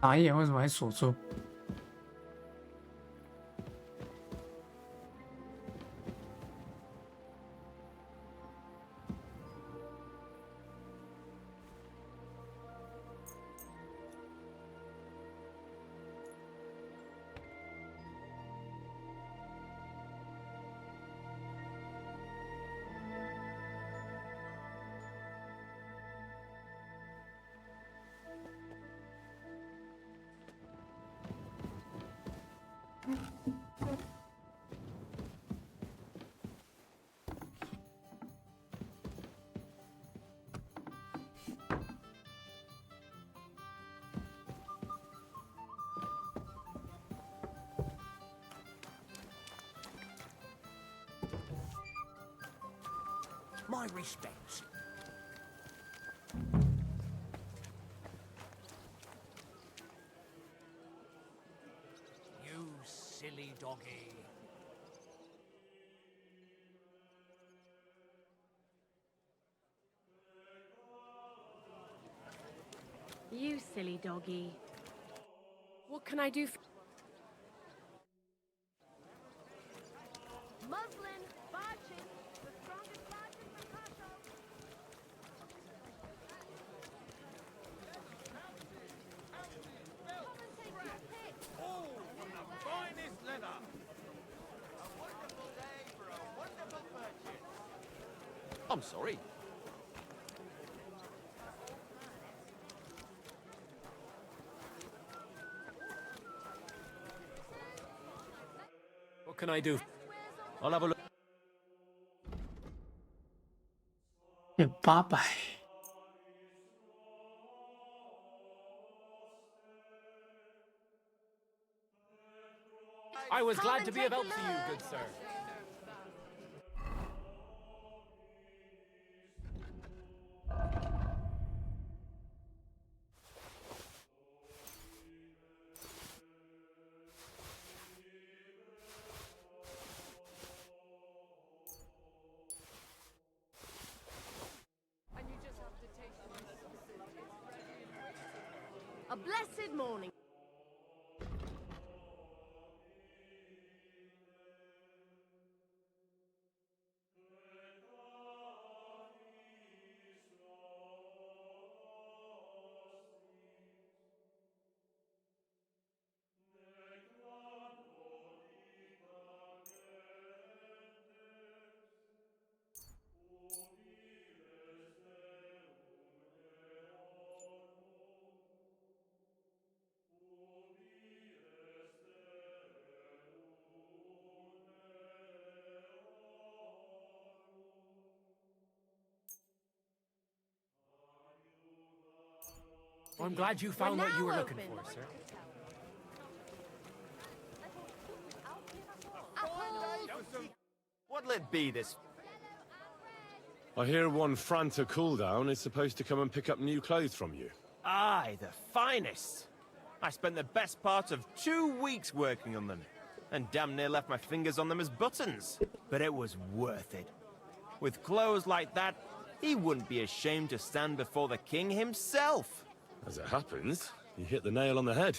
傻眼，为什么还锁住？My respects. You silly doggy. You silly doggy. What can I do for... Muslin, Barchin, the strongest Barchin from Pasho. Oh, from the finest leather. A wonderful day for a wonderful purchase. I'm sorry. What can I do? I'll have a look. 800。I was glad to be of help to you, good sir. A blessed morning. I'm glad you found what you were looking for, sir. What'll it be this? I hear one Franta cooldown is supposed to come and pick up new clothes from you. Aye, the finest. I spent the best part of 2 weeks working on them, and damn near left my fingers on them as buttons. But it was worth it. With clothes like that, he wouldn't be ashamed to stand before the king himself. As it happens, you hit the nail on the head.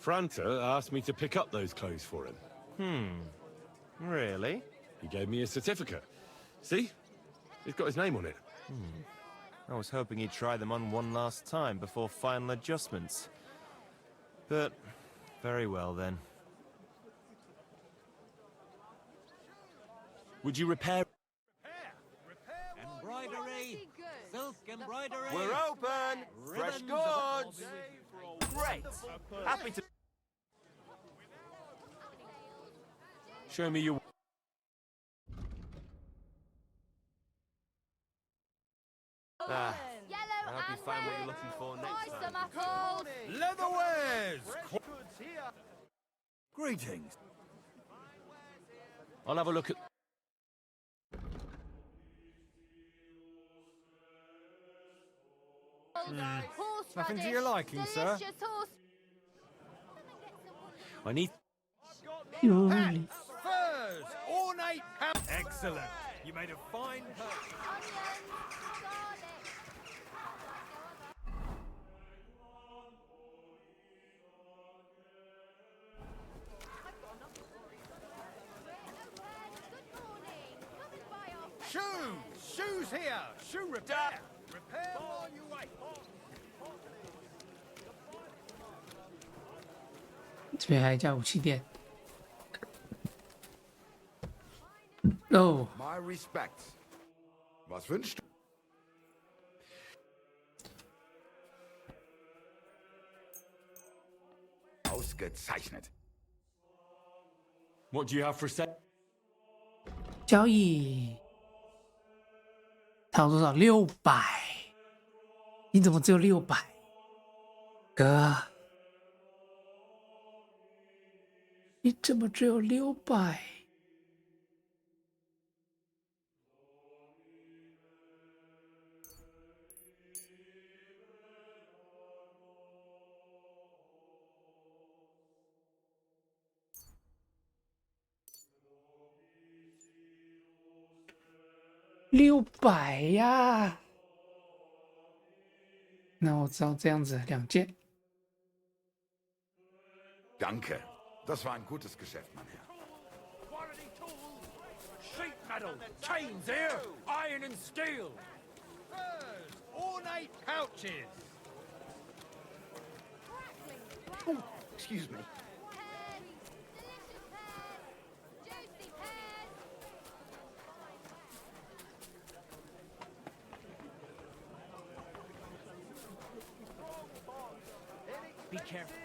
Franta asked me to pick up those clothes for him. Really? He gave me a certificate. See? It's got his name on it. I was hoping he'd try them on one last time before final adjustments. But, very well then. Would you repair? Embroidery! Silk embroidery! We're open! Fresh Ribbons. goods! Great! Happy to... Show me your... I hope you find what you're looking for next time. apples. Leatherwares! Greetings. I'll have a look at... Nothing to your liking, sir. I need... Holy. Furs! Ornate ham... Excellent. You made a fine purchase. Shoes here! Shoe repair! Repair while you wait! 这边还有一家武器店。哦， My respects. Was wünscht du? Ausgezeichnet. What do you have for sale? 交易，他有多少？600。你怎么只有600？哥，你怎么只有600？600呀！那我知道这样子2件。 Danke. Das war ein gutes Geschäft, mein Herr. Sheet metal, chains here, iron and steel. Furs, ornate pouches. Oh, excuse me. Be careful.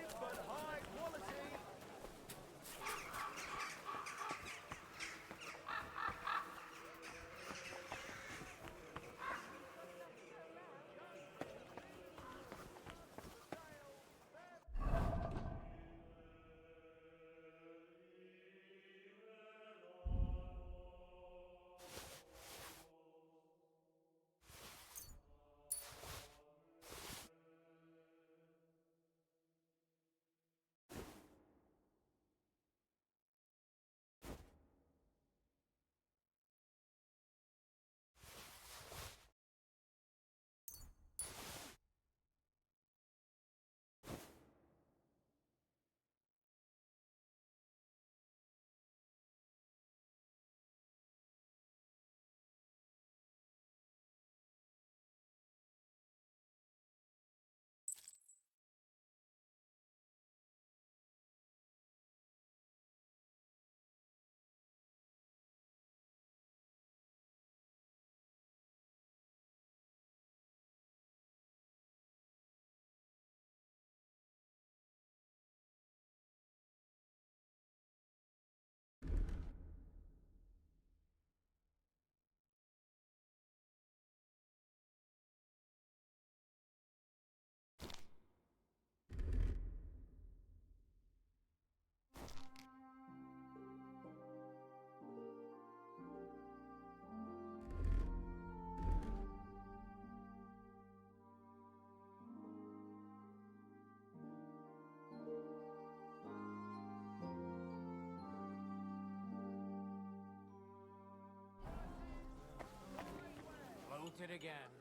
Float it again.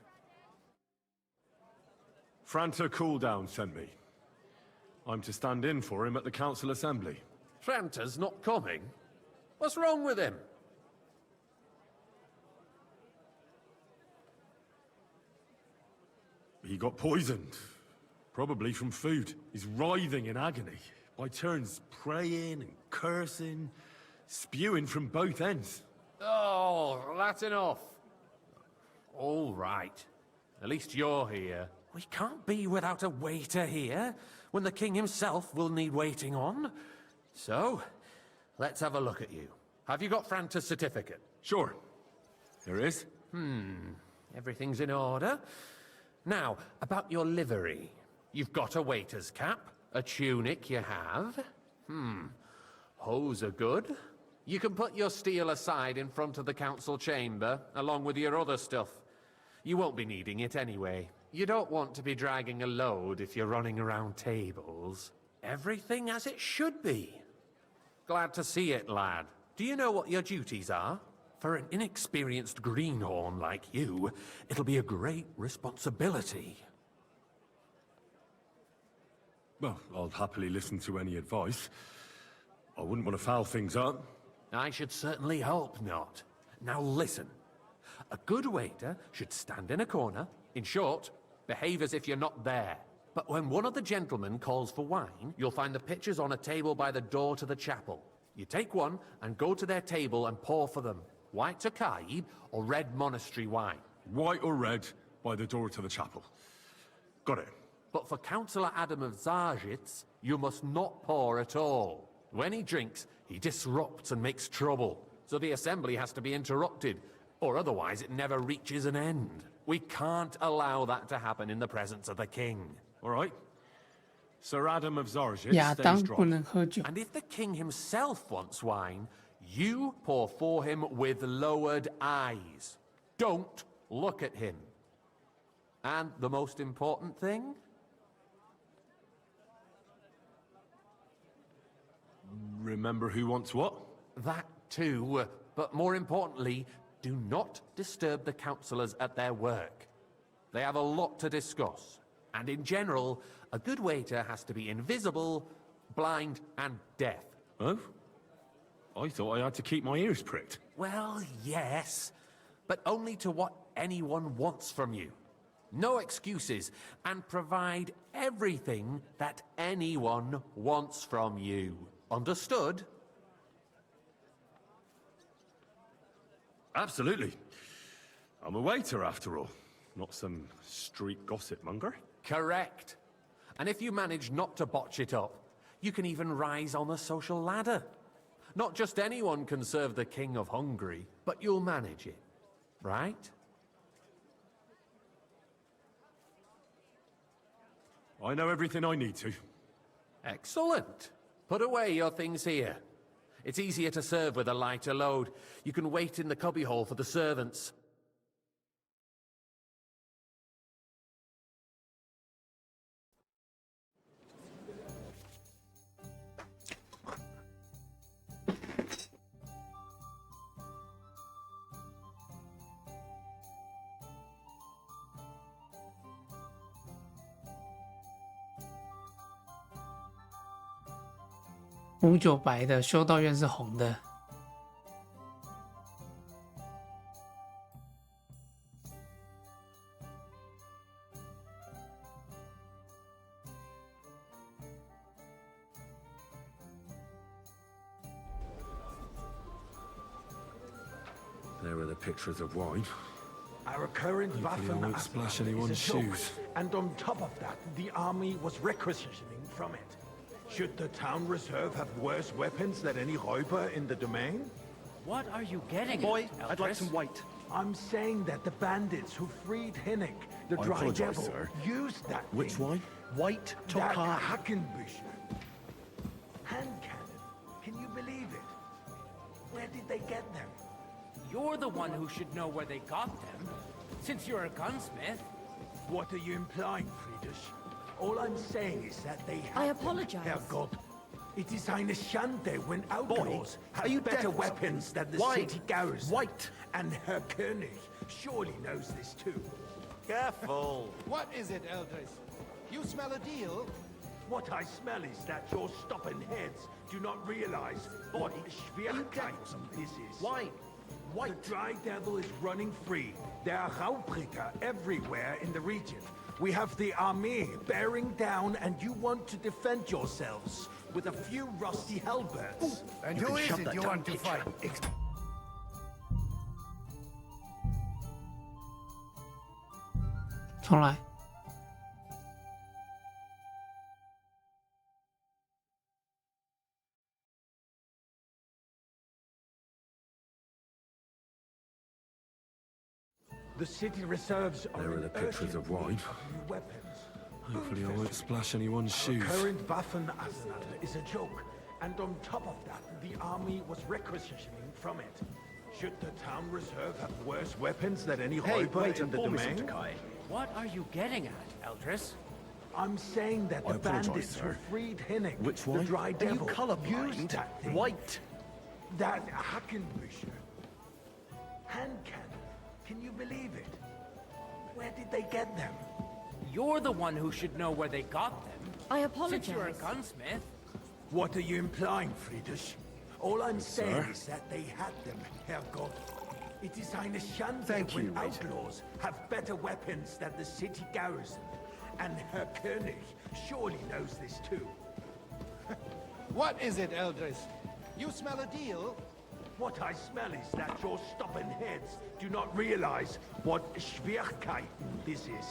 Franta Cooldown sent me. I'm to stand in for him at the council assembly. Franta's not coming? What's wrong with him? He got poisoned. Probably from food. He's writhing in agony. By turns praying and cursing, spewing from both ends. Oh, that's enough. All right. At least you're here. We can't be without a waiter here, when the king himself will need waiting on. So, let's have a look at you. Have you got Franta's certificate? Sure. There is. Everything's in order. Now, about your livery. You've got a waiter's cap, a tunic you have. Hose are good. You can put your steel aside in front of the council chamber, along with your other stuff. You won't be needing it anyway. You don't want to be dragging a load if you're running around tables. Everything as it should be. Glad to see it, lad. Do you know what your duties are? For an inexperienced greenhorn like you, it'll be a great responsibility. Well, I'll happily listen to any advice. I wouldn't want to foul things up. I should certainly hope not. Now listen. A good waiter should stand in a corner. In short, behave as if you're not there. But when one of the gentlemen calls for wine, you'll find the pitchers on a table by the door to the chapel. You take one and go to their table and pour for them. White Tokaib or red monastery wine. White or red, by the door to the chapel. Got it. But for Councillor Adam of Zarjitz, you must not pour at all. When he drinks, he disrupts and makes trouble. So the assembly has to be interrupted, or otherwise it never reaches an end. We can't allow that to happen in the presence of the king. All right. Sir Adam of Zarjitz 亚 stays 当不 dry. 能喝酒。 And if the king himself wants wine, you pour for him with lowered eyes. Don't look at him. And the most important thing? Remember who wants what? That too, but more importantly, do not disturb the councillors at their work. They have a lot to discuss, and in general, a good waiter has to be invisible, blind, and deaf. Oh? I thought I had to keep my ears pricked. Well, yes, but only to what anyone wants from you. No excuses, and provide everything that anyone wants from you. Understood? Absolutely. I'm a waiter after all, not some street gossip monger. Correct. And if you manage not to botch it up, you can even rise on the social ladder. Not just anyone can serve the King of Hungary, but you'll manage it, right? I know everything I need to. Excellent. Put away your things here. It's easier to serve with a lighter load. You can wait in the cubbyhole for the servants.五九白的，修道院是红的。There are the pictures of wine. Our current Hopefully I Waffen won't splash arsenal anyone's is a joke, shoes. and on top of that, the army was requisitioning from it. Should the town reserve have worse weapons than any Räuber in the domain? What are you getting Boy, at, I'd like Eltrys? some white. I'm saying that the bandits who freed Hinnick, the I Dry apologize, Devil, sir. used that Which thing. wine? White That Tokai. Hackenbücher. Hand cannon. Can you believe it? Where did they get them? You're the one who should know where they got them, since you're a gunsmith. What are you implying, Friedrich? All I'm saying is that they have I them, apologize. Herrgott. It is eine Schande when outlaws are have you better deaf? weapons than the Wine. city garrison. White. And Herr König surely knows this too. Careful. What is it, Eldris? You smell a deal? What I smell is that your stubborn heads do not realize what Schwierigkeiten this is. Wine. White Dry Devil is running free. There are Raubritter everywhere in the region. We have the army bearing down, and you want to defend yourselves with a few rusty halberds. And You who can is shove it that you down, want to pitcher. fight? 重来。The city reserves are There are in the pictures urgent of wine. need of new weapons. Hopefully I won't splash anyone's Our shoes. current Waffen arsenal is a joke, and on top of that, the army was requisitioning from it. Should the town reserve have worse weapons than any Hey, Räuber wait in the and pour me some domain? Tokai. What are you getting at, Eltrys? I'm saying that I the apologize, bandits who sir. freed Hinnick, Which the one? Dry Are you Devil, colorblind? used that thing. White. That Hackenbücher. Hand cannon. Can you believe it? Where did they get them? You're the one who should know where they got them, I since you're a apologize. gunsmith. What are you implying, Friedrich? All I'm saying sir. is that they had them, Herrgott. It is eine Schande Thank you, when waiter. outlaws have better weapons than the city garrison. And Herr König surely knows this too. What is it, Eldris? You smell a deal? What I smell is that your stubborn heads do not realize what Schwierigkeiten this is.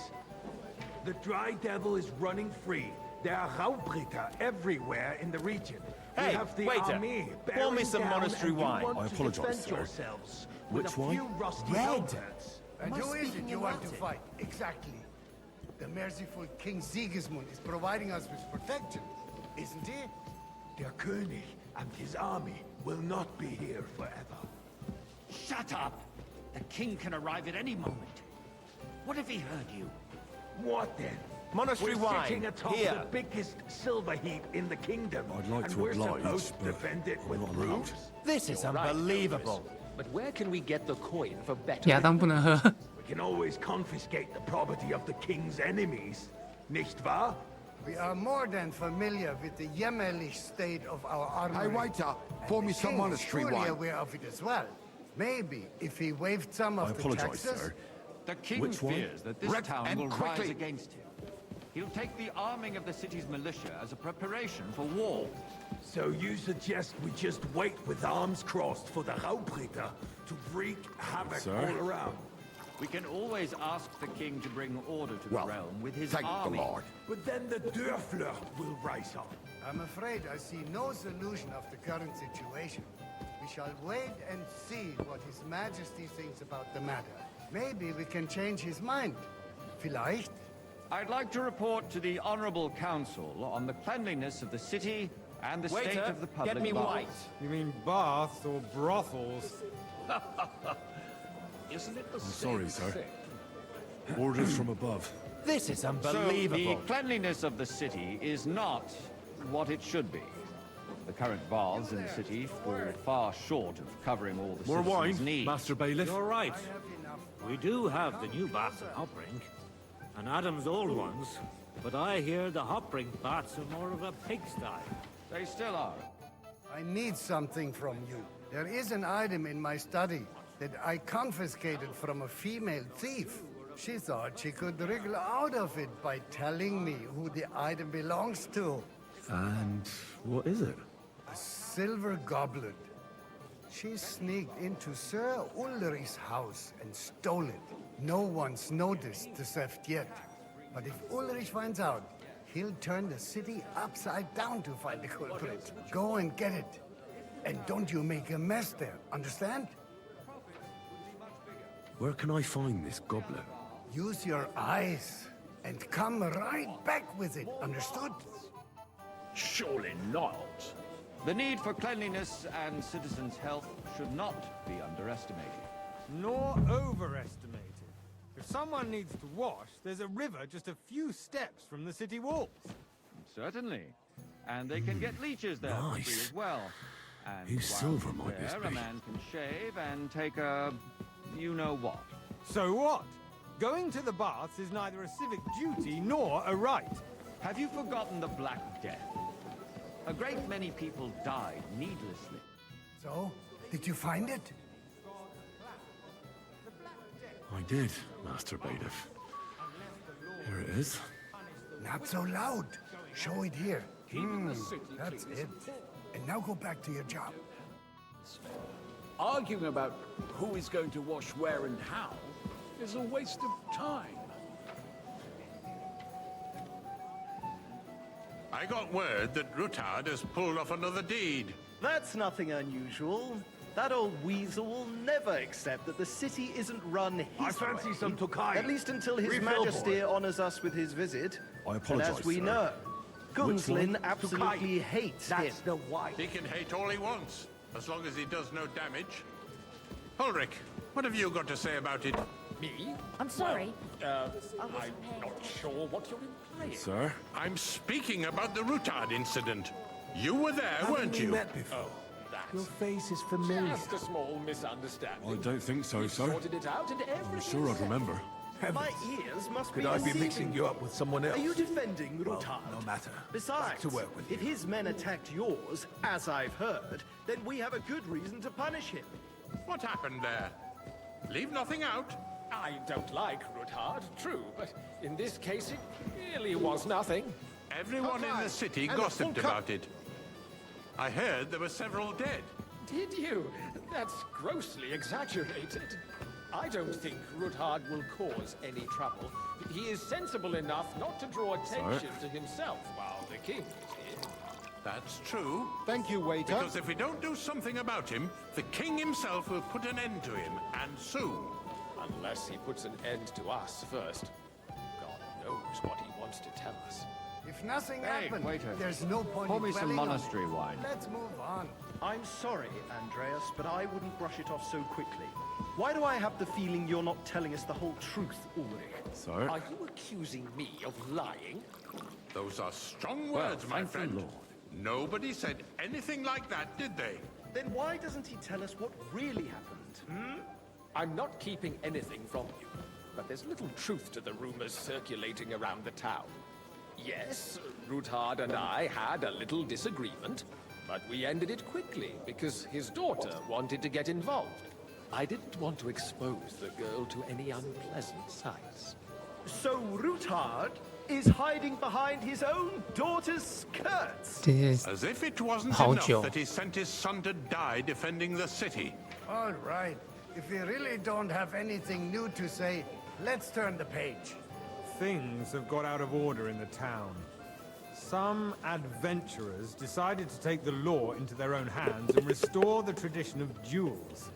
The Dry Devil is running free. There are Raubritter everywhere in the region. Hey, we have the waiter, army pour me bearing some down monastery and you wine. want I to apologize, defend sir. yourselves Which with a wine? few rusty Red. halberds. And Am I who is it speaking you in want to Latin? fight? Exactly. The merciful King Sigismund is providing us with protection, isn't he? Der König and his army will not be here forever. Shut up! The king can arrive at any moment. What if he heard you? What then? Monastery we're wine, sitting atop here. the biggest silver heap in the kingdom. I'd like and to we're oblige, supposed to but defend it I'm with not allowed. brutes? This is unbelievable. But where can we get the coin for better? 亚当不能喝。 We can always confiscate the property of the king's enemies, nicht wahr? We are more than familiar with the jämmerlich state of our army. Hey, waiter, pour me some monastery surely wine. aware of it as well. Maybe if he waived some I of the apologize, taxes. sir. The king Which one? fears that this Red town and will quickly. rise against him. He'll take the arming of the city's militia as a preparation for war. So you suggest we just wait with arms crossed for the Raubritter to wreak havoc Sir? all around? We can always ask the king to bring order to Well, the realm with his thank army. the Lord. But then the Dörfler will rise up. I'm afraid I see no solution of the current situation. We shall wait and see what His Majesty thinks about the matter. Maybe we can change his mind. Vielleicht? I'd like to report to the Honorable Council on the cleanliness of the city and the state Waiter, of the public get me baths. white. You mean baths or brothels? Isn't it the I'm sorry, same sir. thing? Orders from above. This is So unbelievable. the cleanliness of the city is not what it should be. The current baths in the city fall far short of covering all the More citizens' wine, needs. Master Bailiff. You're right. We do have the new baths in Hopbrink, and Adam's old ones, but I hear the Hopbrink baths are more of a pigsty. They still are. I need something from you. There is an item in my study that I confiscated from a female thief. She thought she could wriggle out of it by telling me who the item belongs to. And what is it? A silver goblet. She sneaked into Sir Ulrich's house and stole it. No one's noticed the theft yet. But if Ulrich finds out, he'll turn the city upside down to find the culprit. Go and get it. And don't you make a mess there, understand? Where can I find this goblet? Use your eyes and come right back with it, understood? Surely not. The need for cleanliness and citizens' health should not be underestimated. Nor overestimated. If someone needs to wash, there's a river just a few steps from the city walls. Certainly. And they can get leeches there for free Nice. as well. And Whose while silver might this there, be? a man can shave and take a... you-know-what. So what? Going to the baths is neither a civic duty nor a right. Have you forgotten the Black Death? A great many people died needlessly. So, did you find it? I did, Master Bailiff. Here it is. Not so loud. Show it here. That's it. And now go back to your job. Arguing about who is going to wash where and how is a waste of time. I got word that Rutard has pulled off another deed. That's nothing unusual. That old weasel will never accept that the city isn't run his I fancy way. some Tokai. At least until His Refill, Majesty boy. honors us with his visit. I And apologize, as we sir. know, Which Gunslin one? absolutely hates him. That's the wife. He can hate all he wants, as long as he does no damage. Ulrich, what have you got to say about it? Me? I'm sorry. I'm paying not sure what you're implying. Sir? I'm speaking about the Rutard incident. You were there, weren't you? Oh, that's Your face is familiar. just a small misunderstanding. I don't think so, We sir. sorted it out and I'm everything sure I'd is remember. My ears must Could be I be deceiving mixing you up with someone else? Are you defending Rutard? No matter. Besides, Back to work with if his men attacked yours, as I've heard, then we have a good reason to punish him. What happened there? Leave nothing out. I don't like Ruthard, true, but in this case it really was nothing. Everyone in the city gossiped about it. I heard there were several dead. Did you? That's grossly exaggerated. I don't think Ruthard will cause any trouble. He is sensible enough not to draw attention to himself while the king is here. That's true. Thank you, waiter. Because if we don't do something about him, the king himself will put an end to him, and soon. Unless he puts an end to us first. God knows what he wants to tell us. If nothing Hey, happened, waiter. there's no point Pour in me some dwelling on monastery it. wine. Let's move on. I'm sorry, Andreas, but I wouldn't brush it off so quickly. Why do I have the feeling you're not telling us the whole truth, Ulrich? Sir? Are you accusing me of lying? Those are strong words, my friend. Nobody said anything like that, did they? Then why doesn't he tell us what really happened? I'm not keeping anything from you, but there's little truth to the rumors circulating around the town. Yes, Ruthard and I had a little disagreement, but we ended it quickly because his daughter wanted to get involved. I didn't want to expose the girl to any unpleasant sights. So Ruthard is hiding behind his own daughter's skirts? As if it wasn't How enough Joe. that he sent his son to die defending the city. All right. If you really don't have anything new to say, let's turn the page. Things have got out of order in the town. Some adventurers decided to take the law into their own hands and restore the tradition of duels.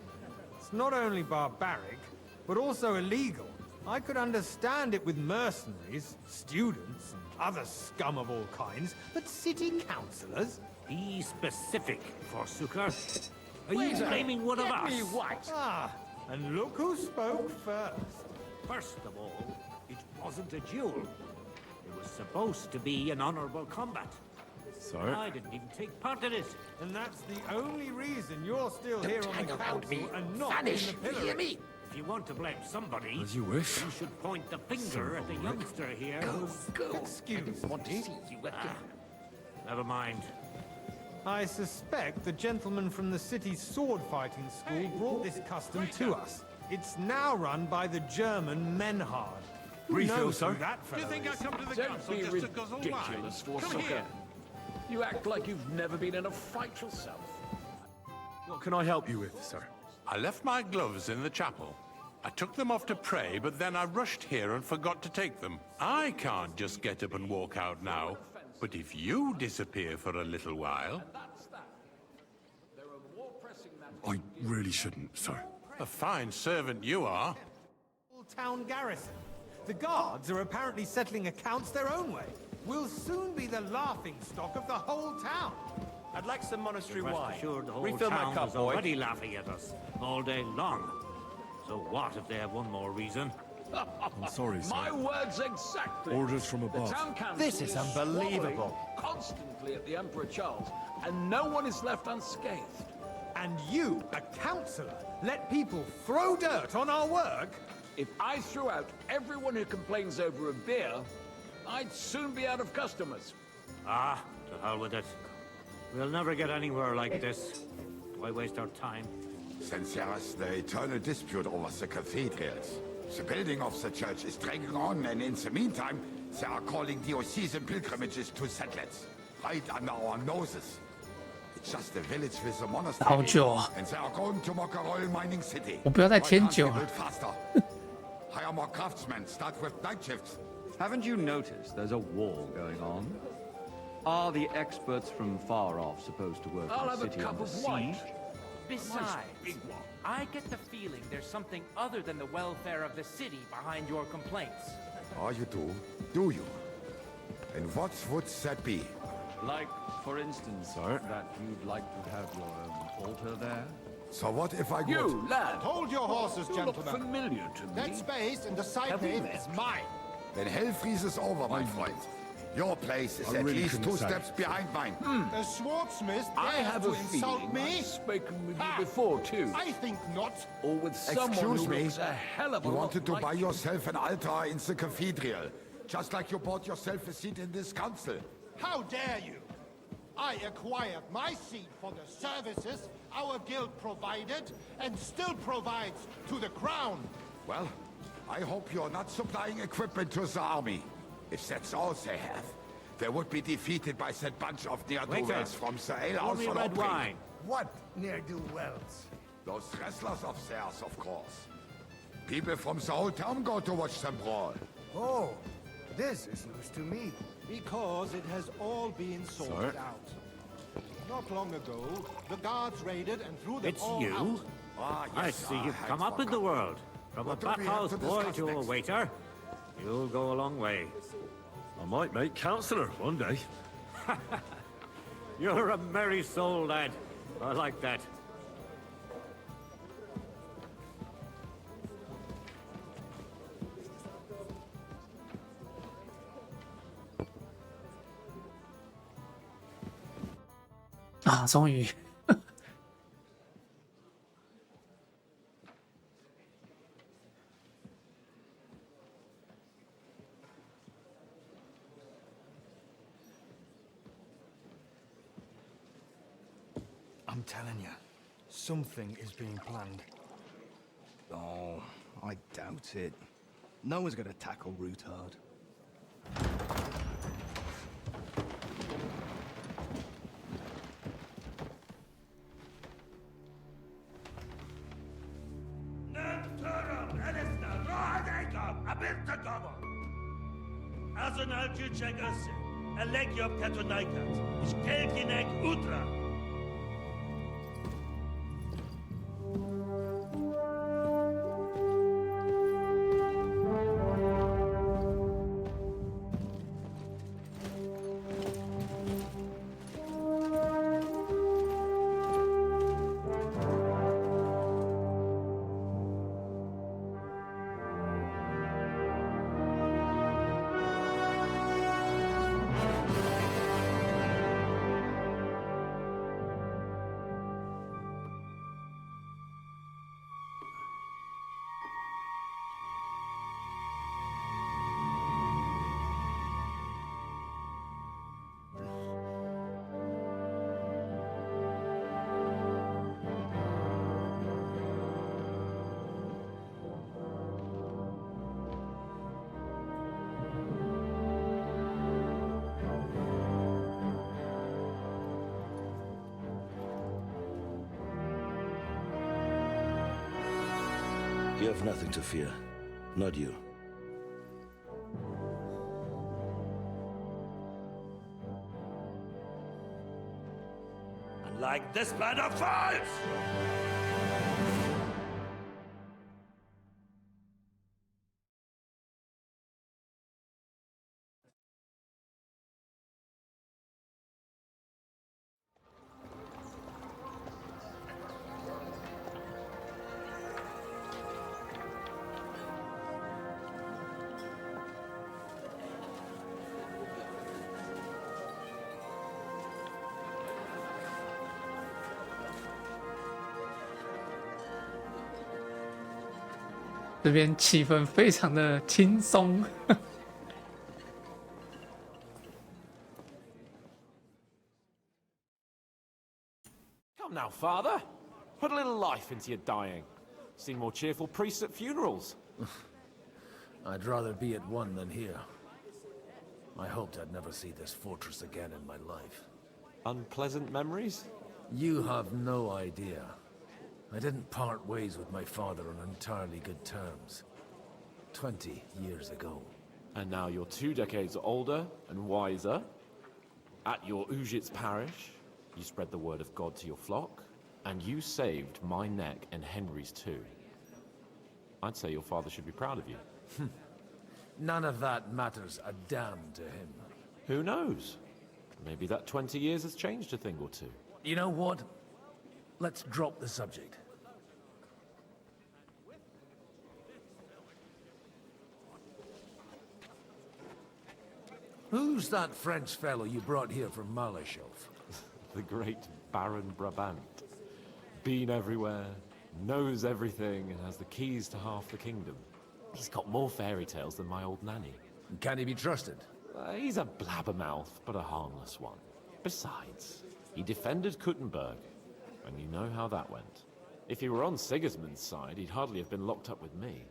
It's not only barbaric, but also illegal. I could understand it with mercenaries, students, and other scum of all kinds, but city councillors? Be specific, Forsooker. Are you Waiter, blaming one of get us? me right. Ah, and look who spoke first. First of all, it wasn't a duel. It was supposed to be an honorable combat. Sir? I didn't even take part in it. And that's the only reason you're still here on the council and not Vanish, in the pillory. If you want to blame somebody, As you wish. you should point the finger at the youngster here. Excuse me. Never mind. I suspect the gentleman from the city's sword-fighting school brought this custom to us. It's now run by the German Menhard. Who Refill, knows sir. who that Do you fellow think I is? come to the Don't council be just to guzzle ridiculous, wine? Come Forsooker. here. You act like you've never been in a fight yourself. What can I help you with, sir? I left my gloves in the chapel. I took them off to pray, but then I rushed here and forgot to take them. I can't just get up and walk out now. But if you disappear for a little while... I really shouldn't, sir. A fine servant you are. Town garrison. The guards are apparently settling accounts their own way. We'll soon be the laughingstock of the whole town. I'd like some monastery Rest wine. assured the whole Refill my town cup, is boy. already laughing at us all day long. So what if they have one more reason? I'm sorry, sir. My words exactly. Orders from The above. town council This is unbelievable. squabbling constantly at the Emperor Charles, and no one is left unscathed. And you, a councillor, let people throw dirt on our work? If I threw out everyone who complains over a beer, I'd soon be out of customers. Ah, to hell with it. We'll never get anywhere like this. Why waste our time? Since there is the eternal dispute over the cathedrals, the building of the church is dragging on, and in the meantime, they are calling diocesan pilgrimages to settlers, right under our noses. It's just a village with a monastery, 好久啊 and they are going to Mokarol mining city. 我不要再 Why 添 can't 酒 they 了 build faster? Hire more craftsmen, start with night shifts. Haven't you noticed there's a war going on? Are the experts from far off supposed to work I'll in the have a city cup under of siege? wine. Besides, I get the feeling there's something other than the welfare of the city behind your complaints. Oh, you do? Do you? And what would that be? Like, for instance, that you'd like to have your own altar there? So what if I You, lad! Hold your horses, You look gentlemen. familiar to me. That space in the side Have we nave met? is mine. Then hell freezes over, my friend. Your place is I at really least couldn't 2 say. steps behind mine. A swordsmith I dares have to a insult feeling me? I've spoken with Ha! you before, too. I think not. Or with someone Excuse who me. looks a hell of a You lot wanted to like buy you. yourself an altar in the cathedral, just like you bought yourself a seat in this council. How dare you? I acquired my seat for the services our guild provided, and still provides, to the crown. Well, I hope you're not supplying equipment to the army. If that's all they have, they would be defeated by that bunch of ne'er-do-wells from the alehouse on red wine. What ne'er-do-wells? Those wrestlers of theirs, of course. People from the whole town go to watch them brawl. Oh, this is news to me. Because it has all been sorted out. Not long ago, the guards raided and threw them It's all you? out. Ah, I yes, see you've come up in the world. From a What do we have bathhouse to boy discuss to a next? waiter. You'll go a long way. I might make councillor one day. You're a merry soul, lad. I like that.啊，终于。I'm telling you, something is being planned. Oh, I doubt it. No one's gonna tackle Rootard. Azonal Küçek Össe, Elegiop Katonaikat, İştelkinek Utra. You have nothing to fear. Not you. And like this plan of falls! 这边气氛非常的轻松。Come now, father. Put a little life into your dying. Seen more cheerful priests at funerals. I'd rather be at one than here. I hoped I'd never see this fortress again in my life. Unpleasant memories? You have no idea. I didn't part ways with my father on entirely good terms. 20 years ago. And now you're 2 decades older and wiser. At your Ujit's parish, you spread the word of God to your flock, and you saved my neck and Henry's too. I'd say your father should be proud of you. None of that matters a damn to him. Who knows? Maybe that 20 years has changed a thing or two. You know what? Let's drop the subject. Who's that French fellow you brought here from Malachov? The great Baron Brabant. Been everywhere, knows everything, and has the keys to half the kingdom. He's got more fairy tales than my old nanny. Can he be trusted? He's a blabbermouth, but a harmless one. Besides, he defended Kuttenberg, and you know how that went. If he were on Sigismund's side, he'd hardly have been locked up with me.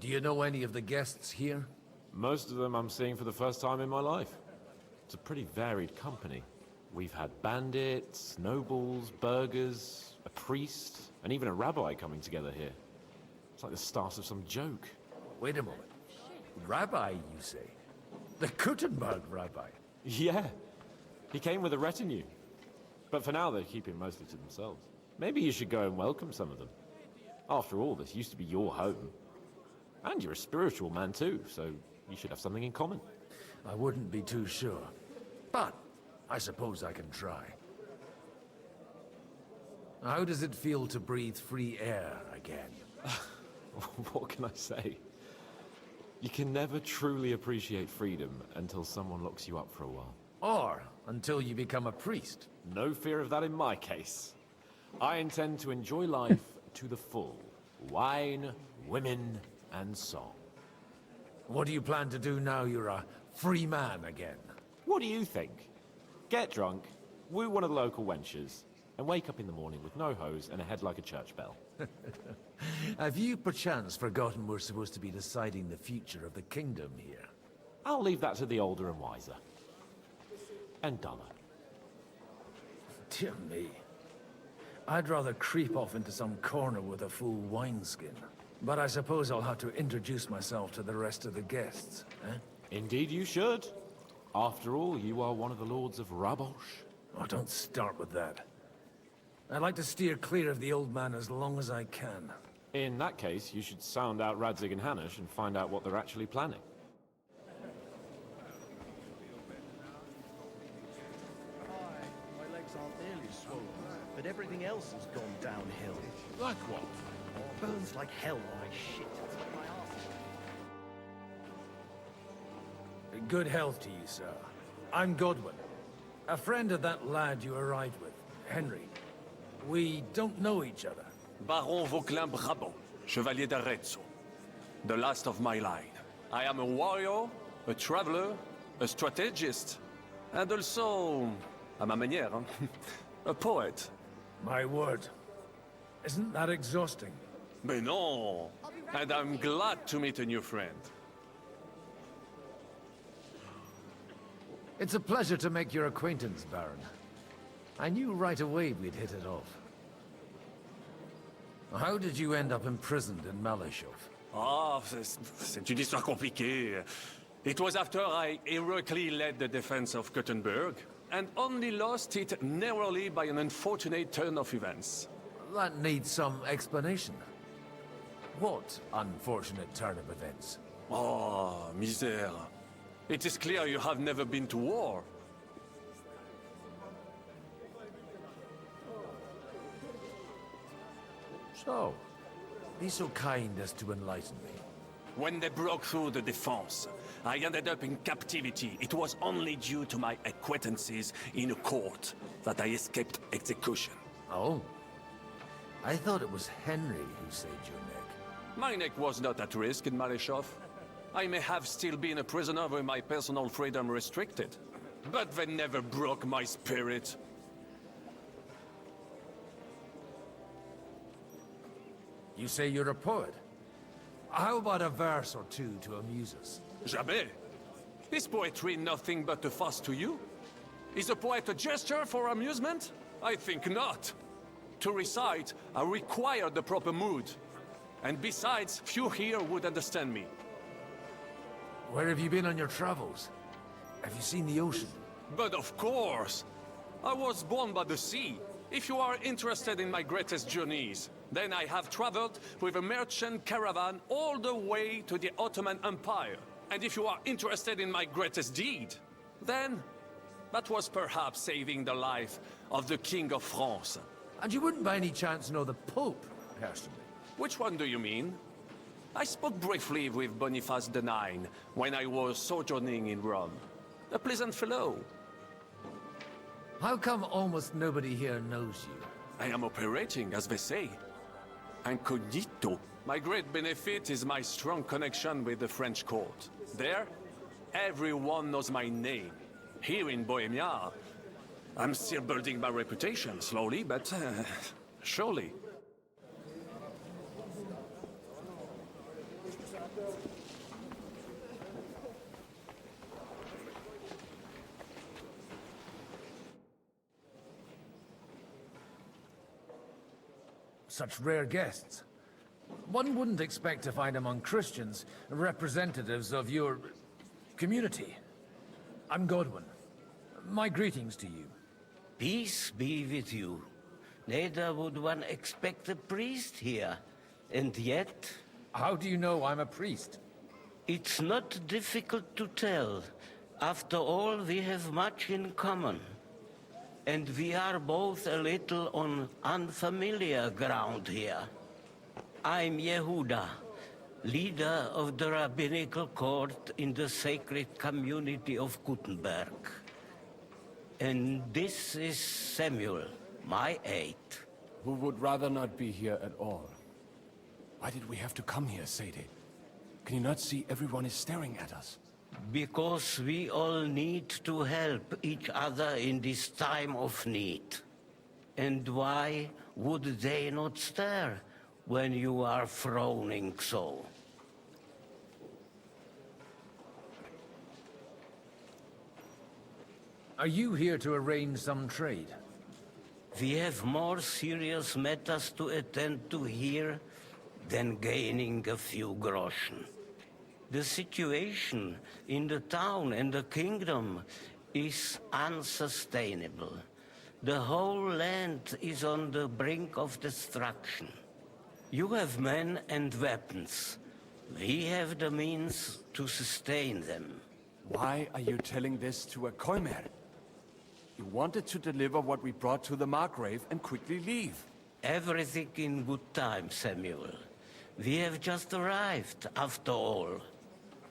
Do you know any of the guests here? Most of them I'm seeing for the first time in my life. It's a pretty varied company. We've had bandits, nobles, burghers, a priest, and even a rabbi coming together here. It's like the start of some joke. Wait a moment. Rabbi, you say? The Kuttenberg rabbi? Yeah. He came with a retinue. But for now, they're keeping mostly to themselves. Maybe you should go and welcome some of them. After all, this used to be your home. And you're a spiritual man too, so you should have something in common. I wouldn't be too sure. But I suppose I can try. How does it feel to breathe free air again? What can I say? You can never truly appreciate freedom until someone locks you up for a while. Or until you become a priest. No fear of that in my case. I intend to enjoy life to the full. Wine, women, and song. What do you plan to do now you're a free man again? What do you think? Get drunk, woo one of the local wenches, and wake up in the morning with no hose and a head like a church bell. Have you perchance forgotten we're supposed to be deciding the future of the kingdom here? I'll leave that to the older and wiser. And dumber. Dear me. I'd rather creep off into some corner with a full wineskin. But I suppose I'll have to introduce myself to the rest of the guests, eh? Indeed you should. After all, you are one of the lords of Rabosh. Oh, don't start with that. I'd like to steer clear of the old man as long as I can. In that case, you should sound out Radzig and Hanush and find out what they're actually planning. My legs aren't nearly swollen, but everything else has gone downhill. Like what? Burns like hell on my shit. Good health to you, sir. I'm Godwin. A friend of that lad you arrived with, Henry. We don't know each other. Baron Vauquelin Brabant, Chevalier d'Arezzo. The last of my line. I am a warrior, a traveler, a strategist, and also, à ma manière, a poet. My word. Isn't that exhausting? Mais non! And I'm glad to meet a new friend. It's a pleasure to make your acquaintance, Baron. I knew right away we'd hit it off. How did you end up imprisoned in Malashov? Ah, c'est une histoire compliquée. It was after I heroically led the defense of Kuttenberg, and only lost it narrowly by an unfortunate turn of events. That needs some explanation. What unfortunate turn of events? Oh, misère. It is clear you have never been to war. So, be so kind as to enlighten me. When they broke through the defense, I ended up in captivity. It was only due to my acquaintances in a court that I escaped execution. Oh? I thought it was Henry who saved your neck. My neck was not at risk in Malashov. I may have still been a prisoner with my personal freedom restricted, but they never broke my spirit. You say you're a poet? How about a verse or two to amuse us? Jamais. Is poetry nothing but a fuss to you? Is a poet a gesture for amusement? I think not. To recite, I require the proper mood. And besides, few here would understand me. Where have you been on your travels? Have you seen the ocean? But of course! I was born by the sea. If you are interested in my greatest journeys, then I have traveled with a merchant caravan all the way to the Ottoman Empire. And if you are interested in my greatest deed, then that was perhaps saving the life of the King of France. And you wouldn't by any chance know the Pope, personally? Which one do you mean? I spoke briefly with Boniface IX when I was sojourning in Rome. A pleasant fellow. How come almost nobody here knows you? I am operating, as they say. Incognito. My great benefit is my strong connection with the French court. There, everyone knows my name. Here in Bohemia, I'm still building my reputation, slowly, but surely. Such rare guests. One wouldn't expect to find among Christians representatives of your community. I'm Godwin. My greetings to you. Peace be with you. Neither would one expect a priest here. And yet... How do you know I'm a priest? It's not difficult to tell. After all, we have much in common. And we are both a little on unfamiliar ground here. I'm Yehuda, leader of the rabbinical court in the sacred community of Gutenberg. And this is Samuel, my aide. Who would rather not be here at all. Why did we have to come here, Sadie? Can you not see everyone is staring at us? Because we all need to help each other in this time of need. And why would they not stare when you are frowning so? Are you here to arrange some trade? We have more serious matters to attend to here than gaining a few groschen. The situation in the town and the kingdom is unsustainable. The whole land is on the brink of destruction. You have men and weapons. We have the means to sustain them. Why are you telling this to a Koimer? You wanted to deliver what we brought to the Margrave and quickly leave. Everything in good time, Samuel. We have just arrived, after all.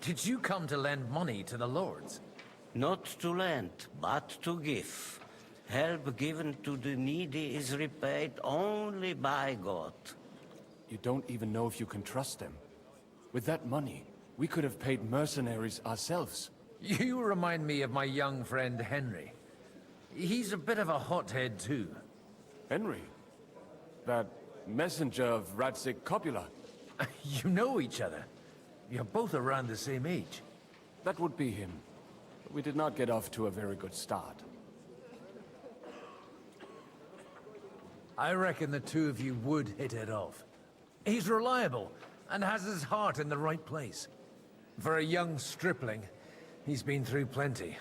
Did you come to lend money to the lords? Not to lend, but to give. Help given to the needy is repaid only by God. You don't even know if you can trust them. With that money, we could have paid mercenaries ourselves. You remind me of my young friend Henry. He's a bit of a hothead too. Henry? That messenger of Radzik Copula? You know each other. You're both around the same age. That would be him. But we did not get off to a very good start. I reckon the two of you would hit it off. He's reliable and has his heart in the right place. For a young stripling, he's been through plenty.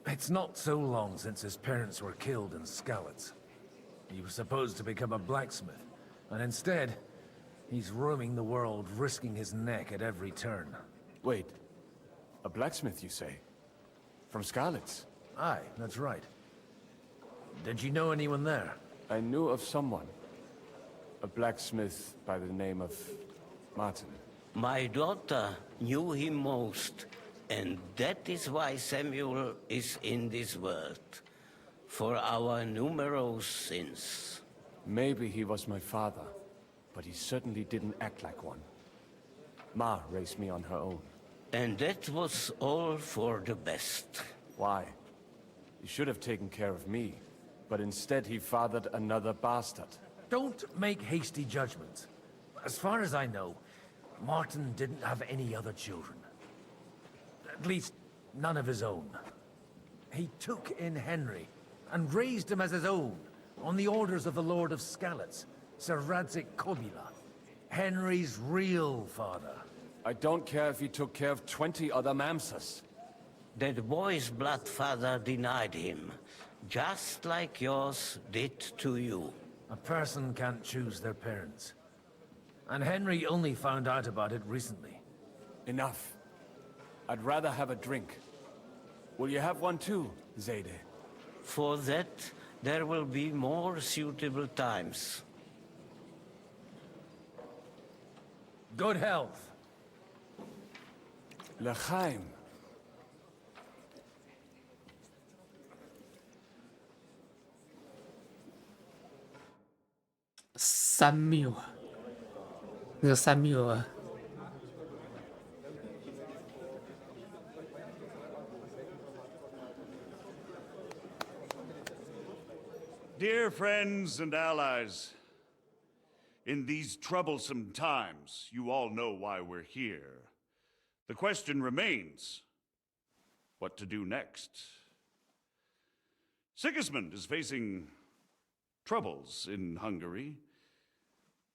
It's not so long since his parents were killed in Skalitz. He was supposed to become a blacksmith, and instead, he's roaming the world, risking his neck at every turn. Wait, a blacksmith, you say? From Skalitz? Aye, that's right. Did you know anyone there? I knew of someone. A blacksmith by the name of Martin. My daughter knew him most, and that is why Samuel is in this world. For our numerous sins. Maybe he was my father, but he certainly didn't act like one. Ma raised me on her own. And that was all for the best. Why? He should have taken care of me, but instead he fathered another bastard. Don't make hasty judgments. As far as I know, Martin didn't have any other children. At least, none of his own. He took in Henry, and raised him as his own, on the orders of the Lord of Skalitz, Sir Radzik Kobila, Henry's real father. I don't care if he took care of 20 other Mamsas. That boy's blood father denied him, just like yours did to you. A person can't choose their parents. And Henry only found out about it recently. Enough. I'd rather have a drink. Will you have one too, Zayde? For that, there will be more suitable times. Good health. L'chaim. Samuel，那个Samuel啊， Dear friends and allies, in these troublesome times, you all know why we're here. The question remains, what to do next? Sigismund is facing troubles in Hungary,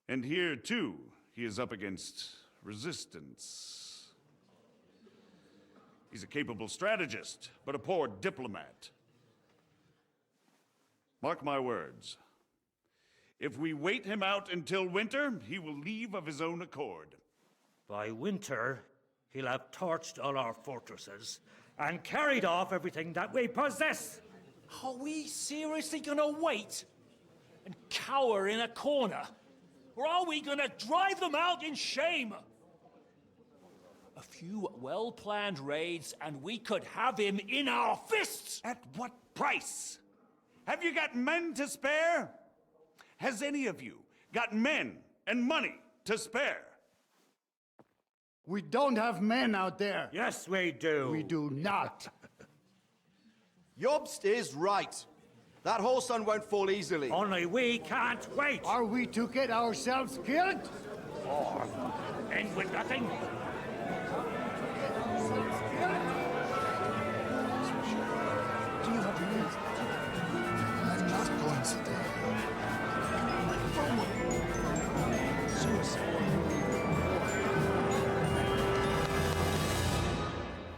and here too, he is up against resistance. He's a capable strategist, but a poor diplomat. Mark my words. If we wait him out until winter, he will leave of his own accord. By winter, he'll have torched all our fortresses and carried off everything that we possess. Are we seriously gonna wait and cower in a corner? Or are we gonna drive them out in shame? A few well-planned raids and we could have him in our fists! At what price? Have you got men to spare? Has any of you got men and money to spare? We don't have men out there. Yes, we do. We do not. Jobst is right. That whole sun won't fall easily. Only we can't wait. Are we to get ourselves killed? Or end with nothing? Do you have a minute? I'm not going to die.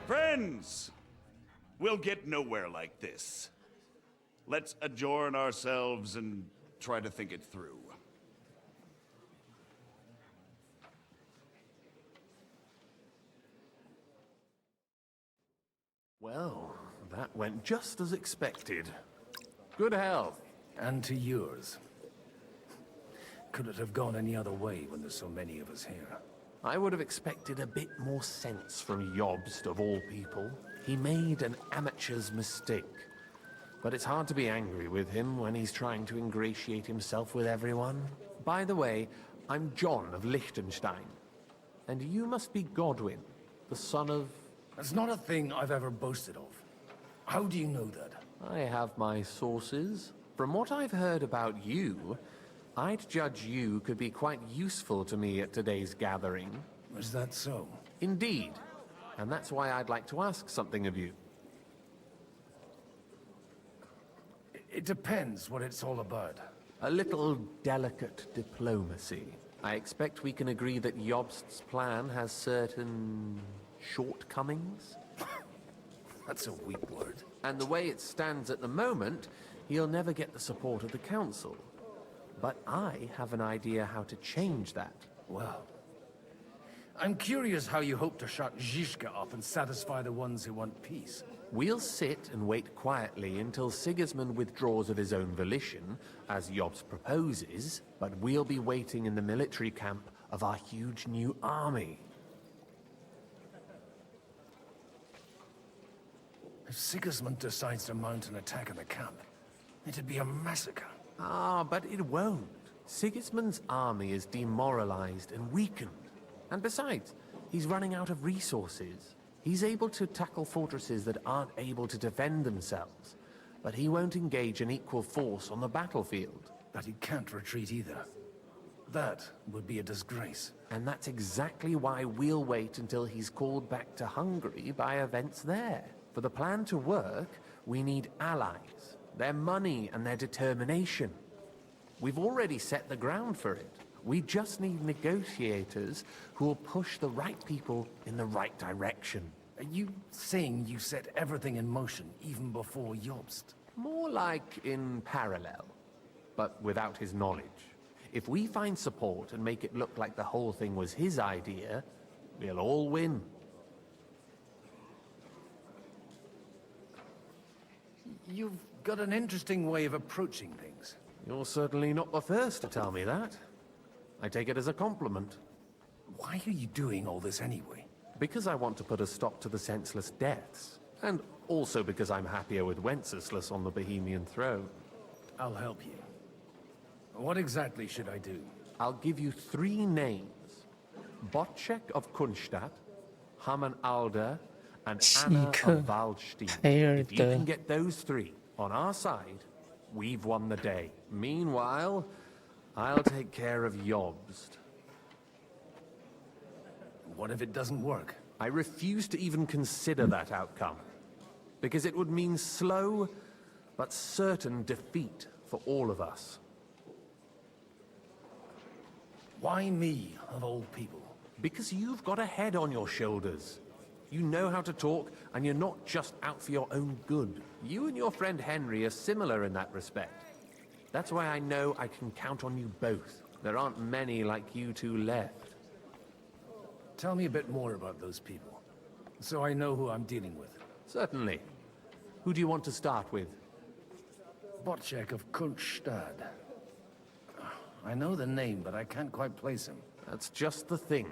Friends, we'll get nowhere like this. Let's adjourn ourselves and try to think it through. Well, that went just as expected. Good health. And to yours. Could it have gone any other way when there's so many of us here? I would have expected a bit more sense from Jobst, of all people. He made an amateur's mistake. But it's hard to be angry with him when he's trying to ingratiate himself with everyone. By the way, I'm John of Liechtenstein. And you must be Godwin, the son of... That's not a thing I've ever boasted of. How do you know that? I have my sources. From what I've heard about you, I'd judge you could be quite useful to me at today's gathering. Was that so? Indeed. And that's why I'd like to ask something of you. It depends what it's all about. A little delicate diplomacy. I expect we can agree that Jobst's plan has certain shortcomings? That's a weak word. And the way it stands at the moment, he'll never get the support of the council. But I have an idea how to change that. Well, I'm curious how you hope to shut Zizka up and satisfy the ones who want peace. We'll sit and wait quietly until Sigismund withdraws of his own volition, as Jobst proposes, but we'll be waiting in the military camp of our huge new army. If Sigismund decides to mount an attack on the camp, it'd be a massacre. Ah, but it won't. Sigismund's army is demoralized and weakened. And besides, he's running out of resources. He's able to tackle fortresses that aren't able to defend themselves, but he won't engage an equal force on the battlefield. But he can't retreat either. That would be a disgrace. And that's exactly why we'll wait until he's called back to Hungary by events there. For the plan to work, we need allies, their money and their determination. We've already set the ground for it. We just need negotiators who will push the right people in the right direction. Are you saying you set everything in motion even before Jobst? More like in parallel, but without his knowledge. If we find support and make it look like the whole thing was his idea, we'll all win. You've got an interesting way of approaching things. You're certainly not the first to tell me that. I take it as a compliment. Why are you doing all this anyway? Because I want to put a stop to the senseless deaths. And also because I'm happier with Wenceslas on the Bohemian throne. I'll help you. What exactly should I do? I'll give you 3 names. Botchek of Kunstadt, Haman Alder, and Anna of Waldstein. If you can get those 3 on our side, We've won the day. Meanwhile, I'll take care of Jobst. What if it doesn't work? I refuse to even consider that outcome. Because it would mean slow, but certain defeat for all of us. Why me, of all people? Because you've got a head on your shoulders. You know how to talk, and you're not just out for your own good. You and your friend Henry are similar in that respect. That's why I know I can count on you both. There aren't many like you two left. Tell me a bit more about those people, so I know who I'm dealing with. Certainly. Who do you want to start with? Bocek of Kunststadt. I know the name, but I can't quite place him. That's just the thing.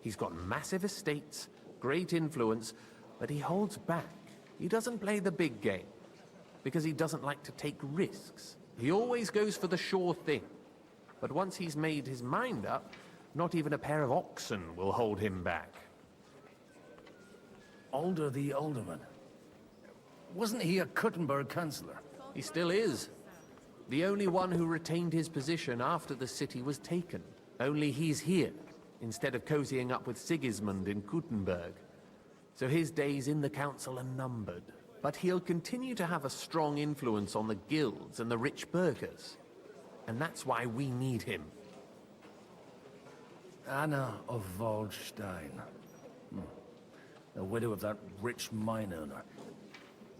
He's got massive estates, great influence, but he holds back. He doesn't play the big game, because he doesn't like to take risks. He always goes for the sure thing. But once he's made his mind up, not even a pair of oxen will hold him back. Alder the Alderman. Wasn't he a Kuttenberg councillor? He still is. The only one who retained his position after the city was taken. Only he's here, instead of cozying up with Sigismund in Kuttenberg. So his days in the council are numbered. But he'll continue to have a strong influence on the guilds and the rich burghers. And that's why we need him. Anna of Waldstein. The widow of that rich mine owner.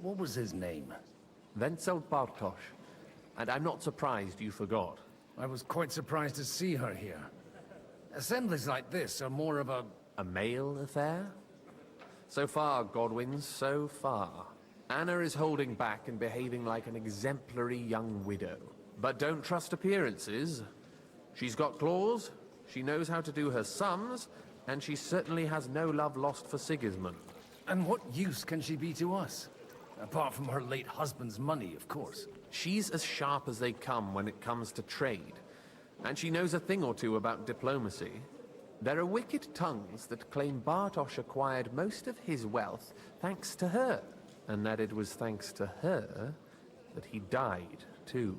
What was his name? Wenzel Bartosz. And I'm not surprised you forgot. I was quite surprised to see her here. Assemblies like this are more of a... A male affair? So far, Godwin, so far. Anna is holding back and behaving like an exemplary young widow. But don't trust appearances. She's got claws, she knows how to do her sums, and she certainly has no love lost for Sigismund. And what use can she be to us? Apart from her late husband's money, of course. She's as sharp as they come when it comes to trade. And she knows a thing or two about diplomacy. There are wicked tongues that claim Bartosz acquired most of his wealth thanks to her. And that it was thanks to her that he died, too.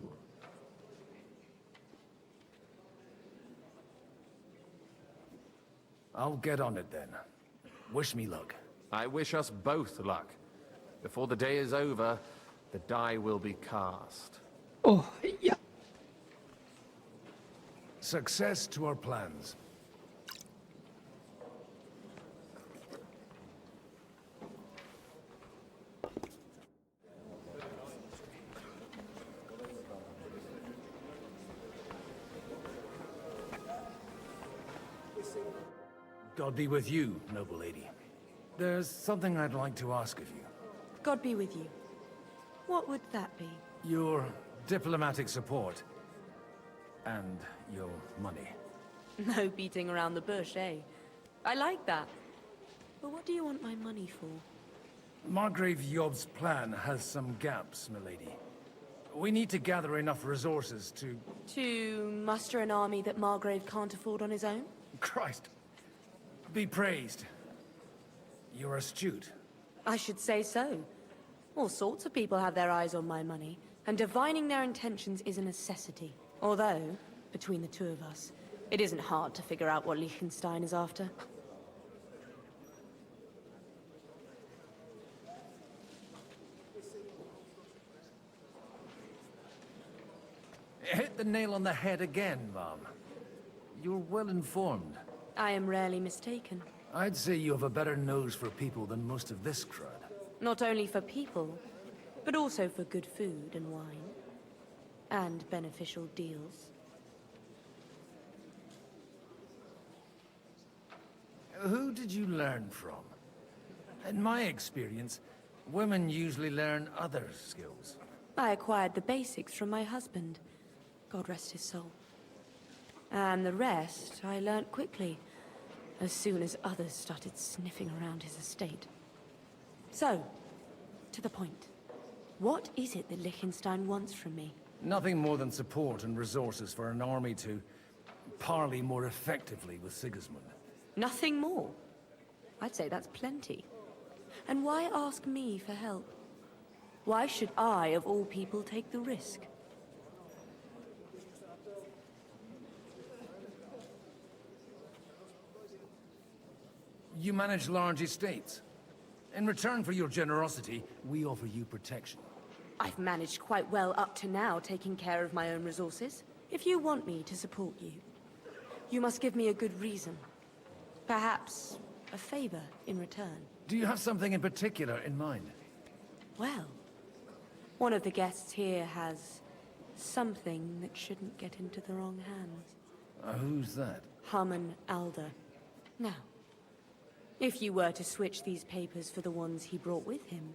I'll get on it then. Wish me luck. I wish us both luck. Before the day is over, the die will be cast. Oh, yeah. Success to our plans. God be with you, noble lady. There's something I'd like to ask of you. God be with you. What would that be? Your diplomatic support. And your money. No beating around the bush, eh? I like that. But what do you want my money for? Margrave Job's plan has some gaps, milady. We need to gather enough resources to... To muster an army that Margrave can't afford on his own? Christ. Be praised. You're astute. I should say so. All sorts of people have their eyes on my money, and divining their intentions is a necessity. Although, between the two of us, it isn't hard to figure out what Liechtenstein is after. Hit the nail on the head again, Mom. You're well informed. I am rarely mistaken. I'd say you have a better nose for people than most of this crowd. Not only for people, but also for good food and wine. And beneficial deals. Who did you learn from? In my experience, women usually learn other skills. I acquired the basics from my husband. God rest his soul. And the rest I learnt quickly, as soon as others started sniffing around his estate. So, to the point. What is it that Liechtenstein wants from me? Nothing more than support and resources for an army to parley more effectively with Sigismund. Nothing more? I'd say that's plenty. And why ask me for help? Why should I, of all people, take the risk? You manage large estates. In return for your generosity, we offer you protection. I've managed quite well up to now, taking care of my own resources. If you want me to support you, you must give me a good reason. Perhaps a favor in return. Do you have something in particular in mind? Well, one of the guests here has something that shouldn't get into the wrong hands. Who's that? Harmon Alder. Now, if you were to switch these papers for the ones he brought with him,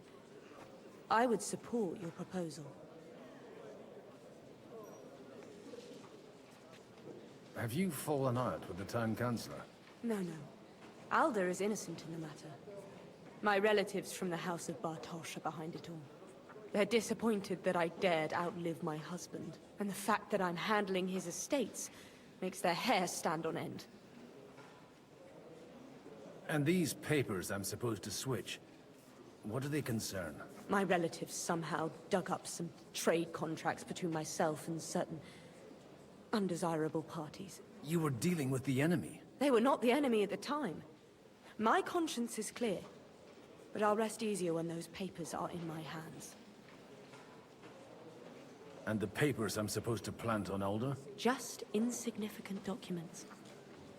I would support your proposal. Have you fallen out with the town councillor? No. Alder is innocent in the matter. My relatives from the House of Bartosz are behind it all. They're disappointed that I dared outlive my husband, and the fact that I'm handling his estates makes their hair stand on end. And these papers I'm supposed to switch, what do they concern? My relatives somehow dug up some trade contracts between myself and certain undesirable parties. You were dealing with the enemy. They were not the enemy at the time. My conscience is clear, but I'll rest easier when those papers are in my hands. And the papers I'm supposed to plant on Alder? Just insignificant documents.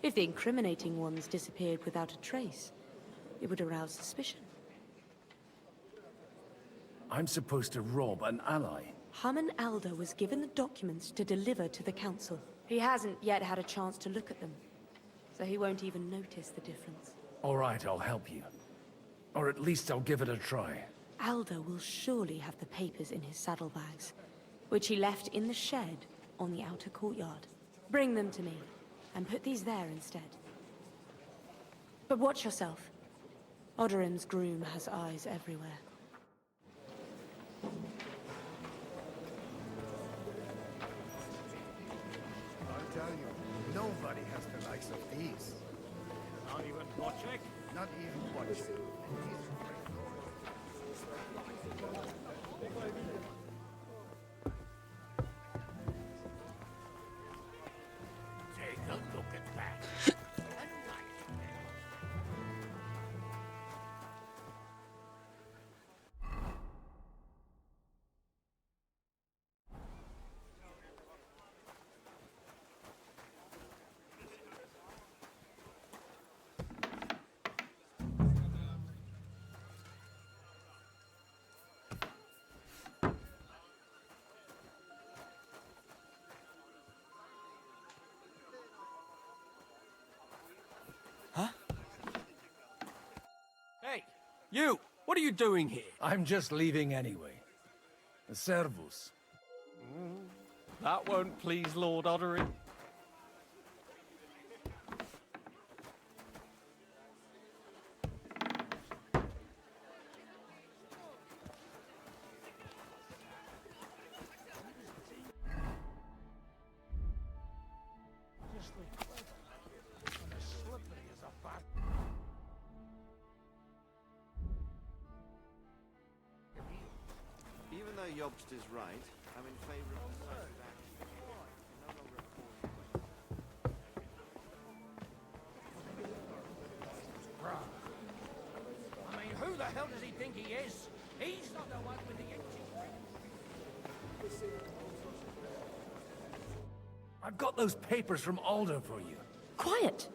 If the incriminating ones disappeared without a trace, it would arouse suspicion. I'm supposed to rob an ally. Harmon Alder was given the documents to deliver to the council. He hasn't yet had a chance to look at them, so he won't even notice the difference. All right, I'll help you. Or at least I'll give it a try. Alder will surely have the papers in his saddlebags, which he left in the shed on the outer courtyard. Bring them to me, and put these there instead. But watch yourself. Odorim's groom has eyes everywhere. I'll tell you, nobody has the likes of these. Not even Wojciech? Not even Wojciech. Take a look at that. Hey, you! What are you doing here? I'm just leaving anyway. Servus. That won't please Lord Odorim. Even though Jobst is right, I'm in favor of decisive action. No longer I mean, who the hell does he think he is? He's not the one with the empty... I've got those papers from Alder for you. Quiet!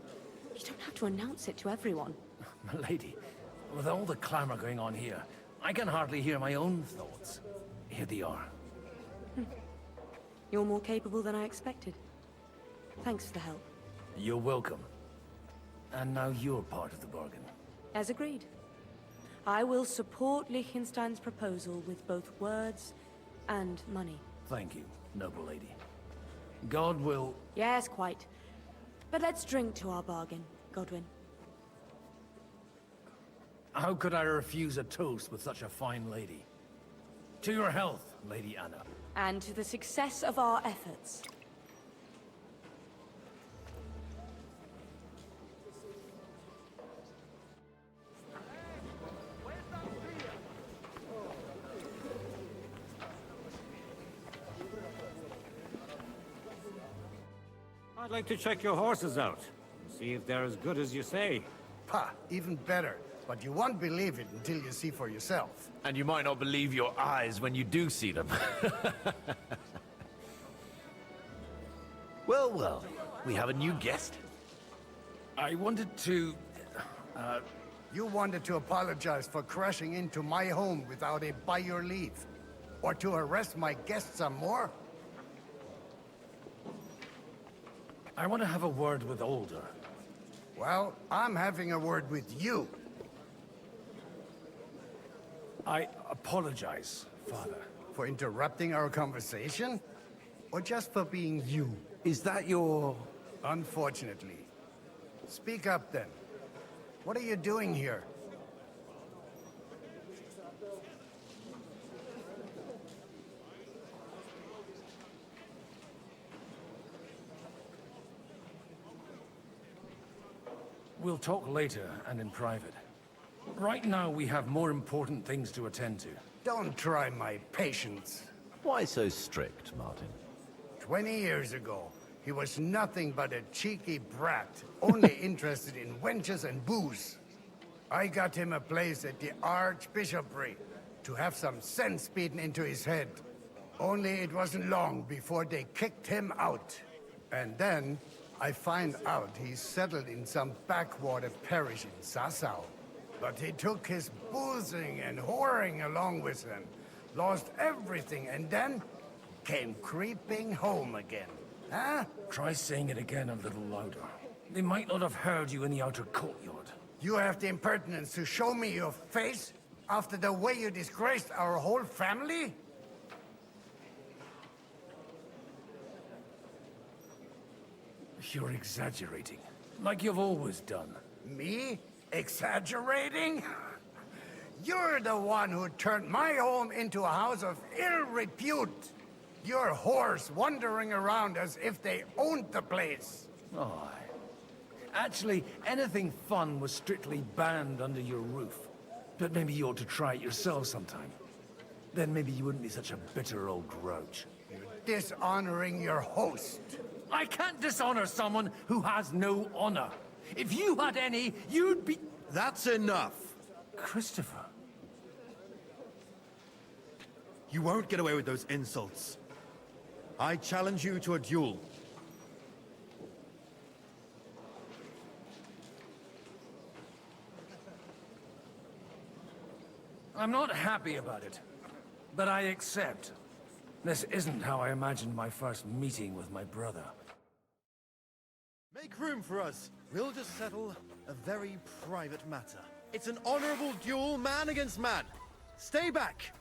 You don't have to announce it to everyone. Milady, with all the clamor going on here, I can hardly hear my own thoughts. Here they are. You're more capable than I expected. Thanks for the help. You're welcome. And now you're part of the bargain. As agreed. I will support Liechtenstein's proposal with both words and money. Thank you, noble lady. God will... Yes, quite. But let's drink to our bargain, Godwin. How could I refuse a toast with such a fine lady? To your health, Lady Anna. And to the success of our efforts. I'd like to check your horses out. See if they're as good as you say. Pah, even better. But you won't believe it until you see for yourself. And you might not believe your eyes when you do see them. Well, well, we have a new guest. I wanted to... You wanted to apologize for crashing into my home without a by your leave. Or to arrest my guests some more? I want to have a word with Older. Well, I'm having a word with you. I apologize, Father. For interrupting our conversation? Or just for being you? Is that your... Unfortunately. Speak up then. What are you doing here? We'll talk later and in private. Right now, we have more important things to attend to. Don't try my patience. Why so strict, Martin? 20 years ago, he was nothing but a cheeky brat, only interested in wenches and booze. I got him a place at the Archbishopric to have some sense beaten into his head. Only it wasn't long before they kicked him out. And then, I find out he's settled in some backwater parish in Sassau. But he took his boozing and whoring along with him, lost everything, and then came creeping home again. Huh? Try saying it again a little louder. They might not have heard you in the outer courtyard. You have the impertinence to show me your face after the way you disgraced our whole family? You're exaggerating, like you've always done. Me? Exaggerating? You're the one who turned my home into a house of ill repute. Your whores wandering around as if they owned the place. Oh, actually, anything fun was strictly banned under your roof. But maybe you ought to try it yourself sometime. Then maybe you wouldn't be such a bitter old grouch. You're dishonoring your host. I can't dishonor someone who has no honor. If you had any, you'd be... That's enough. Christopher. You won't get away with those insults. I challenge you to a duel. I'm not happy about it, but I accept. This isn't how I imagined my first meeting with my brother. Make room for us. We'll just settle a very private matter. It's an honorable duel, man against man. Stay back.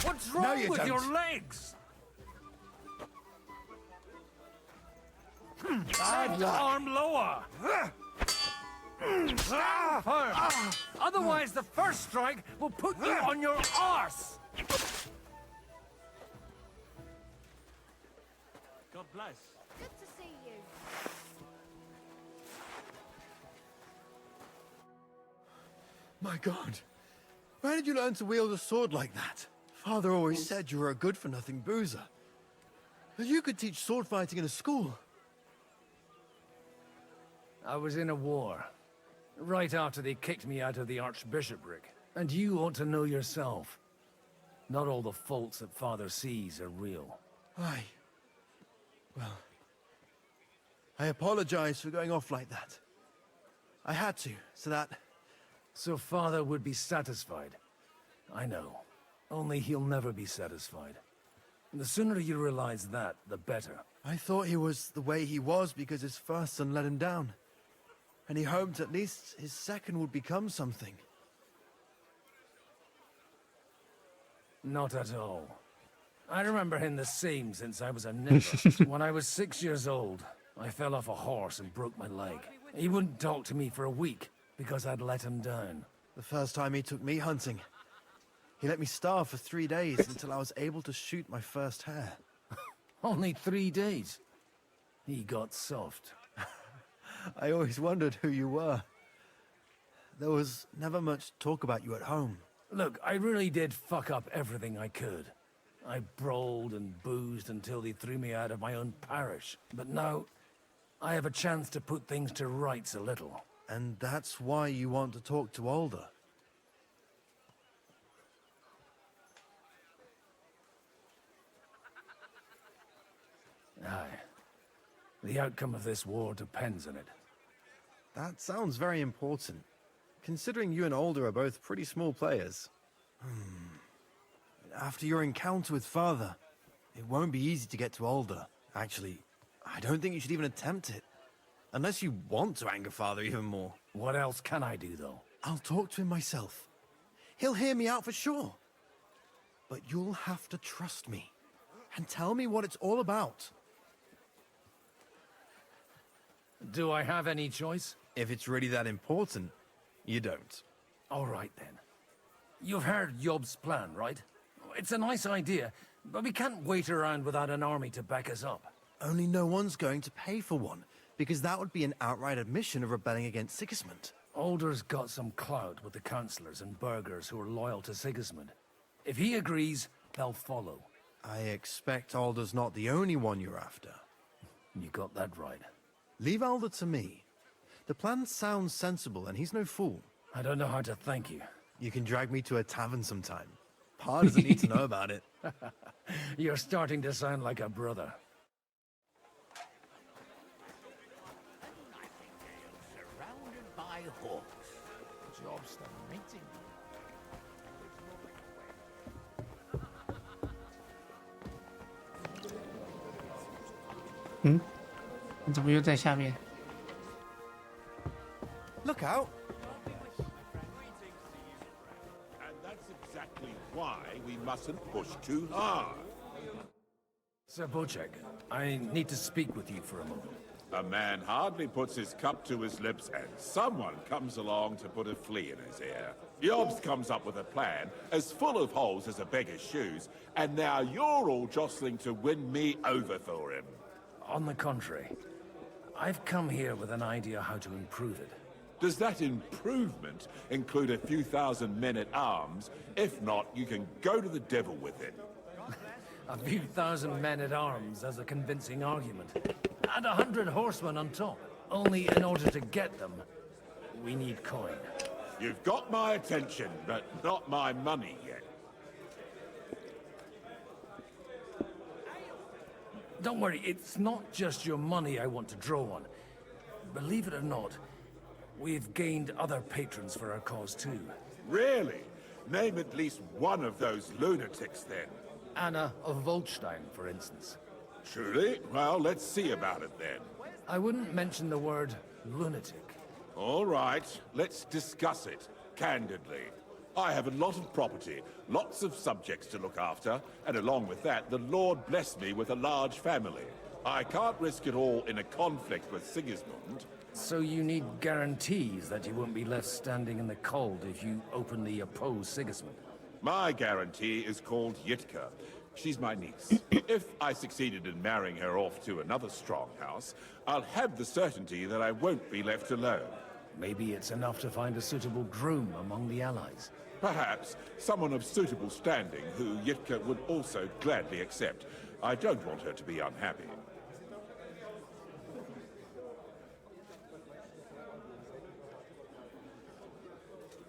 What's wrong with your legs? Arm lower. Stand firm. Otherwise, the first strike will put you on your arse. God bless. Good to see you. My God. Where did you learn to wield a sword like that? Father always said you were a good-for-nothing boozer. But you could teach sword fighting in a school. I was in a war. Right after they kicked me out of the Archbishopric. And you ought to know yourself. Not all the faults that Father sees are real. Aye. Well, I apologize for going off like that. I had to, so that... So Father would be satisfied. I know. Only he'll never be satisfied. And the sooner you realize that, the better. I thought he was the way he was because his first son let him down. And he hoped at least his second would become something. Not at all. I remember him the same since I was a nipper. When I was 6 years old, I fell off a horse and broke my leg. He wouldn't talk to me for a week because I'd let him down. The first time he took me hunting, he let me starve for 3 days until I was able to shoot my first hare. Only 3 days? He got soft. I always wondered who you were. There was never much talk about you at home. Look, I really did fuck up everything I could. I brawled and boozed until they threw me out of my own parish. But now, I have a chance to put things to rights a little. And that's why you want to talk to Alder? Aye. The outcome of this war depends on it. That sounds very important, considering you and Alder are both pretty small players. After your encounter with Father, it won't be easy to get to Alder. Actually, I don't think you should even attempt it. Unless you want to anger Father even more. What else can I do, though? I'll talk to him myself. He'll hear me out for sure. But you'll have to trust me and tell me what it's all about. Do I have any choice? If it's really that important, you don't. All right, then. You've heard Yob's plan, right? It's a nice idea, but we can't wait around without an army to back us up. Only no one's going to pay for one, because that would be an outright admission of rebelling against Sigismund. Alder's got some clout with the councillors and burghers who are loyal to Sigismund. If he agrees, they'll follow. I expect Alder's not the only one you're after. You got that right. Leave Alder to me. The plan sounds sensible, and he's no fool. I don't know how to thank you. You can drag me to a tavern sometime. Pa doesn't need to know about it. You're starting to sound like a brother. Surrounded by hawks. Job's the meeting.怎么又在下面？ Look out! And that's exactly why we mustn't push too hard. Sir Bocek, I need to speak with you for a moment. A man hardly puts his cup to his lips and someone comes along to put a flea in his ear. Yobs comes up with a plan as full of holes as a beggar's shoes, and now you're all jostling to win me over for him. On the contrary, I've come here with an idea how to improve it. Does that improvement include a few thousand men-at-arms? If not, you can go to the devil with it. A few thousand men-at-arms as a convincing argument. And 100 horsemen on top. Only in order to get them, we need coin. You've got my attention, but not my money yet. Don't worry, it's not just your money I want to draw on. Believe it or not, we've gained other patrons for our cause too. Really? Name at least one of those lunatics then. Anna of Volstein, for instance. Truly? Well, let's see about it then. I wouldn't mention the word lunatic. All right, let's discuss it, candidly. I have a lot of property, lots of subjects to look after, and along with that, the Lord blessed me with a large family. I can't risk it all in a conflict with Sigismund. So you need guarantees that you won't be left standing in the cold if you openly oppose Sigismund? My guarantee is called Yitka. She's my niece. If I succeeded in marrying her off to another strong house, I'll have the certainty that I won't be left alone. Maybe it's enough to find a suitable groom among the allies. Perhaps someone of suitable standing who Yitka would also gladly accept. I don't want her to be unhappy.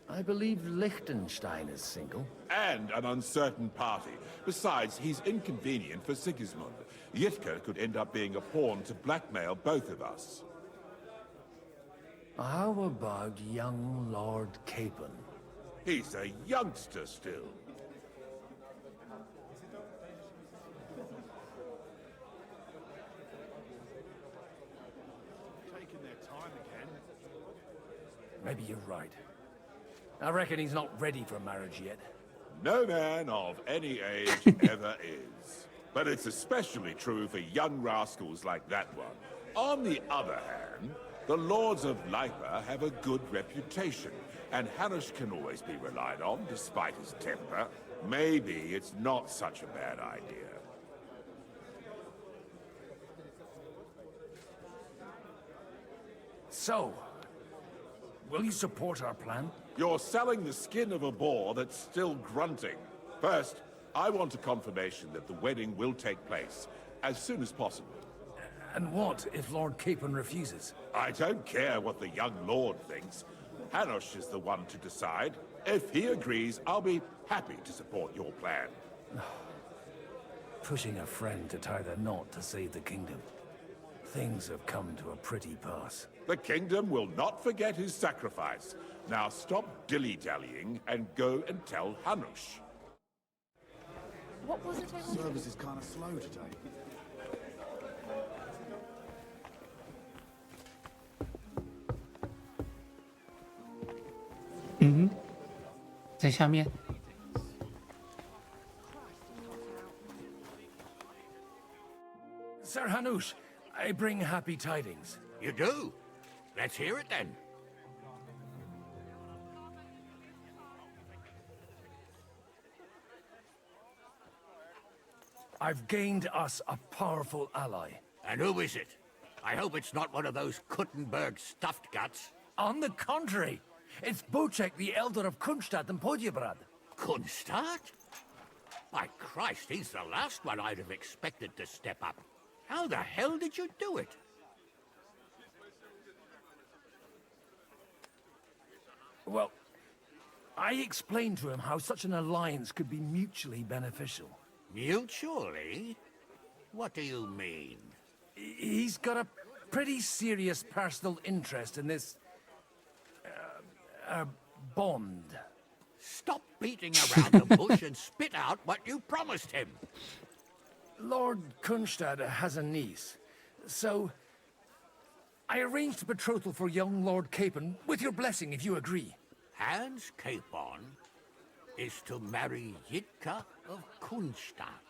I believe Liechtenstein is single. And an uncertain party. Besides, he's inconvenient for Sigismund. Yitka could end up being a pawn to blackmail both of us. How about young Lord Capon? He's a youngster still. Taking their time again. Maybe you're right. I reckon he's not ready for marriage yet. No man of any age ever is. But it's especially true for young rascals like that one. On the other hand, the Lords of Lipa have a good reputation, and Hanush can always be relied on, despite his temper. Maybe it's not such a bad idea. So, will you support our plan? You're selling the skin of a boar that's still grunting. First, I want a confirmation that the wedding will take place as soon as possible. And what if Lord Capon refuses? I don't care what the young lord thinks. Hanush is the one to decide. If he agrees, I'll be happy to support your plan. Pushing a friend to tie the knot to save the kingdom. Things have come to a pretty pass. The kingdom will not forget his sacrifice. Now stop dilly-dallying and go and tell Hanush. What was it I wanted? Service is kind of slow today.嗯，在下面。Sir Hanush, I bring happy tidings. You do? Let's hear it then. I've gained us a powerful ally. And who is it? I hope it's not one of those Kuttenberg stuffed guts. On the contrary, it's Bocek, the Elder of Kunstadt and Podjebrad. Kunstadt? By Christ, he's the last one I'd have expected to step up. How the hell did you do it? Well, I explained to him how such an alliance could be mutually beneficial. Mutually? What do you mean? He's got a pretty serious personal interest in this... bond. Stop beating around the bush and spit out what you promised him. Lord Kunstad has a niece, so I arranged a betrothal for young Lord Capon, with your blessing if you agree. Hans Capon is to marry Yitka of Kunstadt.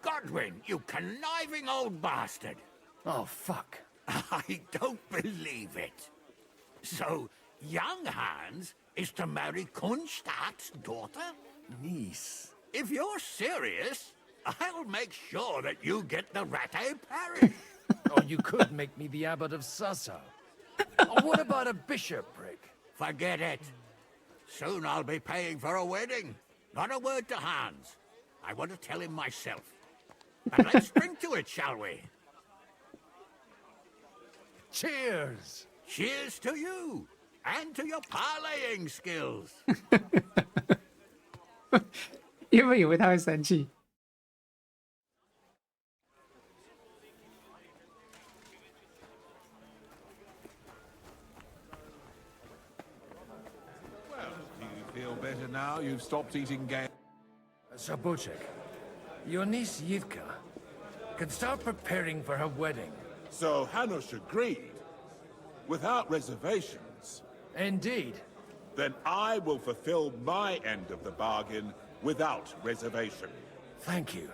Godwin, you conniving old bastard! Oh, fuck. I don't believe it. So, young Hans is to marry Kunstadt's daughter? Niece. If you're serious, I'll make sure that you get the Rattay parish. Or you could make me the abbot of Sassa. Or what about a bishopric? Forget it. Soon I'll be paying for a wedding. Not a word to Hans. I want to tell him myself. But let's drink to it, shall we? Cheers! Cheers to you! And to your parlaying skills. 原本以为他会生气。Well, do you feel better now you've stopped eating game? Sir Bocek, your niece Yitka can start preparing for her wedding. So Hanush agreed, without reservations. Indeed. Then I will fulfill my end of the bargain without reservation. Thank you,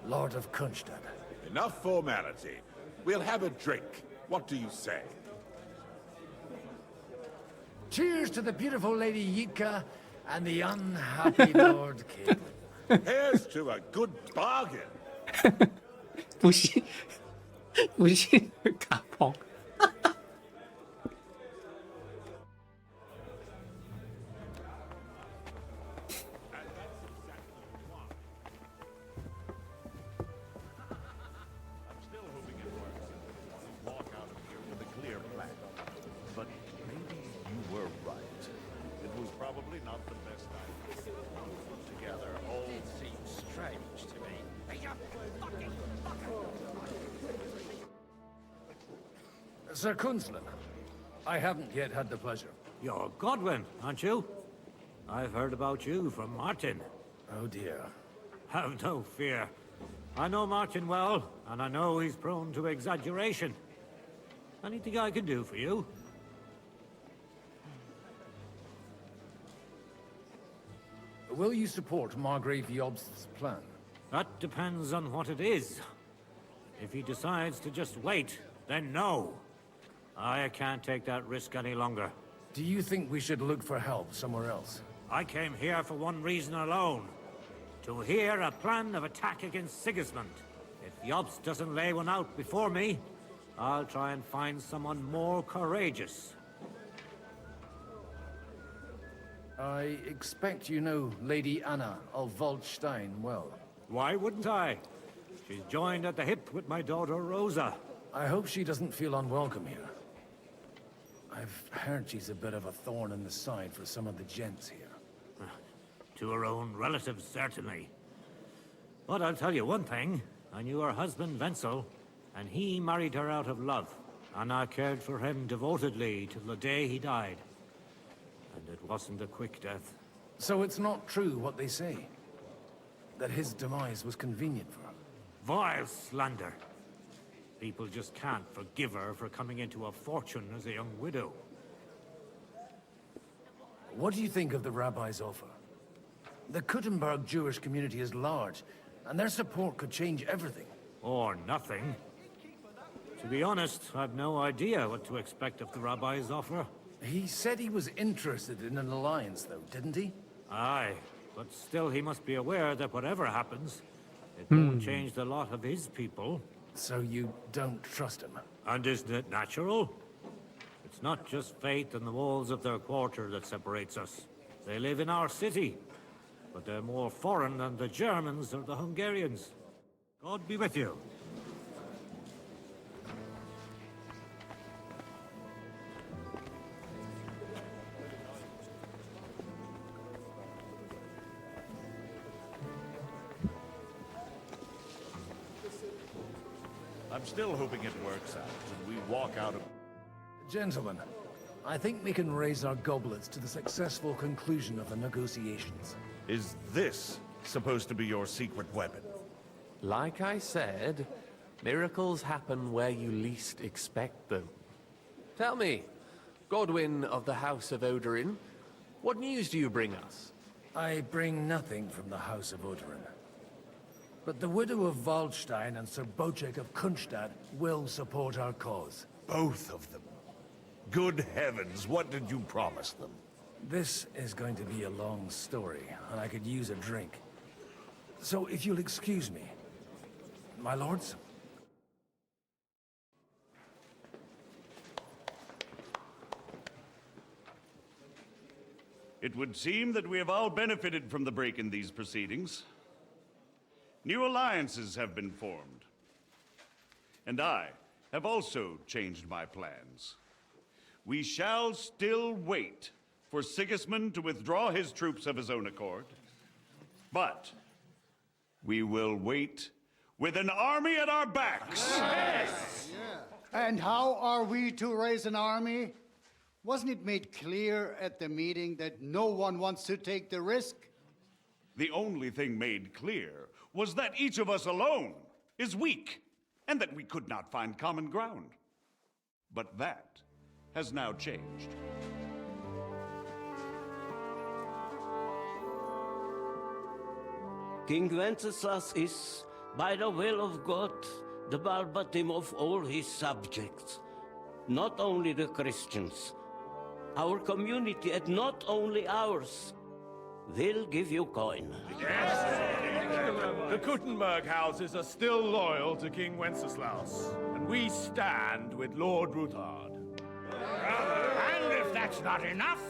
Lord of Kunstad. Enough formality. We'll have a drink. What do you say? Cheers to the beautiful Lady Yitka and the unhappy Lord Capon. Here's to a good bargain. 不信，不信卡崩。Sir Kunzlin, I haven't yet had the pleasure. You're Godwin, aren't you? I've heard about you from Martin. Oh dear. Have no fear. I know Martin well, and I know he's prone to exaggeration. Anything I can do for you? Will you support Margrave Jobst's plan? That depends on what it is. If he decides to just wait, then no. I can't take that risk any longer. Do you think we should look for help somewhere else? I came here for one reason alone. To hear a plan of attack against Sigismund. If Jobst doesn't lay one out before me, I'll try and find someone more courageous. I expect you know Lady Anna of Waldstein well. Why wouldn't I? She's joined at the hip with my daughter Rosa. I hope she doesn't feel unwelcome here. I've heard she's a bit of a thorn in the side for some of the gents here. To her own relatives, certainly. But I'll tell you one thing. I knew her husband, Wenzel, and he married her out of love. Anna cared for him devotedly till the day he died. And it wasn't a quick death. So it's not true what they say? That his demise was convenient for her? Vile slander. People just can't forgive her for coming into a fortune as a young widow. What do you think of the rabbi's offer? The Kuttenberg Jewish community is large, and their support could change everything. Or nothing. To be honest, I've no idea what to expect of the rabbi's offer. He said he was interested in an alliance, though, didn't he? Aye, but still he must be aware that whatever happens, it won't change the lot of his people. So you don't trust him? And isn't it natural? It's not just fate and the walls of their quarter that separates us. They live in our city, but they're more foreign than the Germans or the Hungarians. God be with you. I'm still hoping it works out and we walk out of... Gentlemen, I think we can raise our goblets to the successful conclusion of the negotiations. Is this supposed to be your secret weapon? Like I said, miracles happen where you least expect them. Tell me, Godwin of the House of Odorin, what news do you bring us? I bring nothing from the House of Odorin. But the widow of Waldstein and Sir Bocek of Kunstadt will support our cause. Both of them? Good heavens, what did you promise them? This is going to be a long story, and I could use a drink. So if you'll excuse me, my lords? It would seem that we have all benefited from the break in these proceedings. New alliances have been formed. And I have also changed my plans. We shall still wait for Sigismund to withdraw his troops of his own accord. But we will wait with an army at our backs. Yes. Yeah. And how are we to raise an army? Wasn't it made clear at the meeting that no one wants to take the risk? The only thing made clear was that each of us alone is weak, and that we could not find common ground. But that has now changed. King Wenceslas is, by the will of God, the Balbatim of all his subjects. Not only the Christians, our community, and not only ours, will give you coin. The Kuttenberg houses are still loyal to King Wenceslaus, and we stand with Lord Ruthard. And if that's not enough,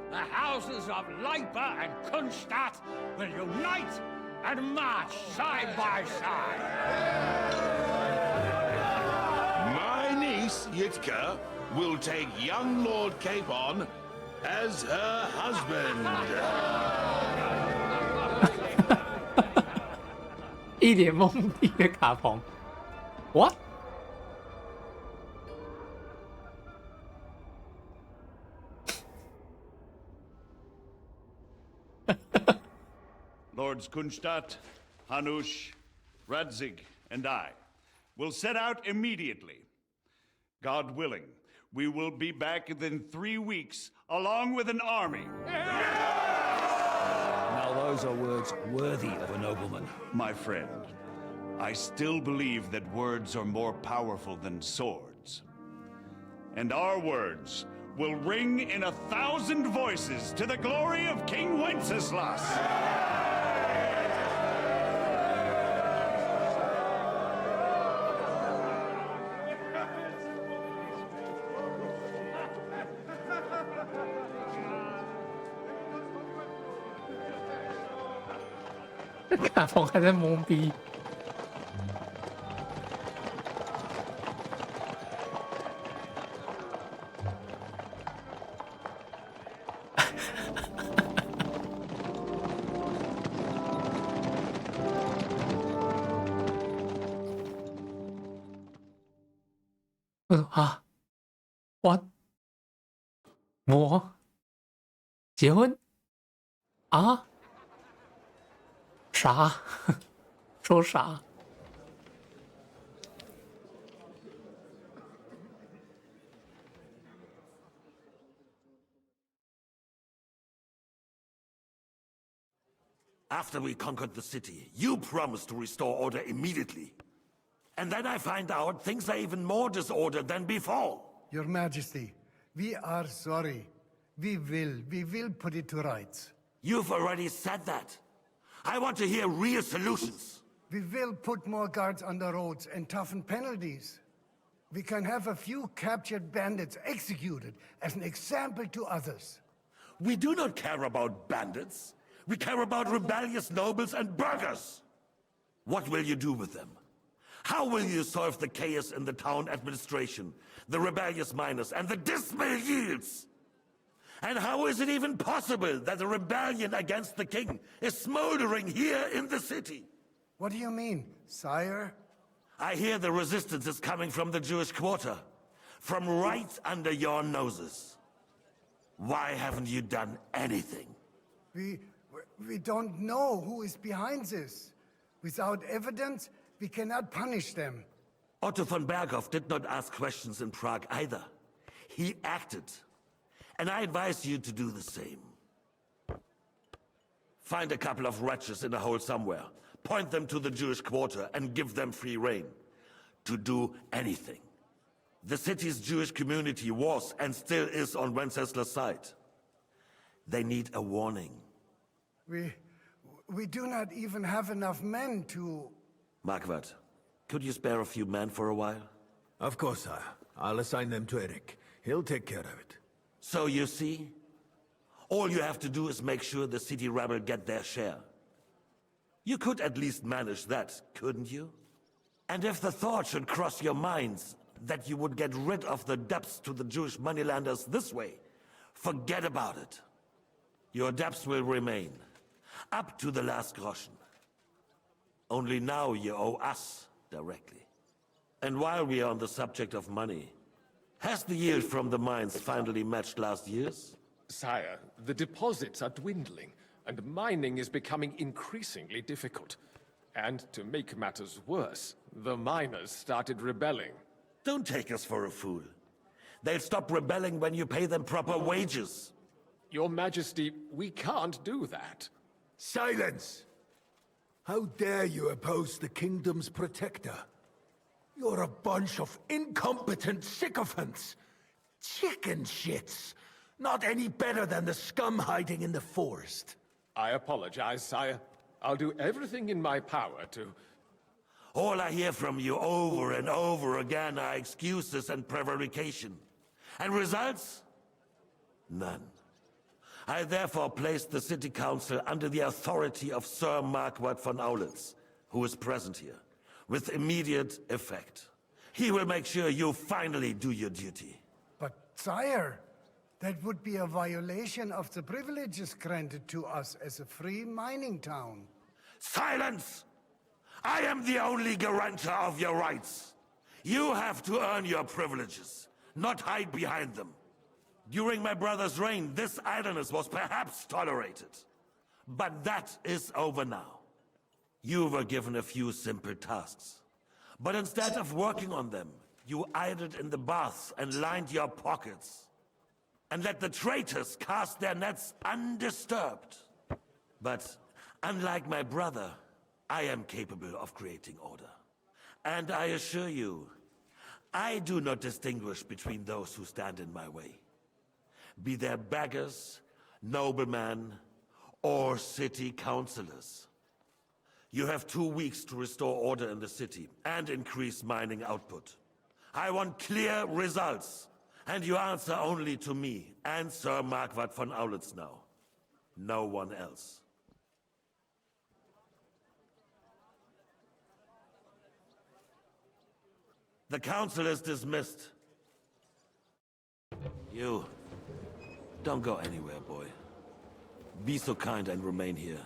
the houses of Leipa and Kunstadt will unite and march side by side. My niece, Yitka, will take young Lord Capon as her husband. 一脸懵逼的卡彭 ，What？ Lords Kunstadt, Hanush, Radzig, and I will set out immediately. God willing, we will be back within 3 weeks, along with an army. Now those are words worthy of a nobleman. My friend, I still believe that words are more powerful than swords. And our words will ring in 1,000 voices to the glory of King Wenceslas. 卡冯还在懵逼。啊，我结婚啊？啥？说啥？After we conquered the city, you promised to restore order immediately. And then I find out things are even more disordered than before. Your Majesty, we are sorry. We will put it to rights. You've already said that. I want to hear real solutions. We will put more guards on the roads and toughen penalties. We can have a few captured bandits executed as an example to others. We do not care about bandits. We care about rebellious nobles and burghers. What will you do with them? How will you solve the chaos in the town administration, the rebellious miners, and the dismal yields? And how is it even possible that a rebellion against the king is smoldering here in the city? What do you mean, sire? I hear the resistance is coming from the Jewish quarter, from right under your noses. Why haven't you done anything? We don't know who is behind this. Without evidence, we cannot punish them. Otto von Berghoff did not ask questions in Prague either. He acted. And I advise you to do the same. Find a couple of wretches in a hole somewhere, point them to the Jewish quarter, and give them free rein to do anything. The city's Jewish community was and still is on Wenceslas' side. They need a warning. We do not even have enough men to... Marquardt, could you spare a few men for a while? Of course, sire. I'll assign them to Eric. He'll take care of it. So you see, all you have to do is make sure the city rebel get their share. You could at least manage that, couldn't you? And if the thought should cross your minds that you would get rid of the debts to the Jewish moneylenders this way, forget about it. Your debts will remain, up to the last groschen. Only now you owe us directly. And while we are on the subject of money, has the yield from the mines finally matched last year's? Sire, the deposits are dwindling, and mining is becoming increasingly difficult. And to make matters worse, the miners started rebelling. Don't take us for a fool. They'll stop rebelling when you pay them proper wages. Your Majesty, we can't do that. Silence! How dare you oppose the kingdom's protector? You're a bunch of incompetent sycophants. Chicken shits. Not any better than the scum hiding in the forest. I apologize, sire. I'll do everything in my power to... All I hear from you over and over again are excuses and prevarication. And results? None. I therefore placed the city council under the authority of Sir Marquardt von Aulitz, who is present here, with immediate effect. He will make sure you finally do your duty. But, sire, that would be a violation of the privileges granted to us as a free mining town. Silence! I am the only guarantor of your rights. You have to earn your privileges, not hide behind them. During my brother's reign, this idleness was perhaps tolerated. But that is over now. You were given a few simple tasks. But instead of working on them, you idled in the baths and lined your pockets. And let the traitors cast their nets undisturbed. But unlike my brother, I am capable of creating order. And I assure you, I do not distinguish between those who stand in my way. Be they beggars, noblemen, or city councillors. You have 2 weeks to restore order in the city and increase mining output. I want clear results, and you answer only to me and Sir Marquardt von Aulitz now. No one else. The council is dismissed. You, don't go anywhere, boy. Be so kind and remain here.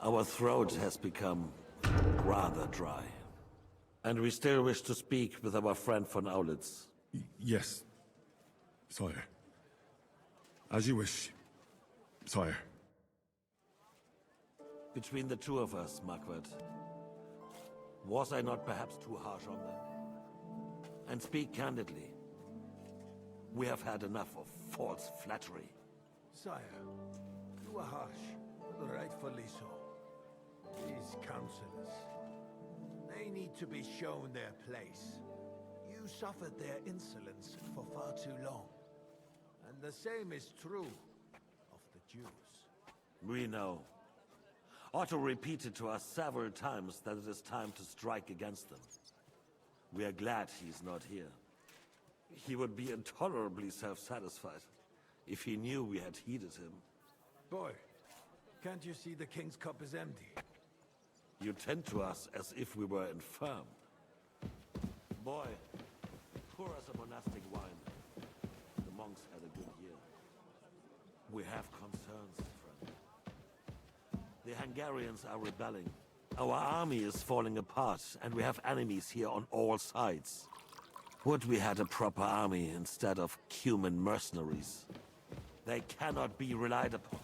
Our throat has become rather dry. And we still wish to speak with our friend von Aulitz. Yes, sire. As you wish, sire. Between the two of us, Marquardt, was I not perhaps too harsh on them? And speak candidly, we have had enough of false flattery. Sire, you are harsh, rightfully so. These councillors, they need to be shown their place. You suffered their insolence for far too long. And the same is true of the Jews. We know. Otto repeated to us several times that it is time to strike against them. We are glad he's not here. He would be intolerably self-satisfied if he knew we had heeded him. Boy, can't you see the king's cup is empty? You tend to us as if we were infirm. Boy, pour us a monastic wine. The monks had a good year. We have concerns, friend. The Hungarians are rebelling. Our army is falling apart, and we have enemies here on all sides. Would we had a proper army instead of human mercenaries? They cannot be relied upon.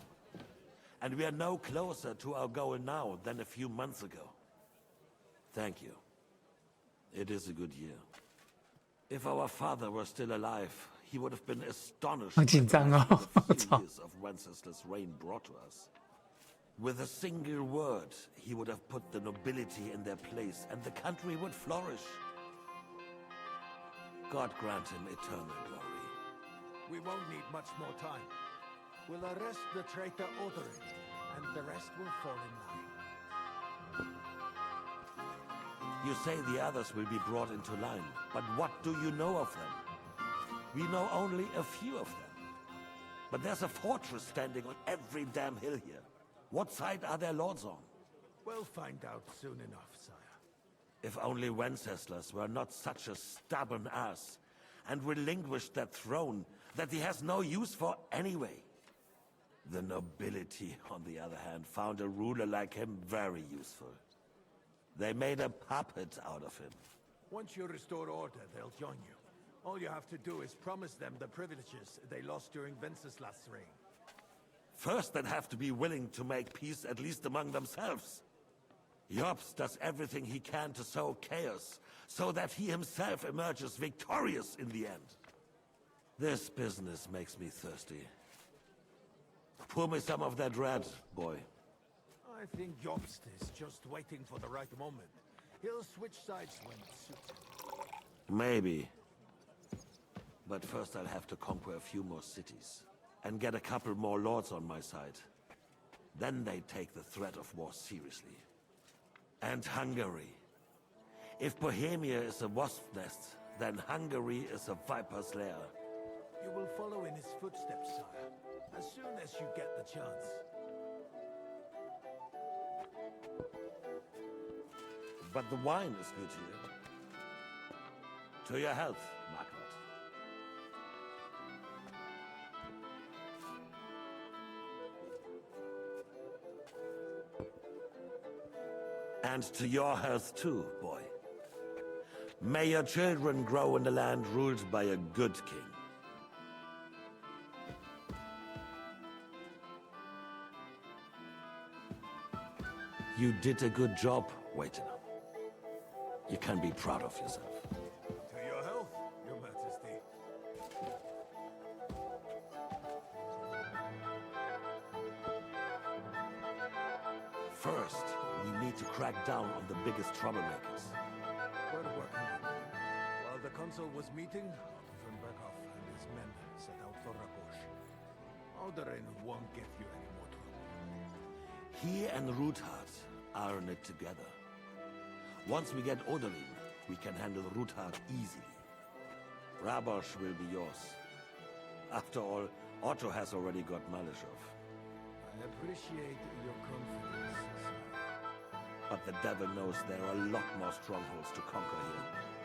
And we are no closer to our goal now than a few months ago. Thank you. It is a good year. If our father were still alive, he would have been astonished by the years of Wenceslas' reign brought to us. With a single word, he would have put the nobility in their place, and the country would flourish. God grant him eternal glory. We won't need much more time. We'll arrest the traitor Otherin, and the rest will fall in line. You say the others will be brought into line, but what do you know of them? We know only a few of them. But there's a fortress standing on every damn hill here. What side are their lords on? We'll find out soon enough, sire. If only Wenceslas were not such a stubborn ass, and relinquished that throne that he has no use for anyway. The nobility, on the other hand, found a ruler like him very useful. They made a puppet out of him. Once you restore order, they'll join you. All you have to do is promise them the privileges they lost during Wenceslas' reign. First, they'd have to be willing to make peace at least among themselves. Jobst does everything he can to sow chaos, so that he himself emerges victorious in the end. This business makes me thirsty. Pour me some of that red, boy. I think Jobst is just waiting for the right moment. He'll switch sides when it suits him. Maybe. But first I'll have to conquer a few more cities, and get a couple more lords on my side. Then they take the threat of war seriously. And Hungary. If Bohemia is a wasp's nest, then Hungary is a viper's lair. You will follow in his footsteps, sire, as soon as you get the chance. But the wine is good here. To your health, Marquardt. And to your health too, boy. May your children grow in a land ruled by a good king. You did a good job, Waiter. You can be proud of yourself. To your health, your majesty. First, we need to crack down on the biggest troublemakers. We're working on it. While the consul was meeting, von Beckhoff and his men set out for Rakosh. Otherin won't give you any more trouble. He and Ruthard are in it together. Once we get Oderin, we can handle Ruthard easily. Rabosh will be yours. After all, Otto has already got Malishov. I appreciate your confidence, sir. But the devil knows there are a lot more strongholds to conquer here.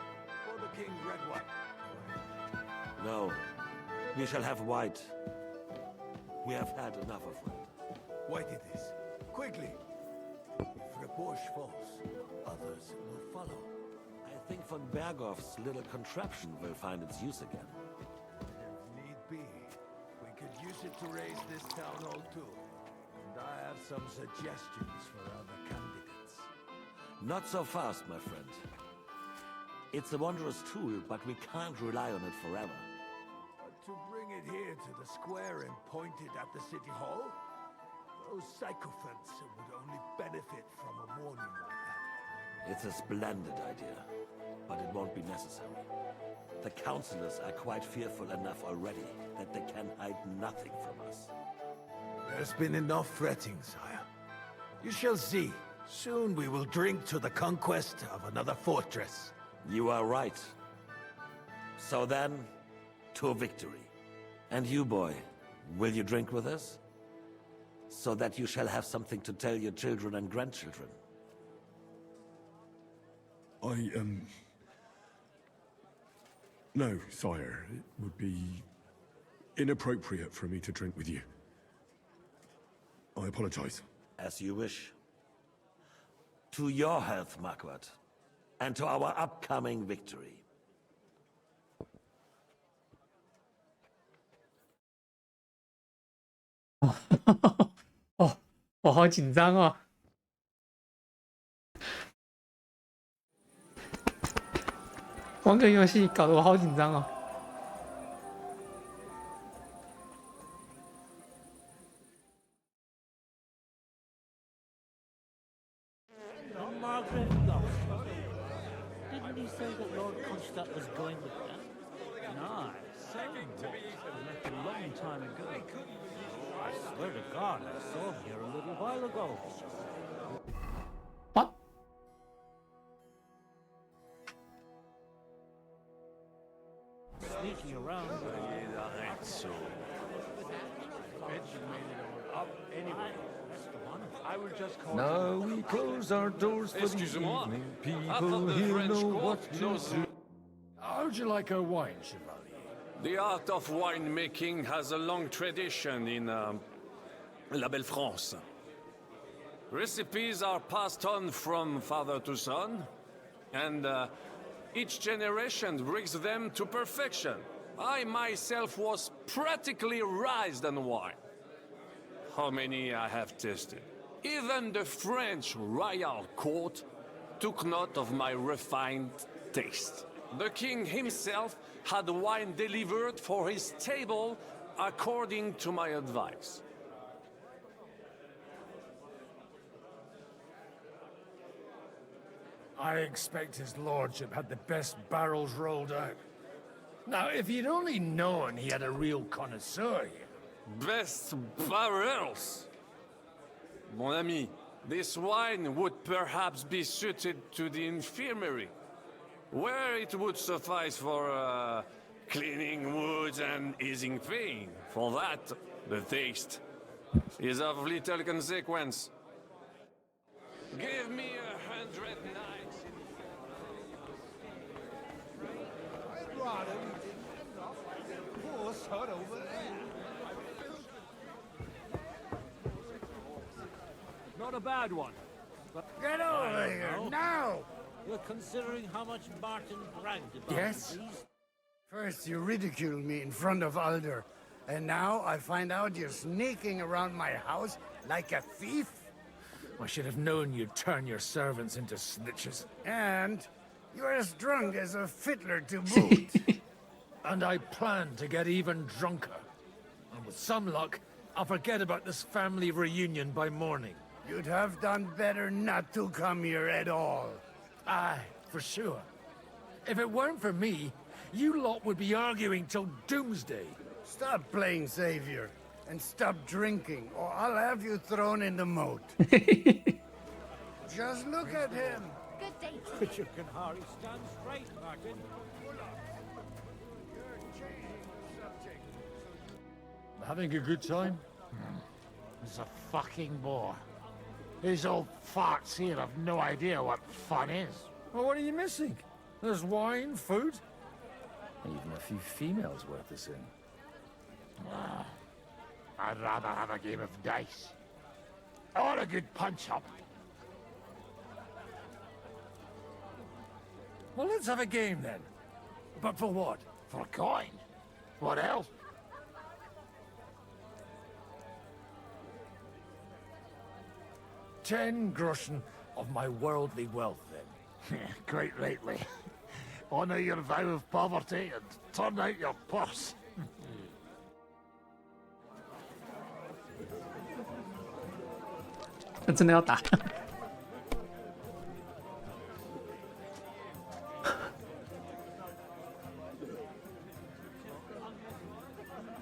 King red wine. No, we shall have white. We have had enough of red. White it is. Quickly. If Reborge falls, others will follow. I think von Berghoff's little contraption will find its use again. If need be, we could use it to raise this town hall too. And I have some suggestions for other candidates. Not so fast, my friend. It's a wondrous tool, but we can't rely on it forever. But to bring it here to the square and point it at the city hall? Those sycophants would only benefit from a warning like that. It's a splendid idea, but it won't be necessary. The councillors are quite fearful enough already that they can hide nothing from us. There's been enough fretting, sire. You shall see. Soon we will drink to the conquest of another fortress. You are right. So then, to victory. And you, boy, will you drink with us? So that you shall have something to tell your children and grandchildren. No, sire. It would be inappropriate for me to drink with you. I apologize. As you wish. To your health, Marquardt. And to our upcoming victory. 哦，我好紧张哦！玩个游戏搞得我好紧张哦。Margaret, didn't you say that Lord Constadt was going with them? No, Sam left a long time ago. I swear to God, I saw him here a little while ago. What? Sneaking around. I will just call Now we close our doors for the evening. People here know what to do. How would you like a wine, Chevalier? The art of winemaking has a long tradition in La Belle France. Recipes are passed on from father to son, and each generation brings them to perfection. I myself was practically raised on wine. How many I have tasted. Even the French royal court took note of my refined taste. The king himself had wine delivered for his table according to my advice. I expect his lordship had the best barrels rolled out. Now, if you'd only known he had a real connoisseur here. Best barrels! Mon ami, this wine would perhaps be suited to the infirmary, where it would suffice for cleaning wounds and easing pain. For that, the taste is of little consequence. Give me 100 nights. I'd rather we didn't end up like that poor son over there. Not a bad one. But Get over here, now! You're considering how much Martin bragged about Yes? these? First you ridiculed me in front of Alder, and now I find out you're sneaking around my house like a thief? I should have known you'd turn your servants into snitches. And you're as drunk as a fiddler to boot. And I plan to get even drunker. And with some luck, I'll forget about this family reunion by morning. You'd have done better not to come here at all. Aye, for sure. If it weren't for me, you lot would be arguing till doomsday. Stop playing savior, and stop drinking, or I'll have you thrown in the moat. Just look at him. Good day to But you can hardly stand straight, Martin. Having a good time? He's a fucking bore. These old farts here have no idea what fun is. Well, what are you missing? There's wine, food, even a few females worth the sin. I'd rather have a game of dice. Or a good punch-up. Well, let's have a game then. But for what? For a coin. What else? $10 groschen of my worldly wealth, then. Quite rightly. Honor your vow of poverty and turn out your purse. 那真的要打。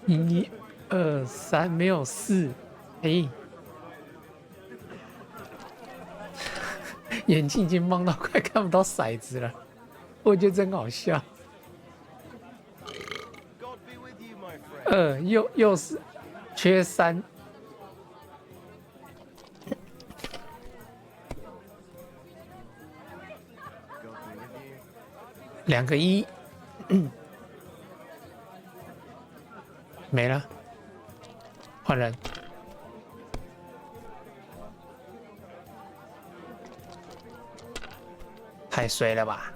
1、2、3，没有4，哎，眼睛已经蒙到快看不到骰子了，我觉得真好笑。又是缺3。2个1，没了，换人。太衰了吧！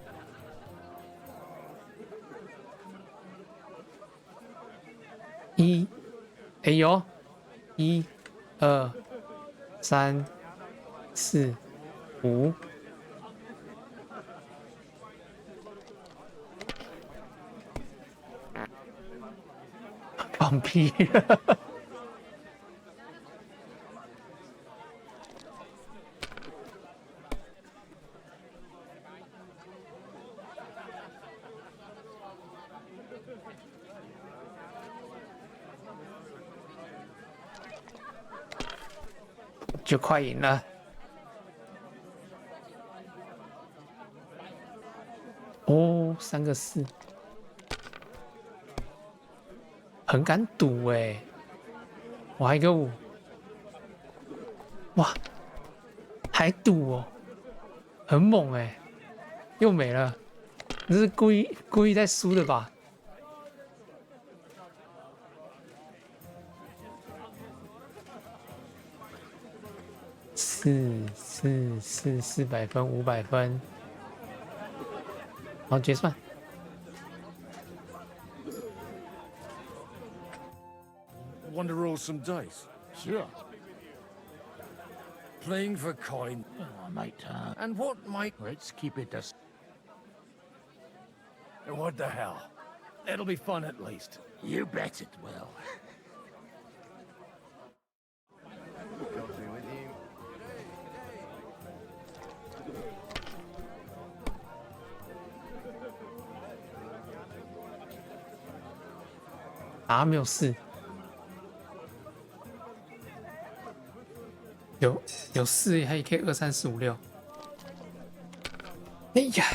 哎呦，1、2、3、4、5。放屁了！就快赢了。哦，3个4。很敢赌哎！我还一个5，哇，还赌哦，很猛哎！又没了，这是故意在输的吧？400分，500分，好结算。Want to roll some dice? Sure. Playing for coin. Oh, I might, And what might... Let's keep it as... What the hell? It'll be fun at least. You bet it will. Ah, 没有4。有4，还可以2、3、4、5、6。哎呀！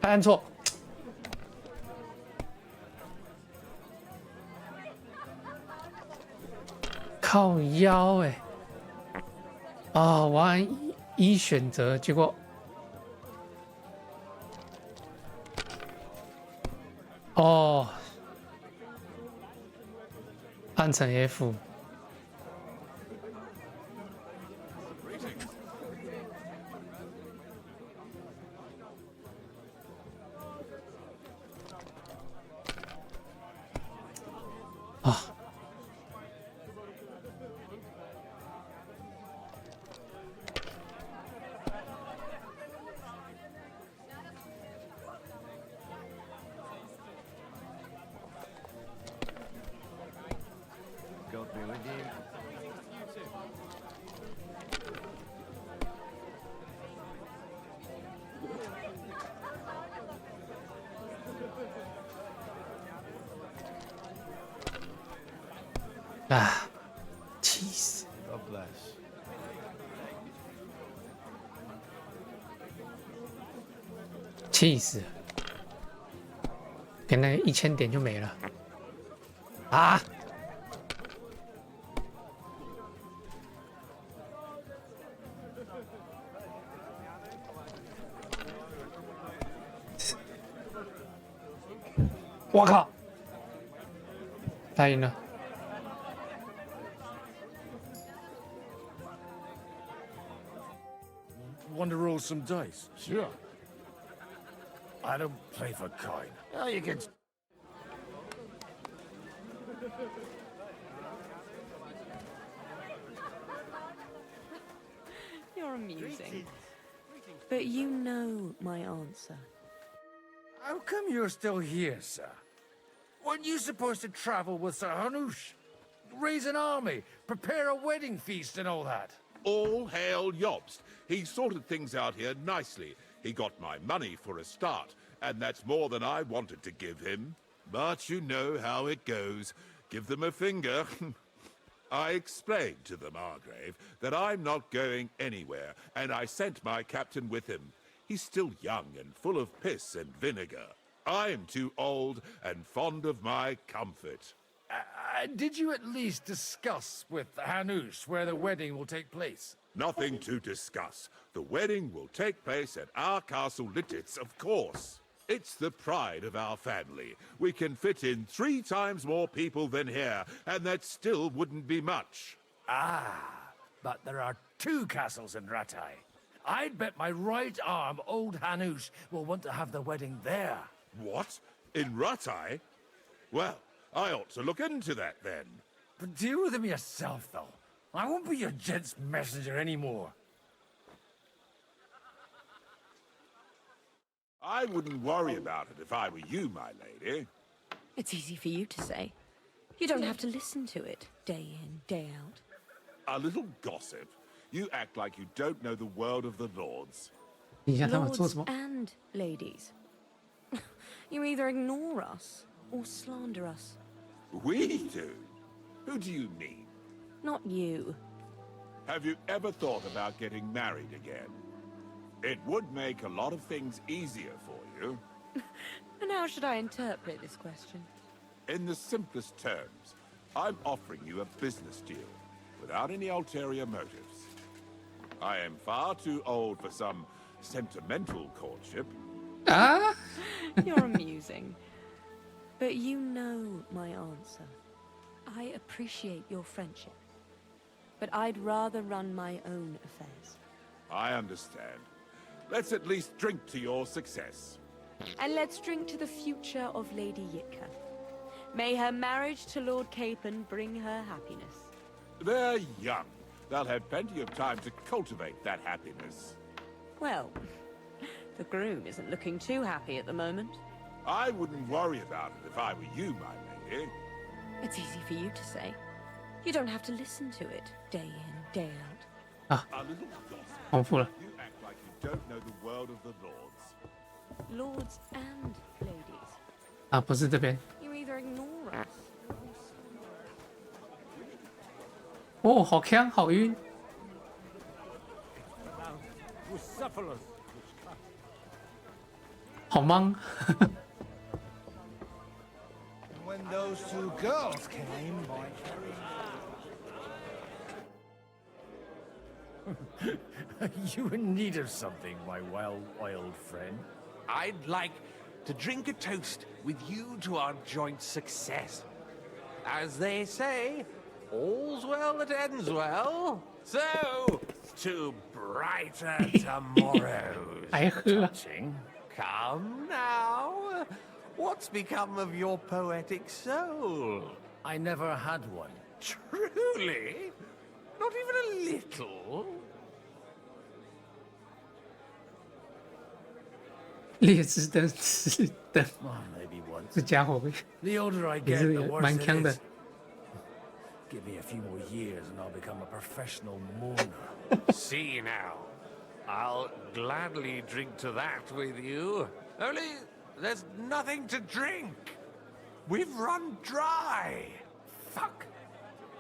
还按错。靠腰哎！哦，我按一选择，结果哦，按成 F。啊！啊！气死！ God bless. 气死了！给那1000点就没了啊！我靠！他赢了。Want to roll some dice? Sure. I don't play for coin. Oh, you can. You're amusing. But you know my answer. How come you're still here, sir? Weren't you supposed to travel with Sir Hanush? Raise an army, prepare a wedding feast and all that? All hail Jobst. He sorted things out here nicely. He got my money for a start, and that's more than I wanted to give him. But you know how it goes. Give them a finger. I explained to the Margrave that I'm not going anywhere, and I sent my captain with him. He's still young and full of piss and vinegar. I'm too old and fond of my comfort. Did you at least discuss with Hanush where the wedding will take place? Nothing to discuss. The wedding will take place at our castle Littitz, of course. It's the pride of our family. We can fit in 3 times more people than here, and that still wouldn't be much. Ah, but there are 2 castles in Rattay. I'd bet my right arm old Hanush will want to have the wedding there. What? In Rattay? Well, I ought to look into that then. But deal with him yourself, though. I won't be your gent's messenger anymore. I wouldn't worry about it if I were you, my lady. It's easy for you to say. You don't have to listen to it day in, day out. A little gossip. You act like you don't know the world of the lords. Lords and ladies. You either ignore us or slander us. We do? Who do you mean? Not you. Have you ever thought about getting married again? It would make a lot of things easier for you. And how should I interpret this question? In the simplest terms, I'm offering you a business deal, without any ulterior motives. I am far too old for some sentimental courtship. Ah? You're amusing. But you know my answer. I appreciate your friendship. But I'd rather run my own affairs. I understand. Let's at least drink to your success. And let's drink to the future of Lady Yitka. May her marriage to Lord Capon bring her happiness. They're young. They'll have plenty of time to cultivate that happiness. Well, the groom isn't looking too happy at the moment. I wouldn't worry about it if I were you, my lady. It's easy for you to say. You don't have to listen to it day in, day out. A little gossip. 重复了。 You act like you don't know the world of the lords. Lords and ladies. 啊，不是这边。 You either ignore us. 哦，好强，好晕。 好忙。 When those 2 girls came, You in need of something, my well-oiled friend? I'd like to drink a toast with you to our joint success. As they say, all's well that ends well. So, to brighter tomorrows. Touching. Come now. What's become of your poetic soul? I never had one. Truly? Not even a little? 劣质的是的， Maybe once. 这家伙 The older I 也 get, 是 the worse 蛮 it 强的 is.。Give me a few more years and I'll become a professional mourner. See now. I'll gladly drink to that with you. Only there's nothing to drink. We've run dry. Fuck.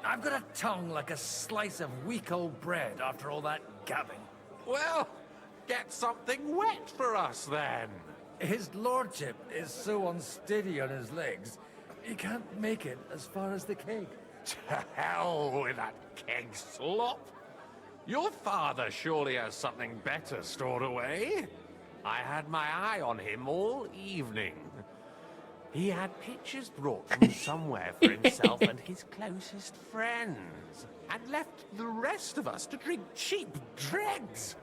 I've got a tongue like a slice of weak old bread after all that gabbing. Well, get something wet for us then. His lordship is so unsteady on his legs, he can't make it as far as the keg. To hell with that keg slop! Your father surely has something better stored away. I had my eye on him all evening. He had pictures brought from somewhere for himself and his closest friends, and left the rest of us to drink cheap dregs.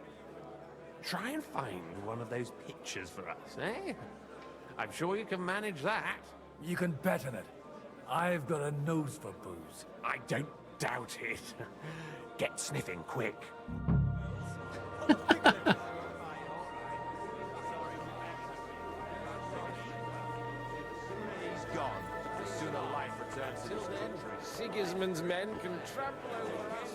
Try and find one of those pictures for us, eh? I'm sure you can manage that. You can bet on it. I've got a nose for booze. I don't doubt it. Get sniffing quick. He's gone. The sooner life returns to his country. Sigismund's men can trample over us.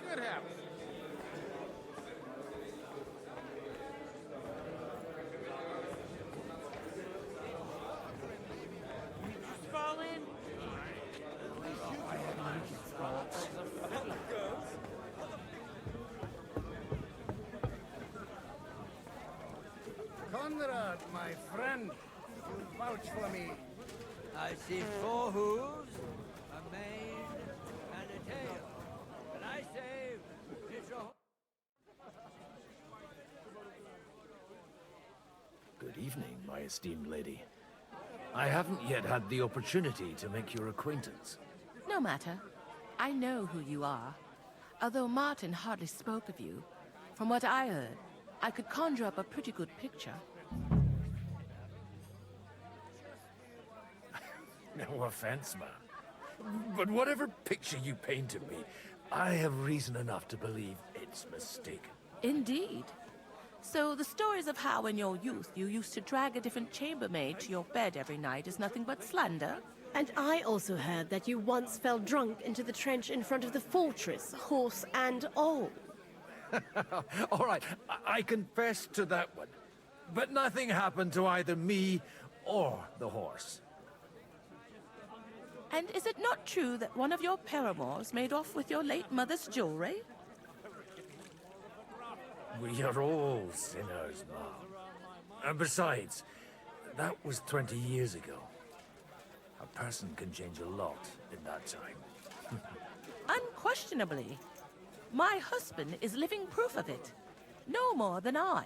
Good heavens. Conrad, my friend, you vouch for me. I see 4 hooves, a mane, and a tail. And I say, it's a... Good evening, my esteemed lady. I haven't yet had the opportunity to make your acquaintance. No matter. I know who you are. Although Martin hardly spoke of you, from what I heard, I could conjure up a pretty good picture. No offense, ma'am. But whatever picture you paint of me, I have reason enough to believe it's mistaken. Indeed. So the stories of how in your youth you used to drag a different chambermaid to your bed every night is nothing but slander? And I also heard that you once fell drunk into the trench in front of the fortress, horse and all. All right, I confess to that one. But nothing happened to either me or the horse. And is it not true that one of your paramours made off with your late mother's jewelry? We are all sinners, Mom. And besides, that was 20 years ago. A person can change a lot in that time. Unquestionably. My husband is living proof of it. No more than I.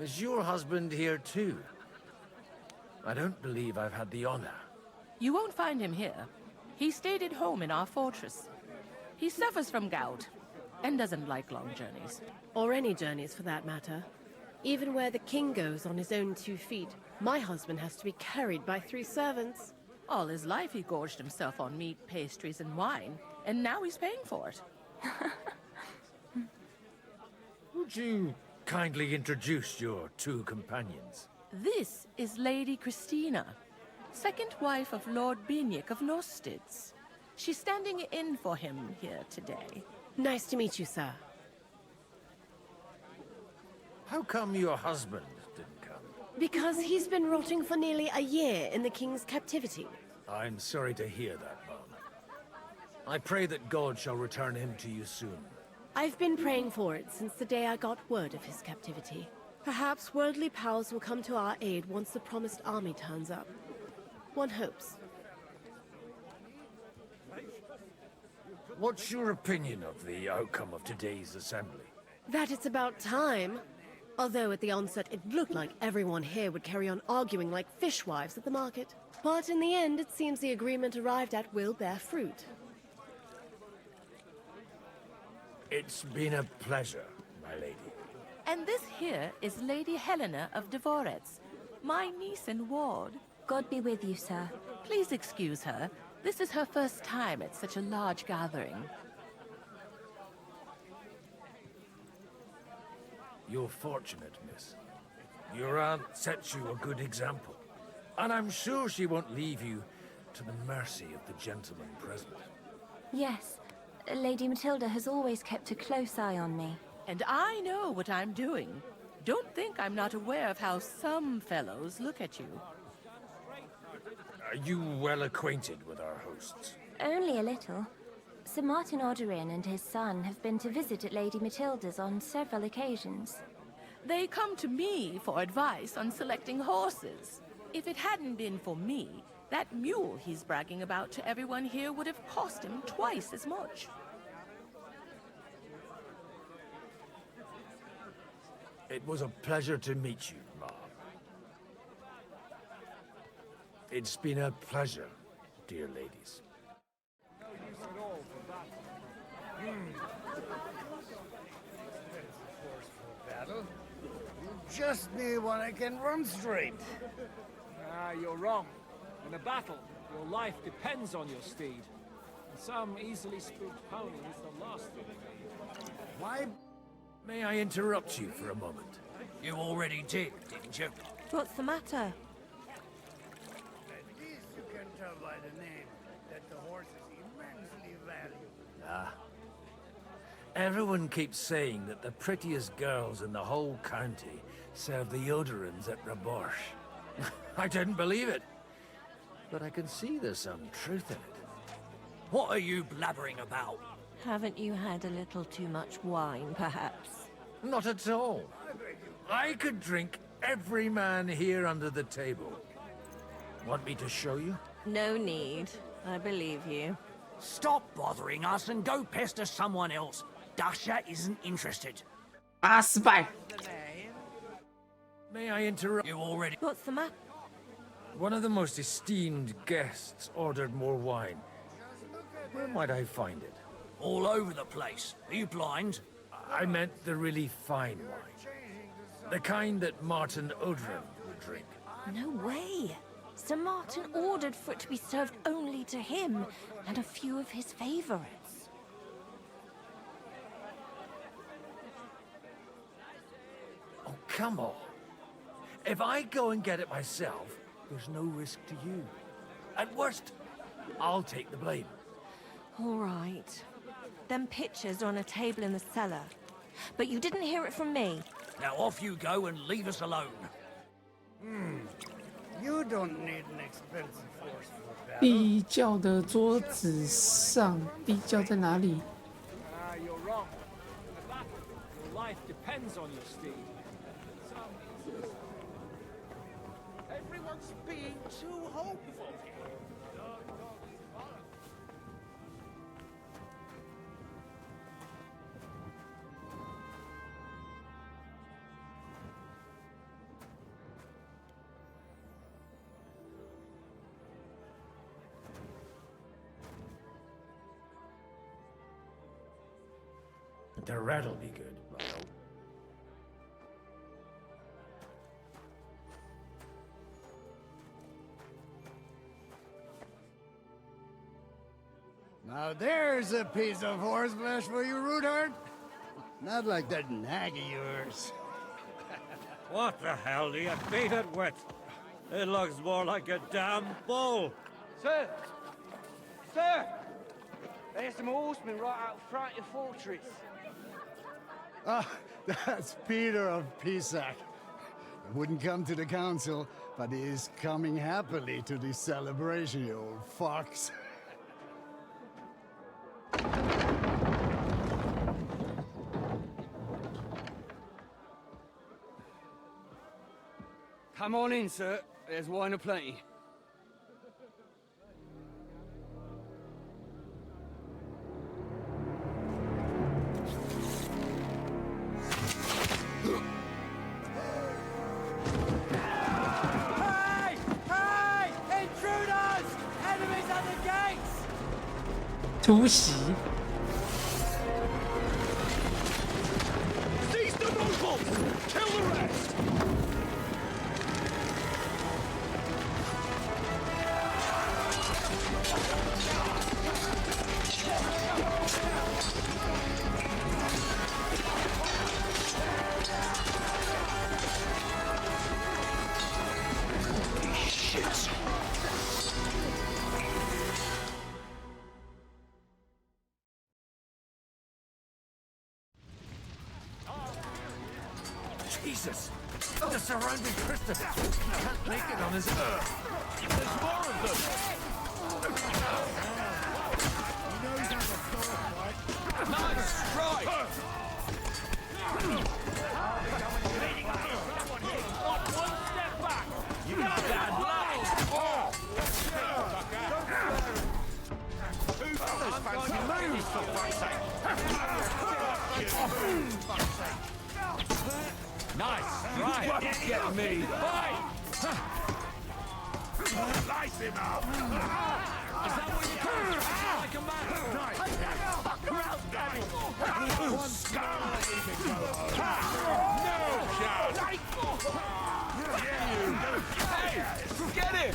Is your husband here too? I don't believe I've had the honor. You won't find him here. He stayed at home in our fortress. He suffers from gout and doesn't like long journeys. Or any journeys for that matter. Even where the king goes on his own 2 feet, my husband has to be carried by 3 servants. All his life he gorged himself on meat, pastries, and wine, and now he's paying for it. Would you kindly introduce your 2 companions? This is Lady Christina, second wife of Lord Binic of Nostitz. She's standing in for him here today. Nice to meet you, sir. How come your husband didn't come? Because he's been rotting for nearly a year in the king's captivity. I'm sorry to hear that, Mom. I pray that God shall return him to you soon. I've been praying for it since the day I got word of his captivity. Perhaps worldly powers will come to our aid once the promised army turns up. One hopes. What's your opinion of the outcome of today's assembly? That it's about time. Although at the onset it looked like everyone here would carry on arguing like fishwives at the market. But in the end, it seems the agreement arrived at will bear fruit. It's been a pleasure, my lady. And this here is Lady Helena of Dvorets, my niece and ward. God be with you, sir. Please excuse her. This is her first time at such a large gathering. You're fortunate, miss. Your aunt sets you a good example. And I'm sure she won't leave you to the mercy of the gentlemen present. Yes, Lady Matilda has always kept a close eye on me. And I know what I'm doing. Don't think I'm not aware of how some fellows look at you. Are you well acquainted with our hosts? Only a little. Sir Martin Oderin and his son have been to visit at Lady Matilda's on several occasions. They come to me for advice on selecting horses. If it hadn't been for me, that mule he's bragging about to everyone here would have cost him twice as much. It was a pleasure to meet you, Mom. It's been a pleasure, dear ladies. Battle? You just need one that can run straight. Ah, you're wrong. In a battle, your life depends on your steed. And some easily spooked pony is the last thing you need. Why? May I interrupt you for a moment? You already did, didn't you? What's the matter? At least you can tell by the name that the horse is immensely valuable. Ah. Everyone keeps saying that the prettiest girls in the whole county serve the Oderins at Raborsh. I didn't believe it. But I can see there's some truth in it. What are you blabbering about? Haven't you had a little too much wine, perhaps? Not at all. I could drink every man here under the table. Want me to show you? No need. I believe you. Stop bothering us and go pester someone else. Dasha isn't interested. Ah,失败. May I interrupt? You already... What's the matter? One of the most esteemed guests ordered more wine. Where might I find it? All over the place. Are you blind? I meant the really fine wine. The kind that Martin Oderin would drink. No way. Sir Martin ordered for it to be served only to him and a few of his favorites. Oh, come on. If I go and get it myself, there's no risk to you. At worst, I'll take the blame. All right. Them pictures are on a table in the cellar. But you didn't hear it from me. Now off you go and leave us alone. You don't need an expensive horse for battle. 地窖的桌子上，地窖在哪里？ Ah, you're wrong. In a battle, your life depends on your steed. Some easily... Everyone's being too hopeful here. The rat'll be good. Now there's a piece of horseflesh for you, Rootheart. Not like that nag of yours. What the hell do you beat it with? It looks more like a damn bull. Sir! Sir! There's some horsemen right out front of your fortress. Ah, that's Peter of Pisac. He wouldn't come to the council, but he is coming happily to the celebration, you old fox. Come on in, sir. There's wine aplenty. Hey! Hey! Intruders! Enemies at the gates! 突袭。 Seize the nobles! Kill the rest! Jesus! The surrounding Christopher can't make it on his earth. There's more of them! Nice, right. You won't get me. Slice him up. Is that what you do? Like a man. Nice. Fuck around, Danny. One scum. No chance. Hey, get him.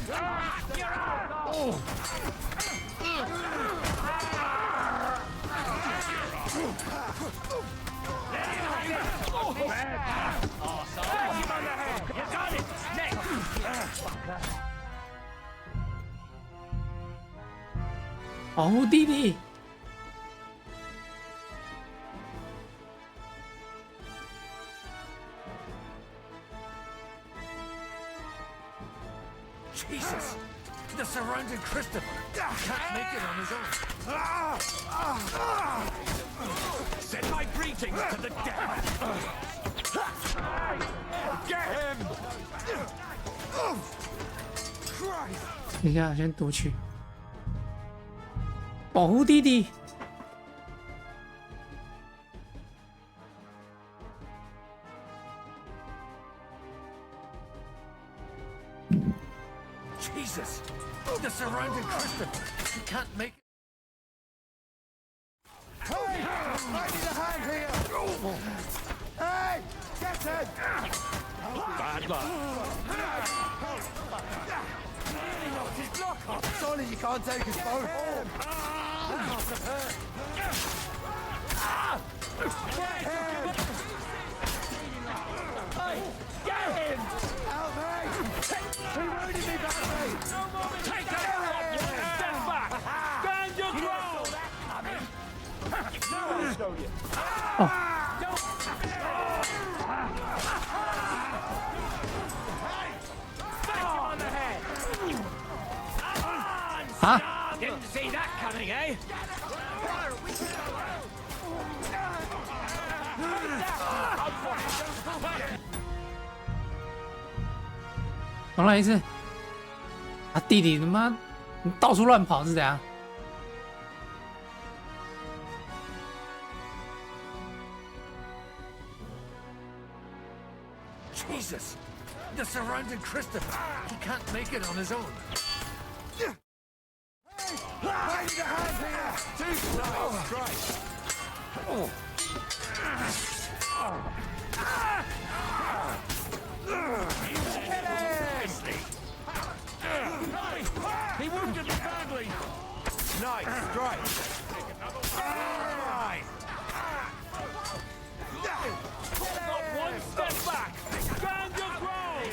You're out. Oh.保护弟弟。Jesus! The surrounded Christopher! Can't make it on his own. Send my greetings to the dead. Get him! 等一下，先读取。保护弟弟。Jesus! The surrounded Christopher! He can't make it. Hey! I need a hand here! Hey! Get him! Bad luck. His block off. Sorry, you can't take his phone home. That must have hurt. Hey, get him! Help me! He wounded me badly! Take that out! Step back! Stand your ground! No, I'll show you. On the head! Huh? Didn't see that coming, eh? 重来一次。啊，弟弟他妈，你到处乱跑是怎样？ Jesus! The surrounded Christopher! He can't make it on his own. I need a hand here! Two nice strikes. He wounded me badly. Nice strike. Right. Not one step back. Stand your ground.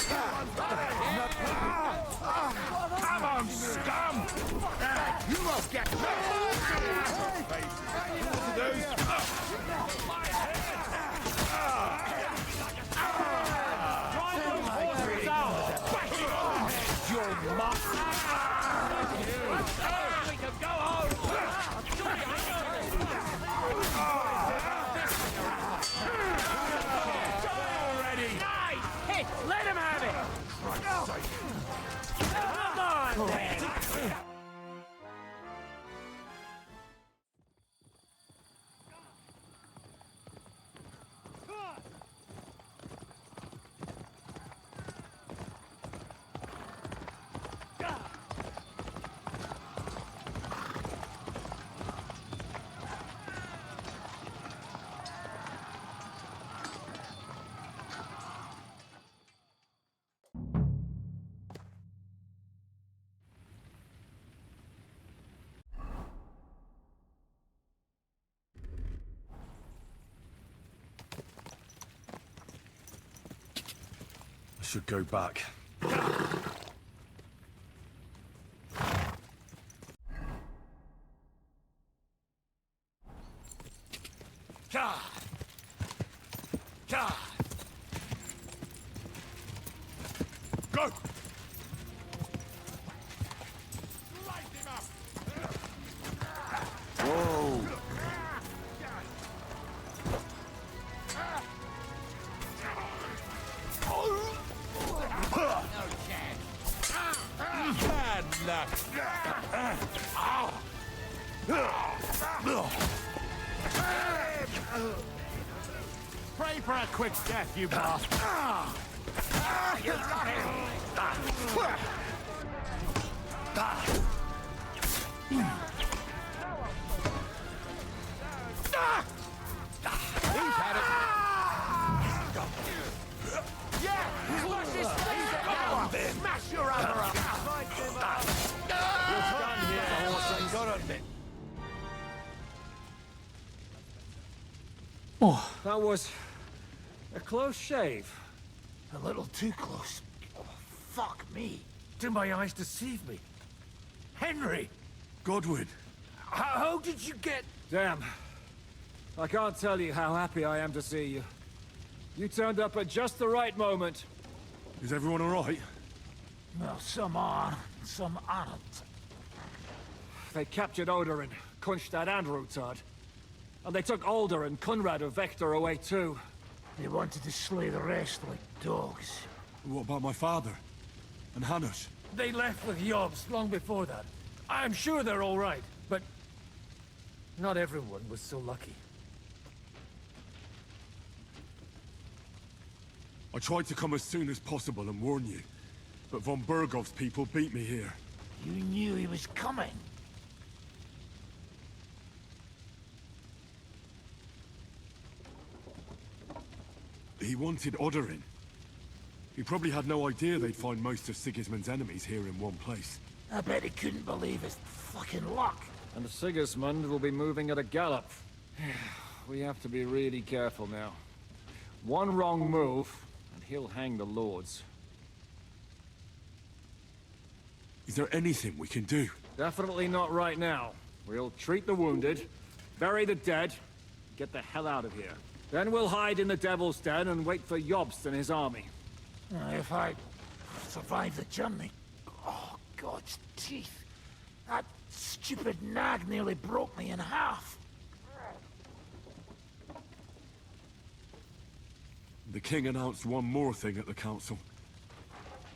Come on, scum. You must get your muck. We can go home. Already. Nice hit. Let him have it. Come on, then. I should go back. Go! Whoa! snack. Pray for a quick death, you bastard. You got him! He's had it. Yeah! Smash his face! Come on, then. Smash your other up! You're done here, horse. I gotta admit. Oh, That was a close shave. A little too close. Oh, fuck me. Did my eyes deceive me? Henry! Godwin. How did you get... Damn. I can't tell you how happy I am to see you. You turned up at just the right moment. Is everyone all right? Well, some are, some aren't. They captured Odorin, Kunstad and Rutard. And they took Alder and Conrad of Vector away too. They wanted to slay the rest like dogs. What about my father? And Hanush? They left with Yobs long before that. I'm sure they're all right, but... not everyone was so lucky. I tried to come as soon as possible and warn you, but von Bergov's people beat me here. You knew he was coming. He wanted Odorin. He probably had no idea they'd find most of Sigismund's enemies here in one place. I bet he couldn't believe his fucking luck. And Sigismund will be moving at a gallop. We have to be really careful now. One wrong move, and he'll hang the lords. Is there anything we can do? Definitely not right now. We'll treat the wounded, bury the dead, get the hell out of here. Then we'll hide in the Devil's Den and wait for Jobst and his army. If I survive the journey... Oh, God's teeth. That stupid nag nearly broke me in half. The king announced one more thing at the council.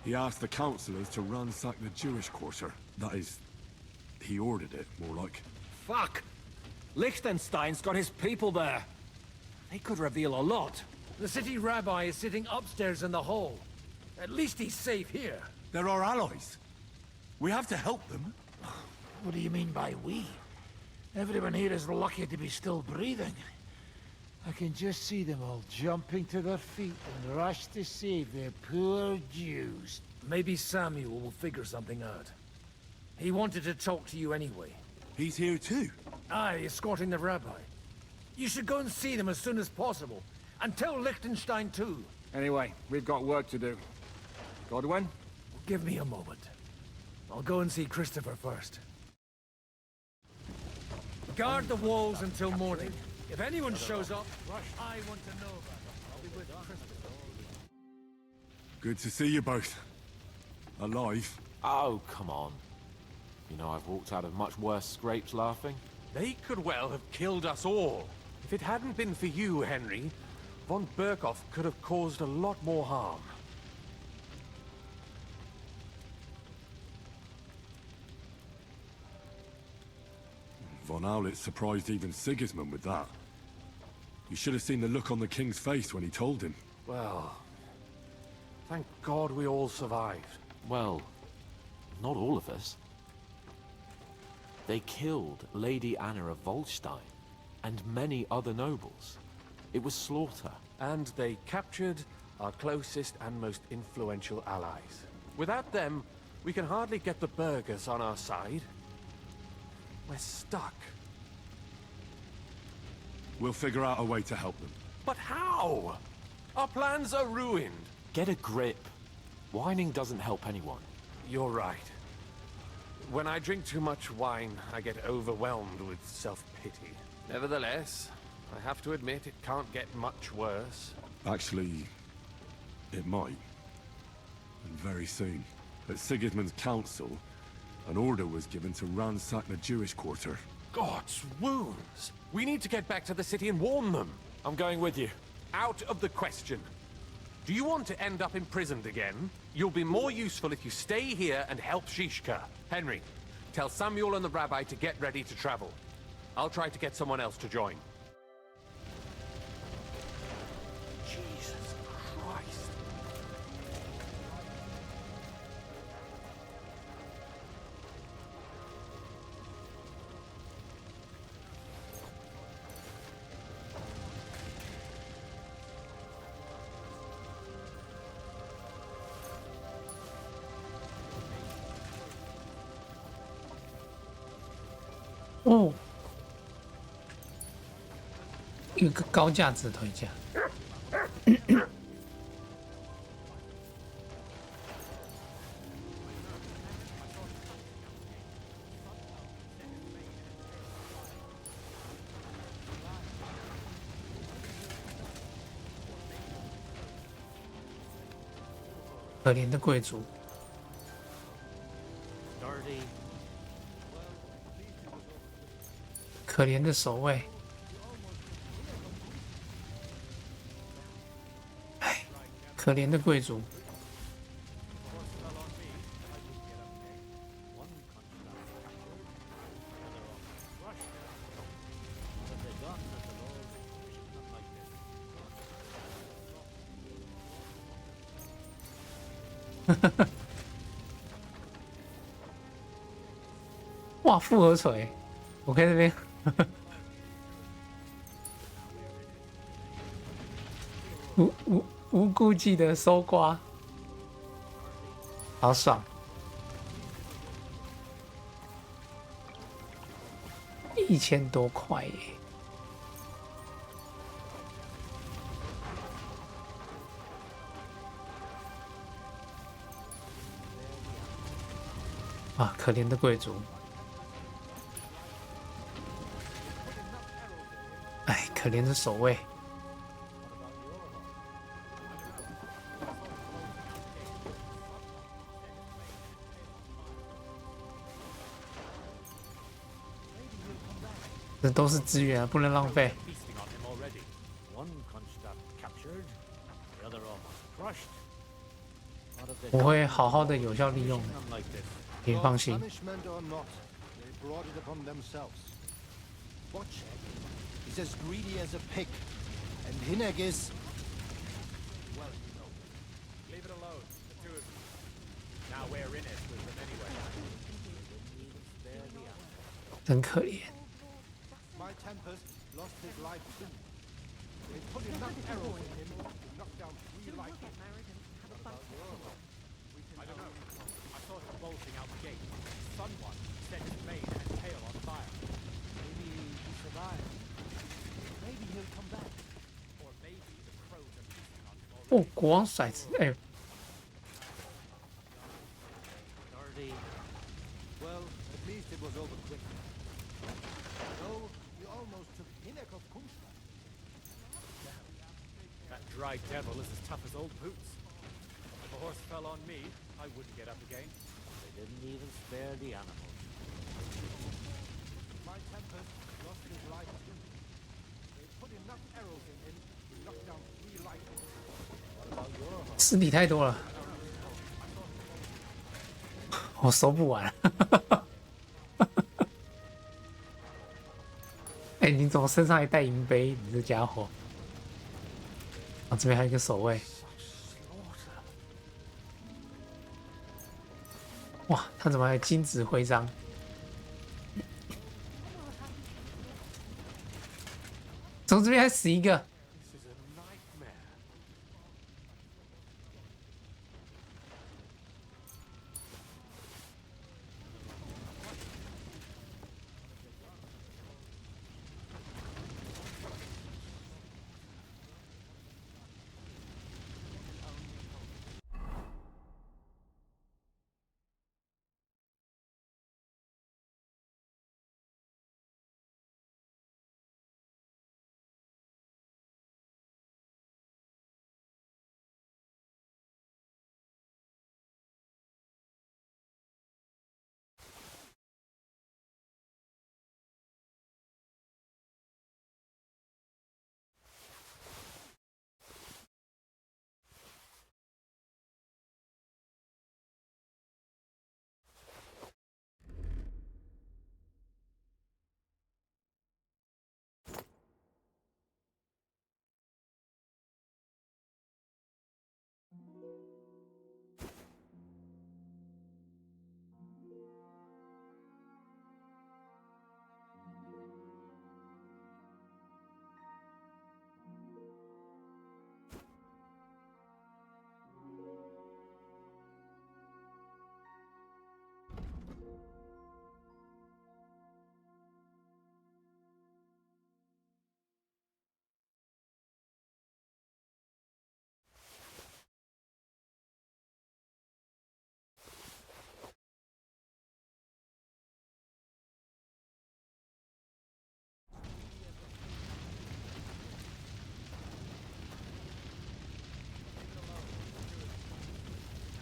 He asked the councillors to ransack the Jewish quarter. That is, he ordered it, more like. Fuck! Liechtenstein's got his people there. They could reveal a lot. The city rabbi is sitting upstairs in the hall. At least he's safe here. They're our allies. We have to help them. What do you mean by we? Everyone here is lucky to be still breathing. I can just see them all jumping to their feet and rush to save their poor Jews. Maybe Samuel will figure something out. He wanted to talk to you anyway. He's here too? Aye, escorting the rabbi. You should go and see them as soon as possible. And tell Liechtenstein too. Anyway, we've got work to do. Godwin? Give me a moment. I'll go and see Christopher first. Guard the walls until morning. If anyone shows up, I want to know about it. I'll be with Christopher. Good to see you both. Alive. Oh, come on. You know I've walked out of much worse scrapes laughing. They could well have killed us all. If it hadn't been for you, Henry, von Berkhoff could have caused a lot more harm. Von Aulitz surprised even Sigismund with that. You should have seen the look on the king's face when he told him. Well, thank God we all survived. Well, not all of us. They killed Lady Anna of Volstein, and many other nobles. It was slaughter. And they captured our closest and most influential allies. Without them, we can hardly get the burghers on our side. We're stuck. We'll figure out a way to help them. But how? Our plans are ruined. Get a grip. Whining doesn't help anyone. You're right. When I drink too much wine, I get overwhelmed with self-pity. Nevertheless, I have to admit it can't get much worse. Actually, it might. And very soon. At Sigismund's council, an order was given to ransack the Jewish quarter. God's wounds! We need to get back to the city and warn them. I'm going with you. Out of the question. Do you want to end up imprisoned again? You'll be more useful if you stay here and help Shishka. Henry, tell Samuel and the rabbi to get ready to travel. I'll try to get someone else to join. Jesus Christ.哦，有个高价值推价。可怜的贵族。可怜的守卫，哎，可怜的贵族。哇，复合锤，我看这边。无顾忌的搜刮，好爽！1000多块耶！啊，可怜的贵族！哎，可怜的守卫。这都是资源啊，不能浪费。我会好好的有效利用的，你放心。真可怜。My Tempest lost his life too. They put enough arrows in him to knock down 3 lightning. I don't know. I saw him bolting out the gate. Someone set his mane and tail on fire. Maybe he survived. Maybe he'll come back. Or maybe the crows are feasting on him already. 哦，国王骰子，哎。Dirty. Well, at least it was over quickly. No, you almost took Hinnek of Kunstad. That dry devil is as tough as old boots. If a horse fell on me, I wouldn't get up again. They didn't even spare the animals. My Tempest lost his life too. They put enough arrows in him to knock down 3 lightning. What about your horse? 尸体太多了，我收不完。哎，你怎么身上还带银杯？你这家伙！啊，这边还有一个守卫。哇，他怎么还有金指徽章？从这边还死一个。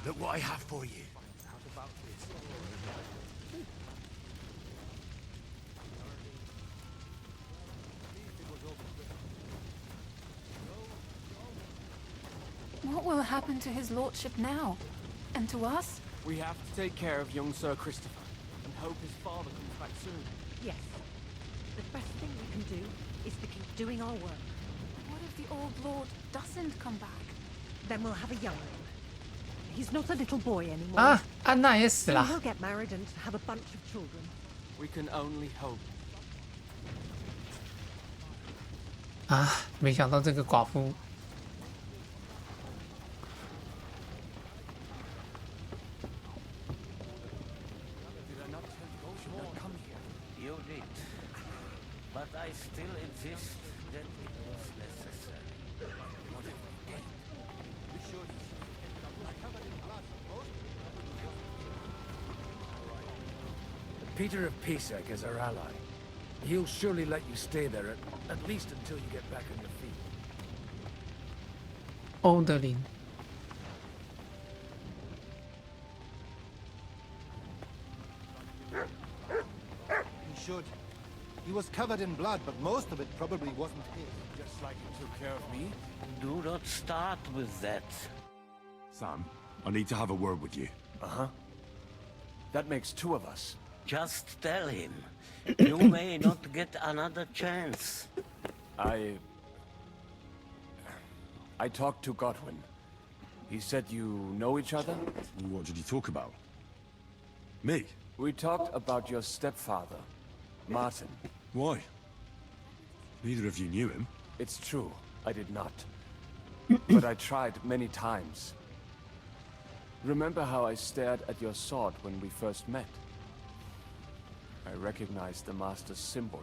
Look what I have for you. What will happen to his lordship now? And to us? We have to take care of young Sir Christopher, and hope his father comes back soon. Yes. The best thing we can do is to keep doing our work. What if the old lord doesn't come back? Then we'll have a young one. He's not a little boy anymore. 啊，安娜也死 So 了。 he'll get married and have a bunch of children. We can only hope. 啊，没想到这个寡妇。You did. But I still insist that it was necessary. What have we gained? We should. Peter of Pisac is our ally. He'll surely let you stay there, at least until you get back on your feet. 欧德林。 He should. He was covered in blood, but most of it probably wasn't his. Just like he took care of me? Do not start with that. Sam, I need to have a word with you. Uh-huh. That makes two of us. Just tell him. You may not get another chance. I talked to Godwin. He said you know each other? What did you talk about? Me? We talked about your stepfather, Martin. Why? Neither of you knew him. It's true, I did not. But I tried many times. Remember how I stared at your sword when we first met? I recognized the Master's symbol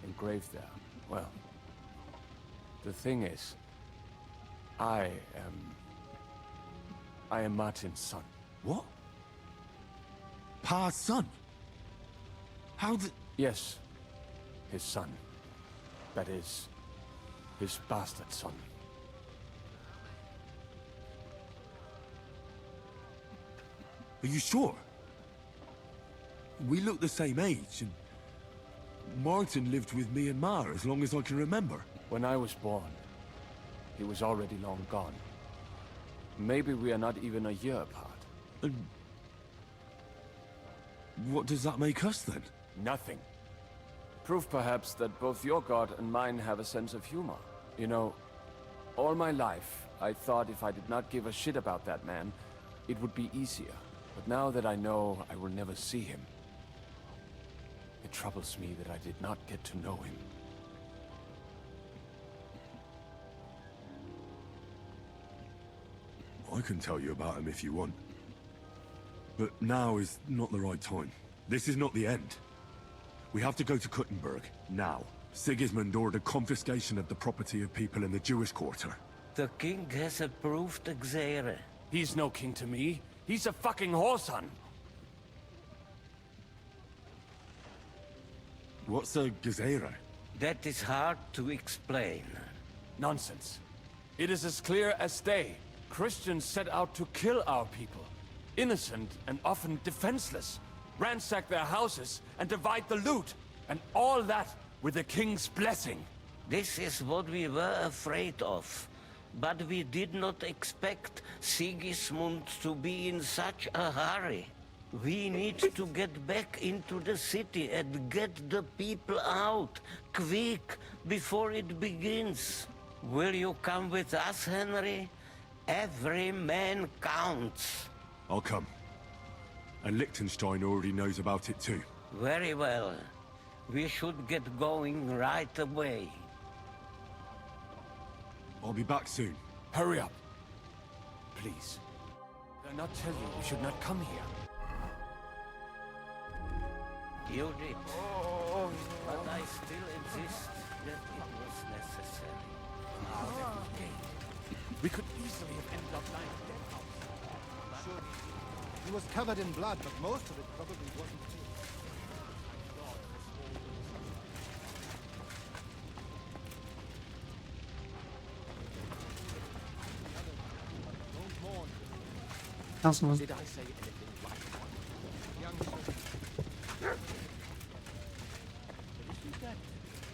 engraved there. Well, the thing is, I am Martin's son. What? Pa's son? How did... Yes, his son. That is, his bastard son. Are you sure? We look the same age, and Martin lived with me and Ma as long as I can remember. When I was born, he was already long gone. Maybe we are not even a year apart. And what does that make us then? Nothing. Proof perhaps that both your god and mine have a sense of humor. You know, all my life, I thought if I did not give a shit about that man, it would be easier. But now that I know I will never see him, it troubles me that I did not get to know him. I can tell you about him if you want. But now is not the right time. This is not the end. We have to go to Kuttenberg, now. Sigismund ordered confiscation of the property of people in the Jewish quarter. The king has approved Xere. He's no king to me. He's a fucking whoreson. What's a Gezerah? That is hard to explain. Nonsense. It is as clear as day. Christians set out to kill our people. Innocent and often defenseless. Ransack their houses and divide the loot. And all that with the king's blessing. This is what we were afraid of. But we did not expect Sigismund to be in such a hurry. We need to get back into the city and get the people out, quick, before it begins. Will you come with us, Henry? Every man counts. I'll come. And Liechtenstein already knows about it too. Very well. We should get going right away. I'll be back soon. Hurry up. Please. Did I not tell you we should not come here? You did. But I still insist that it was necessary. We could easily have ended up lying in that house. Should. He was covered in blood, but most of it probably wasn't his. 当什么？ Did I say anything like that? Young sir. Isn't that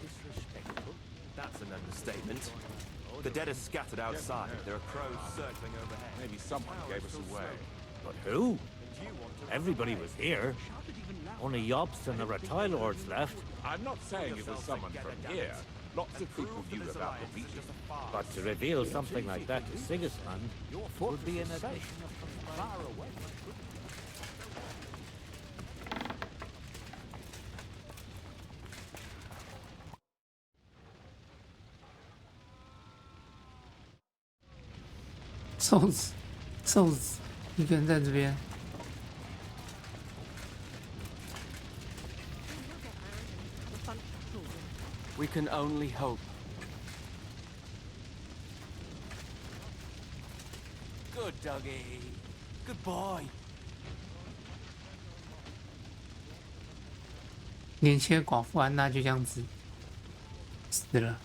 disrespectful? That's an understatement. The dead are scattered outside. There are crows circling overhead. Maybe someone gave us away. But who? Everybody was here. Only Yobst and the Reptile Lords left. I'm not saying it was someone from here. Lots of people knew about the beaches. But to reveal something like that to Sigismund would be an admission from far away. 瘦子，瘦子，一个人在这边。 We can only hope. Good doggy. Good boy. 年轻的寡妇安娜就这样子死了。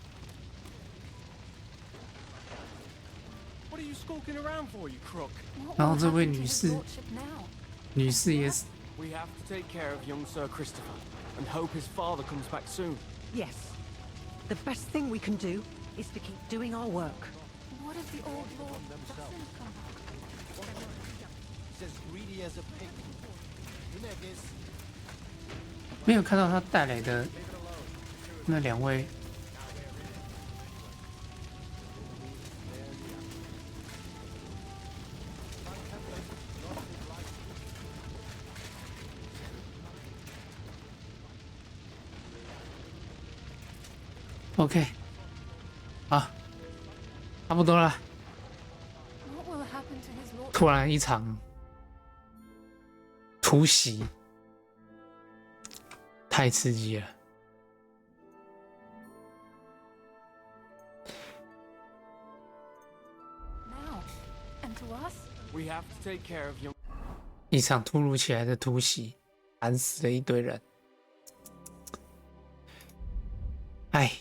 What are you skulking around for, you crook? 然后这位女士，女士也死。 We have to take care of young Sir Christopher and hope his father comes back soon. Yes. The best thing we can do is to keep doing our work. What if the old lord doesn't come back? He's as greedy as a pig. Inegis. 没有看到他带来的那两位。 OK， 好，差不多了。突然一场突袭，太刺激了。一场突如其来的突袭，砍死了一堆人。哎。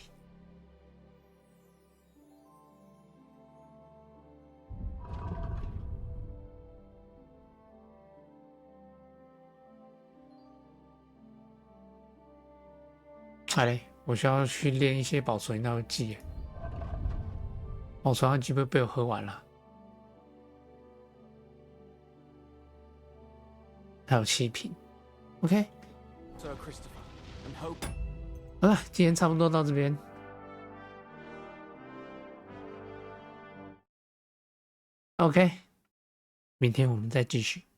好嘞，我需要去练一些保存药剂。保存药剂被我喝完了，还有7瓶。OK， 好了，今天差不多到这边。OK， 明天我们再继续。